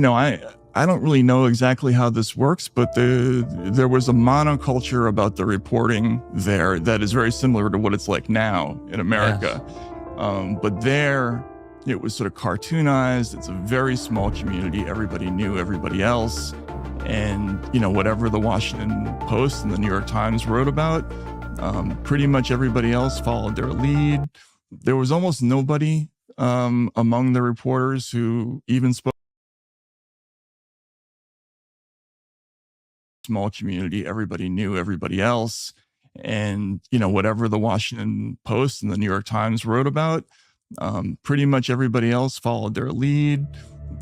I don't really know exactly how this works, but there was a monoculture about the reporting there that is very similar to what it's like now in America. Yes. But there, it was sort of cartoonized. It's a very small community. Everybody knew everybody else. And, whatever the Washington Post and the New York Times wrote about, pretty much everybody else followed their lead. There was almost nobody among the reporters who even spoke. Small community, everybody knew everybody else. And, whatever the Washington Post and the New York Times wrote about, pretty much everybody else followed their lead.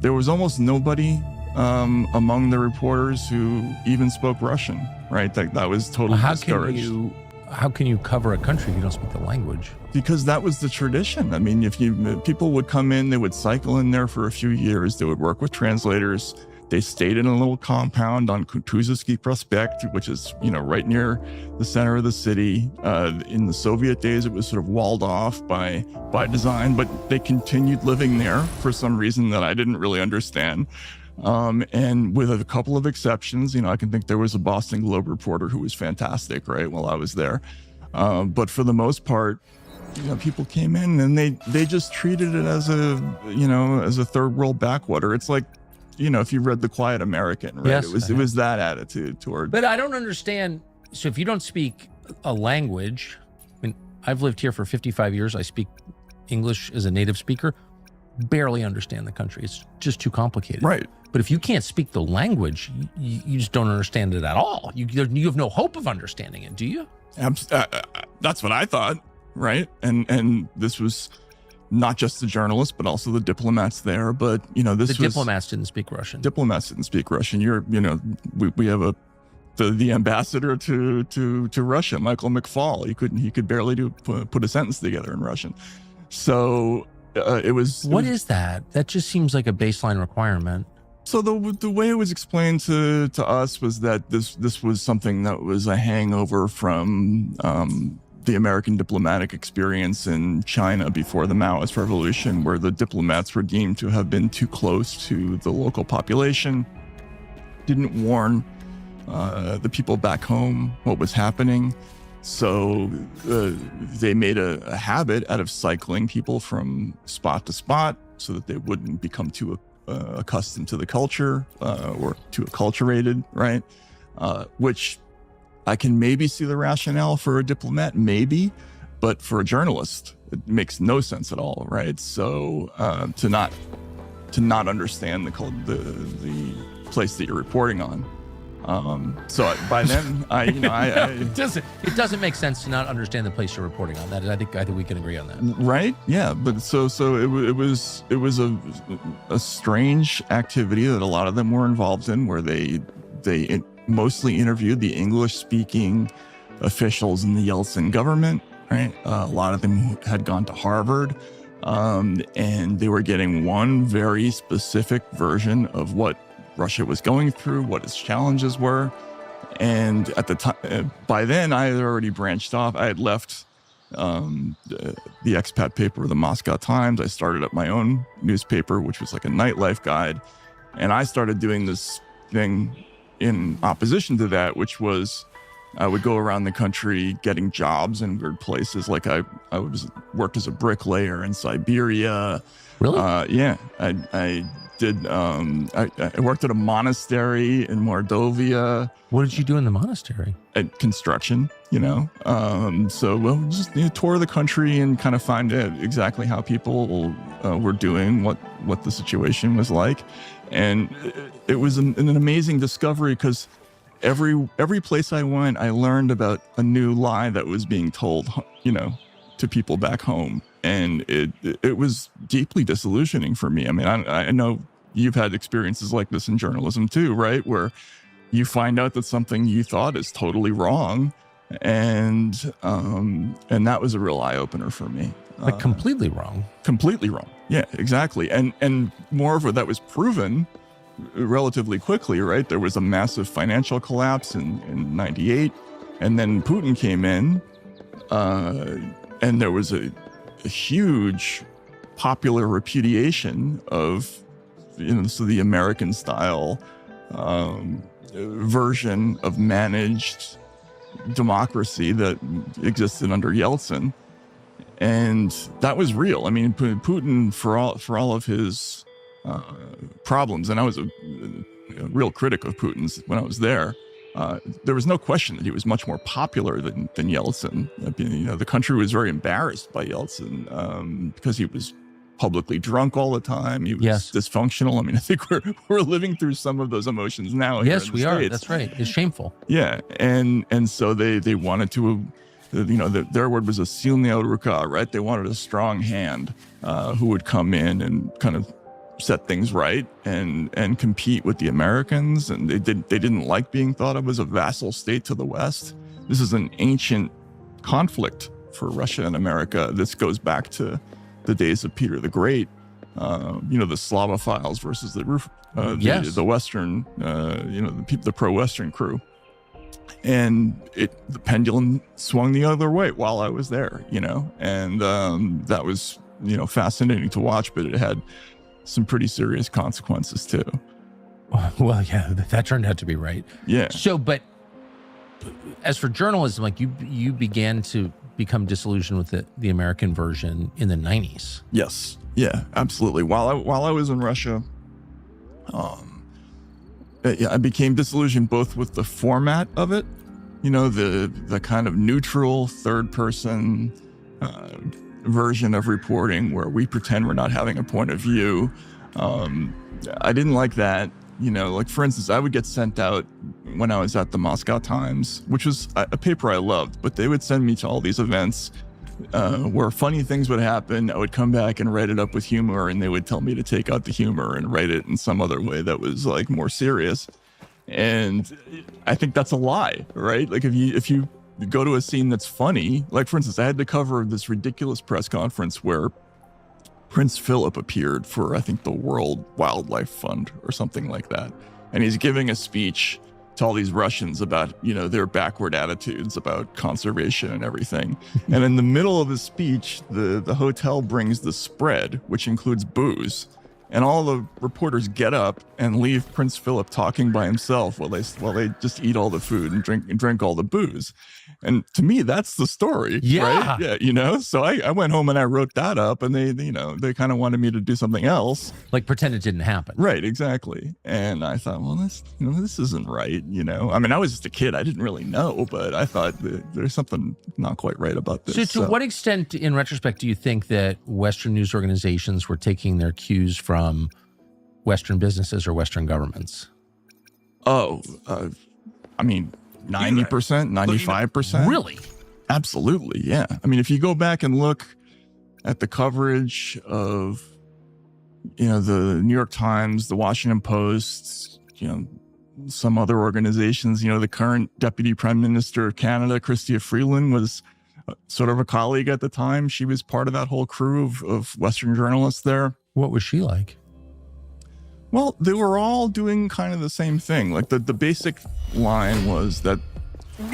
There was almost nobody among the reporters who even spoke Russian, right? That was totally discouraged. How can you cover a country if you don't speak the language? Because that was the tradition. I mean, people would come in, they would cycle in there for a few years. They would work with translators. They stayed in a little compound on Kutuzovsky Prospect, which is, right near the center of the city. In the Soviet days, it was sort of walled off by design, but they continued living there for some reason that I didn't really understand. And with a couple of exceptions, I can think there was a Boston Globe reporter who was fantastic, right, while I was there. But for the most part, people came in and they just treated it as a third world backwater. It's like, if you read The Quiet American, right? Yes, it was that attitude toward. But I don't understand. So if you don't speak a language, I've lived here for 55 years. I speak English as a native speaker. Barely understand the country. It's just too complicated. Right. But if you can't speak the language, you just don't understand it at all. You have no hope of understanding it, do you? That's what I thought, right? And this was not just the journalists, but also the diplomats there. But, diplomats didn't speak Russian. Diplomats didn't speak Russian. We have a the ambassador to Russia, Michael McFaul. He could barely put a sentence together in Russian. So it was. What is that? That just seems like a baseline requirement. So the way it was explained to us was that this was something that was a hangover from the American diplomatic experience in China before the Maoist Revolution, where the diplomats were deemed to have been too close to the local population, didn't warn the people back home what was happening. So they made a habit out of cycling people from spot to spot so that they wouldn't become too accustomed to the culture or too acculturated, right? Which I can maybe see the rationale for a diplomat, maybe, but for a journalist, it makes no sense at all, right? So to not understand the place that you're reporting on. So by then, it doesn't make sense to not understand the place you're reporting on. That I think we can agree on that, right? Yeah, but so it was a strange activity that a lot of them were involved in, where they mostly interviewed the English-speaking officials in the Yeltsin government, right? A lot of them had gone to Harvard, and they were getting one very specific version of what Russia was going through, what its challenges were. And at the time, by then I had already branched off. I had left the expat paper, the Moscow Times. I started up my own newspaper, which was like a nightlife guide. And I started doing this thing in opposition to that, which was I would go around the country getting jobs in weird places. Like I worked as a bricklayer in Siberia. Really? Yeah. I worked at a monastery in Mordovia. What did you do in the monastery? At construction, So we'll just tour the country and kind of find out exactly how people were doing, what the situation was like. And it was an amazing discovery, because every place I went, I learned about a new lie that was being told, to people back home. And it was deeply disillusioning for me. I mean, I know you've had experiences like this in journalism too, right? Where you find out that something you thought is totally wrong. And that was a real eye-opener for me. Like completely wrong. Completely wrong. Yeah, exactly. And moreover, that was proven relatively quickly, right? There was a massive financial collapse in 98. And then Putin came in, and there was a huge popular repudiation of, so the American style version of managed democracy that existed under Yeltsin. And that was real. I mean, Putin, for all of his problems, and I was a real critic of Putin's when I was there, there was no question that he was much more popular than Yeltsin. I mean, the country was very embarrassed by Yeltsin because he was publicly drunk all the time. He was dysfunctional. I mean, I think we're living through some of those emotions now. Yes, we are. That's right. It's shameful. Yeah, and so they wanted to, their word was a silnaya ruka, right? They wanted a strong hand who would come in and kind of set things right and compete with the Americans. And they didn't like being thought of as a vassal state to the West. This is an ancient conflict for Russia and America. This goes back to the days of Peter the Great, the Slavophiles versus the Western, the pro-Western crew. And the pendulum swung the other way while I was there, and that was, fascinating to watch, but it had some pretty serious consequences too. Well, yeah, that turned out to be right. Yeah. So, but as for journalism, like you began to become disillusioned with the American version in the 90s. Yes. Yeah, absolutely. While I was in Russia, I became disillusioned both with the format of it, the kind of neutral third person version of reporting where we pretend we're not having a point of view. I didn't like that. Like for instance, I would get sent out when I was at the Moscow Times, which was a paper I loved, but they would send me to all these events where funny things would happen. I would come back and write it up with humor, and they would tell me to take out the humor and write it in some other way that was like more serious. And I think that's a lie, right? Like if you go to a scene that's funny, like for instance, I had to cover this ridiculous press conference where Prince Philip appeared for, I think, the World Wildlife Fund or something like that. And he's giving a speech to all these Russians about, their backward attitudes about conservation and everything. And in the middle of his speech, the hotel brings the spread, which includes booze. And all the reporters get up and leave Prince Philip talking by himself while they just eat all the food and drink all the booze. And to me, that's the story. Yeah. Right? Yeah. So I went home and I wrote that up, and they kind of wanted me to do something else. Like pretend it didn't happen. Right. Exactly. And I thought, well, this isn't right. I mean, I was just a kid. I didn't really know, but I thought there's something not quite right about this. So to what extent, in retrospect, do you think that Western news organizations were taking their cues from Western businesses or Western governments? I mean, 90%, 95%. Really? Absolutely, yeah. I mean, if you go back and look at the coverage of, the New York Times, the Washington Post, some other organizations, the current Deputy Prime Minister of Canada, Chrystia Freeland, was sort of a colleague at the time. She was part of that whole crew of Western journalists there. What was she like? Well, they were all doing kind of the same thing. Like the basic line was that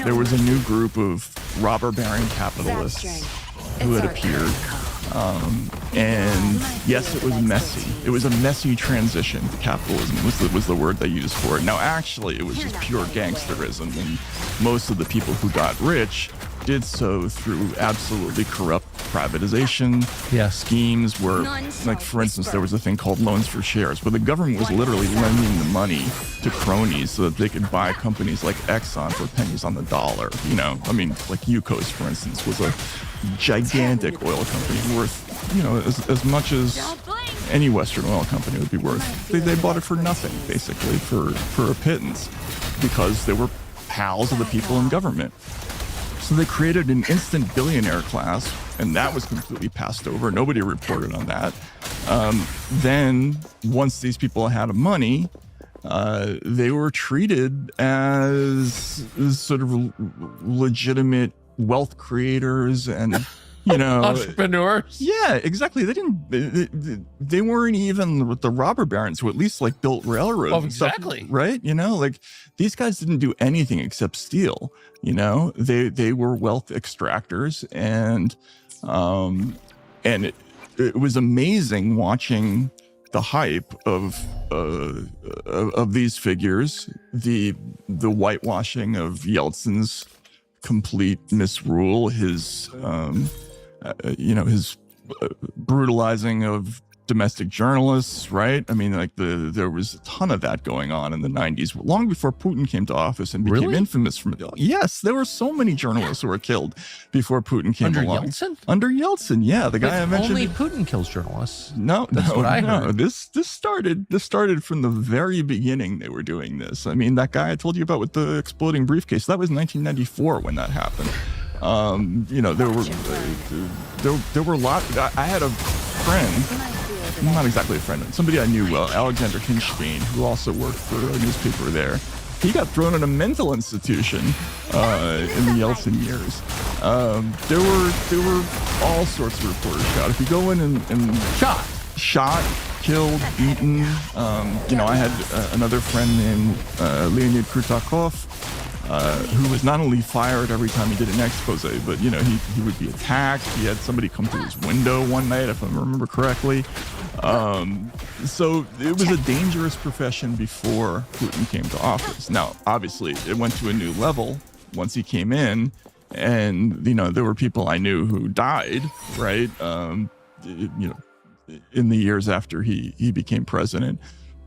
there was a new group of robber baron capitalists who had appeared. And yes, it was messy. It was a messy transition to capitalism was the word they used for it. Now, actually, it was just pure gangsterism. And most of the people who got rich did so through absolutely corrupt privatization schemes where, like, for instance, there was a thing called loans for shares where the government was literally lending the money to cronies so that they could buy companies like Exxon for pennies on the dollar. I mean, like Yukos, for instance, was a gigantic oil company worth, as much as any Western oil company would be worth. They bought it for nothing, basically, for a pittance, because they were pals of the people in government. So they created an instant billionaire class, and that was completely passed over. Nobody reported on that. Then, once these people had money, they were treated as sort of legitimate wealth creators and, entrepreneurs. Yeah, exactly. They weren't even the robber barons who at least like built railroads. Oh, exactly. Stuff, right? Like these guys didn't do anything except steal. They were wealth extractors, and it was amazing watching the hype of these figures, the whitewashing of Yeltsin's complete misrule, his his brutalizing of domestic journalists, right? I mean, like there was a ton of that going on in the 90s, long before Putin came to office and became infamous from it. Yes, there were so many journalists who were killed before Putin came along. Under Yeltsin? Under Yeltsin, yeah. The guy I mentioned. Only Putin kills journalists. No. This started from the very beginning. They were doing this. I mean, that guy I told you about with the exploding briefcase, that was 1994 when that happened. There were a lot. I had a friend. Not exactly a friend, somebody I knew well, Alexander Hinchstein, who also worked for a newspaper there. He got thrown in a mental institution in the Yeltsin years. There were all sorts of reporters shot. If you go in and shot, killed, beaten. I had another friend named Leonid Krutakov, who was not only fired every time he did an expose, but he would be attacked. He had somebody come through his window one night, if I remember correctly. So it was a dangerous profession before Putin came to office. Now, obviously, it went to a new level once he came in, and there were people I knew who died, right? In the years after he became president,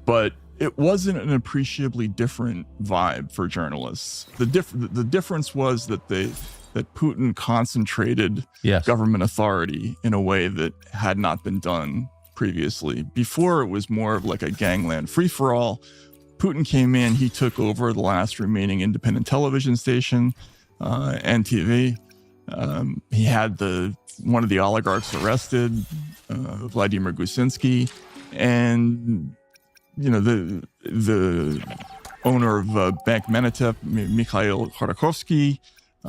but it wasn't an appreciably different vibe for journalists. The difference was that Putin concentrated government authority in a way that had not been done previously. Before, it was more of like a gangland free-for-all. Putin came in, he took over the last remaining independent television station, NTV. He had one of the oligarchs arrested, Vladimir Gusinsky, and the owner of Bank Menatep, Mikhail Khodorkovsky,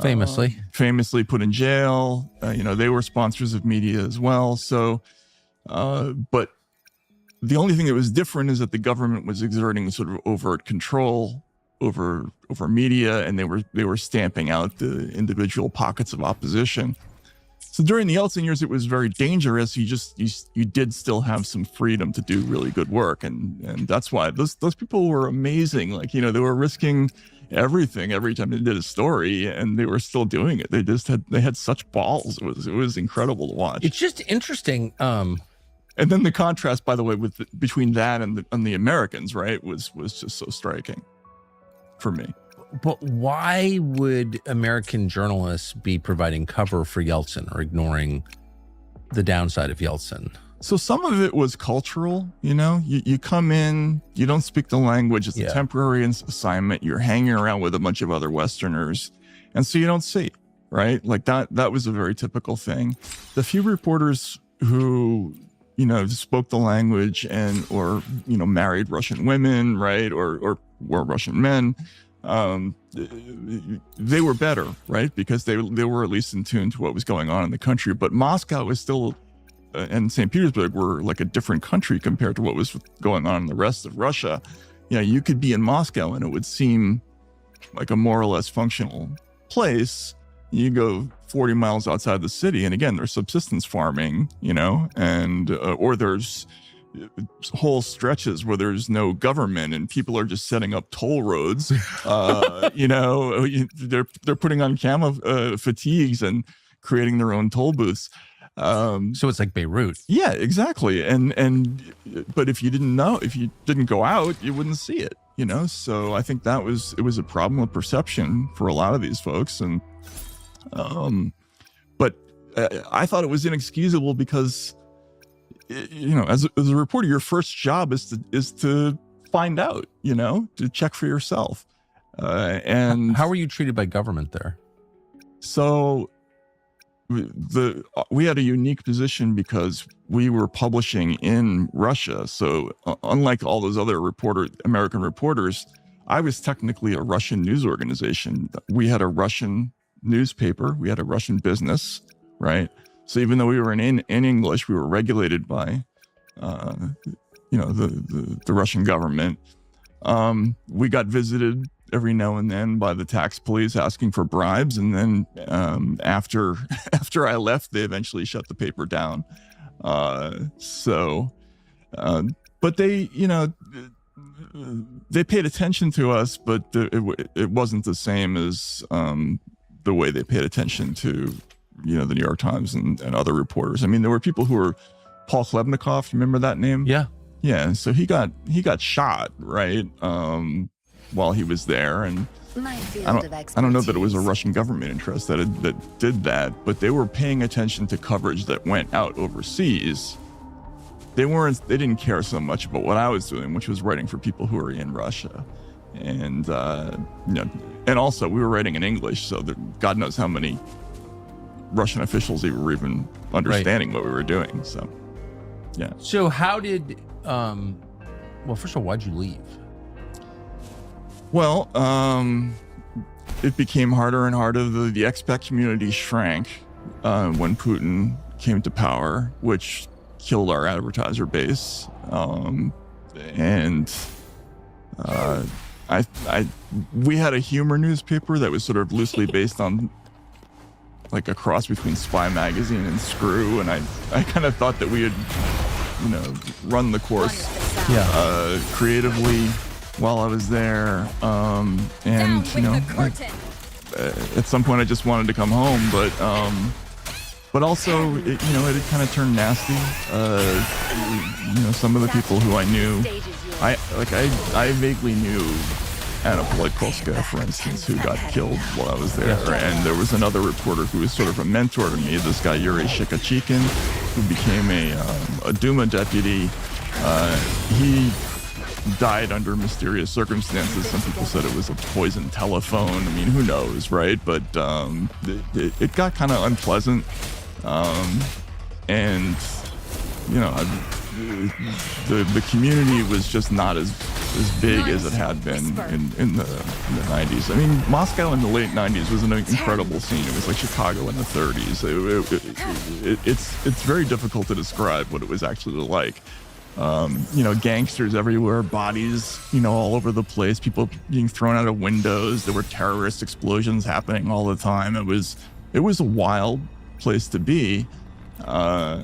famously put in jail. They were sponsors of media as well. So, but the only thing that was different is that the government was exerting sort of overt control over media, and they were stamping out the individual pockets of opposition. So during the Yeltsin years, it was very dangerous. You did still have some freedom to do really good work, and that's why those people were amazing. Like, they were risking everything every time they did a story, and they were still doing it. They had such balls. It was incredible to watch. It's just interesting. And then the contrast, by the way, between that and the Americans, right, was just so striking for me. But why would American journalists be providing cover for Yeltsin or ignoring the downside of Yeltsin? So some of it was cultural, you come in, you don't speak the language. It's a temporary assignment. You're hanging around with a bunch of other Westerners. And so you don't see, right? Like that was a very typical thing. The few reporters who, spoke the language or married Russian women, right? Or were Russian men, they were better, right? Because they were at least in tune to what was going on in the country. But Moscow was still, and St. Petersburg were like a different country compared to what was going on in the rest of Russia. You could be in Moscow and it would seem like a more or less functional place. You go 40 miles outside the city, and again, there's subsistence farming, and or there's whole stretches where there's no government and people are just setting up toll roads. They're putting on camo fatigues and creating their own toll booths. So it's like Beirut. Yeah, exactly. But if you didn't go out, you wouldn't see it. So I think it was a problem of perception for a lot of these folks, and but I thought it was inexcusable because, as a reporter, your first job is to find out, to check for yourself. And how were you treated by government there? So we had a unique position because we were publishing in Russia. So unlike all those other American reporters, I was technically a Russian news organization. We had a Russian newspaper, we had a Russian business, right? So even though we were in English, we were regulated by, the Russian government. We got visited every now and then by the tax police asking for bribes, and then after I left, they eventually shut the paper down. But they, they paid attention to us, but it wasn't the same as the way they paid attention to, the New York Times and other reporters. I mean, there were people who were Paul Klebnikov. Remember that name? Yeah. Yeah. So he got shot, right? While he was there, and I don't know that it was a Russian government interest that did that, but they were paying attention to coverage that went out overseas. They didn't care so much about what I was doing, which was writing for people who were in Russia, and and also we were writing in English, so God knows how many Russian officials were even understanding what we were doing. So, yeah. So how did? Well, first of all, why'd you leave? Well, it became harder and harder. The expat community shrank when Putin came to power, which killed our advertiser base. We had a humor newspaper that was sort of loosely based on like a cross between Spy Magazine and Screw, and I kind of thought that we had, run the course creatively while I was there, and at some point I just wanted to come home, but also it had kind of turned nasty. Some of the people who I knew, I vaguely knew Anna Politkovskaya, for instance, who got killed while I was there, and there was another reporter who was sort of a mentor to me, this guy Yuri Shikachikin, who became a Duma deputy. He died under mysterious circumstances. Some people said it was a poisoned telephone. I mean, who knows, right? But it got kind of unpleasant. And the community was just not as big as it had been in the 90s. I mean, Moscow in the late 90s was an incredible scene. It was like Chicago in the 30s. It's very difficult to describe what it was actually like. Gangsters everywhere, bodies, all over the place, people being thrown out of windows. There were terrorist explosions happening all the time. It was a wild place to be. That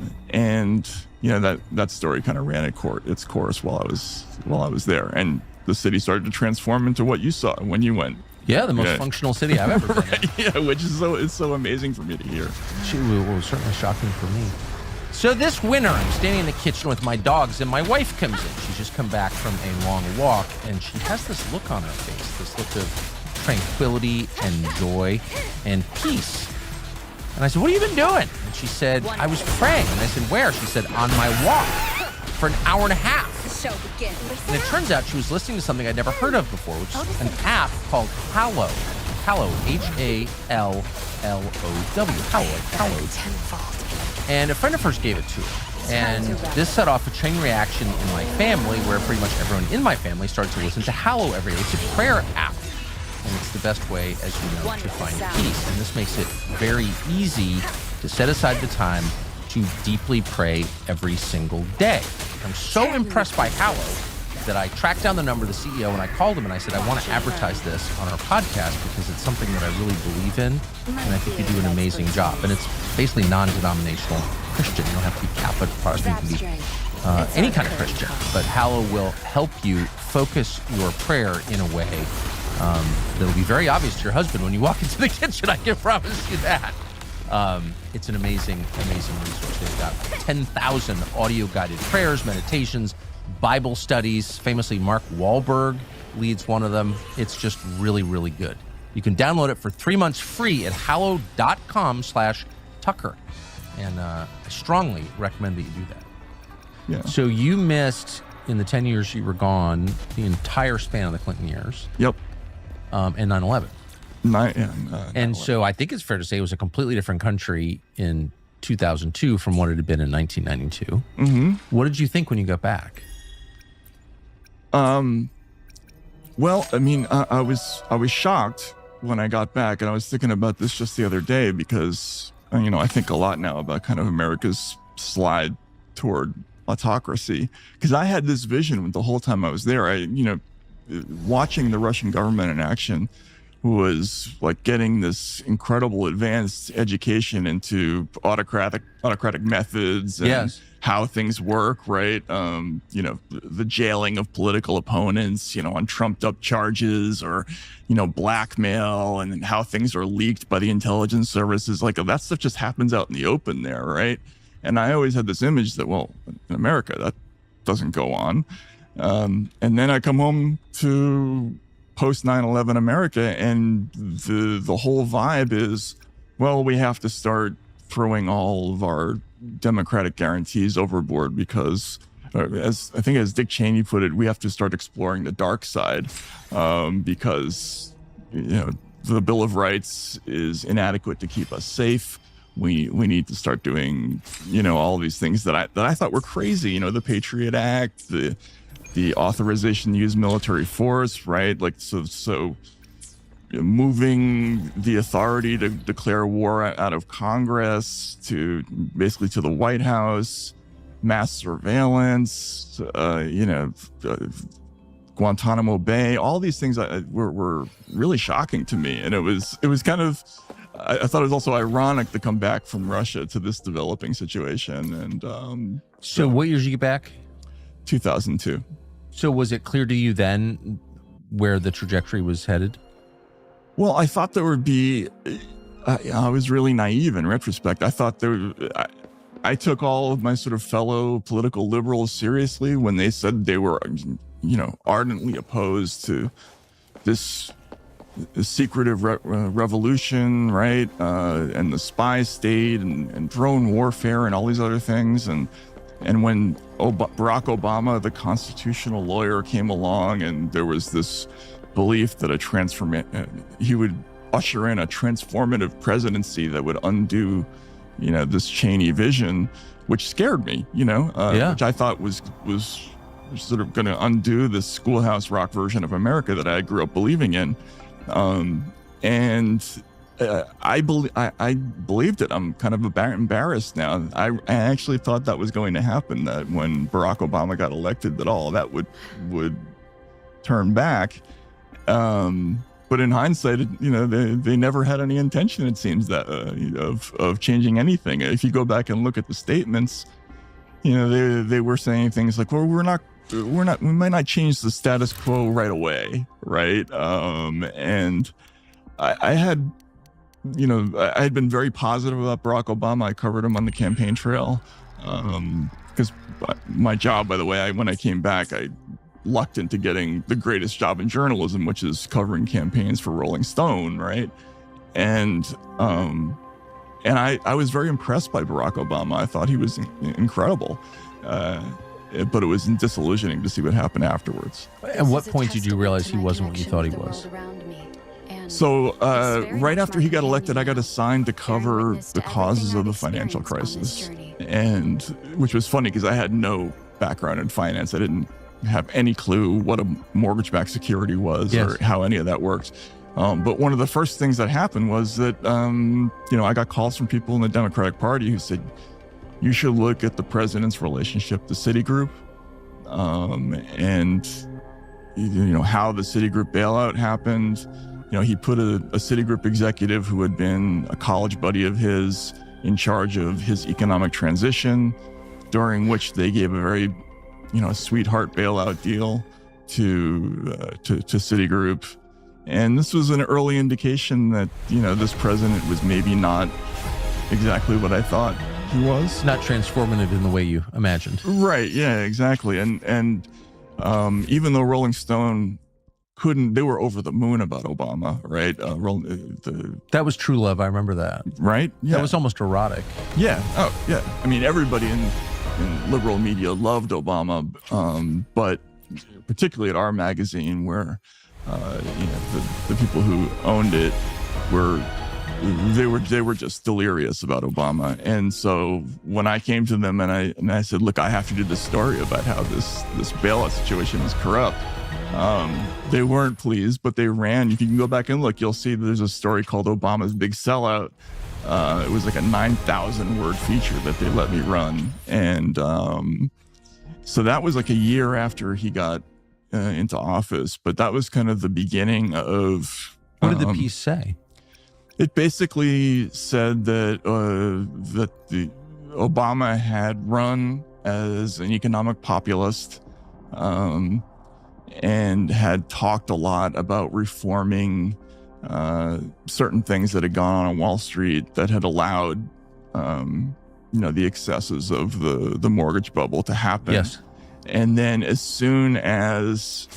story kind of ran its course while I was there. And the city started to transform into what you saw when you went. Yeah, the most functional city I've ever been in. Yeah, which is it's so amazing for me to hear. It was certainly shocking for me. So this winter, I'm standing in the kitchen with my dogs, and my wife comes in. She's just come back from a long walk, and she has this look on her face, this look of tranquility and joy and peace. And I said, what have you been doing? And she said, I was praying. And I said, where? She said, on my walk for an hour and a half. And it turns out she was listening to something I'd never heard of before, which is an app called Hallow. Hallow, H-A-L-L-O-W. Hallow, like hallowed. And a friend of hers gave it to her. And this set off a chain reaction in my family where pretty much everyone in my family started to listen to Hallow every day. It's a prayer app. And it's the best way, as you know, to find peace. And this makes it very easy to set aside the time to deeply pray every single day. I'm so impressed by Hallow that I tracked down the number of the CEO and I called him and I said, I want to advertise this on our podcast because it's something that I really believe in and I think you do an amazing job. And it's basically non-denominational Christian. You don't have to be Catholic, Protestant, you can be any kind of Christian. But Hallow will help you focus your prayer in a way that'll be very obvious to your husband when you walk into the kitchen. I can promise you that. It's an amazing, amazing resource. They've got 10,000 audio-guided prayers, meditations, Bible studies. Famously, Mark Wahlberg leads one of them. It's just really, really good. You can download it for 3 months free at hallow.com/Tucker. And I strongly recommend that you do that. Yeah. So you missed, in the 10 years you were gone, the entire span of the Clinton years. Yep. And 9/11. And so I think it's fair to say it was a completely different country in 2002 from what it had been in 1992. Mm-hmm. What did you think when you got back? Well, I mean, I was shocked when I got back, and I was thinking about this just the other day because, I think a lot now about kind of America's slide toward autocracy. Because I had this vision the whole time I was there. Watching the Russian government in action was like getting this incredible advanced education into autocratic methods and how things work, right? The jailing of political opponents, on trumped up charges or, blackmail, and how things are leaked by the intelligence services. Like that stuff just happens out in the open there, right? And I always had this image that, well, in America, that doesn't go on. And then I come home to post 9/11 America, and the whole vibe is, well, we have to start throwing all of our democratic guarantees overboard because, as Dick Cheney put it, we have to start exploring the dark side because the Bill of Rights is inadequate to keep us safe. We need to start doing all these things that I thought were crazy. The Patriot Act, the authorization to use military force, right? Like, so moving the authority to declare war out of Congress to basically to the White House, mass surveillance, Guantanamo Bay, all these things were really shocking to me. And it was kind of, I thought it was also ironic to come back from Russia to this developing situation. And so what year did you get back? 2002. So was it clear to you then where the trajectory was headed? Well, I thought there would be, I was really naive in retrospect. I thought I took all of my sort of fellow political liberals seriously when they said they were, ardently opposed to this secretive revolution, right? And the spy state and drone warfare and all these other things. And when Barack Obama, the constitutional lawyer, came along, and there was this belief that he would usher in a transformative presidency that would undo this Cheney vision, which scared me, which I thought was sort of going to undo this Schoolhouse Rock version of America that I grew up believing in. I believed it. I'm kind of embarrassed now. I actually thought that was going to happen, that when Barack Obama got elected, that all that would turn back. But in hindsight, they never had any intention, it seems, that of changing anything. If you go back and look at the statements, they were saying things like, well, we might not change the status quo right away, right? And I had been very positive about Barack Obama. I covered him on the campaign trail because my job, by the way, when I came back, I lucked into getting the greatest job in journalism, which is covering campaigns for Rolling Stone, right? And I was very impressed by Barack Obama. I thought he was incredible. But it was disillusioning to see what happened afterwards. At what point did you realize he wasn't what you thought he was? So right after he got elected, I got assigned to cover the causes of the financial crisis, and which was funny because I had no background in finance. I didn't have any clue what a mortgage-backed security was or how any of that worked. But one of the first things that happened was that, I got calls from people in the Democratic Party who said, you should look at the president's relationship to Citigroup, and how the Citigroup bailout happened. He put a Citigroup executive who had been a college buddy of his in charge of his economic transition, during which they gave a very, sweetheart bailout deal to Citigroup. And this was an early indication that, this president was maybe not exactly what I thought he was. Not transformative in the way you imagined. Right, yeah, exactly. And even though Rolling Stone they were over the moon about Obama, right? That was true love. I remember that. Right? Yeah. That was almost erotic. Yeah. Oh, yeah. I mean, everybody in liberal media loved Obama, but particularly at our magazine, where the people who owned it they were just delirious about Obama. And so when I came to them and I said, look, I have to do this story about how this bailout situation is corrupt. They weren't pleased, but they ran. If you can go back and look, you'll see there's a story called Obama's Big Sellout. It was like a 9,000 word feature that they let me run. And so that was like a year after he got into office, but that was kind of the beginning of... What did the piece say? It basically said that the Obama had run as an economic populist, and had talked a lot about reforming certain things that had gone on Wall Street that had allowed, the excesses of the mortgage bubble to happen. Yes. And then as soon as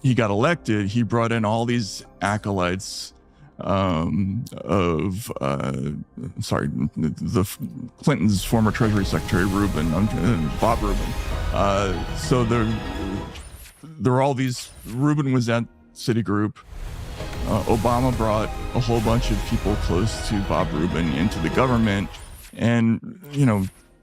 he got elected, he brought in all these acolytes of Clinton's former Treasury Secretary Bob Rubin. So there were all these. Rubin was at Citigroup. Obama brought a whole bunch of people close to Bob Rubin into the government, and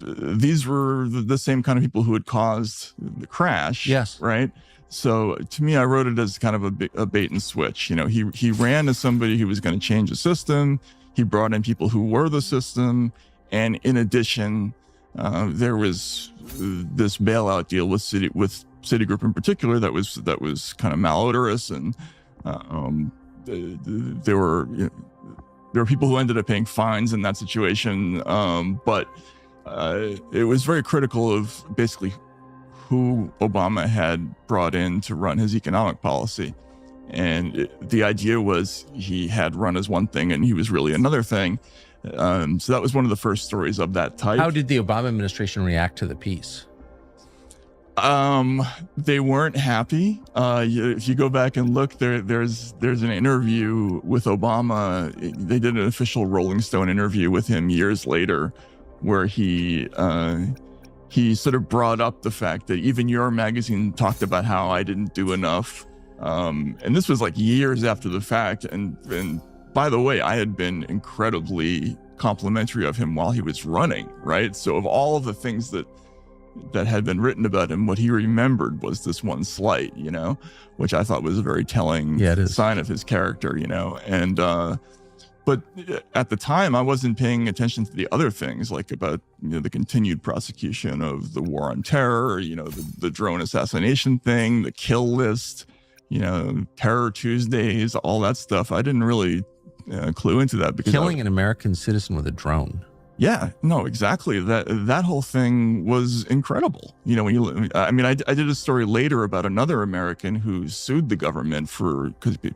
these were the same kind of people who had caused the crash. Yes. Right. So to me, I wrote it as kind of a bait and switch. He ran as somebody who was going to change the system. He brought in people who were the system, and in addition, there was this bailout deal with Citigroup in particular that was kind of malodorous, and there were people who ended up paying fines in that situation. But it was very critical of basically who Obama had brought in to run his economic policy. And the idea was he had run as one thing and he was really another thing. So that was one of the first stories of that type. How did the Obama administration react to the piece? They weren't happy. If you go back and look, there's an interview with Obama. They did an official Rolling Stone interview with him years later, where he sort of brought up the fact that even your magazine talked about how I didn't do enough. And this was like years after the fact. And by the way, I had been incredibly complimentary of him while he was running, right? So of all of the things that had been written about him, what he remembered was this one slight, you know, which I thought was a very telling sign of his character, you know. And but at the time, I wasn't paying attention to the other things, like about, you know, the continued prosecution of the war on terror, you know, the drone assassination thing, the kill list, you know, Terror Tuesdays, all that stuff. I didn't really clue into that because killing an American citizen with a drone. Yeah, no, exactly. That whole thing was incredible. You know, I did a story later about another American who sued the government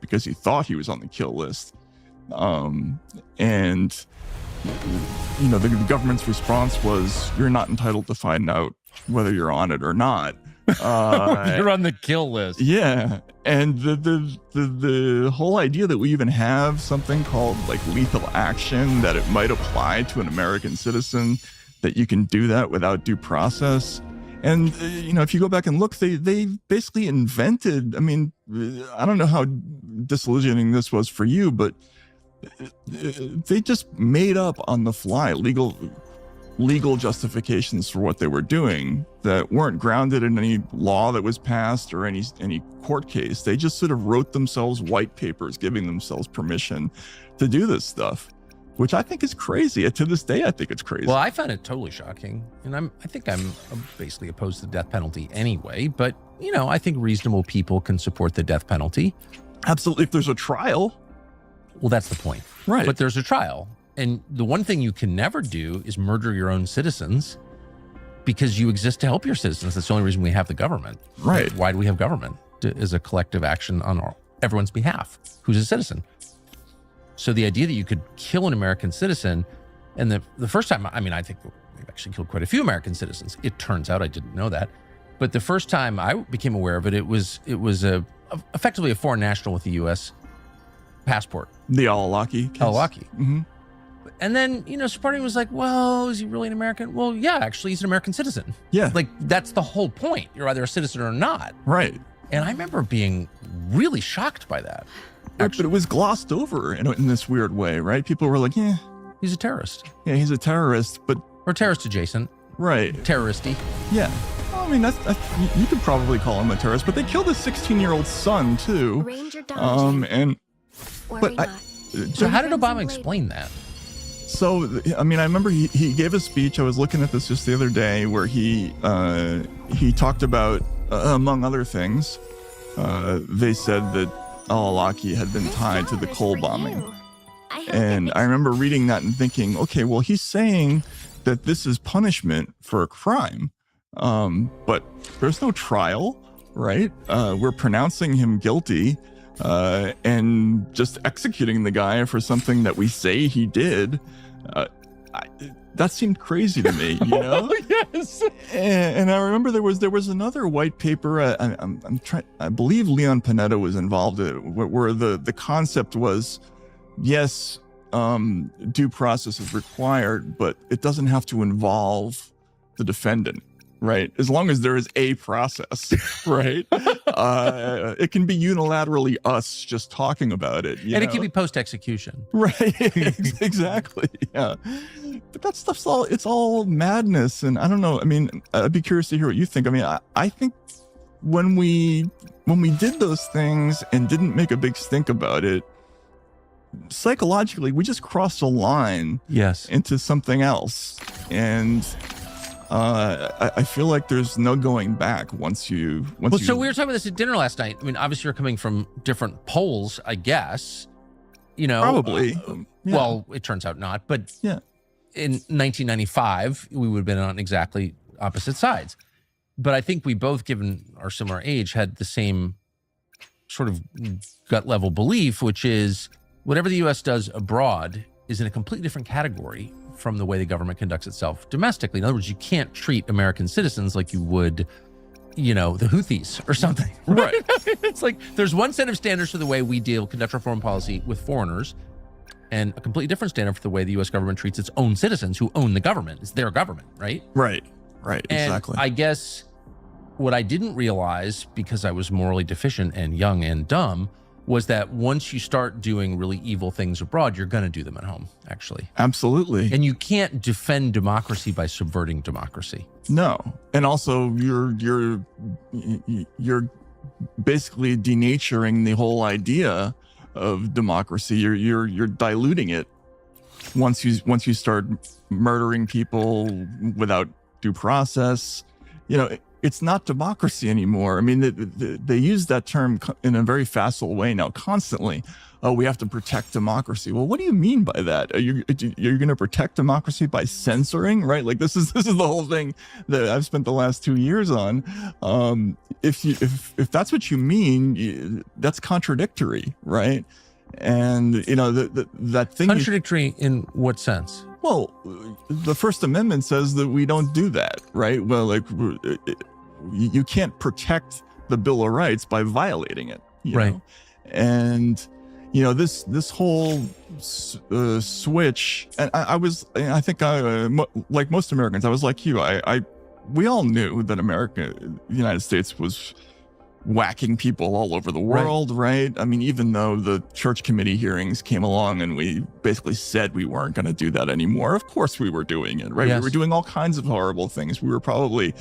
because he thought he was on the kill list. And, you know, the government's response was, you're not entitled to find out whether you're on it or not. You're on the kill list. Yeah. And the whole idea that we even have something called like lethal action, that it might apply to an American citizen, that you can do that without due process. And, you know, if you go back and look, they basically invented, I mean, I don't know how disillusioning this was for you, but they just made up on the fly legal justifications for what they were doing that weren't grounded in any law that was passed or any court case. They just sort of wrote themselves white papers giving themselves permission to do this stuff, which I think is crazy. To this day, I think it's crazy. Well, I find it totally shocking. And I think I'm basically opposed to the death penalty anyway, but, you know, I think reasonable people can support the death penalty. Absolutely, if there's a trial. Well, that's the point. Right. But there's a trial. And the one thing you can never do is murder your own citizens, because you exist to help your citizens. That's the only reason we have the government. Right. Why do we have government? As a collective action on everyone's behalf who's a citizen. So the idea that you could kill an American citizen, and the first time, I mean, I think we've actually killed quite a few American citizens. It turns out I didn't know that. But the first time I became aware of it, it was effectively a foreign national with a U.S. passport. The Al-Awlaki case. Al-Awlaki. Mm-hmm. And then, you know, Sparty was like, well, is he really an American? Well, yeah, actually, he's an American citizen. Yeah. Like, that's the whole point. You're either a citizen or not. Right. And I remember being really shocked by that. But it was glossed over in this weird way, right? People were like, yeah. He's a terrorist. Yeah, he's a terrorist, but... Or terrorist adjacent. Right. Terroristy. Yeah. Well, I mean, you could probably call him a terrorist, but they killed his 16-year-old son, too. Ranger So how did Obama explain that? So, I mean, I remember he gave a speech. I was looking at this just the other day where he talked about, among other things, they said that Al-Awlaki had been tied to the coal bombing. And I remember reading that and thinking, okay, well, he's saying that this is punishment for a crime. But there's no trial, right? We're pronouncing him guilty and just executing the guy for something that we say he did. That seemed crazy to me, you know? Yes. And I remember there was another white paper. I believe Leon Panetta was involved in it, where the concept was, yes, due process is required, but it doesn't have to involve the defendant. Right. As long as there is a process, right? It can be unilaterally us just talking about it. And it can be post-execution. Right. Exactly. Yeah. But that stuff's it's all madness. And I don't know. I mean, I'd be curious to hear what you think. I mean, I think when we did those things and didn't make a big stink about it, psychologically, we just crossed a line into something else. And I feel like there's no going back once you. So we were talking about this at dinner last night. I mean, obviously you're coming from different poles, I guess. You know, probably. Well, it turns out not. But yeah, in 1995, we would have been on exactly opposite sides. But I think we both, given our similar age, had the same sort of gut level belief, which is whatever the U.S. does abroad is in a completely different category from the way the government conducts itself domestically. In other words, you can't treat American citizens like you would, you know, the Houthis or something. Right. It's like there's one set of standards for the way we conduct our foreign policy with foreigners, and a completely different standard for the way the U.S. government treats its own citizens who own the government. It's their government, right? Right. And exactly. I guess what I didn't realize, because I was morally deficient and young and dumb, was that once you start doing really evil things abroad, you're going to do them at home, actually. Absolutely. And you can't defend democracy by subverting democracy. No. And also you're basically denaturing the whole idea of democracy. You're diluting it once you start murdering people without due process. It's not democracy anymore. I mean, they use that term in a very facile way now, constantly. Oh, we have to protect democracy. Well, what do you mean by that? You're going to protect democracy by censoring, right? Like this is the whole thing that I've spent the last 2 years on. If that's what you mean, that's contradictory, right? And that thing. Contradictory in what sense? Well, the First Amendment says that we don't do that, right? Well, like you can't protect the Bill of Rights by violating it, right? Know? And this whole switch, and I think like most Americans, I was like you. We all knew that the United States was whacking people all over the world, right? I mean, even though the church committee hearings came along and we basically said we weren't going to do that anymore, of course we were doing it, right? Yes. We were doing all kinds of horrible things. We were probably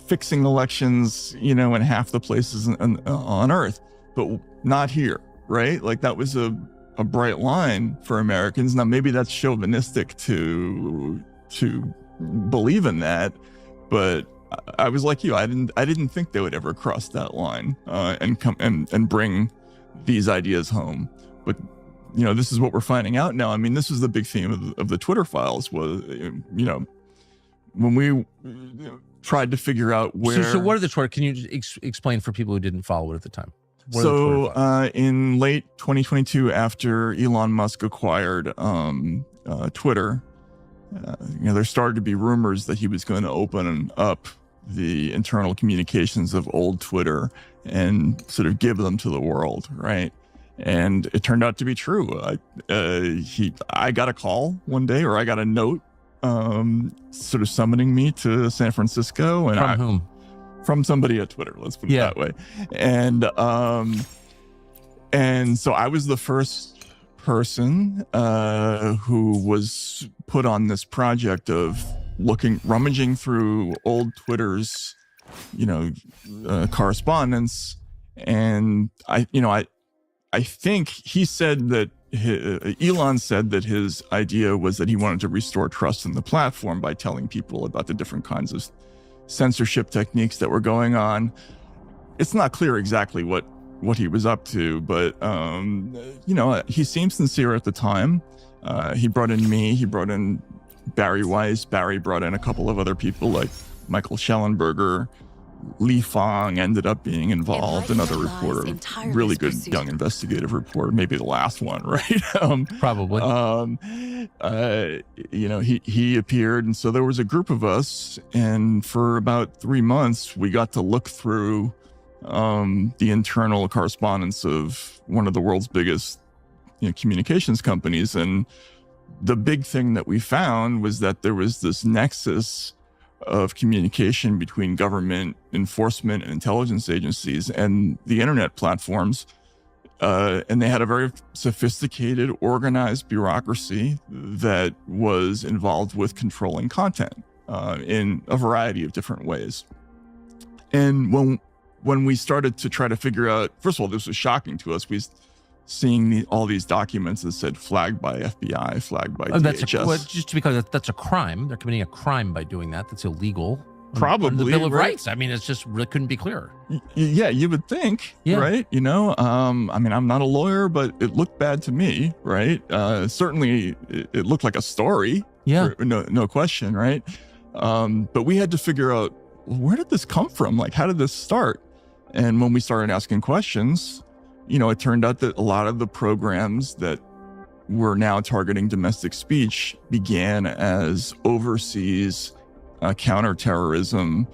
fixing elections, in half the places on Earth, but not here, right? Like that was a bright line for Americans. Now, maybe that's chauvinistic to believe in that, but I was like you. I didn't think they would ever cross that line and come and bring these ideas home. But this is what we're finding out now. I mean, this was the big theme of the Twitter files. Was when we tried to figure out where. So what are the Twitter? Can you explain for people who didn't follow it at the time? So in late 2022, after Elon Musk acquired Twitter. There started to be rumors that he was going to open up the internal communications of old Twitter and sort of give them to the world, right? And it turned out to be true. I got a call one day, or I got a note sort of summoning me to San Francisco. And From whom? From somebody at Twitter, let's put it that way. And so I was the first person who was put on this project of rummaging through old Twitter's, correspondence, and I think he said that Elon said that his idea was that he wanted to restore trust in the platform by telling people about the different kinds of censorship techniques that were going on. It's not clear exactly what he was up to, but he seemed sincere at the time. He brought in me, he brought in Barry Weiss, Barry brought in a couple of other people like Michael Schellenberger, Li Fang ended up being involved, another reporter, really good young investigative reporter, maybe the last one, right? Probably. He appeared, and so there was a group of us, and for about 3 months we got to look through the internal correspondence of one of the world's biggest communications companies. And the big thing that we found was that there was this nexus of communication between government enforcement and intelligence agencies and the internet platforms. And they had a very sophisticated, organized bureaucracy that was involved with controlling content in a variety of different ways. And when we started to try to figure out, first of all, this was shocking to us. Seeing all these documents that said flagged by FBI, flagged by DHS. Just because that's a crime. They're committing a crime by doing that. That's illegal. Probably. The Bill of Rights. I mean, it's just really couldn't be clearer. Yeah, you would think, right? I mean, I'm not a lawyer, but it looked bad to me, right? Certainly, it looked like a story. Yeah. No question, right? But we had to figure out, where did this come from? Like, how did this start? And when we started asking questions, it turned out that a lot of the programs that were now targeting domestic speech began as overseas counterterrorism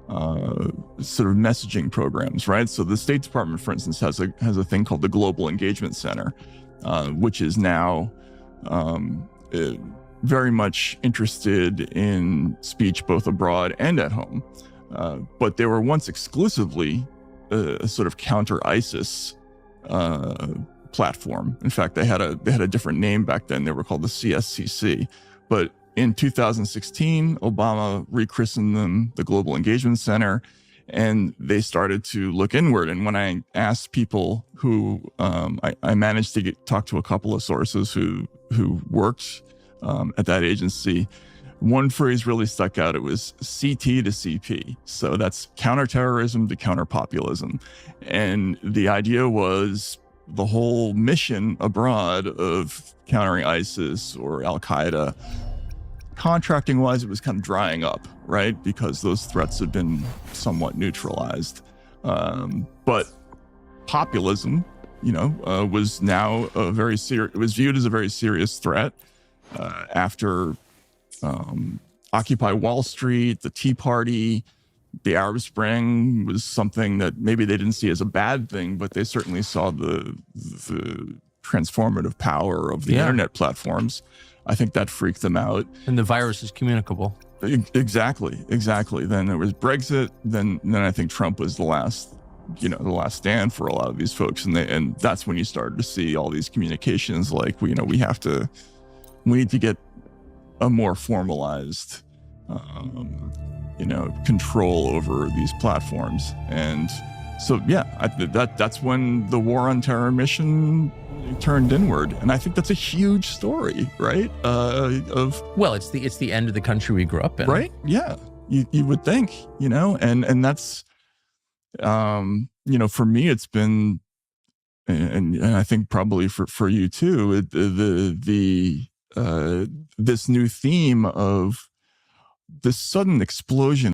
sort of messaging programs, right? So the State Department, for instance, has a thing called the Global Engagement Center, which is now very much interested in speech both abroad and at home. But they were once exclusively a sort of counter-ISIS platform. In fact, they had a different name back then. They were called the CSCC. But in 2016, Obama rechristened them the Global Engagement Center, and they started to look inward. And when I asked people who, I managed to talk to a couple of sources who worked at that agency, one phrase really stuck out. It was CT to CP. So that's counterterrorism to counterpopulism. And the idea was the whole mission abroad of countering ISIS or Al-Qaeda, contracting wise, it was kind of drying up, right? Because those threats had been somewhat neutralized. But populism, was now it was viewed as a very serious threat after Occupy Wall Street, the Tea Party, the Arab Spring was something that maybe they didn't see as a bad thing, but they certainly saw the transformative power of the internet platforms. I think that freaked them out. And the virus is communicable. Exactly. Then there was Brexit. Then I think Trump was the last stand for a lot of these folks. And that's when you started to see all these communications like, we need to get a more formalized, control over these platforms. And so, that's when the War on Terror mission turned inward. And I think that's a huge story, right? Well, it's the end of the country we grew up in. Right? Yeah. You would think, and that's, for me, it's been, and I think probably for you too, this new theme of this sudden explosion